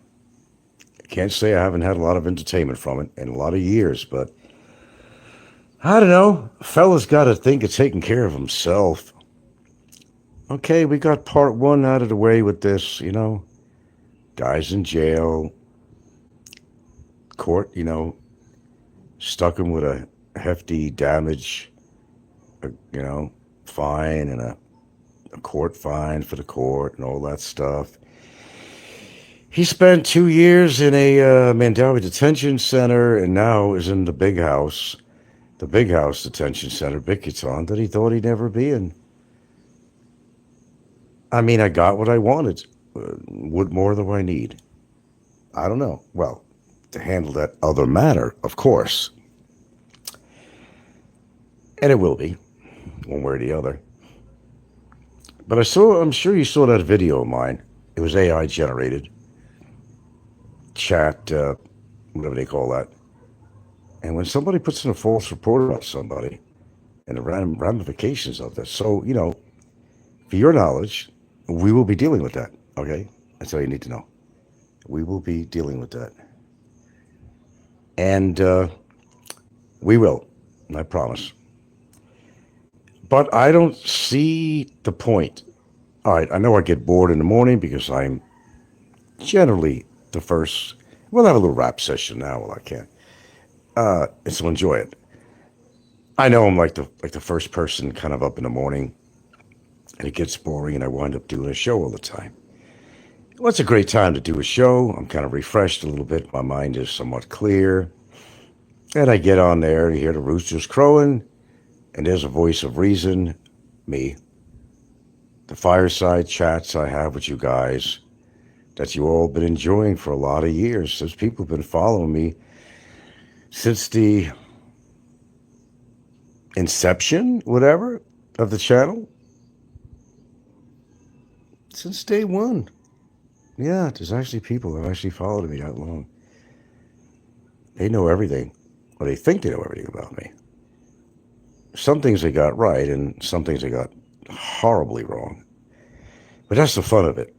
I can't say I haven't had a lot of entertainment from it in a lot of years, but I don't know. A fella's got to think of taking care of himself. Okay, we got part one out of the way with this, Guys in jail. Court, stuck him with a hefty damage, fine and a court fine for the court and all that stuff. He spent 2 years in a Mandawi detention center and now is in the big house detention center, Bikiton, that he thought he'd never be in. I got what I wanted. What more do I need? I don't know. Well, to handle that other matter, of course. And it will be, one way or the other. But I'm sure you saw that video of mine. It was AI generated. Chat, whatever they call that. And when somebody puts in a false report about somebody, and the ramifications of this. So, for your knowledge, we will be dealing with that, okay? That's all you need to know. We will be dealing with that. And we will, I promise. But I don't see the point. All right, I know I get bored in the morning because I'm generally the first. We'll have a little rap session now while I can. And so enjoy it. I know I'm like the first person kind of up in the morning, and it gets boring, and I wind up doing a show all the time. Well, it's a great time to do a show. I'm kind of refreshed a little bit. My mind is somewhat clear. And I get on there and hear the roosters crowing, and there's a voice of reason, me. The fireside chats I have with you guys that you all been enjoying for a lot of years. Those people have been following me since the inception, whatever, of the channel. Since day one. Yeah, there's actually people who have actually followed me that long. They know everything. Or they think they know everything about me. Some things they got right, and some things they got horribly wrong. But that's the fun of it.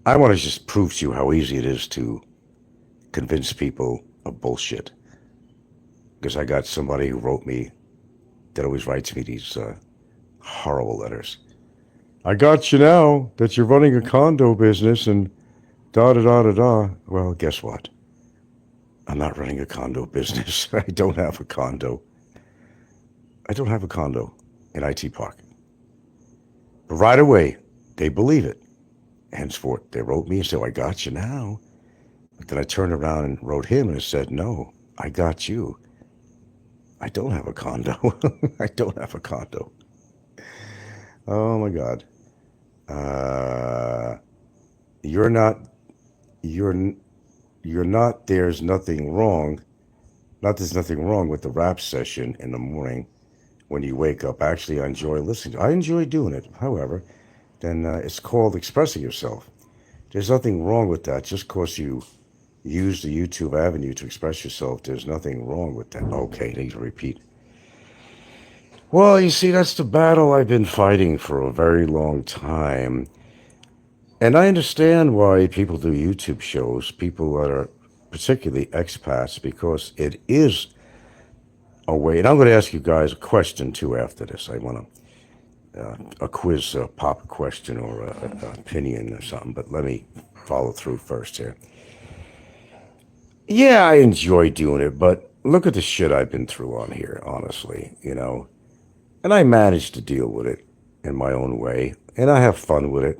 I want to just prove to you how easy it is to convince people of bullshit. Because I got somebody who wrote me, that always writes me these horrible letters. I got you now that you're running a condo business and da-da-da-da-da. Well, guess what? I'm not running a condo business. I don't have a condo. I don't have a condo in IT Park. But right away, they believe it. Henceforth, they wrote me and said, I got you now. But then I turned around and wrote him and said, no, I got you. I don't have a condo. I don't have a condo. Oh, my God. You're not, there's nothing wrong. Not there's nothing wrong with the rap session in the morning when you wake up. Actually, I enjoy listening. I enjoy doing it. However, then it's called expressing yourself. There's nothing wrong with that. Just because you use the YouTube avenue to express yourself, there's nothing wrong with that. Okay, I need to repeat. Well, you see, that's the battle I've been fighting for a very long time. And I understand why people do YouTube shows, people that are particularly expats, because it is a way. And I'm going to ask you guys a question, too, after this. I want a quiz, a pop question or an opinion or something. But let me follow through first here. Yeah, I enjoy doing it, but look at the shit I've been through on here, honestly, you know. And I managed to deal with it in my own way. And I have fun with it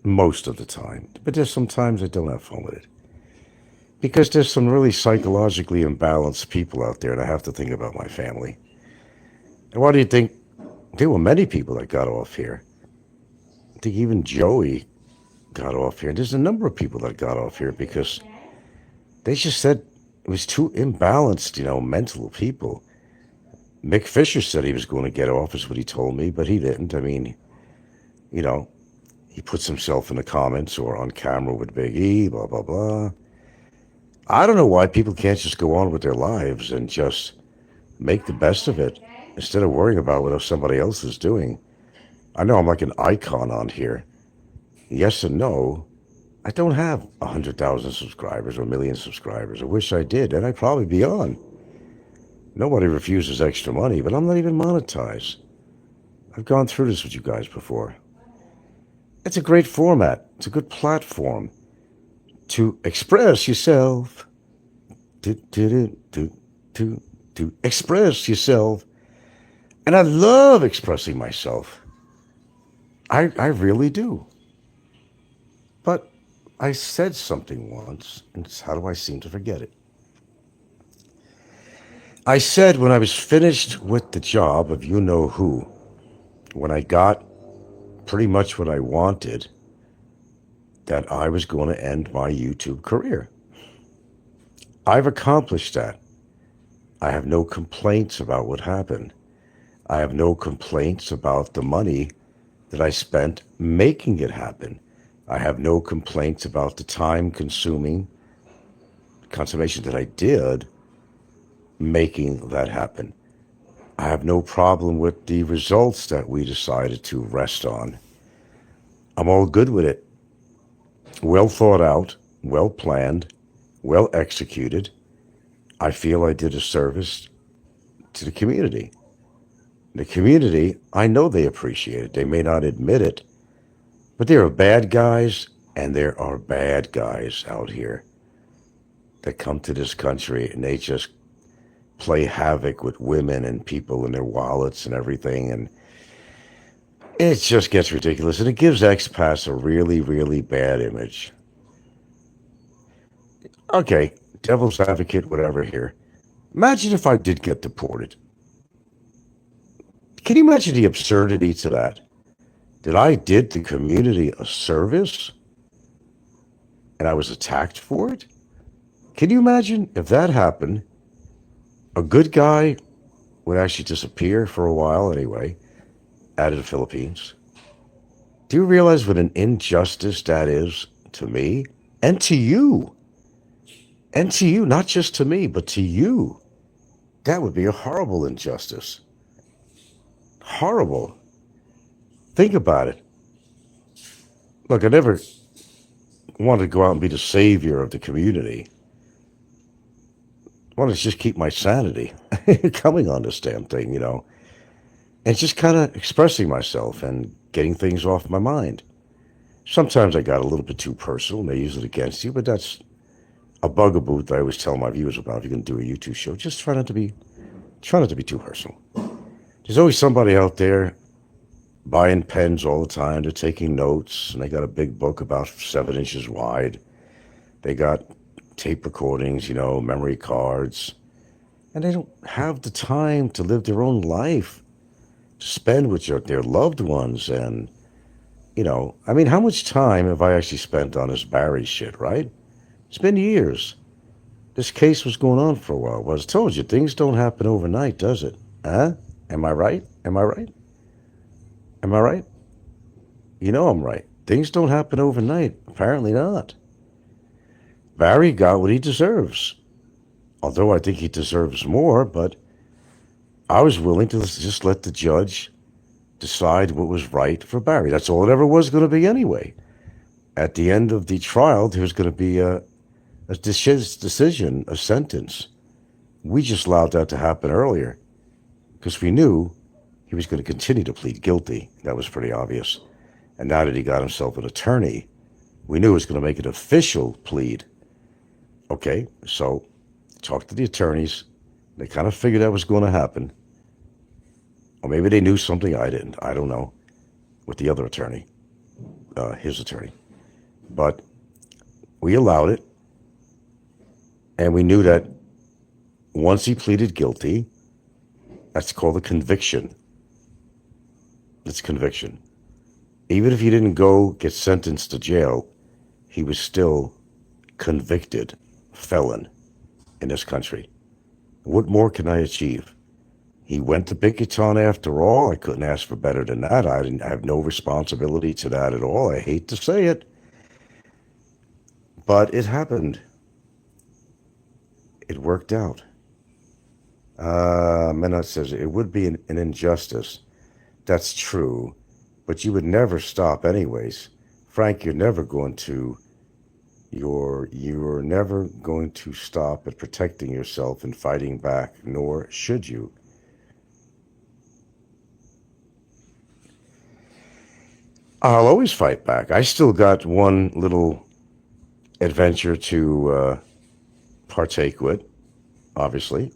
most of the time. But there's sometimes I don't have fun with it. Because there's some really psychologically imbalanced people out there, and I have to think about my family. And why do you think there were many people that got off here? I think even Joey got off here. There's a number of people that got off here because they just said it was too imbalanced, you know, mental people. Mick Fisher said he was going to get off, is what he told me, but he didn't. I mean, you know, he puts himself in the comments or on camera with Big E, blah, blah, blah. I don't know why people can't just go on with their lives and just make the best of it instead of worrying about what somebody else is doing. I know I'm like an icon on here. Yes and no. I don't have 100,000 subscribers or 1 million subscribers. I wish I did, and I'd probably be on. Nobody refuses extra money, but I'm not even monetized. I've gone through this with you guys before. It's a great format. It's a good platform to express yourself. To express yourself. And I love expressing myself. I really do. But I said something once, and how do I seem to forget it? I said when I was finished with the job of you-know-who, when I got pretty much what I wanted, that I was going to end my YouTube career. I've accomplished that. I have no complaints about what happened. I have no complaints about the money that I spent making it happen. I have no complaints about the time consummation that I did making that happen. I have no problem with the results that we decided to rest on. I'm all good with it. Well thought out, well planned, well executed, I feel I did a service to the community. The community, I know they appreciate it. They may not admit it, but there are bad guys and there are bad guys out here that come to this country and they just play havoc with women and people and their wallets and everything. And it just gets ridiculous. And it gives expats a really, really bad image. Okay, devil's advocate, whatever here. Imagine if I did get deported. Can you imagine the absurdity to that? That I did the community a service and I was attacked for it? Can you imagine if that happened? A good guy would actually disappear for a while anyway, out of the Philippines. Do you realize what an injustice that is to me and to you? And to you, not just to me, but to you. That would be a horrible injustice. Horrible. Think about it. Look, I never wanted to go out and be the savior of the community. I wanted to just keep my sanity coming on this damn thing, and just kind of expressing myself and getting things off my mind. Sometimes I got a little bit too personal and they use it against you, but that's a bugaboo that I always tell my viewers about. If you're going to do a YouTube show, just try not to be too personal. There's always somebody out there buying pens all the time. They're taking notes, and they got a big book about 7 inches wide. They got tape recordings, memory cards, and they don't have the time to live their own life, to spend with their loved ones. And, how much time have I actually spent on this Barry shit, right? It's been years. This case was going on for a while. Well, I told you, things don't happen overnight, does it? Huh? Am I right? Am I right? Am I right? I'm right. Things don't happen overnight. Apparently not. Barry got what he deserves. Although I think he deserves more, but I was willing to just let the judge decide what was right for Barry. That's all it ever was going to be anyway. At the end of the trial, there was going to be a decision, a sentence. We just allowed that to happen earlier because we knew he was going to continue to plead guilty. That was pretty obvious. And now that he got himself an attorney, we knew he was going to make an official plead. Okay, so talked to the attorneys. They kind of figured that was going to happen. Or maybe they knew something I didn't. I don't know. With the other attorney, his attorney. But we allowed it. And we knew that once he pleaded guilty, that's called a conviction. It's conviction. Even if he didn't go get sentenced to jail, he was still convicted felon in this country. What more can I achieve? He went to Pinkerton after all. I couldn't ask for better than that. I have no responsibility to that at all. I hate to say it. But it happened. It worked out. Menat says, it would be an injustice. That's true. But you would never stop anyways. Frank, you're never going to stop at protecting yourself and fighting back, nor should you. I'll always fight back. I still got one little adventure to partake with, obviously.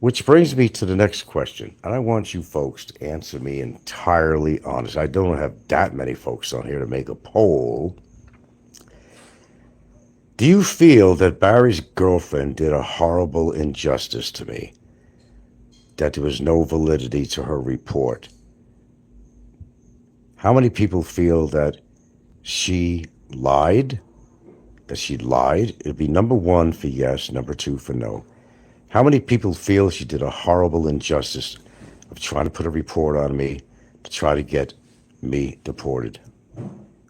Which brings me to the next question. And I want you folks to answer me entirely honest. I don't have that many folks on here to make a poll. Do you feel that Barry's girlfriend did a horrible injustice to me? That there was no validity to her report? How many people feel that she lied? That she lied? It'd be number 1 for yes, number 2 for no. How many people feel she did a horrible injustice of trying to put a report on me to try to get me deported?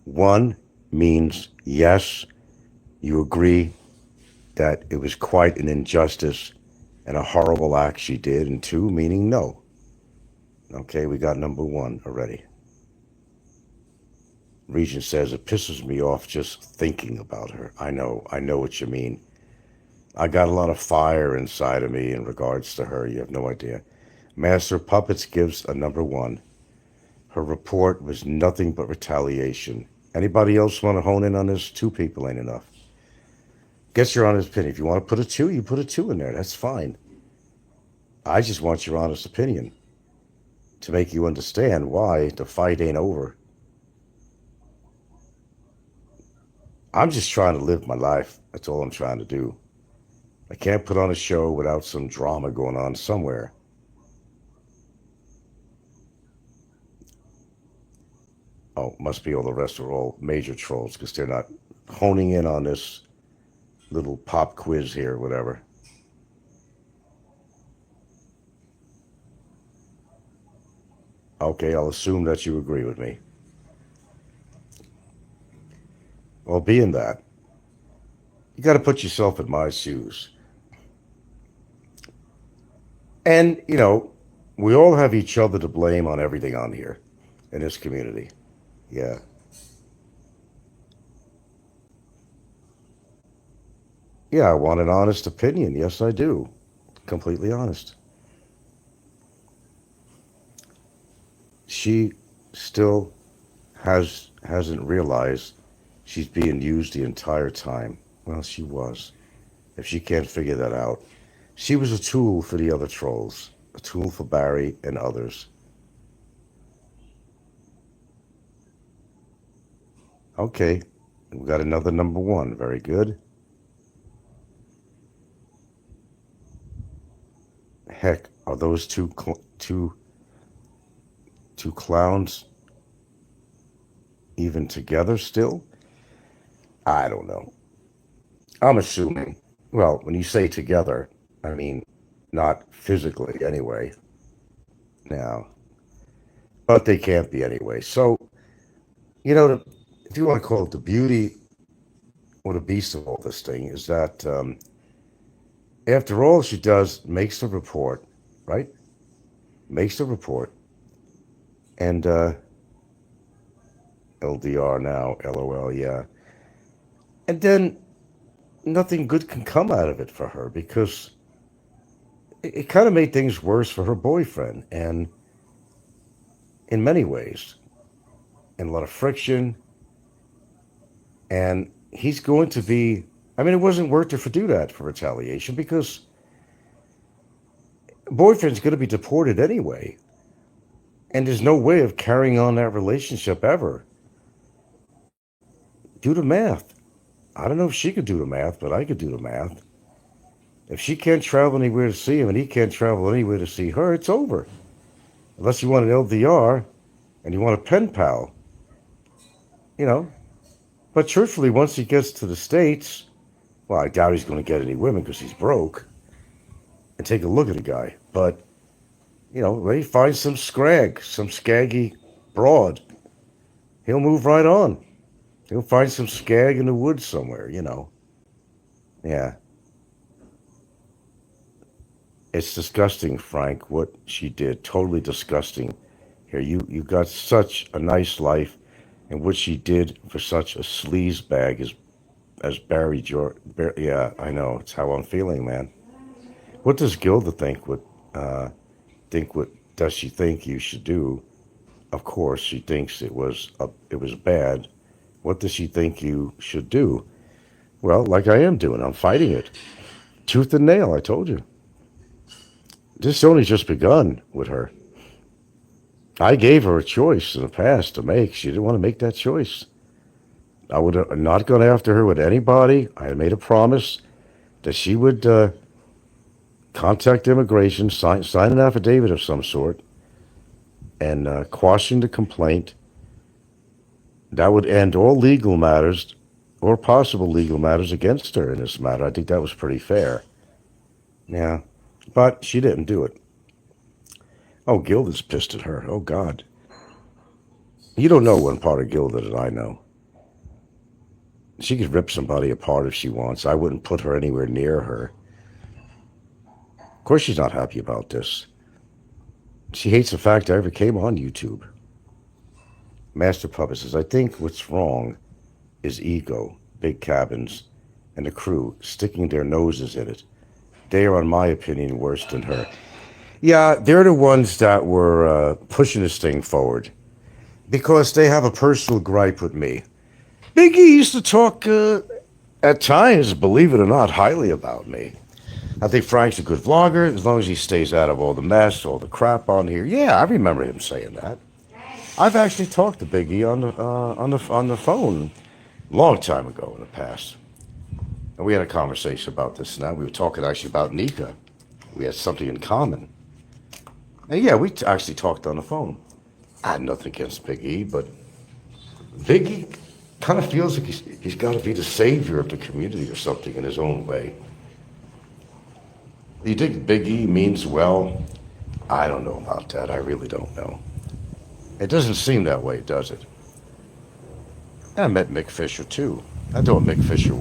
1 means yes, you agree that it was quite an injustice and a horrible act she did, and 2 meaning no. Okay, we got number 1 already. Regent says, it pisses me off just thinking about her. I know what you mean. I got a lot of fire inside of me in regards to her. You have no idea. Master Puppets gives a number 1. Her report was nothing but retaliation. Anybody else want to hone in on this? 2 people ain't enough. Guess your honest opinion. If you want to put a 2, you put a 2 in there. That's fine. I just want your honest opinion to make you understand why the fight ain't over. I'm just trying to live my life. That's all I'm trying to do. I can't put on a show without some drama going on somewhere. Oh, must be all the rest are all major trolls because they're not honing in on this little pop quiz here, whatever. Okay, I'll assume that you agree with me. Well, being that, you got to put yourself in my shoes. And, we all have each other to blame on everything on here in this community. Yeah. Yeah, I want an honest opinion. Yes, I do. Completely honest. She still hasn't realized she's being used the entire time. Well, she was. If she can't figure that out. She was a tool for the other trolls. A tool for Barry and others. Okay. We got another number 1. Very good. Heck, are those two clowns even together still? I don't know. I'm assuming. Well, when you say together, I mean not physically anyway. Now, but they can't be anyway. So, if you want to call it the beauty or the beast of all this thing is that after all she does, makes the report, right? Makes the report. And LDR now, LOL, yeah. And then nothing good can come out of it for her because it kind of made things worse for her boyfriend. And in many ways, and a lot of friction. And he's going to be, it wasn't worth it for do that for retaliation because boyfriend's going to be deported anyway. And there's no way of carrying on that relationship ever. Do the math. I don't know if she could do the math, but I could do the math. If she can't travel anywhere to see him and he can't travel anywhere to see her, it's over. Unless you want an LDR and you want a pen pal. But truthfully, once he gets to the States, well, I doubt he's going to get any women because he's broke. And take a look at the guy. But, let him find some scaggy broad. He'll move right on. He'll find some scag in the woods somewhere, Yeah. It's disgusting, Frank, what she did. Totally disgusting. Here, you got such a nice life, and what she did for such a sleaze bag as Barry George. Yeah, I know. It's how I'm feeling, man. What does Gilda think? What does she think you should do? Of course, she thinks it was bad. What does she think you should do? Well, like I am doing. I'm fighting it. Tooth and nail, I told you. This only just begun with her. I gave her a choice in the past to make. She didn't want to make that choice. I would have not gone after her with anybody. I had made a promise that she would contact immigration, sign an affidavit of some sort, and quashing the complaint. That would end all legal matters or possible legal matters against her in this matter. I think that was pretty fair. Yeah, but she didn't do it. Oh, Gilda's pissed at her. Oh, God. You don't know one part of Gilda that I know. She could rip somebody apart if she wants. I wouldn't put her anywhere near her. Of course she's not happy about this. She hates the fact I ever came on YouTube. Master Puppet says, I think what's wrong is ego, big cabins, and the crew sticking their noses in it. They are, in my opinion, worse than her. Yeah, they're the ones that were pushing this thing forward because they have a personal gripe with me. Biggie used to talk, at times, believe it or not, highly about me. I think Frank's a good vlogger as long as he stays out of all the mess, all the crap on here. Yeah, I remember him saying that. I've actually talked to Biggie on the phone a long time ago in the past. And we had a conversation about this now. We were talking actually about Nika. We had something in common. And yeah, we actually talked on the phone. I had nothing against Big E, but Big E kind of feels like he's got to be the savior of the community or something in his own way. Do you think Big E means well? I don't know about that. I really don't know. It doesn't seem that way, does it? And I met Mick Fisher, too. I thought Mick Fisher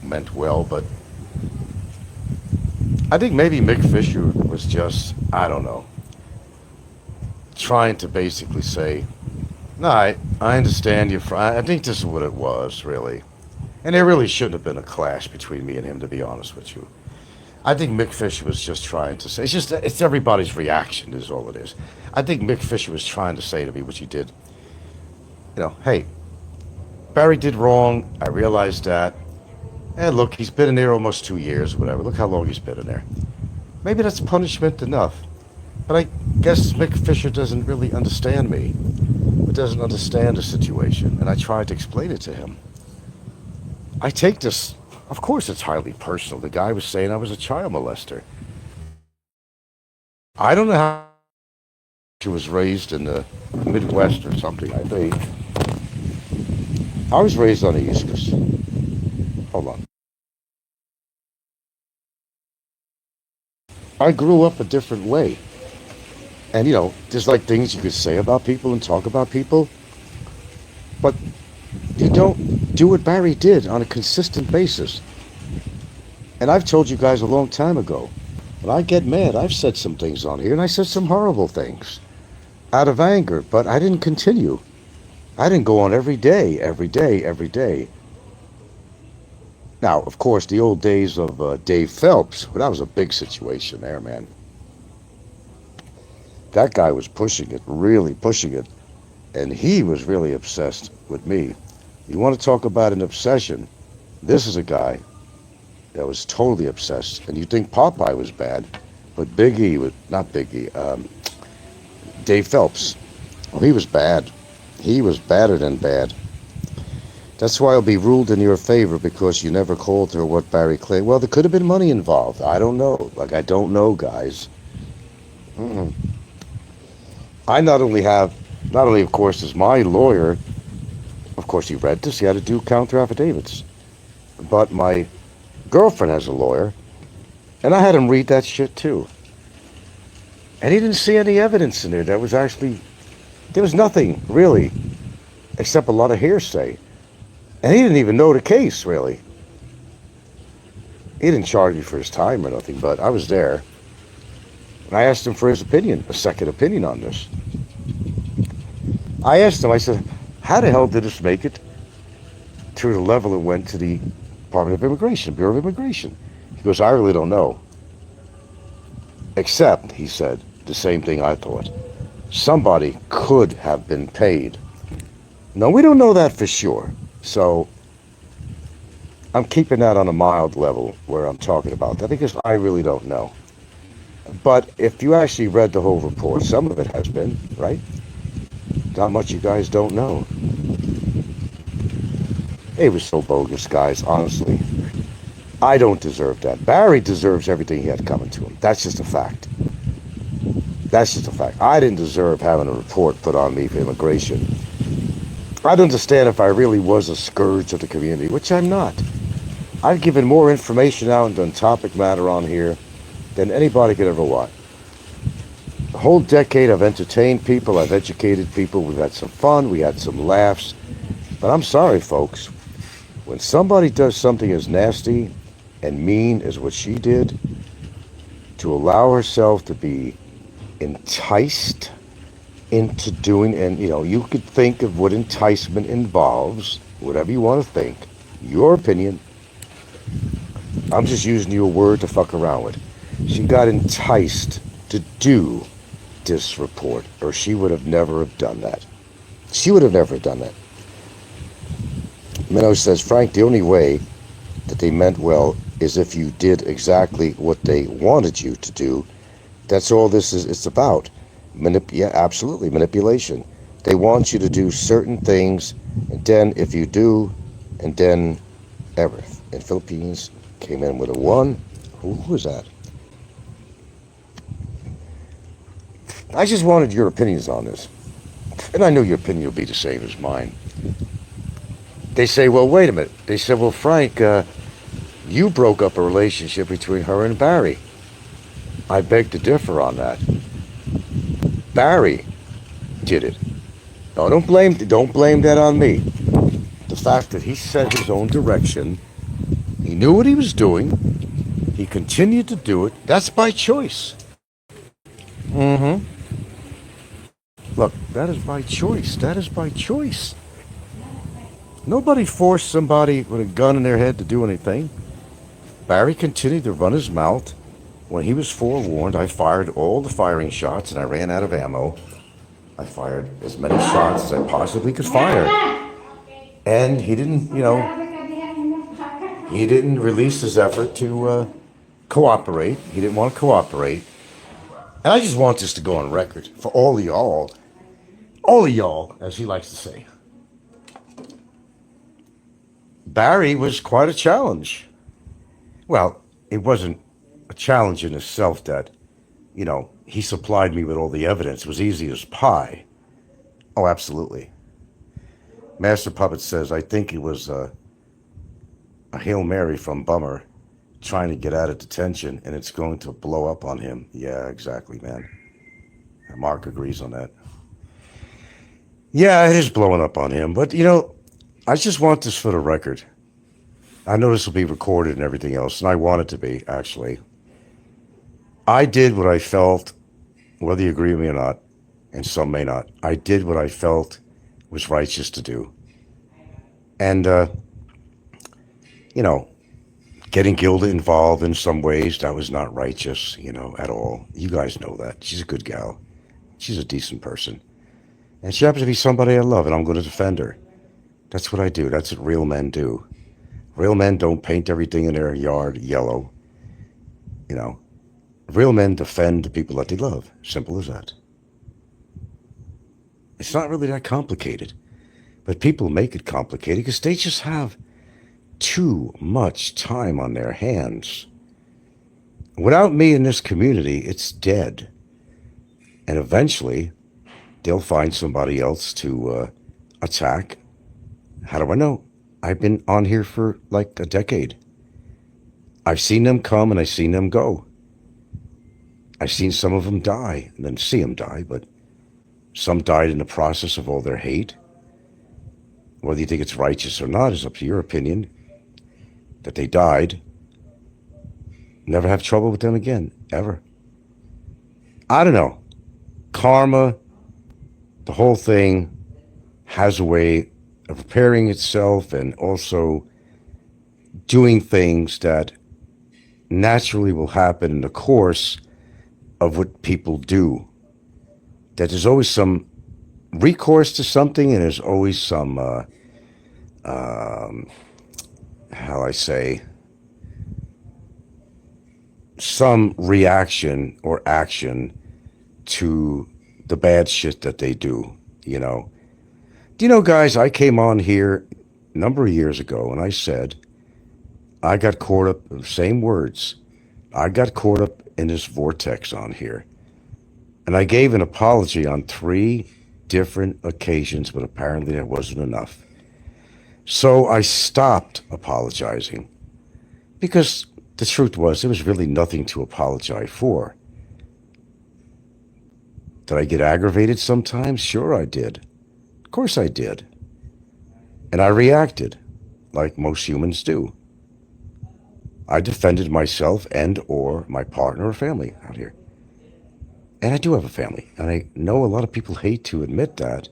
meant well, but I think maybe Mick Fisher was just, I don't know, trying to basically say, no, I understand you. I think this is what it was, really. And there really shouldn't have been a clash between me and him, to be honest with you. I think Mick Fisher was just trying to say, it's everybody's reaction is all it is. I think Mick Fisher was trying to say to me, which he did, hey, Barry did wrong. I realized that. And look, he's been in there almost 2 years, whatever. Look how long he's been in there. Maybe that's punishment enough. But I guess Mick Fisher doesn't really understand me. Or doesn't understand the situation. And I tried to explain it to him. I take this, of course it's highly personal. The guy was saying I was a child molester. I don't know how he was raised in the Midwest or something, I think. I was raised on the East Coast. Hold on. I grew up a different way. And, there's like things you could say about people and talk about people. But you don't do what Barry did on a consistent basis. And I've told you guys a long time ago, when I get mad, I've said some things on here, and I said some horrible things out of anger, but I didn't continue. I didn't go on every day. Now, of course, the old days of Dave Phelps, well, that was a big situation there, man. That guy was pushing it, really pushing it. And he was really obsessed with me. You want to talk about an obsession? This is a guy that was totally obsessed. And you think Popeye was bad, but Big E was, not Big E, Dave Phelps. Oh, he was bad. He was badder than bad. That's why I'll be ruled in your favor, because you never called her what Barry claimed. Well, there could have been money involved. I don't know. I don't know, guys. I not only, of course, as my lawyer, of course, he read this, he had to do counter affidavits. But my girlfriend has a lawyer, and I had him read that shit too. And he didn't see any evidence in there. There was nothing, really, except a lot of hearsay. And he didn't even know the case, really. He didn't charge me for his time or nothing, but I was there. And I asked him for his opinion, a second opinion on this. I asked him, I said, how the hell did this make it to the level it went to the Department of Immigration, Bureau of Immigration? He goes, I really don't know. Except, he said, the same thing I thought. Somebody could have been paid. No, we don't know that for sure. So I'm keeping that on a mild level where I'm talking about that, because I really don't know. But if you actually read the whole report, some of it has been, right? Not much you guys don't know. It was so bogus, guys, honestly. I don't deserve that. Barry deserves everything he had coming to him. That's just a fact. That's just a fact. I didn't deserve having a report put on me for immigration. I'd understand if I really was a scourge of the community, which I'm not. I've given more information out and done topic matter on here than anybody could ever want. The whole decade I've entertained people, I've educated people, we've had some fun, we had some laughs. But I'm sorry, folks. When somebody does something as nasty and mean as what she did, to allow herself to be enticed into doing, and you could think of what enticement involves, whatever you want to think, your opinion. I'm just using your word to fuck around with. She got enticed to do this report, or she would have never have done that. She would have never done that. Minnow says, Frank, the only way that they meant well is if you did exactly what they wanted you to do. That's all this is. It's about. Yeah, absolutely, manipulation. They want you to do certain things, and then if you do, and then ever. In Philippines, came in with a 1. Who is that? I just wanted your opinions on this. And I know your opinion will be the same as mine. They say, well, wait a minute. They said, well, Frank, you broke up a relationship between her and Barry. I beg to differ on that. Barry did it. No, don't blame that on me. The fact that he set his own direction, he knew what he was doing, he continued to do it, that's by choice. Look, that is by choice. That is by choice. Nobody forced somebody with a gun in their head to do anything. Barry continued to run his mouth. When he was forewarned, I fired all the firing shots and I ran out of ammo. I fired as many shots as I possibly could fire. And he didn't, he didn't release his effort to cooperate. He didn't want to cooperate. And I just want this to go on record for all of y'all, as he likes to say. Barry was quite a challenge. Well, it wasn't a challenge in itself that, he supplied me with all the evidence. It was easy as pie. Oh, absolutely. Master Puppet says, I think it was a Hail Mary from Bummer trying to get out of detention, and it's going to blow up on him. Yeah, exactly, man. Mark agrees on that. Yeah, it is blowing up on him. But, I just want this for the record. I know this will be recorded and everything else, and I want it to be, actually. I did what I felt, whether you agree with me or not, and some may not. I did what I felt was righteous to do. And, getting Gilda involved in some ways, that was not righteous, at all. You guys know that. She's a good gal. She's a decent person. And she happens to be somebody I love, and I'm going to defend her. That's what I do. That's what real men do. Real men don't paint everything in their yard yellow. Real men defend the people that they love. Simple as that. It's not really that complicated. But people make it complicated because they just have too much time on their hands. Without me in this community, it's dead. And eventually, they'll find somebody else to attack. How do I know? I've been on here for like a decade. I've seen them come and I've seen them go. I've seen some of them die, and then see them die, but some died in the process of all their hate. Whether you think it's righteous or not is up to your opinion. That they died. Never have trouble with them again, ever. I don't know. Karma, the whole thing, has a way of repairing itself and also doing things that naturally will happen in the course of what people do. That there's always some recourse to something, and there's always some, some reaction or action to the bad shit that they do, Do you know, guys, I came on here a number of years ago, and I said, I got caught up in the same words. I got caught up in this vortex on here. And I gave an apology on 3 different occasions, but apparently that wasn't enough. So I stopped apologizing because the truth was there was really nothing to apologize for. Did I get aggravated sometimes? Sure I did. Of course I did. And I reacted like most humans do. I defended myself and or my partner or family out here. And I do have a family. And I know a lot of people hate to admit that.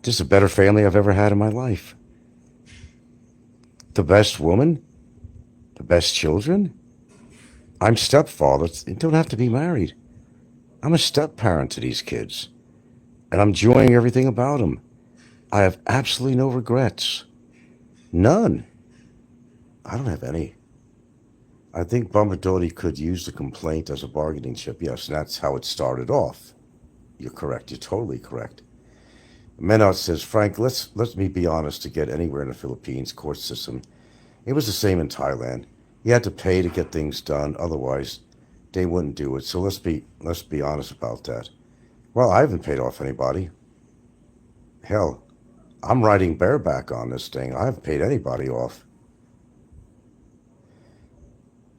This is the better family I've ever had in my life. The best woman, the best children. I'm stepfather. They don't have to be married. I'm a step-parent to these kids. And I'm enjoying everything about them. I have absolutely no regrets. None. I don't have any. I think Bombardotti could use the complaint as a bargaining chip. Yes, and that's how it started off. You're correct. You're totally correct. Menot says, Frank, let me be honest. To get anywhere in the Philippines court system, it was the same in Thailand. You had to pay to get things done. Otherwise, they wouldn't do it. So let's be honest about that. Well, I haven't paid off anybody. Hell, I'm riding bareback on this thing. I haven't paid anybody off.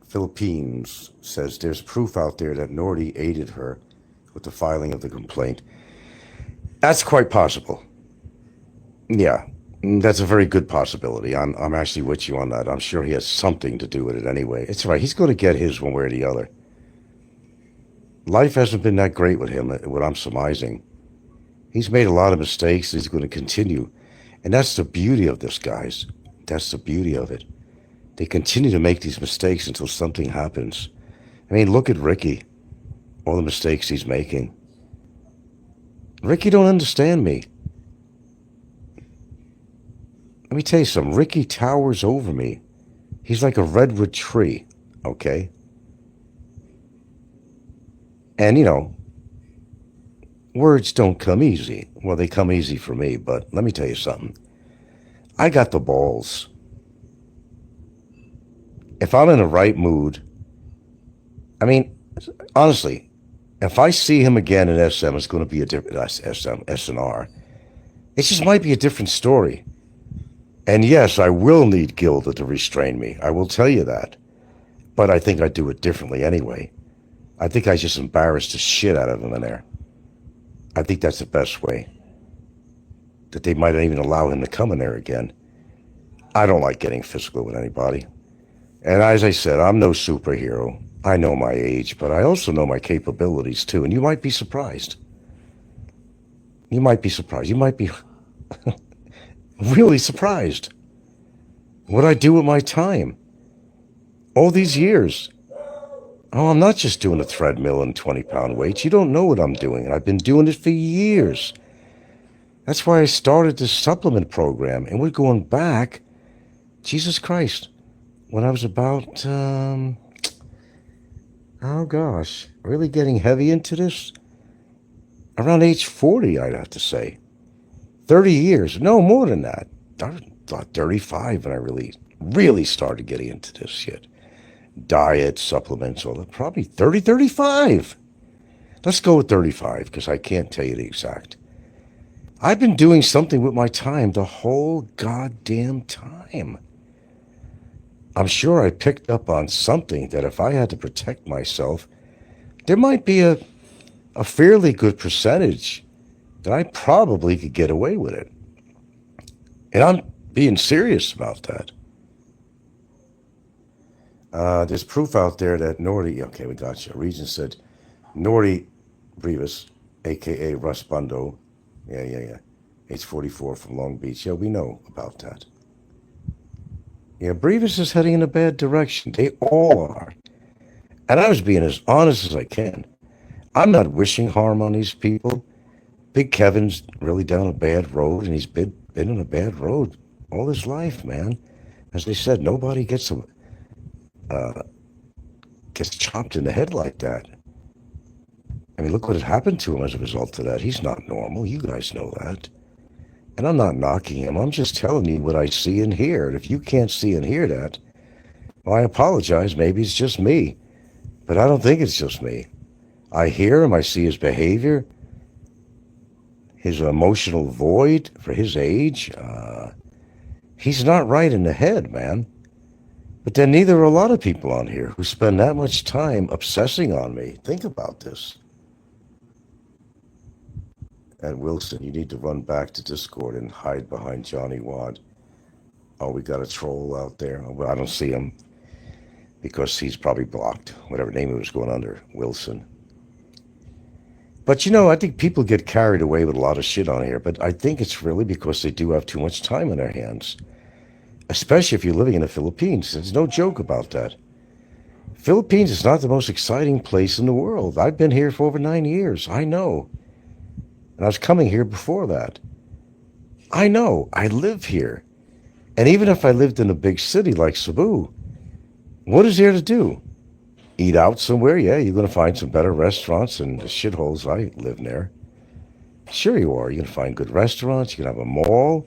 Philippines says there's proof out there that Nordy aided her with the filing of the complaint. That's quite possible. Yeah, that's a very good possibility. I'm actually with you on that. I'm sure he has something to do with it anyway. It's right. He's going to get his one way or the other. Life hasn't been that great with him, what I'm surmising. He's made a lot of mistakes. He's going to continue. And that's the beauty of this, guys. That's the beauty of it. They continue to make these mistakes until something happens. I mean, look at Ricky. All the mistakes he's making. Ricky don't understand me. Let me tell you something. Ricky towers over me. He's like a redwood tree, okay? And, words don't come easy. Well, they come easy for me, but let me tell you something. I got the balls. If I'm in the right mood, I mean, honestly, if I see him again in SM, it's going to be a different SNR. It just might be a different story. And yes, I will need Gilda to restrain me. I will tell you that. But I think I'd do it differently anyway. I think I just embarrassed the shit out of him in there. I think that's the best way. That they might not even allow him to come in there again. I don't like getting physical with anybody. And as I said, I'm no superhero. I know my age, but I also know my capabilities too. And you might be surprised. You might be surprised. You might be really surprised. What I do with my time. All these years. Oh, I'm not just doing a treadmill and 20-pound weights. You don't know what I'm doing. And I've been doing it for years. That's why I started this supplement program. And we're going back, Jesus Christ, when I was about, really getting heavy into this? Around age 40, I'd have to say. 30 years. No, more than that. I thought 35 when I really started getting into this shit. Diet, supplements, all that. Probably 30, 35. Let's go with 35 because I can't tell you the exact. I've been doing something with my time the whole goddamn time. I'm sure I picked up on something that if I had to protect myself, there might be a fairly good percentage that I probably could get away with it. And I'm being serious about that. There's proof out there that Nordy, okay, we got you. Regent said, Nordy Brevis, a.k.a. Russ Bundo, yeah, age 44 from Long Beach. Yeah, we know about that. Yeah, Brevis is heading in a bad direction. They all are. And I was being as honest as I can. I'm not wishing harm on these people. Big Kevin's really down a bad road, and he's been on a bad road all his life, man. As they said, nobody gets chopped in the head like that. I mean, look what had happened to him as a result of that. He's not normal. You guys know that. And I'm not knocking him. I'm just telling you what I see and hear. And if you can't see and hear that, well, I apologize. Maybe it's just me. But I don't think it's just me. I hear him. I see his behavior. His emotional void for his age. He's not right in the head, man. But then neither are a lot of people on here who spend that much time obsessing on me. Think about this. And Wilson, you need to run back to Discord and hide behind Johnny Wad. Oh, we got a troll out there. Well, I don't see him because he's probably blocked. Whatever name he was going under, Wilson. But you know, I think people get carried away with a lot of shit on here, but I think it's really because they do have too much time on their hands. Especially if you're living in the Philippines. There's no joke about that. Philippines is not the most exciting place in the world. I've been here for over 9 years. I know. And I was coming here before that. I know. I live here. And even if I lived in a big city like Cebu, what is there to do? Eat out somewhere? Yeah, you're going to find some better restaurants than the shitholes I live near. Sure you are. You're going to find good restaurants. You're going to have a mall.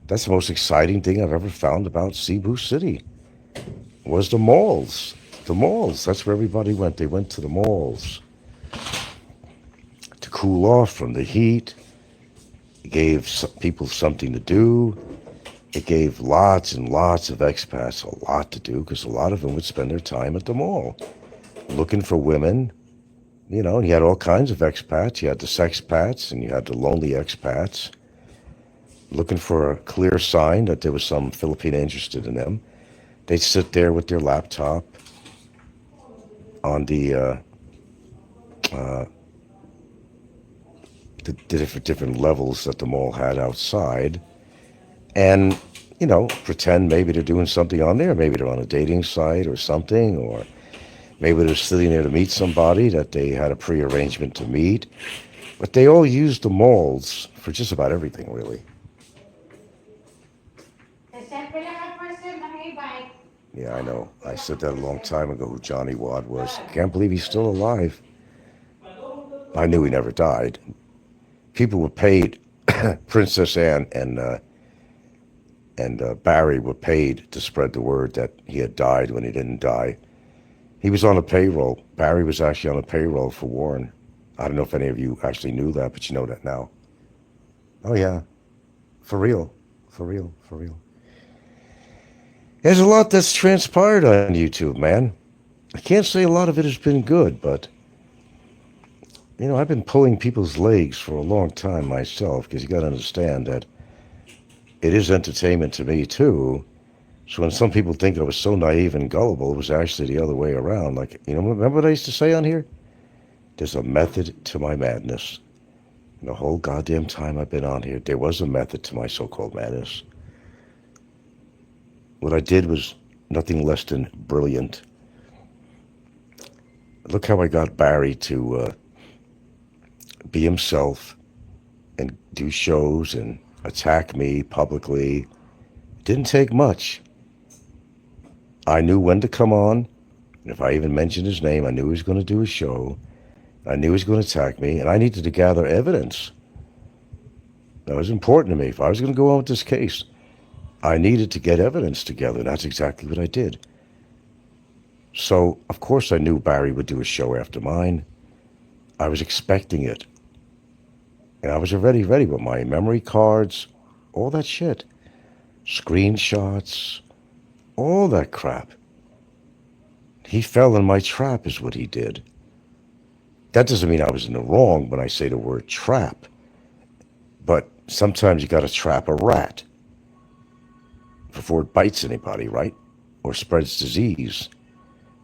That's the most exciting thing I've ever found about Cebu City was the malls. The malls. That's where everybody went. They went to the malls to cool off from the heat. It gave people something to do. It gave lots and lots of expats a lot to do because a lot of them would spend their time at the mall looking for women. You know, and you had all kinds of expats. You had the sexpats and you had the lonely expats looking for a clear sign that there was some Filipino interested in them. They'd sit there with their laptop on the different levels that the mall had outside and, you know, pretend maybe they're doing something on there. Maybe they're on a dating site or something, or maybe they're sitting there to meet somebody that they had a pre-arrangement to meet. But they all used the malls for just about everything, really. Yeah, I know. I said that a long time ago who Johnny Wad was. Can't believe he's still alive. I knew he never died. People were paid, Princess Anne and Barry were paid to spread the word that he had died when he didn't die. He was on a payroll. Barry was actually on a payroll for Warren. I don't know if any of you actually knew that, but you know that now. Oh, yeah. For real. For real. For real. There's a lot that's transpired on YouTube, man. I can't say a lot of it has been good, but, you know, I've been pulling people's legs for a long time myself, because you got to understand that it is entertainment to me, too. So when some people think I was so naive and gullible, it was actually the other way around. Like, you know, remember what I used to say on here? There's a method to my madness. And the whole goddamn time I've been on here, there was a method to my so-called madness. What I did was nothing less than brilliant. Look how I got Barry to be himself and do shows and attack me publicly. It didn't take much. I knew when to come on. And if I even mentioned his name, I knew he was going to do a show. I knew he was going to attack me, and I needed to gather evidence. That was important to me. If I was going to go on with this case, I needed to get evidence together, and that's exactly what I did. So, of course, I knew Barry would do a show after mine. I was expecting it. And I was already ready with my memory cards, all that shit. Screenshots, all that crap. He fell in my trap is what he did. That doesn't mean I was in the wrong when I say the word trap. But sometimes you got to trap a rat before it bites anybody, right? Or spreads disease.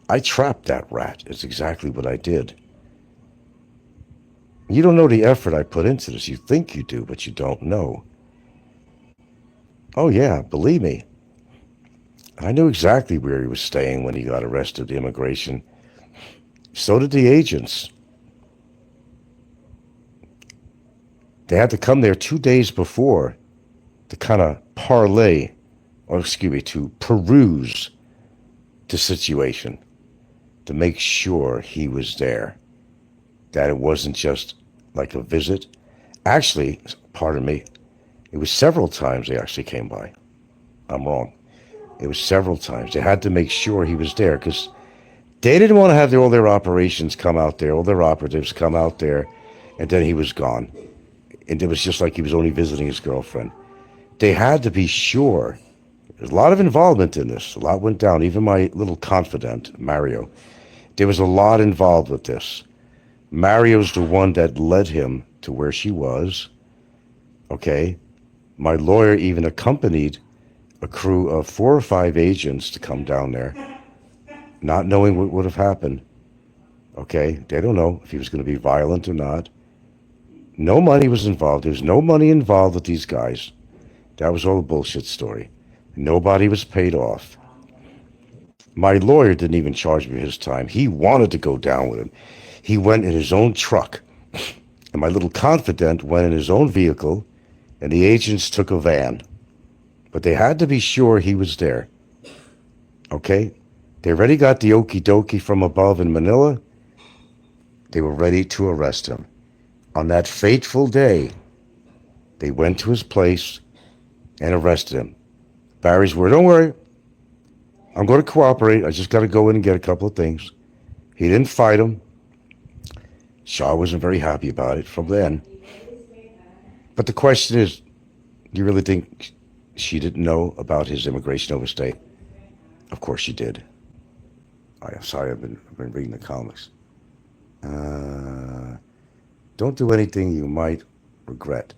I trapped that rat. It's exactly what I did. You don't know the effort I put into this. You think you do, but you don't know. Oh, yeah, believe me. I knew exactly where he was staying when he got arrested at the immigration. So did the agents. They had to come there 2 days before to kind of parlay, or excuse me, to peruse the situation, to make sure he was there, that it wasn't just like a visit. Actually, pardon me, it was several times they actually came by. I'm wrong. It was several times. They had to make sure he was there because they didn't want to have all their operations come out there, all their operatives come out there, and then he was gone. And it was just like he was only visiting his girlfriend. They had to be sure. There's a lot of involvement in this. A lot went down. Even my little confidant, Mario, there was a lot involved with this. Mario's the one that led him to where she was. Okay? My lawyer even accompanied a crew of 4 or 5 agents to come down there, not knowing what would have happened. Okay? They don't know if he was going to be violent or not. No money was involved. There was no money involved with these guys. That was all a bullshit story. Nobody was paid off. My lawyer didn't even charge me his time. He wanted to go down with him. He went in his own truck. And my little confidant went in his own vehicle, and the agents took a van. But they had to be sure he was there. Okay? They already got the okie dokie from above in Manila. They were ready to arrest him. On that fateful day, they went to his place and arrested him. Barry's word, don't worry. I'm going to cooperate. I just got to go in and get a couple of things. He didn't fight him. Shaw wasn't very happy about it from then. But the question is, do you really think she didn't know about his immigration overstay? Of course she did. I'm sorry, I've been reading the comics. Don't do anything you might regret.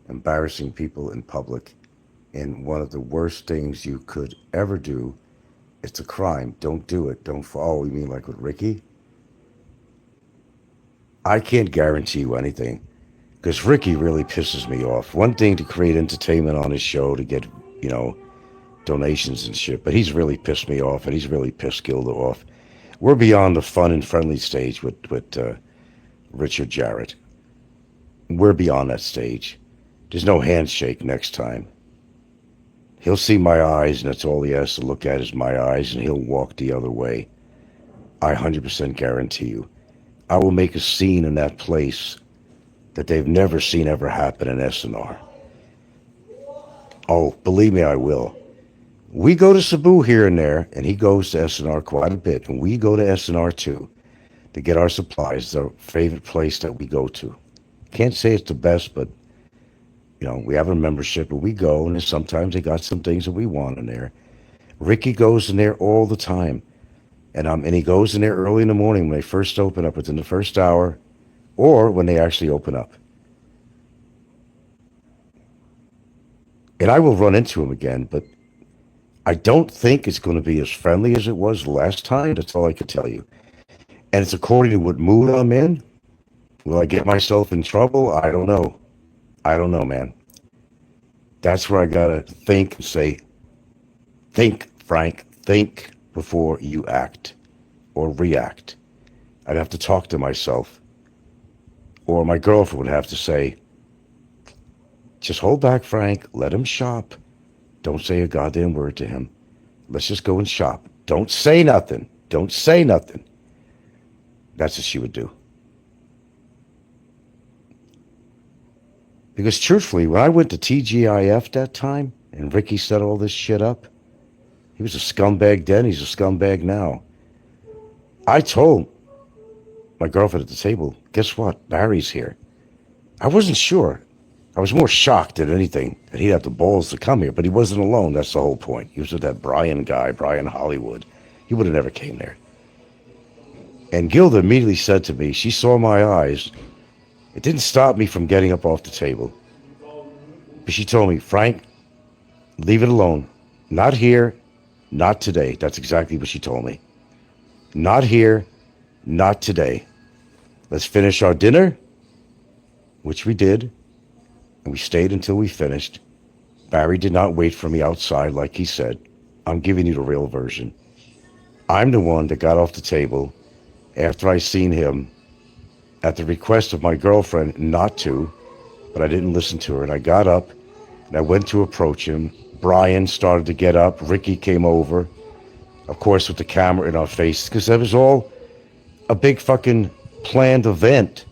Embarrassing people in public. And one of the worst things you could ever do. It's a crime. Don't do it. Don't fall. Oh, you mean like with Ricky? I can't guarantee you anything. Because Ricky really pisses me off. One thing to create entertainment on his show to get, donations and shit. But he's really pissed me off, and he's really pissed Gilda off. We're beyond the fun and friendly stage with Richard Jarrett. We're beyond that stage. There's no handshake next time. He'll see my eyes, and that's all he has to look at is my eyes, and he'll walk the other way. I 100% guarantee you. I will make a scene in that place that they've never seen ever happen in SNR. Oh, believe me, I will. We go to soooo here and there, and he goes to SNR quite a bit, and we go to SNR too, to get our supplies, the favorite place that we go to. Can't say it's the best, but we have a membership, and we go, and sometimes they got some things that we want in there. Ricky goes in there all the time, and he goes in there early in the morning when they first open up, within the first hour, or when they actually open up. And I will run into him again, but I don't think it's going to be as friendly as it was last time. That's all I can tell you. And it's according to what mood I'm in. Will I get myself in trouble? I don't know. I don't know, man. That's where I got to think and say, think, Frank, think before you act or react. I'd have to talk to myself. Or my girlfriend would have to say, just hold back, Frank. Let him shop. Don't say a goddamn word to him. Let's just go and shop. Don't say nothing. Don't say nothing. That's what she would do. Because truthfully, when I went to TGIF that time, and Ricky set all this shit up, he was a scumbag then, he's a scumbag now. I told my girlfriend at the table, guess what? Barry's here. I wasn't sure. I was more shocked than anything that he'd have the balls to come here, but he wasn't alone. That's the whole point. He was with that Brian guy, Brian Hollywood. He would have never came there. And Gilda immediately said to me, she saw my eyes. It didn't stop me from getting up off the table. But she told me, Frank, leave it alone. Not here, not today. That's exactly what she told me. Not here, not today. Let's finish our dinner, which we did. And we stayed until we finished. Barry did not wait for me outside like he said. I'm giving you the real version. I'm the one that got off the table after I seen him at the request of my girlfriend not to, but I didn't listen to her. And I got up and I went to approach him. Brian started to get up. Ricky came over, of course, with the camera in our face, because that was all a big fucking planned event.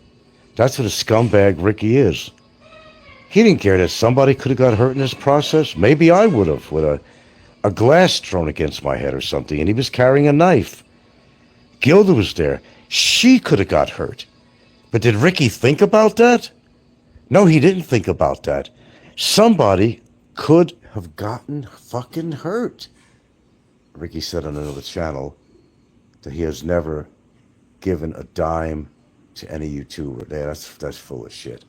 That's what a scumbag Ricky is. He didn't care that somebody could have got hurt in this process. Maybe I would have, with a glass thrown against my head or something, and he was carrying a knife. Gilda was there. She could have got hurt. But did Ricky think about that? No, he didn't think about that. Somebody could have gotten fucking hurt. Ricky said on another channel that he has never given a dime to any YouTuber. Yeah, that's full of shit.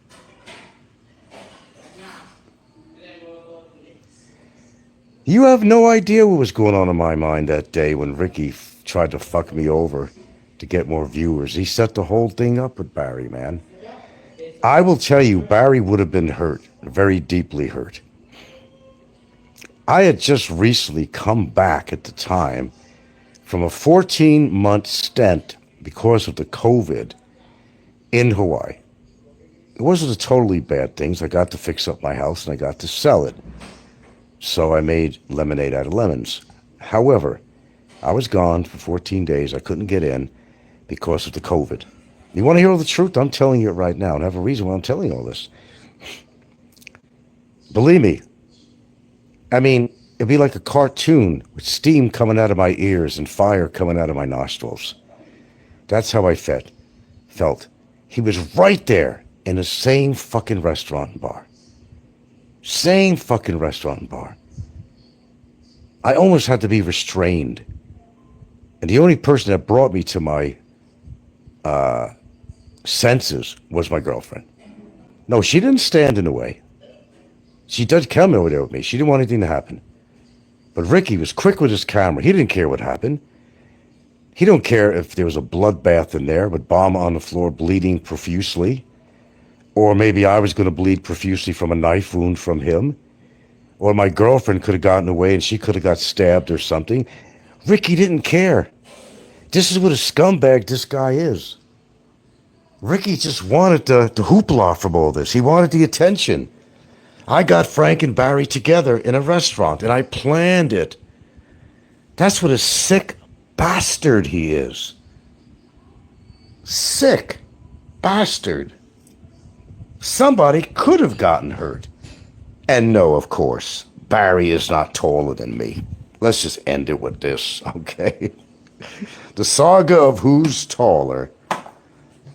You have no idea what was going on in my mind that day when Ricky tried to fuck me over to get more viewers. He set the whole thing up with Barry, man. I will tell you, Barry would have been hurt, very deeply hurt. I had just recently come back at the time from a 14-month stint because of the COVID in Hawaii. It wasn't a totally bad thing. I got to fix up my house and I got to sell it. So I made lemonade out of lemons. However, I was gone for 14 days. I couldn't get in because of the COVID. You want to hear all the truth? I'm telling you it right now, and I have a reason why I'm telling you all this. Believe me, I mean, it'd be like a cartoon with steam coming out of my ears and fire coming out of my nostrils. That's how I felt. He was right there in the same fucking restaurant and bar. Same fucking restaurant and bar. I almost had to be restrained. And the only person that brought me to my senses was my girlfriend. No, she didn't stand in the way. She did come over there with me. She didn't want anything to happen. But Ricky was quick with his camera. He didn't care what happened. He don't care if there was a bloodbath in there with bomb on the floor bleeding profusely. Or maybe I was going to bleed profusely from a knife wound from him. Or my girlfriend could have gotten away and she could have got stabbed or something. Ricky didn't care. This is what a scumbag this guy is. Ricky just wanted the hoopla from all this. He wanted the attention. I got Frank and Barry together in a restaurant and I planned it. That's what a sick bastard he is. Sick bastard. Somebody could have gotten hurt. And no, of course, Barry is not taller than me. Let's just end it with this, okay? The saga of who's taller.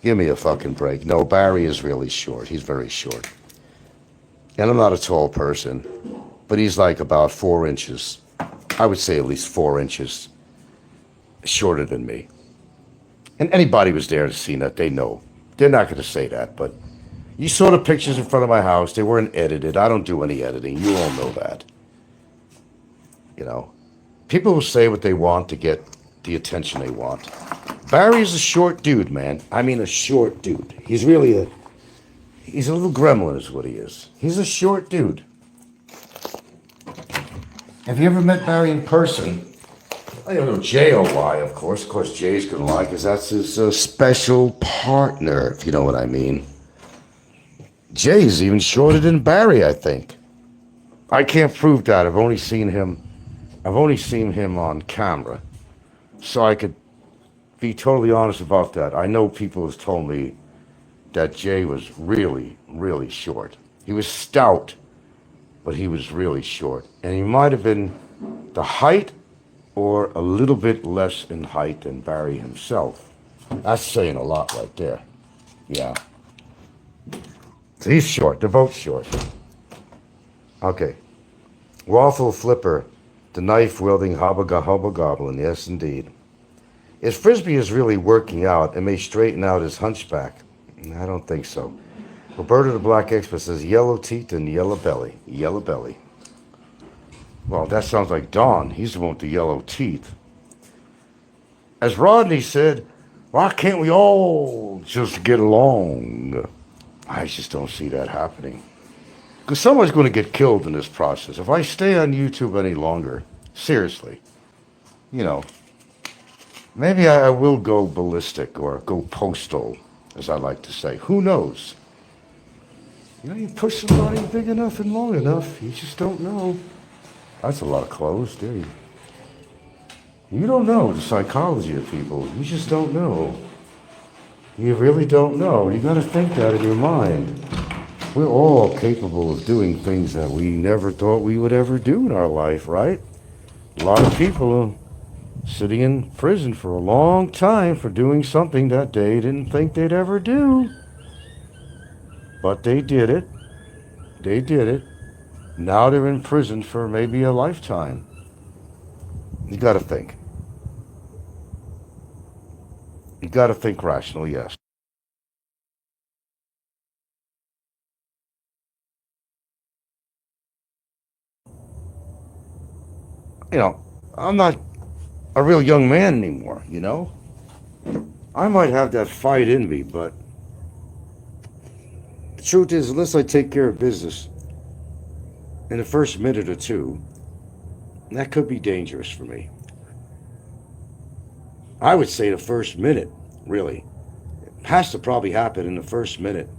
Give me a fucking break. No, Barry is really short. He's very short. And I'm not a tall person, but he's like about 4 inches. I would say at least 4 inches shorter than me. And anybody who's there to see that, they know. They're not going to say that, but you saw the pictures in front of my house. They weren't edited. I don't do any editing. You all know that. You know, people will say what they want to get the attention they want. Barry's a short dude, man. I mean, a short dude. He's really he's a little gremlin is what he is. He's a short dude. Have you ever met Barry in person? I don't know Jay will lie, of course. Of course, Jay's going to lie because that's his special partner, if you know what I mean. Jay's even shorter than Barry, I think. I can't prove that. I've only seen him on camera. So I could be totally honest about that. I know people have told me that Jay was really, really short. He was stout, but he was really short. And he might have been the height or a little bit less in height than Barry himself. That's saying a lot right there. Yeah. So he's short. They're both short. Okay. Waffle Flipper, the knife-wielding hobgoblin. Yes, indeed. If Frisbee is really working out, it may straighten out his hunchback. I don't think so. Roberta the Black Expert says yellow teeth and yellow belly. Yellow belly. Well, that sounds like Don. He's the one with the yellow teeth. As Rodney said, why can't we all just get along? I just don't see that happening. Because someone's going to get killed in this process. If I stay on YouTube any longer, seriously, you know, maybe I will go ballistic or go postal, as I like to say. Who knows? You know, you push somebody big enough and long enough, you just don't know. That's a lot of clothes, do you? You don't know the psychology of people. You just don't know. You really don't know. You got to think that in your mind. We're all capable of doing things that we never thought we would ever do in our life, right? A lot of people are sitting in prison for a long time for doing something that they didn't think they'd ever do. But they did it. They did it. Now they're in prison for maybe a lifetime. You got to think. You got to think rationally, yes. You know, I'm not a real young man anymore, you know? I might have that fight in me, but The truth is, unless I take care of business in the first minute or two, that could be dangerous for me. I would say the first minute, really. It has to probably happen in the first minute.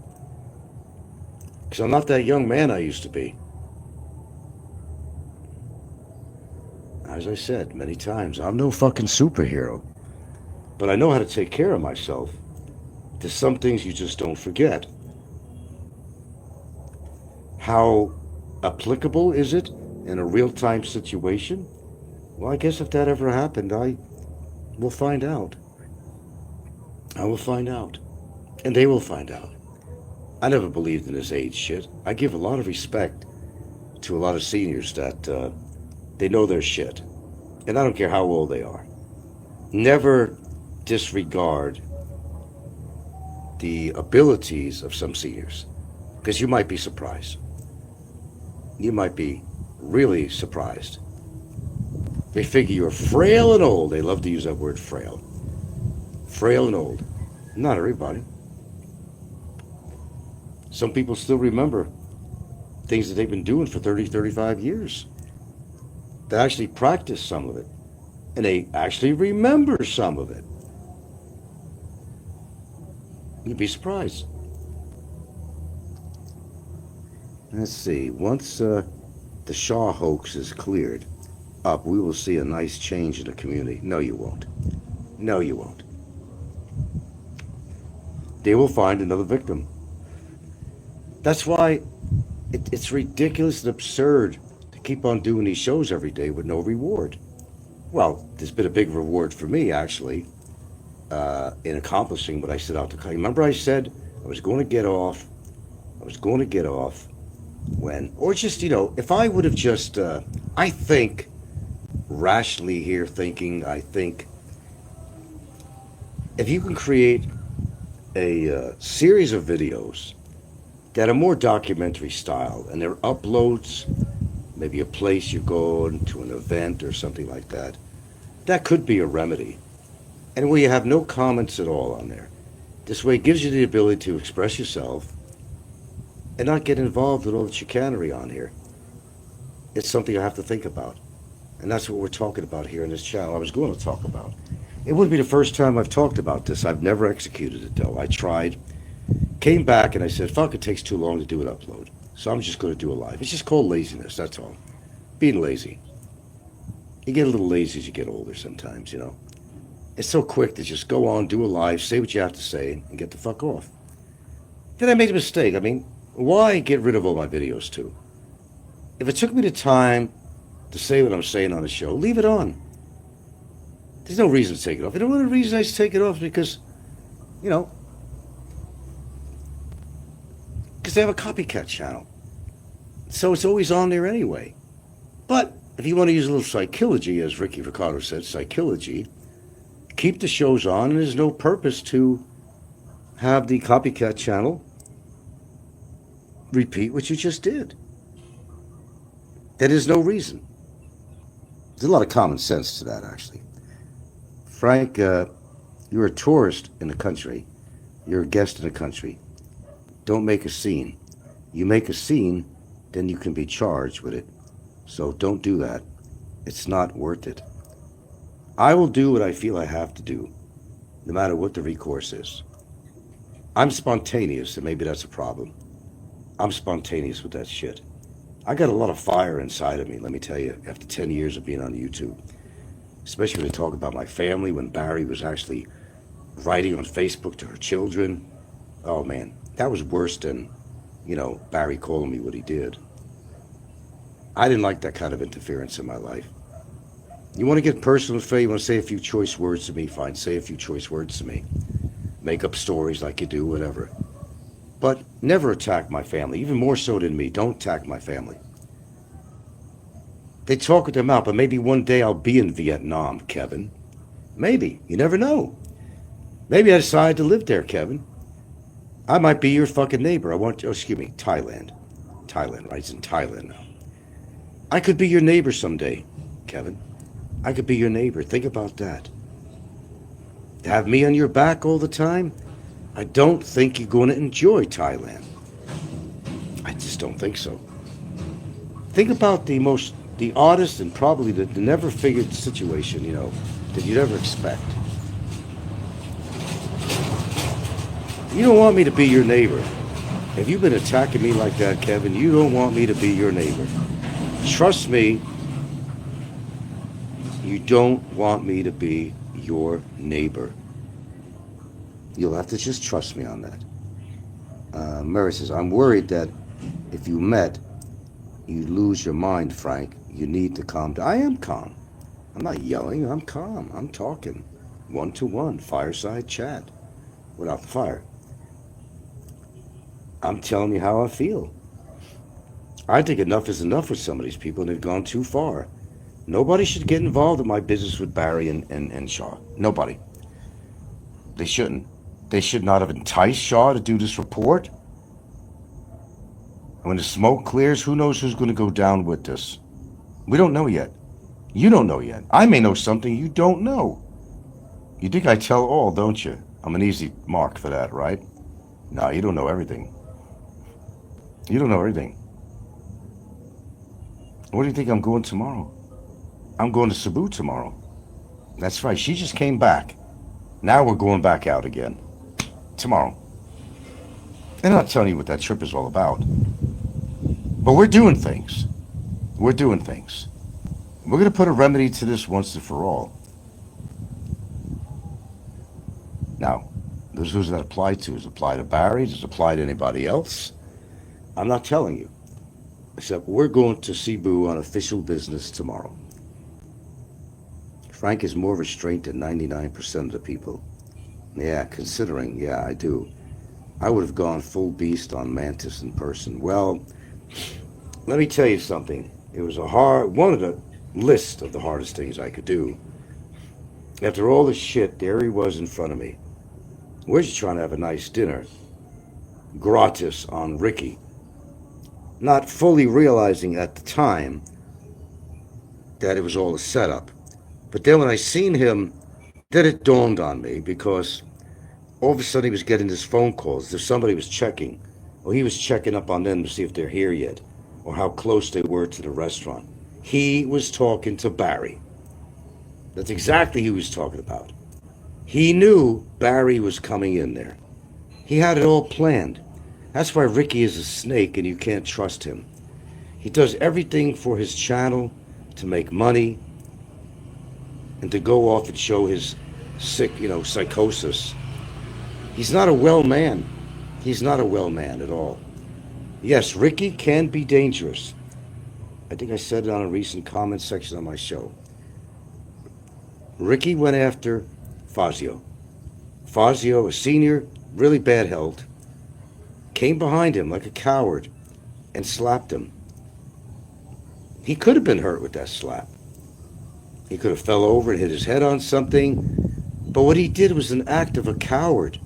Because I'm not that young man I used to be. As I said many times, I'm no fucking superhero. But I know how to take care of myself. There's some things you just don't forget. How applicable is it in a real-time situation? Well, I guess if that ever happened, I will find out. I will find out. And they will find out. I never believed in this age shit. I give a lot of respect to a lot of seniors that they know their shit. And I don't care how old they are. Never disregard the abilities of some seniors. Because you might be surprised. You might be really surprised. They figure you're frail and old. They love to use that word frail. Frail and old. Not everybody. Some people still remember things that they've been doing for 30, 35 years. They actually practice some of it. And they actually remember some of it. You'd be surprised. Let's see. Once the Shaw hoax is cleared up, we will see a nice change in the community. No, you won't. No, you won't. They will find another victim. That's why it's ridiculous and absurd to keep on doing these shows every day with no reward. Well, there's been a big reward for me, actually, in accomplishing what I set out to accomplish. Remember I said I was going to get off. I was going to get off when, or just, if I would have just, I think, rationally here thinking, I think, if you can create a series of videos that are more documentary style, and they're uploads, maybe a place you go to an event or something like that, that could be a remedy. And where you have no comments at all on there. This way it gives you the ability to express yourself and not get involved with all the chicanery on here. It's something I have to think about. And that's what we're talking about here in this channel. I was going to talk about. It wouldn't be the first time I've talked about this. I've never executed it, though. I tried, came back, and I said, fuck, it takes too long to do an upload. So I'm just going to do a live. It's just called laziness, that's all. Being lazy. You get a little lazy as you get older sometimes, It's so quick to just go on, do a live, say what you have to say, and get the fuck off. Then I made a mistake. I mean, why get rid of all my videos, too? If it took me the time to say what I'm saying on the show, leave it on. There's no reason to take it off. You know what the reason I take it off is because, because they have a copycat channel. So it's always on there anyway. But if you want to use a little psychology, as Ricky Ricardo said, psychology, keep the shows on, and there's no purpose to have the copycat channel repeat what you just did. There is no reason. There's a lot of common sense to that, actually. Frank, you're a tourist in the country. You're a guest in the country. Don't make a scene. You make a scene, then you can be charged with it. So don't do that. It's not worth it. I will do what I feel I have to do, no matter what the recourse is. I'm spontaneous, and maybe that's a problem. I'm spontaneous with that shit. I got a lot of fire inside of me, let me tell you, after 10 years of being on YouTube. Especially when they talk about my family, when Barry was actually writing on Facebook to her children. Oh man, that was worse than, Barry calling me what he did. I didn't like that kind of interference in my life. You want to get personal, Faye? You want to say a few choice words to me? Fine, say a few choice words to me. Make up stories like you do, whatever. But never attack my family, even more so than me. Don't attack my family. They talk with their mouth, but maybe one day I'll be in Vietnam, Kevin. Maybe. You never know. Maybe I decide to live there, Kevin. I might be your fucking neighbor. Thailand. Thailand, right? It's in Thailand now. I could be your neighbor someday, Kevin. I could be your neighbor. Think about that. To have me on your back all the time, I don't think you're going to enjoy Thailand. I just don't think so. Think about the oddest and probably the never figured situation, that you'd ever expect. You don't want me to be your neighbor. If you've been attacking me like that, Kevin, you don't want me to be your neighbor. Trust me, you don't want me to be your neighbor. You'll have to just trust me on that. Murray says, I'm worried that if you met, you'd lose your mind, Frank. You need to calm down. I am calm. I'm not yelling. I'm calm. I'm talking. One-to-one, fireside chat. Without the fire. I'm telling you how I feel. I think enough is enough with some of these people, and they've gone too far. Nobody should get involved in my business with Barry and Shaw. Nobody. They shouldn't. They should not have enticed Shaw to do this report. When the smoke clears, who knows who's going to go down with this? We don't know yet. You don't know yet. I may know something you don't know. You think I tell all, don't you? I'm an easy mark for that, right? No, you don't know everything. You don't know everything. Where do you think I'm going tomorrow? I'm going to Cebu tomorrow. That's right. She just came back. Now we're going back out again. Tomorrow. And I'm not telling you what that trip is all about. But we're doing things. We're doing things. We're going to put a remedy to this once and for all. Now, who's that apply to? Does it apply to Barry? Does it apply to anybody else? I'm not telling you. Except we're going to Cebu on official business tomorrow. Frank is more restrained than 99% of the people. Yeah, considering, yeah, I do. I would have gone full beast on Mantis in person. Well, let me tell you something. It was one of the list of the hardest things I could do. After all the shit, there he was in front of me. We're just trying to have a nice dinner. Gratis on Ricky. Not fully realizing at the time that it was all a setup. But then when I seen him, then it dawned on me, because all of a sudden he was getting his phone calls. If somebody was checking, or he was checking up on them to see if they're here yet, or how close they were to the restaurant. He was talking to Barry. That's exactly who he was talking about. He knew Barry was coming in there. He had it all planned. That's why Ricky is a snake and you can't trust him. He does everything for his channel to make money and to go off and show his sick, psychosis. He's not a well man. He's not a well man at all. Yes, Ricky can be dangerous. I think I said it on a recent comment section on my show. Ricky went after Fazio. Fazio, a senior, really bad health, came behind him like a coward and slapped him. He could have been hurt with that slap. He could have fell over and hit his head on something, but what he did was an act of a coward.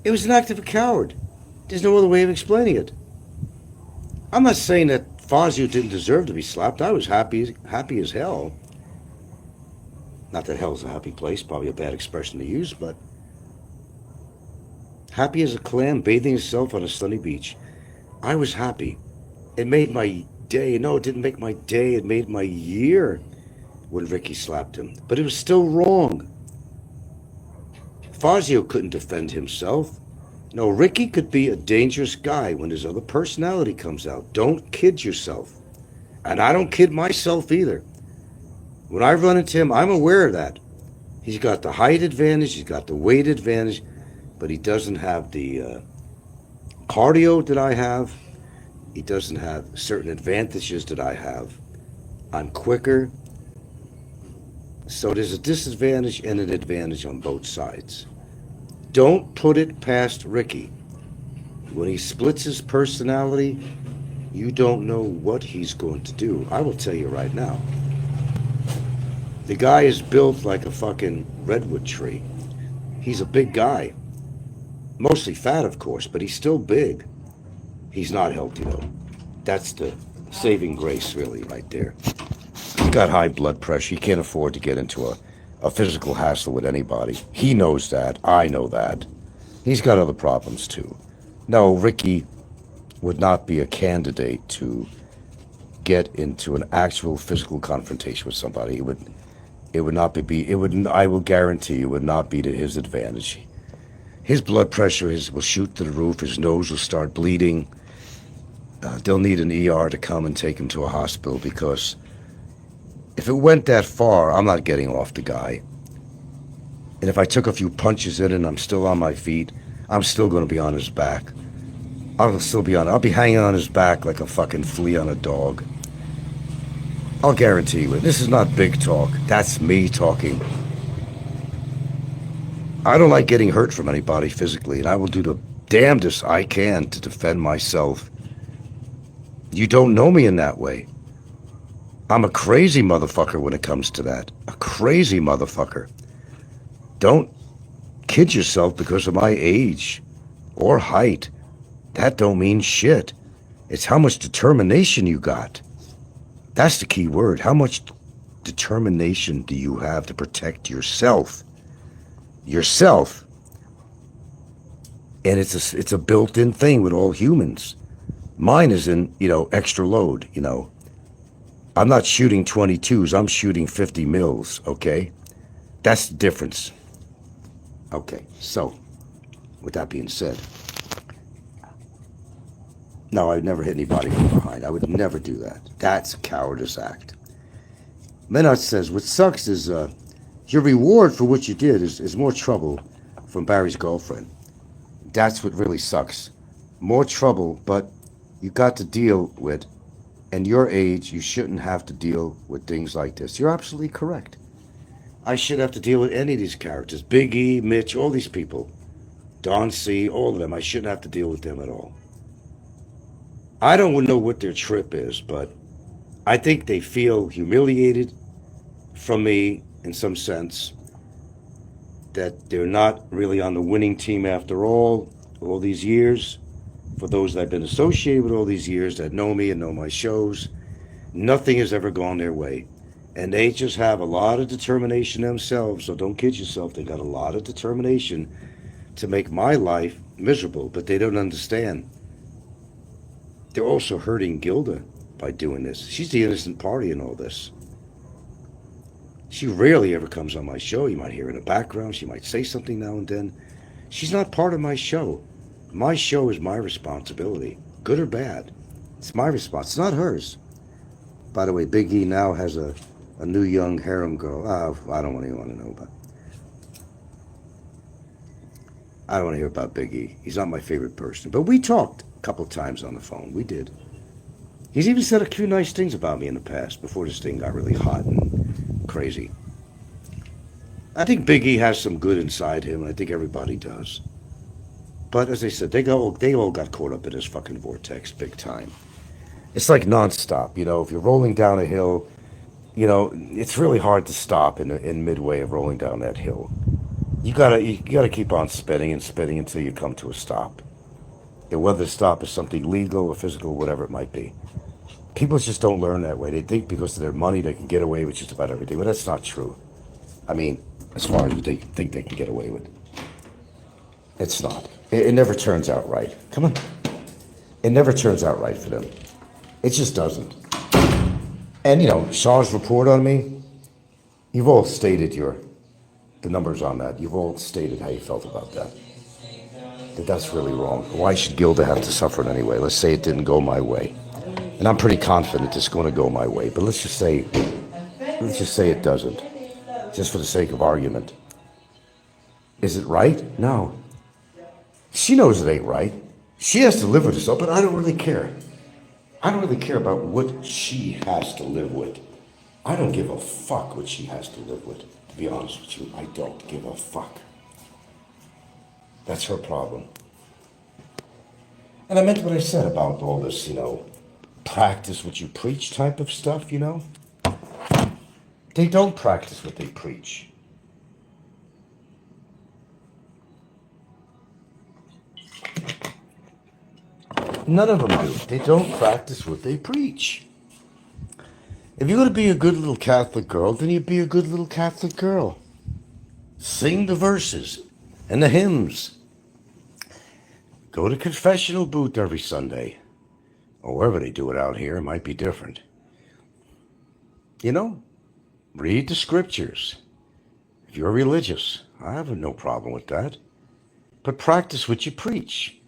It was an act of a coward. There's no other way of explaining it. I'm not saying that Fazio didn't deserve to be slapped. I was happy as hell. Not that hell's a happy place, probably a bad expression to use, but happy as a clam bathing himself on a sunny beach. I was happy. It made my day. No, it didn't make my day. It made my year when Ricky slapped him. But it was still wrong. Fazio couldn't defend himself. No, Ricky could be a dangerous guy when his other personality comes out. Don't kid yourself. And I don't kid myself either. When I run into him, I'm aware of that. He's got the height advantage, he's got the weight advantage, but he doesn't have the cardio that I have. He doesn't have certain advantages that I have. I'm quicker. So there's a disadvantage and an advantage on both sides. Don't put it past Ricky. When he splits his personality, you don't know what he's going to do. I will tell you right now. The guy is built like a fucking redwood tree. He's a big guy. Mostly fat, of course, but he's still big. He's not healthy, though. That's the saving grace, really, right there. He's got high blood pressure. He can't afford to get into a physical hassle with anybody. He knows that. I know that. He's got other problems, too. No, Ricky would not be a candidate to get into an actual physical confrontation with somebody. It would not be, it would, I will guarantee it would not be to his advantage. His blood pressure will shoot to the roof, his nose will start bleeding. They'll need an ER to come and take him to a hospital, because if it went that far, I'm not getting off the guy. And if I took a few punches in and I'm still on my feet, I'm still going to be on his back. I'll be hanging on his back like a fucking flea on a dog. I'll guarantee you it. This is not big talk. That's me talking. I don't like getting hurt from anybody physically, and I will do the damnedest I can to defend myself. You don't know me in that way. I'm a crazy motherfucker when it comes to that. A crazy motherfucker. Don't kid yourself because of my age or height. That don't mean shit. It's how much determination you got. That's the key word. How much determination do you have to protect yourself? Yourself. And it's a built-in thing with all humans. Mine is in, extra load, I'm not shooting 22s, I'm shooting 50 mils, okay? That's the difference. Okay, so, with that being said, no, I would never hit anybody from behind. I would never do that. That's a cowardice act. Menard says, what sucks is your reward for what you did is more trouble from Barry's girlfriend. That's what really sucks. More trouble, but you got to deal with, and your age, you shouldn't have to deal with things like this. You're absolutely correct. I shouldn't have to deal with any of these characters. Big E, Mitch, all these people. Don C, all of them. I shouldn't have to deal with them at all. I don't know what their trip is, but I think they feel humiliated from me in some sense, that they're not really on the winning team after all these years. For those that I've been associated with all these years that know me and know my shows, nothing has ever gone their way. And they just have a lot of determination themselves, so don't kid yourself. They got a lot of determination to make my life miserable, but they don't understand. They're also hurting Gilda by doing this. She's the innocent party in all this. She rarely ever comes on my show. You might hear in the background. She might say something now and then. She's not part of my show. My show is my responsibility, good or bad. It's my response. It's not hers. By the way, Big E now has a new young harem girl. I don't even want to know about. I don't want to hear about Big E. He's not my favorite person. But we talked a couple times on the phone. We did. He's even said a few nice things about me in the past before this thing got really hot and crazy. I think Big E has some good inside him, and I think everybody does. But as I said, they all got caught up in this fucking vortex big time. It's like nonstop, if you're rolling down a hill, it's really hard to stop in midway of rolling down that hill. You gotta keep on spinning and spinning until you come to a stop. And whether the stop is something legal or physical, whatever it might be. People just don't learn that way. They think because of their money they can get away with just about everything. But that's not true. I mean, as far as they think they can get away with. It's not. It never turns out right. Come on. It never turns out right for them. It just doesn't. And, Shaw's report on me, you've all stated the numbers on that. You've all stated how you felt about that. That's really wrong. Why should Gilda have to suffer in any way? Let's say it didn't go my way. And I'm pretty confident it's going to go my way. But let's just say it doesn't. Just for the sake of argument. Is it right? No. She knows it ain't right. She has to live with herself, but I don't really care. I don't really care about what she has to live with. I don't give a fuck what she has to live with. To be honest with you, I don't give a fuck. That's her problem. And I meant what I said about all this, practice what you preach type of stuff, They don't practice what they preach. None of them do. They don't practice what they preach. If you're going to be a good little Catholic girl, then you be a good little Catholic girl. Sing the verses and the hymns. Go to confessional booth every Sunday. or wherever they do it out here, it might be different. You know, read the scriptures. If you're religious, I have no problem with that. But practice what you preach.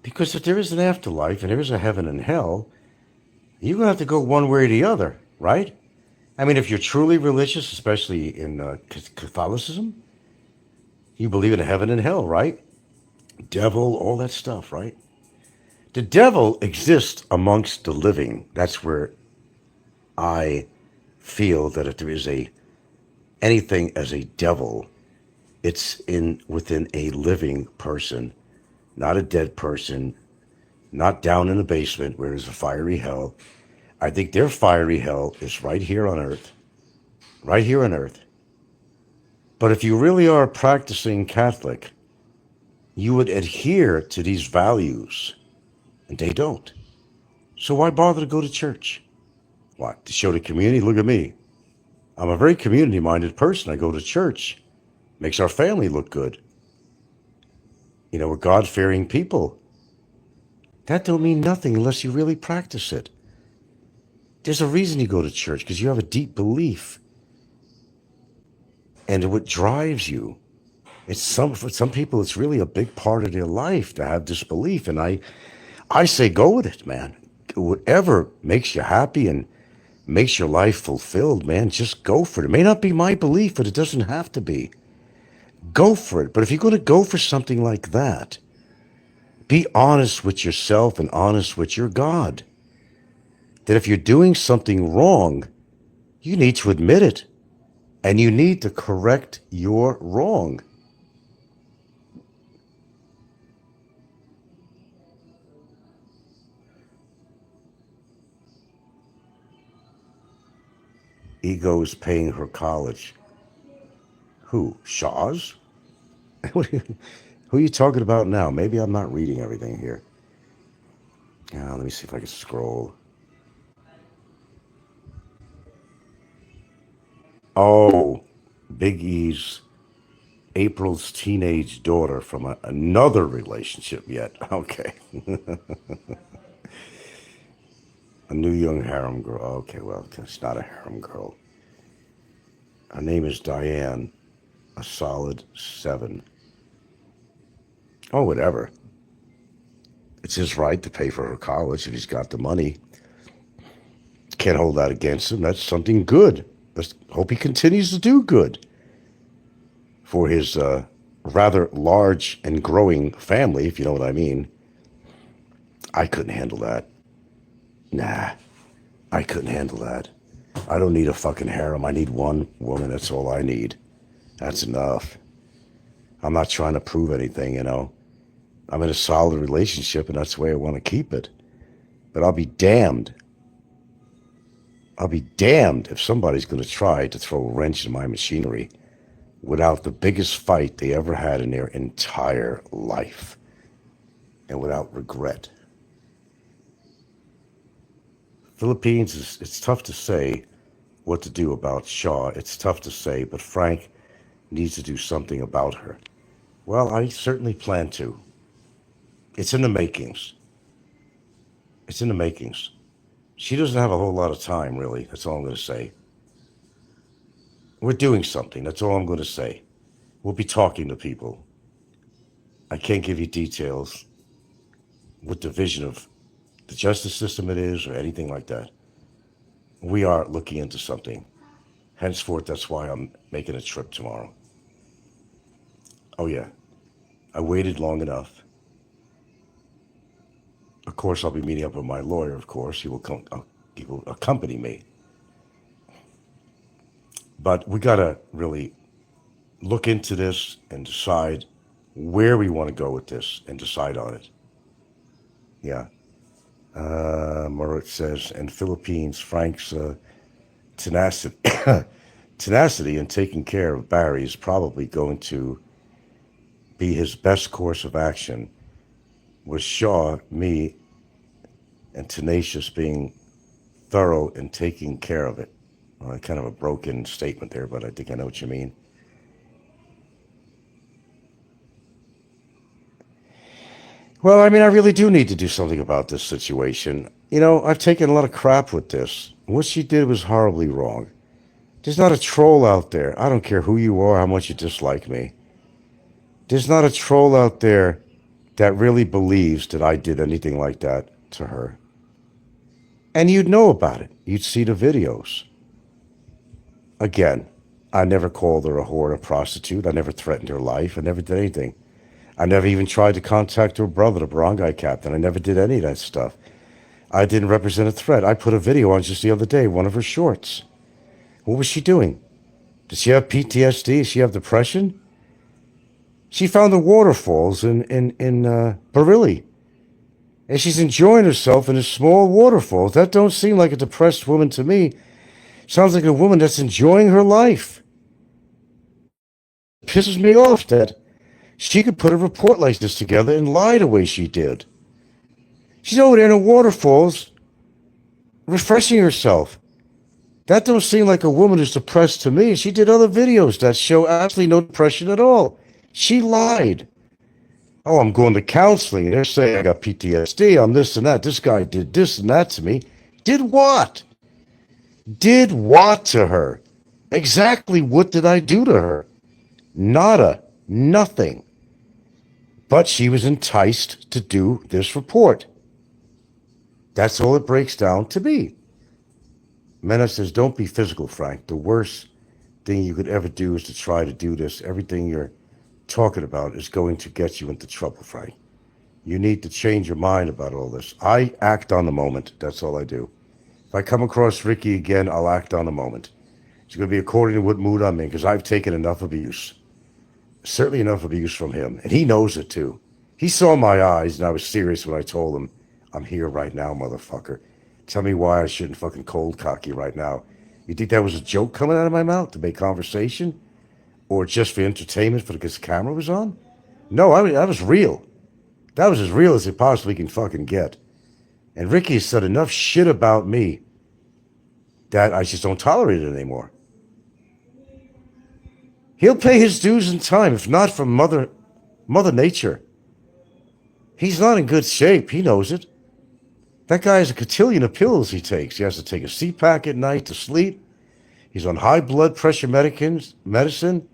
Because if there is an afterlife and there is a heaven and hell, you're going to have to go one way or the other, right? I mean, if you're truly religious, especially in Catholicism, you believe in heaven and hell, right? Devil, all that stuff, right? The devil exists amongst the living. That's where I feel that if there is anything as a devil, it's within a living person, not a dead person, not down in the basement where there's a fiery hell. I think their fiery hell is right here on earth. Right here on earth. But if you really are a practicing Catholic, you would adhere to these values, and they don't. So why bother to go to church? What? To show the community? Look at me. I'm a very community-minded person. I go to church. Makes our family look good. You know, we're God-fearing people. That don't mean nothing unless you really practice it. There's a reason you go to church, because you have a deep belief. And what drives you, for some people, it's really a big part of their life to have this belief. And I say go with it, man. Whatever makes you happy and makes your life fulfilled, man, just go for it. It may not be my belief, but it doesn't have to be. Go for it. But if you're going to go for something like that, be honest with yourself and honest with your God. That if you're doing something wrong, you need to admit it. And you need to correct your wrong. Ego is paying her college. Who? Shaw's? Who are you talking about now? Maybe I'm not reading everything here. Let me see if I can scroll. Oh, Big E's April's teenage daughter from another relationship yet. Okay. A new young harem girl. Okay, well, it's not a harem girl. Her name is Diane, a solid 7. Oh, whatever. It's his right to pay for her college if he's got the money. Can't hold that against him. That's something good. Let's hope he continues to do good for his rather large and growing family, if you know what I mean. I couldn't handle that. Nah, I couldn't handle that. I don't need a fucking harem. I need one woman. That's all I need. That's enough. I'm not trying to prove anything, you know. I'm in a solid relationship, and that's the way I want to keep it. But I'll be damned. I'll be damned if somebody's going to try to throw a wrench in my machinery without the biggest fight they ever had in their entire life, and without regret. Philippines, it's tough to say what to do about Shaw. It's tough to say, but Frank needs to do something about her. Well, I certainly plan to. It's in the makings. It's in the makings. She doesn't have a whole lot of time, really. That's all I'm going to say. We're doing something. That's all I'm going to say. We'll be talking to people. I can't give you details, what division of the justice system it is or anything like that. We are looking into something. Henceforth, that's why I'm making a trip tomorrow. Oh, yeah. I waited long enough. Of course, I'll be meeting up with my lawyer, of course. He will accompany me. But we got to really look into this and decide where we want to go with this and decide on it. Yeah. Moritz says, in Philippines, Frank's tenacity, tenacity in taking care of Barry is probably going to be his best course of action, with Shaw, me, and Tenacious being thorough in taking care of it. Well, kind of a broken statement there, but I think I know what you mean. Well, I mean, I really do need to do something about this situation. You know, I've taken a lot of crap with this. What she did was horribly wrong. There's not a troll out there. I don't care who you are, how much you dislike me. There's not a troll out there that really believes that I did anything like that to her. And you'd know about it. You'd see the videos. Again, I never called her a whore or a prostitute. I never threatened her life. I never did anything. I never even tried to contact her brother, the barangay captain. I never did any of that stuff. I didn't represent a threat. I put a video on just the other day, one of her shorts. What was she doing? Did she have PTSD? Does she have depression? She found the waterfalls in Bareilly. And she's enjoying herself in the small waterfalls. That don't seem like a depressed woman to me. Sounds like a woman that's enjoying her life. It pisses me off that she could put a report like this together and lie the way she did. She's over there in the waterfalls, refreshing herself. That don't seem like a woman who's depressed to me. She did other videos that show absolutely no depression at all. She lied. Oh, I'm going to counseling. They're saying I got PTSD. I'm this and that. This guy did this and that to me. Did what? Did what to her? Exactly what did I do to her? Nada. Nothing. But she was enticed to do this report. That's all it breaks down to be. Menace says, don't be physical, Frank. The worst thing you could ever do is to try to do this. Everything you're talking about is going to get you into trouble, Frank. You need to change your mind about all this. I act on the moment. That's all I do. If I come across Ricky again, I'll act on the moment. It's going to be according to what mood I'm in, because I've taken enough abuse. Certainly enough abuse from him. And he knows it, too. He saw my eyes, and I was serious when I told him, I'm here right now, motherfucker. Tell me why I shouldn't fucking cold cock you right now. You think that was a joke coming out of my mouth to make conversation? Or just for entertainment because the camera was on? No, that was real. That was as real as it possibly can fucking get. And Ricky has said enough shit about me that I just don't tolerate it anymore. He'll pay his dues in time, if not from Mother Nature. He's not in good shape. He knows it. That guy has a cotillion of pills he takes. He has to take a CPAC at night to sleep. He's on high blood pressure medicine.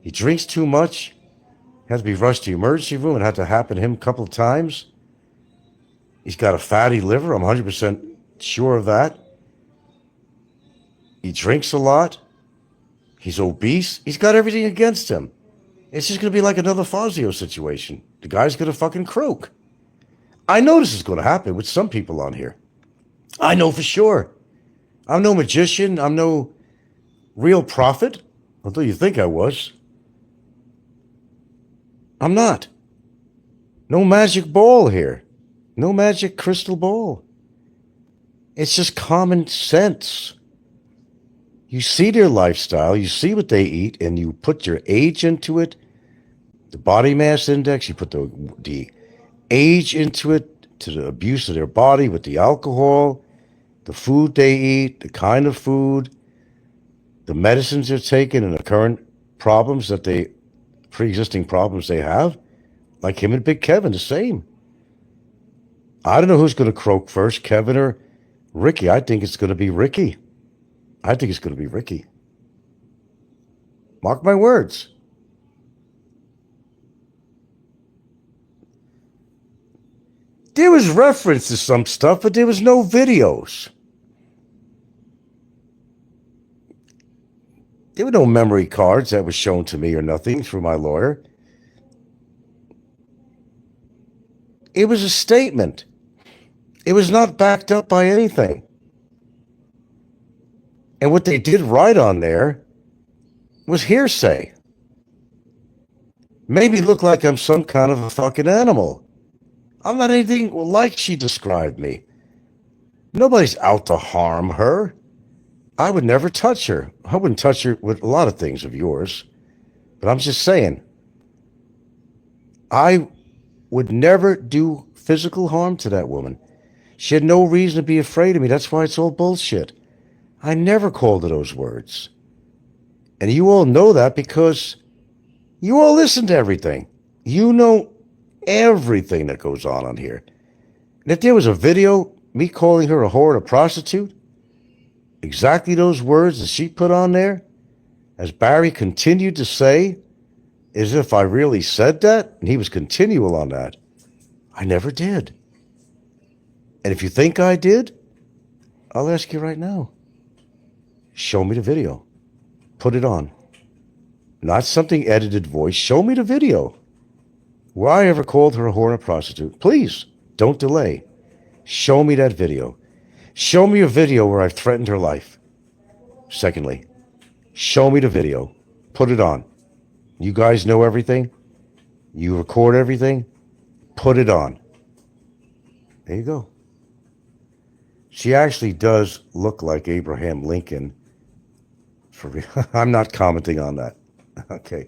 He drinks too much. Had to be rushed to the emergency room. It had to happen to him a couple of times. He's got a fatty liver. I'm 100% sure of that. He drinks a lot. He's obese. He's got everything against him. It's just going to be like another Fazio situation. The guy's going to fucking croak. I know this is going to happen with some people on here. I know for sure. I'm no magician. I'm no real prophet. Although you think I was. I'm not. No magic ball here. No magic crystal ball. It's just common sense. You see their lifestyle, you see what they eat, and you put your age into it, the body mass index, you put the age into it, to the abuse of their body with the alcohol, the food they eat, the kind of food, the medicines they're taking, and the current problems that pre-existing problems they have, like him and Big Kevin, the same. I don't know who's going to croak first, Kevin or Ricky. I think it's going to be Ricky. I think it's going to be Ricky. Mark my words. There was reference to some stuff, but there was no videos. There were no memory cards that were shown to me or nothing through my lawyer. It was a statement. It was not backed up by anything. And what they did write on there was hearsay. Made me look like I'm some kind of a fucking animal. I'm not anything like she described me. Nobody's out to harm her. I would never touch her. I wouldn't touch her with a lot of things of yours. But I'm just saying, I would never do physical harm to that woman. She had no reason to be afraid of me. That's why it's all bullshit. I never called her those words. And you all know that because you all listen to everything. You know everything that goes on here. And if there was a video, me calling her a whore and a prostitute, exactly those words that she put on there, as Barry continued to say, as if I really said that, and he was continual on that, I never did. And if you think I did, I'll ask you right now. Show me the video. Put it on. Not something edited voice. Show me the video. Where I ever called her a whore and a prostitute. Please, don't delay. Show me that video. Show me a video where I've threatened her life. Secondly, show me the video. Put it on. You guys know everything? You record everything? Put it on. There you go. She actually does look like Abraham Lincoln. For real. I'm not commenting on that. Okay.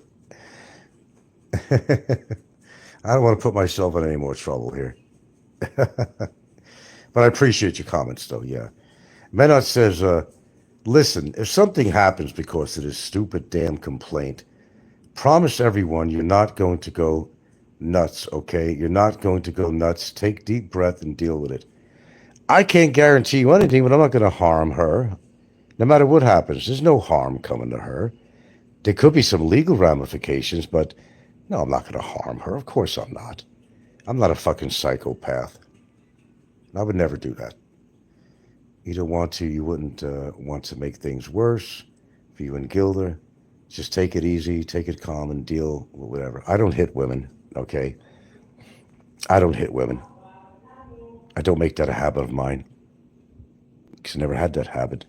I don't want to put myself in any more trouble here. But I appreciate your comments, though, yeah. Menot says, listen, if something happens because of this stupid damn complaint, promise everyone you're not going to go nuts, okay? You're not going to go nuts. Take deep breath and deal with it. I can't guarantee you anything, but I'm not going to harm her. No matter what happens, there's no harm coming to her. There could be some legal ramifications, but no, I'm not going to harm her. Of course I'm not. I'm not a fucking psychopath. I would never do that. You don't want to, you wouldn't want to make things worse for you and Gilda. Just take it easy, take it calm, and deal with whatever. I don't hit women, okay? I don't hit women. I don't make that a habit of mine. Because I never had that habit.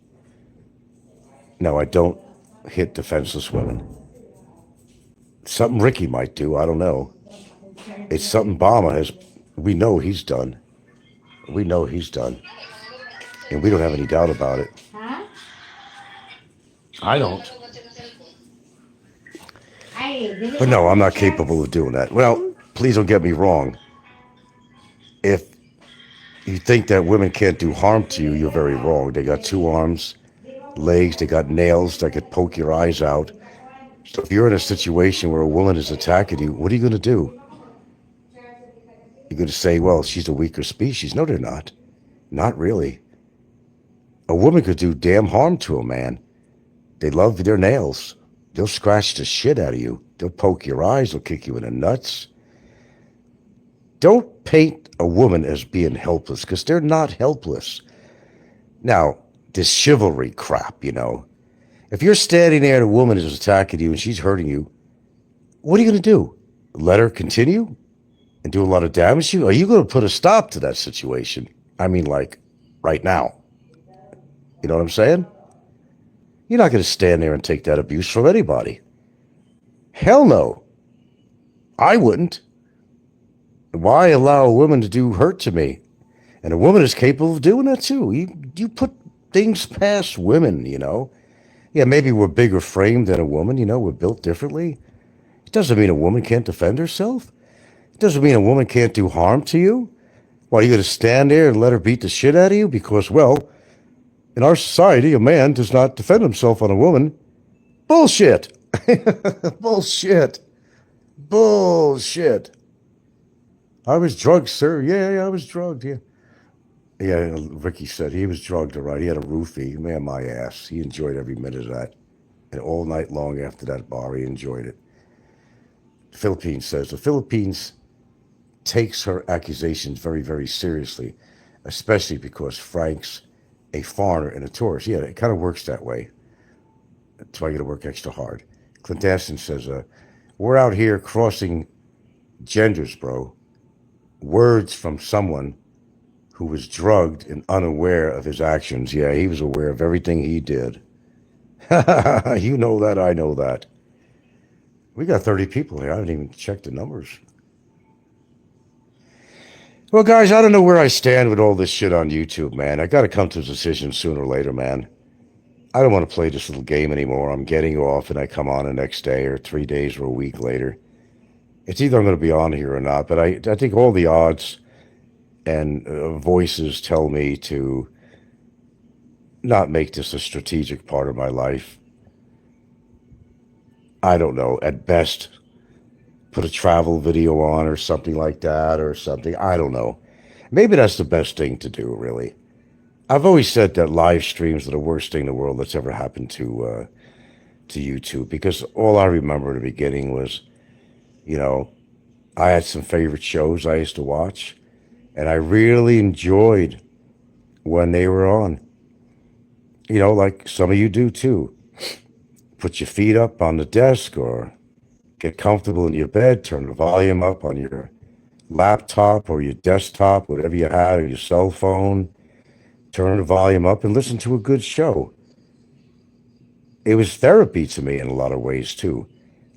No, I don't hit defenseless women. Something Ricky might do, I don't know. It's something Obama has, we know he's done. We know he's done. And we don't have any doubt about it. Huh? I don't. But no, I'm not capable of doing that. Well, please don't get me wrong. If you think that women can't do harm to you, you're very wrong. They got two arms, legs, they got nails that could poke your eyes out. So if you're in a situation where a woman is attacking you, what are you going to do? You're going to say, well, she's a weaker species. No, they're not. Not really. A woman could do damn harm to a man. They love their nails. They'll scratch the shit out of you. They'll poke your eyes. They'll kick you in the nuts. Don't paint a woman as being helpless, because they're not helpless. Now, this chivalry crap, you know. If you're standing there and a woman is attacking you and she's hurting you, what are you going to do? Let her continue and do a lot of damage to you? Are you going to put a stop to that situation? I mean, like, right now. You know what I'm saying? You're not going to stand there and take that abuse from anybody. Hell no. I wouldn't. Why allow a woman to do hurt to me? And a woman is capable of doing that too. You put things past women, you know. Yeah, maybe we're bigger framed than a woman, you know, we're built differently. It doesn't mean a woman can't defend herself. It doesn't mean a woman can't do harm to you. Why, are you going to stand there and let her beat the shit out of you? Because, well, in our society, a man does not defend himself on a woman. Bullshit. Bullshit. Bullshit. I was drugged, sir. Yeah, I was drugged, yeah. Yeah, Ricky said he was drugged, all right. He had a roofie. Man, my ass. He enjoyed every minute of that. And all night long after that bar, he enjoyed it. The Philippines says, the Philippines takes her accusations very, very seriously, especially because Frank's a foreigner and a tourist. Yeah, it kind of works that way. That's why you got to work extra hard. Clint Aston says, we're out here crossing genders, bro. Words from someone who was drugged and unaware of his actions. Yeah, he was aware of everything he did. You know that, I know that. We got 30 people here. I haven't even checked the numbers. Well, guys, I don't know where I stand with all this shit on YouTube, man. I got to come to a decision sooner or later, man. I don't want to play this little game anymore. I'm getting off and I come on the next day or 3 days or a week later. It's either I'm going to be on here or not, but I think all the odds and voices tell me to not make this a strategic part of my life. I don't know. At best, put a travel video on or something like that or something. I don't know. Maybe that's the best thing to do, really. I've always said that live streams are the worst thing in the world that's ever happened to YouTube, because all I remember in the beginning was, you know, I had some favorite shows I used to watch, and I really enjoyed when they were on. You know, like some of you do too. Put your feet up on the desk or get comfortable in your bed, turn the volume up on your laptop or your desktop, whatever you had, or your cell phone, turn the volume up and listen to a good show. It was therapy to me in a lot of ways too.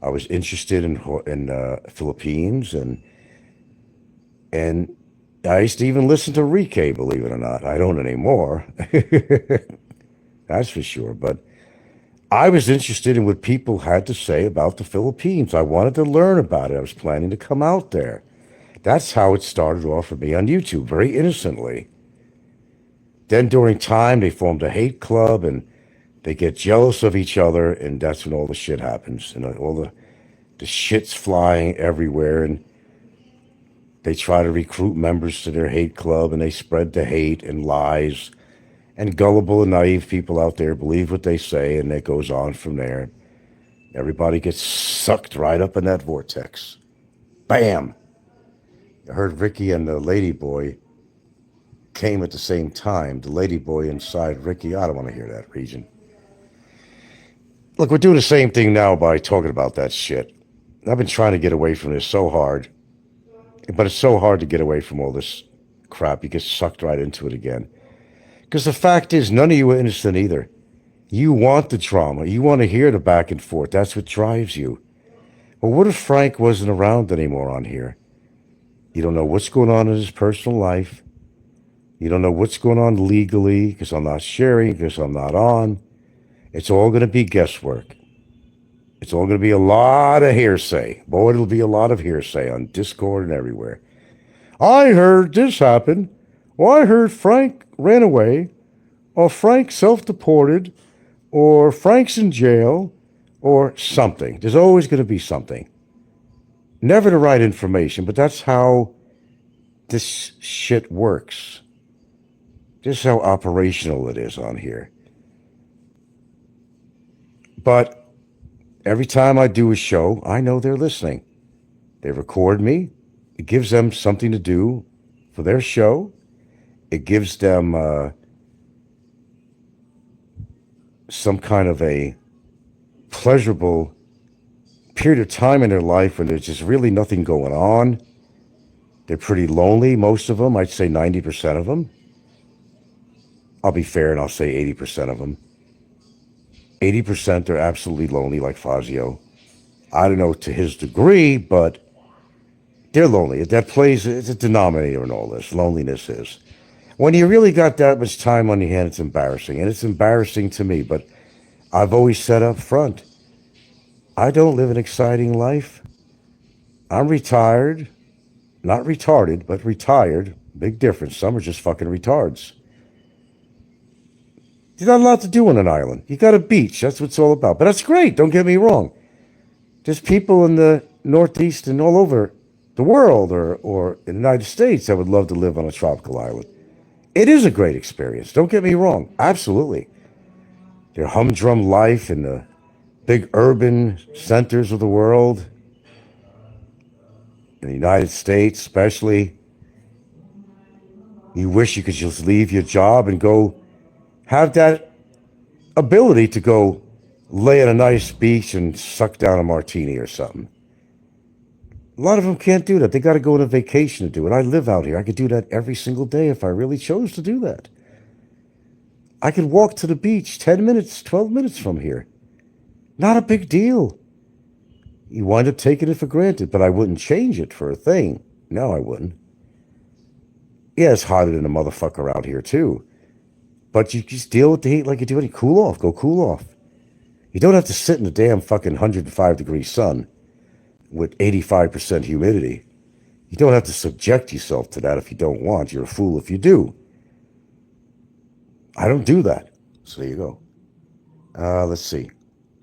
I was interested in Philippines, and I used to even listen to Ricky, believe it or not. I don't anymore. That's for sure. But I was interested in what people had to say about the Philippines. I wanted to learn about it. I was planning to come out there. That's how it started off for me on YouTube, very innocently. Then during time, they formed a hate club, and they get jealous of each other, and that's when all the shit happens. And all the shit's flying everywhere, and they try to recruit members to their hate club, and they spread the hate and lies. And gullible and naive people out there believe what they say, and it goes on from there. Everybody gets sucked right up in that vortex. Bam! I heard Ricky and the lady boy came at the same time. The lady boy inside Ricky. I don't want to hear that, Region. Look, we're doing the same thing now by talking about that shit. I've been trying to get away from this so hard. But it's so hard to get away from all this crap. You get sucked right into it again. Because the fact is, none of you are innocent either. You want the drama. You want to hear the back and forth. That's what drives you. Well, what if Frank wasn't around anymore on here? You don't know what's going on in his personal life. You don't know what's going on legally, because I'm not sharing, because I'm not on. It's all going to be guesswork. It's all going to be a lot of hearsay. Boy, it'll be a lot of hearsay on Discord and everywhere. I heard this happened. Well, I heard Frank ran away, or Frank self-deported, or Frank's in jail, or something. There's always going to be something. Never the right information, but that's how this shit works. This is how operational it is on here. But every time I do a show, I know they're listening. They record me. It gives them something to do for their show. It gives them some kind of a pleasurable period of time in their life when there's just really nothing going on. They're pretty lonely, most of them. I'd say 90% of them. I'll be fair and I'll say 80% of them. 80% are absolutely lonely, like Fazio. I don't know to his degree, but they're lonely. That plays, it's a denominator in all this. Loneliness is. When you really got that much time on your hand, it's embarrassing. And it's embarrassing to me, but I've always said up front, I don't live an exciting life. I'm retired. Not retarded, but retired. Big difference. Some are just fucking retards. There's not a lot to do on an island. You got a beach. That's what it's all about. But that's great. Don't get me wrong. There's people in the Northeast and all over the world or in the United States that would love to live on a tropical island. It is a great experience. Don't get me wrong. Absolutely. Their humdrum life in the big urban centers of the world, in the United States especially. You wish you could just leave your job and go have that ability to go lay on a nice beach and suck down a martini or something. A lot of them can't do that. They got to go on a vacation to do it. I live out here. I could do that every single day if I really chose to do that. I could walk to the beach 10 minutes, 12 minutes from here. Not a big deal. You wind up taking it for granted, but I wouldn't change it for a thing. No, I wouldn't. Yeah, it's hotter than a motherfucker out here too. But you just deal with the heat like you do any. Cool off. Go cool off. You don't have to sit in the damn fucking 105-degree sun with 85% humidity. You don't have to subject yourself to that if you don't want. You're a fool if you do. I don't do that. So there you go. Let's see.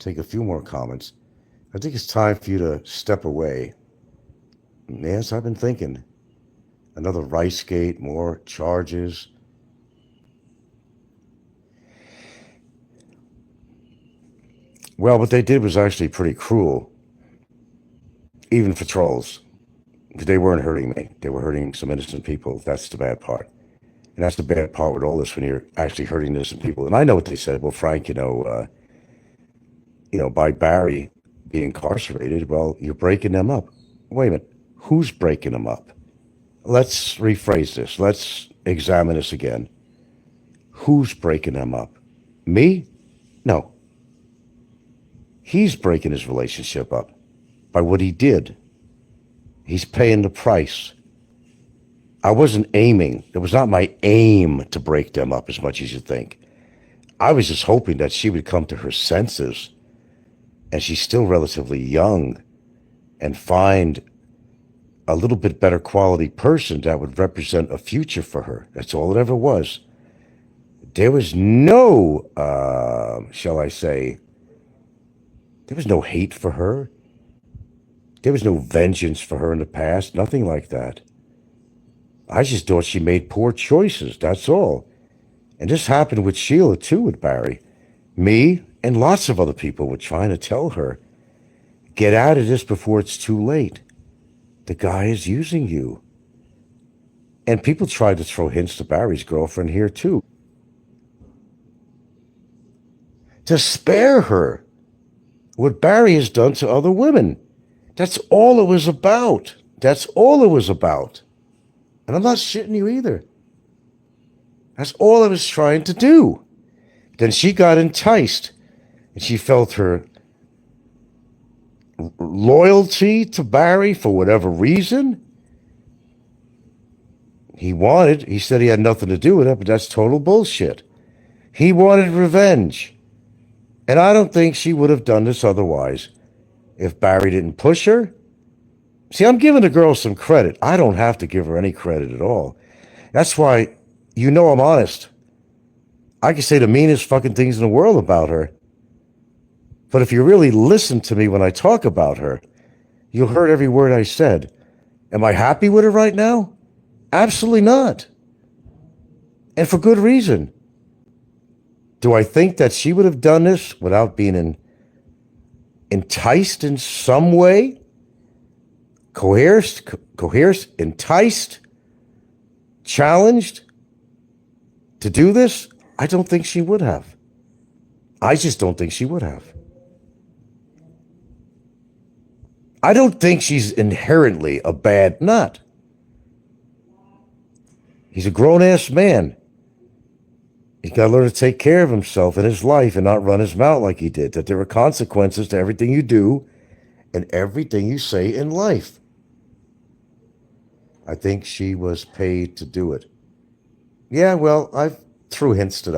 Take a few more comments. I think it's time for you to step away Yes, I've been thinking. Another Rice Gate, more charges. Well, what they did was actually pretty cruel, even for trolls. They weren't hurting me. They were hurting some innocent people. That's the bad part. And that's the bad part with all this when you're actually hurting innocent people. And I know what they said. Well, Frank, by Barry being incarcerated, well, you're breaking them up. Wait a minute. Who's breaking them up? Let's rephrase this. Let's examine this again. Who's breaking them up? Me? No. He's breaking his relationship up by what he did. He's paying the price. I wasn't aiming. It was not my aim to break them up as much as you think. I was just hoping that she would come to her senses, and she's still relatively young, and find a little bit better quality person that would represent a future for her. That's all it ever was. There was no, shall I say, there was no hate for her. There was no vengeance for her in the past, nothing like that. I just thought she made poor choices, that's all. And this happened with Sheila too, with Barry. Me and lots of other people were trying to tell her, get out of this before it's too late. The guy is using you. And people tried to throw hints to Barry's girlfriend here too. To spare her what Barry has done to other women. That's all it was about. That's all it was about. And I'm not shitting you either. That's all I was trying to do. Then she got enticed, and she felt her loyalty to Barry for whatever reason. He said he had nothing to do with it, but that's total bullshit. He wanted revenge. And I don't think she would have done this otherwise if Barry didn't push her. See, I'm giving the girl some credit. I don't have to give her any credit at all. That's why, I'm honest. I can say the meanest fucking things in the world about her. But if you really listen to me when I talk about her, you'll hear every word I said. Am I happy with her right now? Absolutely not. And for good reason. Do I think that she would have done this without being enticed in some way? Coerced, enticed, challenged to do this? I don't think she would have. I just don't think she would have. I don't think she's inherently a bad nut. He's a grown-ass man. He's got to learn to take care of himself in his life and not run his mouth like he did. That there are consequences to everything you do and everything you say in life. I think she was paid to do it. Yeah, well, I've threw hints to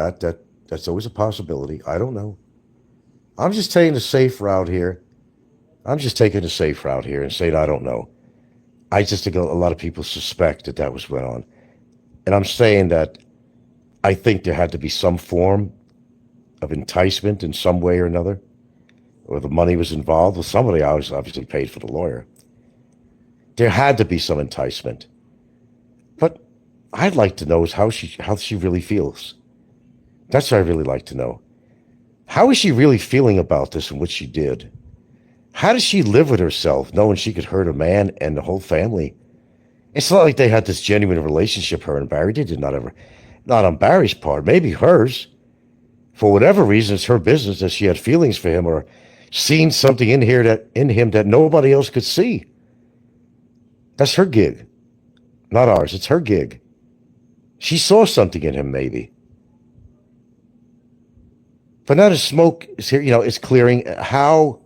that's always a possibility. I don't know. I'm just taking the safe route here. And saying I don't know. I just think a lot of people suspect that was went on. And I'm saying that I think there had to be some form of enticement in some way or another, or the money was involved. Well, somebody obviously paid for the lawyer. There had to be some enticement. But I'd like to know is how she really feels. That's what I'd really like to know. How is she really feeling about this and what she did? How does she live with herself knowing she could hurt a man and the whole family? It's not like they had this genuine relationship, her and Barry. They did not ever. Not on Barry's part, maybe hers. For whatever reason, it's her business that she had feelings for him or seen something in him that nobody else could see. That's her gig, not ours. It's her gig. She saw something in him, maybe. But now the smoke is here, it's clearing. How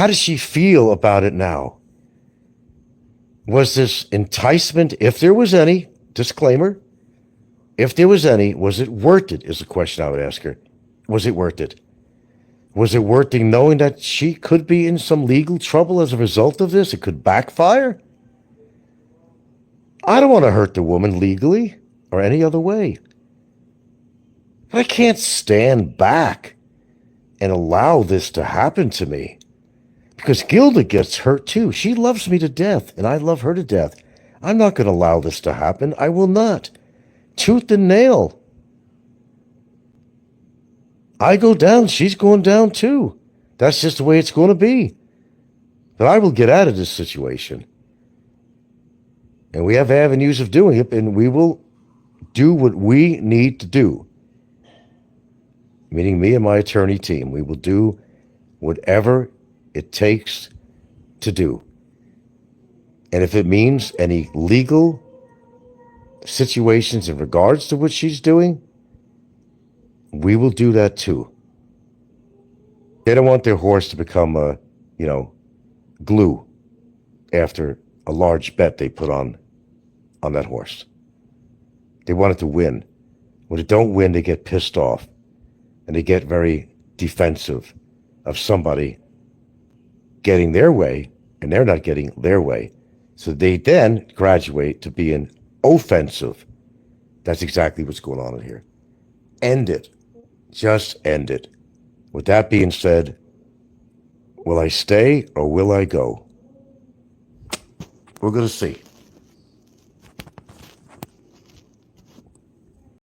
does she feel about it now? Was this enticement, if there was any, disclaimer, if there was any, was it worth it, is the question I would ask her. Was it worth it? Was it worth it knowing that she could be in some legal trouble as a result of this? It could backfire? I don't want to hurt the woman legally or any other way. But I can't stand back and allow this to happen to me. Because Gilda gets hurt too. She loves me to death, and I love her to death. I'm not going to allow this to happen. I will not. Tooth and nail. I go down, she's going down too. That's just the way it's going to be. But I will get out of this situation. And we have avenues of doing it, and we will do what we need to do. Meaning me and my attorney team. We will do whatever it takes to do. And if it means any legal situations in regards to what she's doing, we will do that too. They don't want their horse to become glue after a large bet they put on that horse. They want it to win. When it don't win, they get pissed off. And they get very defensive of somebody getting their way, and they're not getting their way. So they then graduate to being offensive. That's exactly what's going on in here. End it. Just end it. With that being said, will I stay or will I go? We're going to see.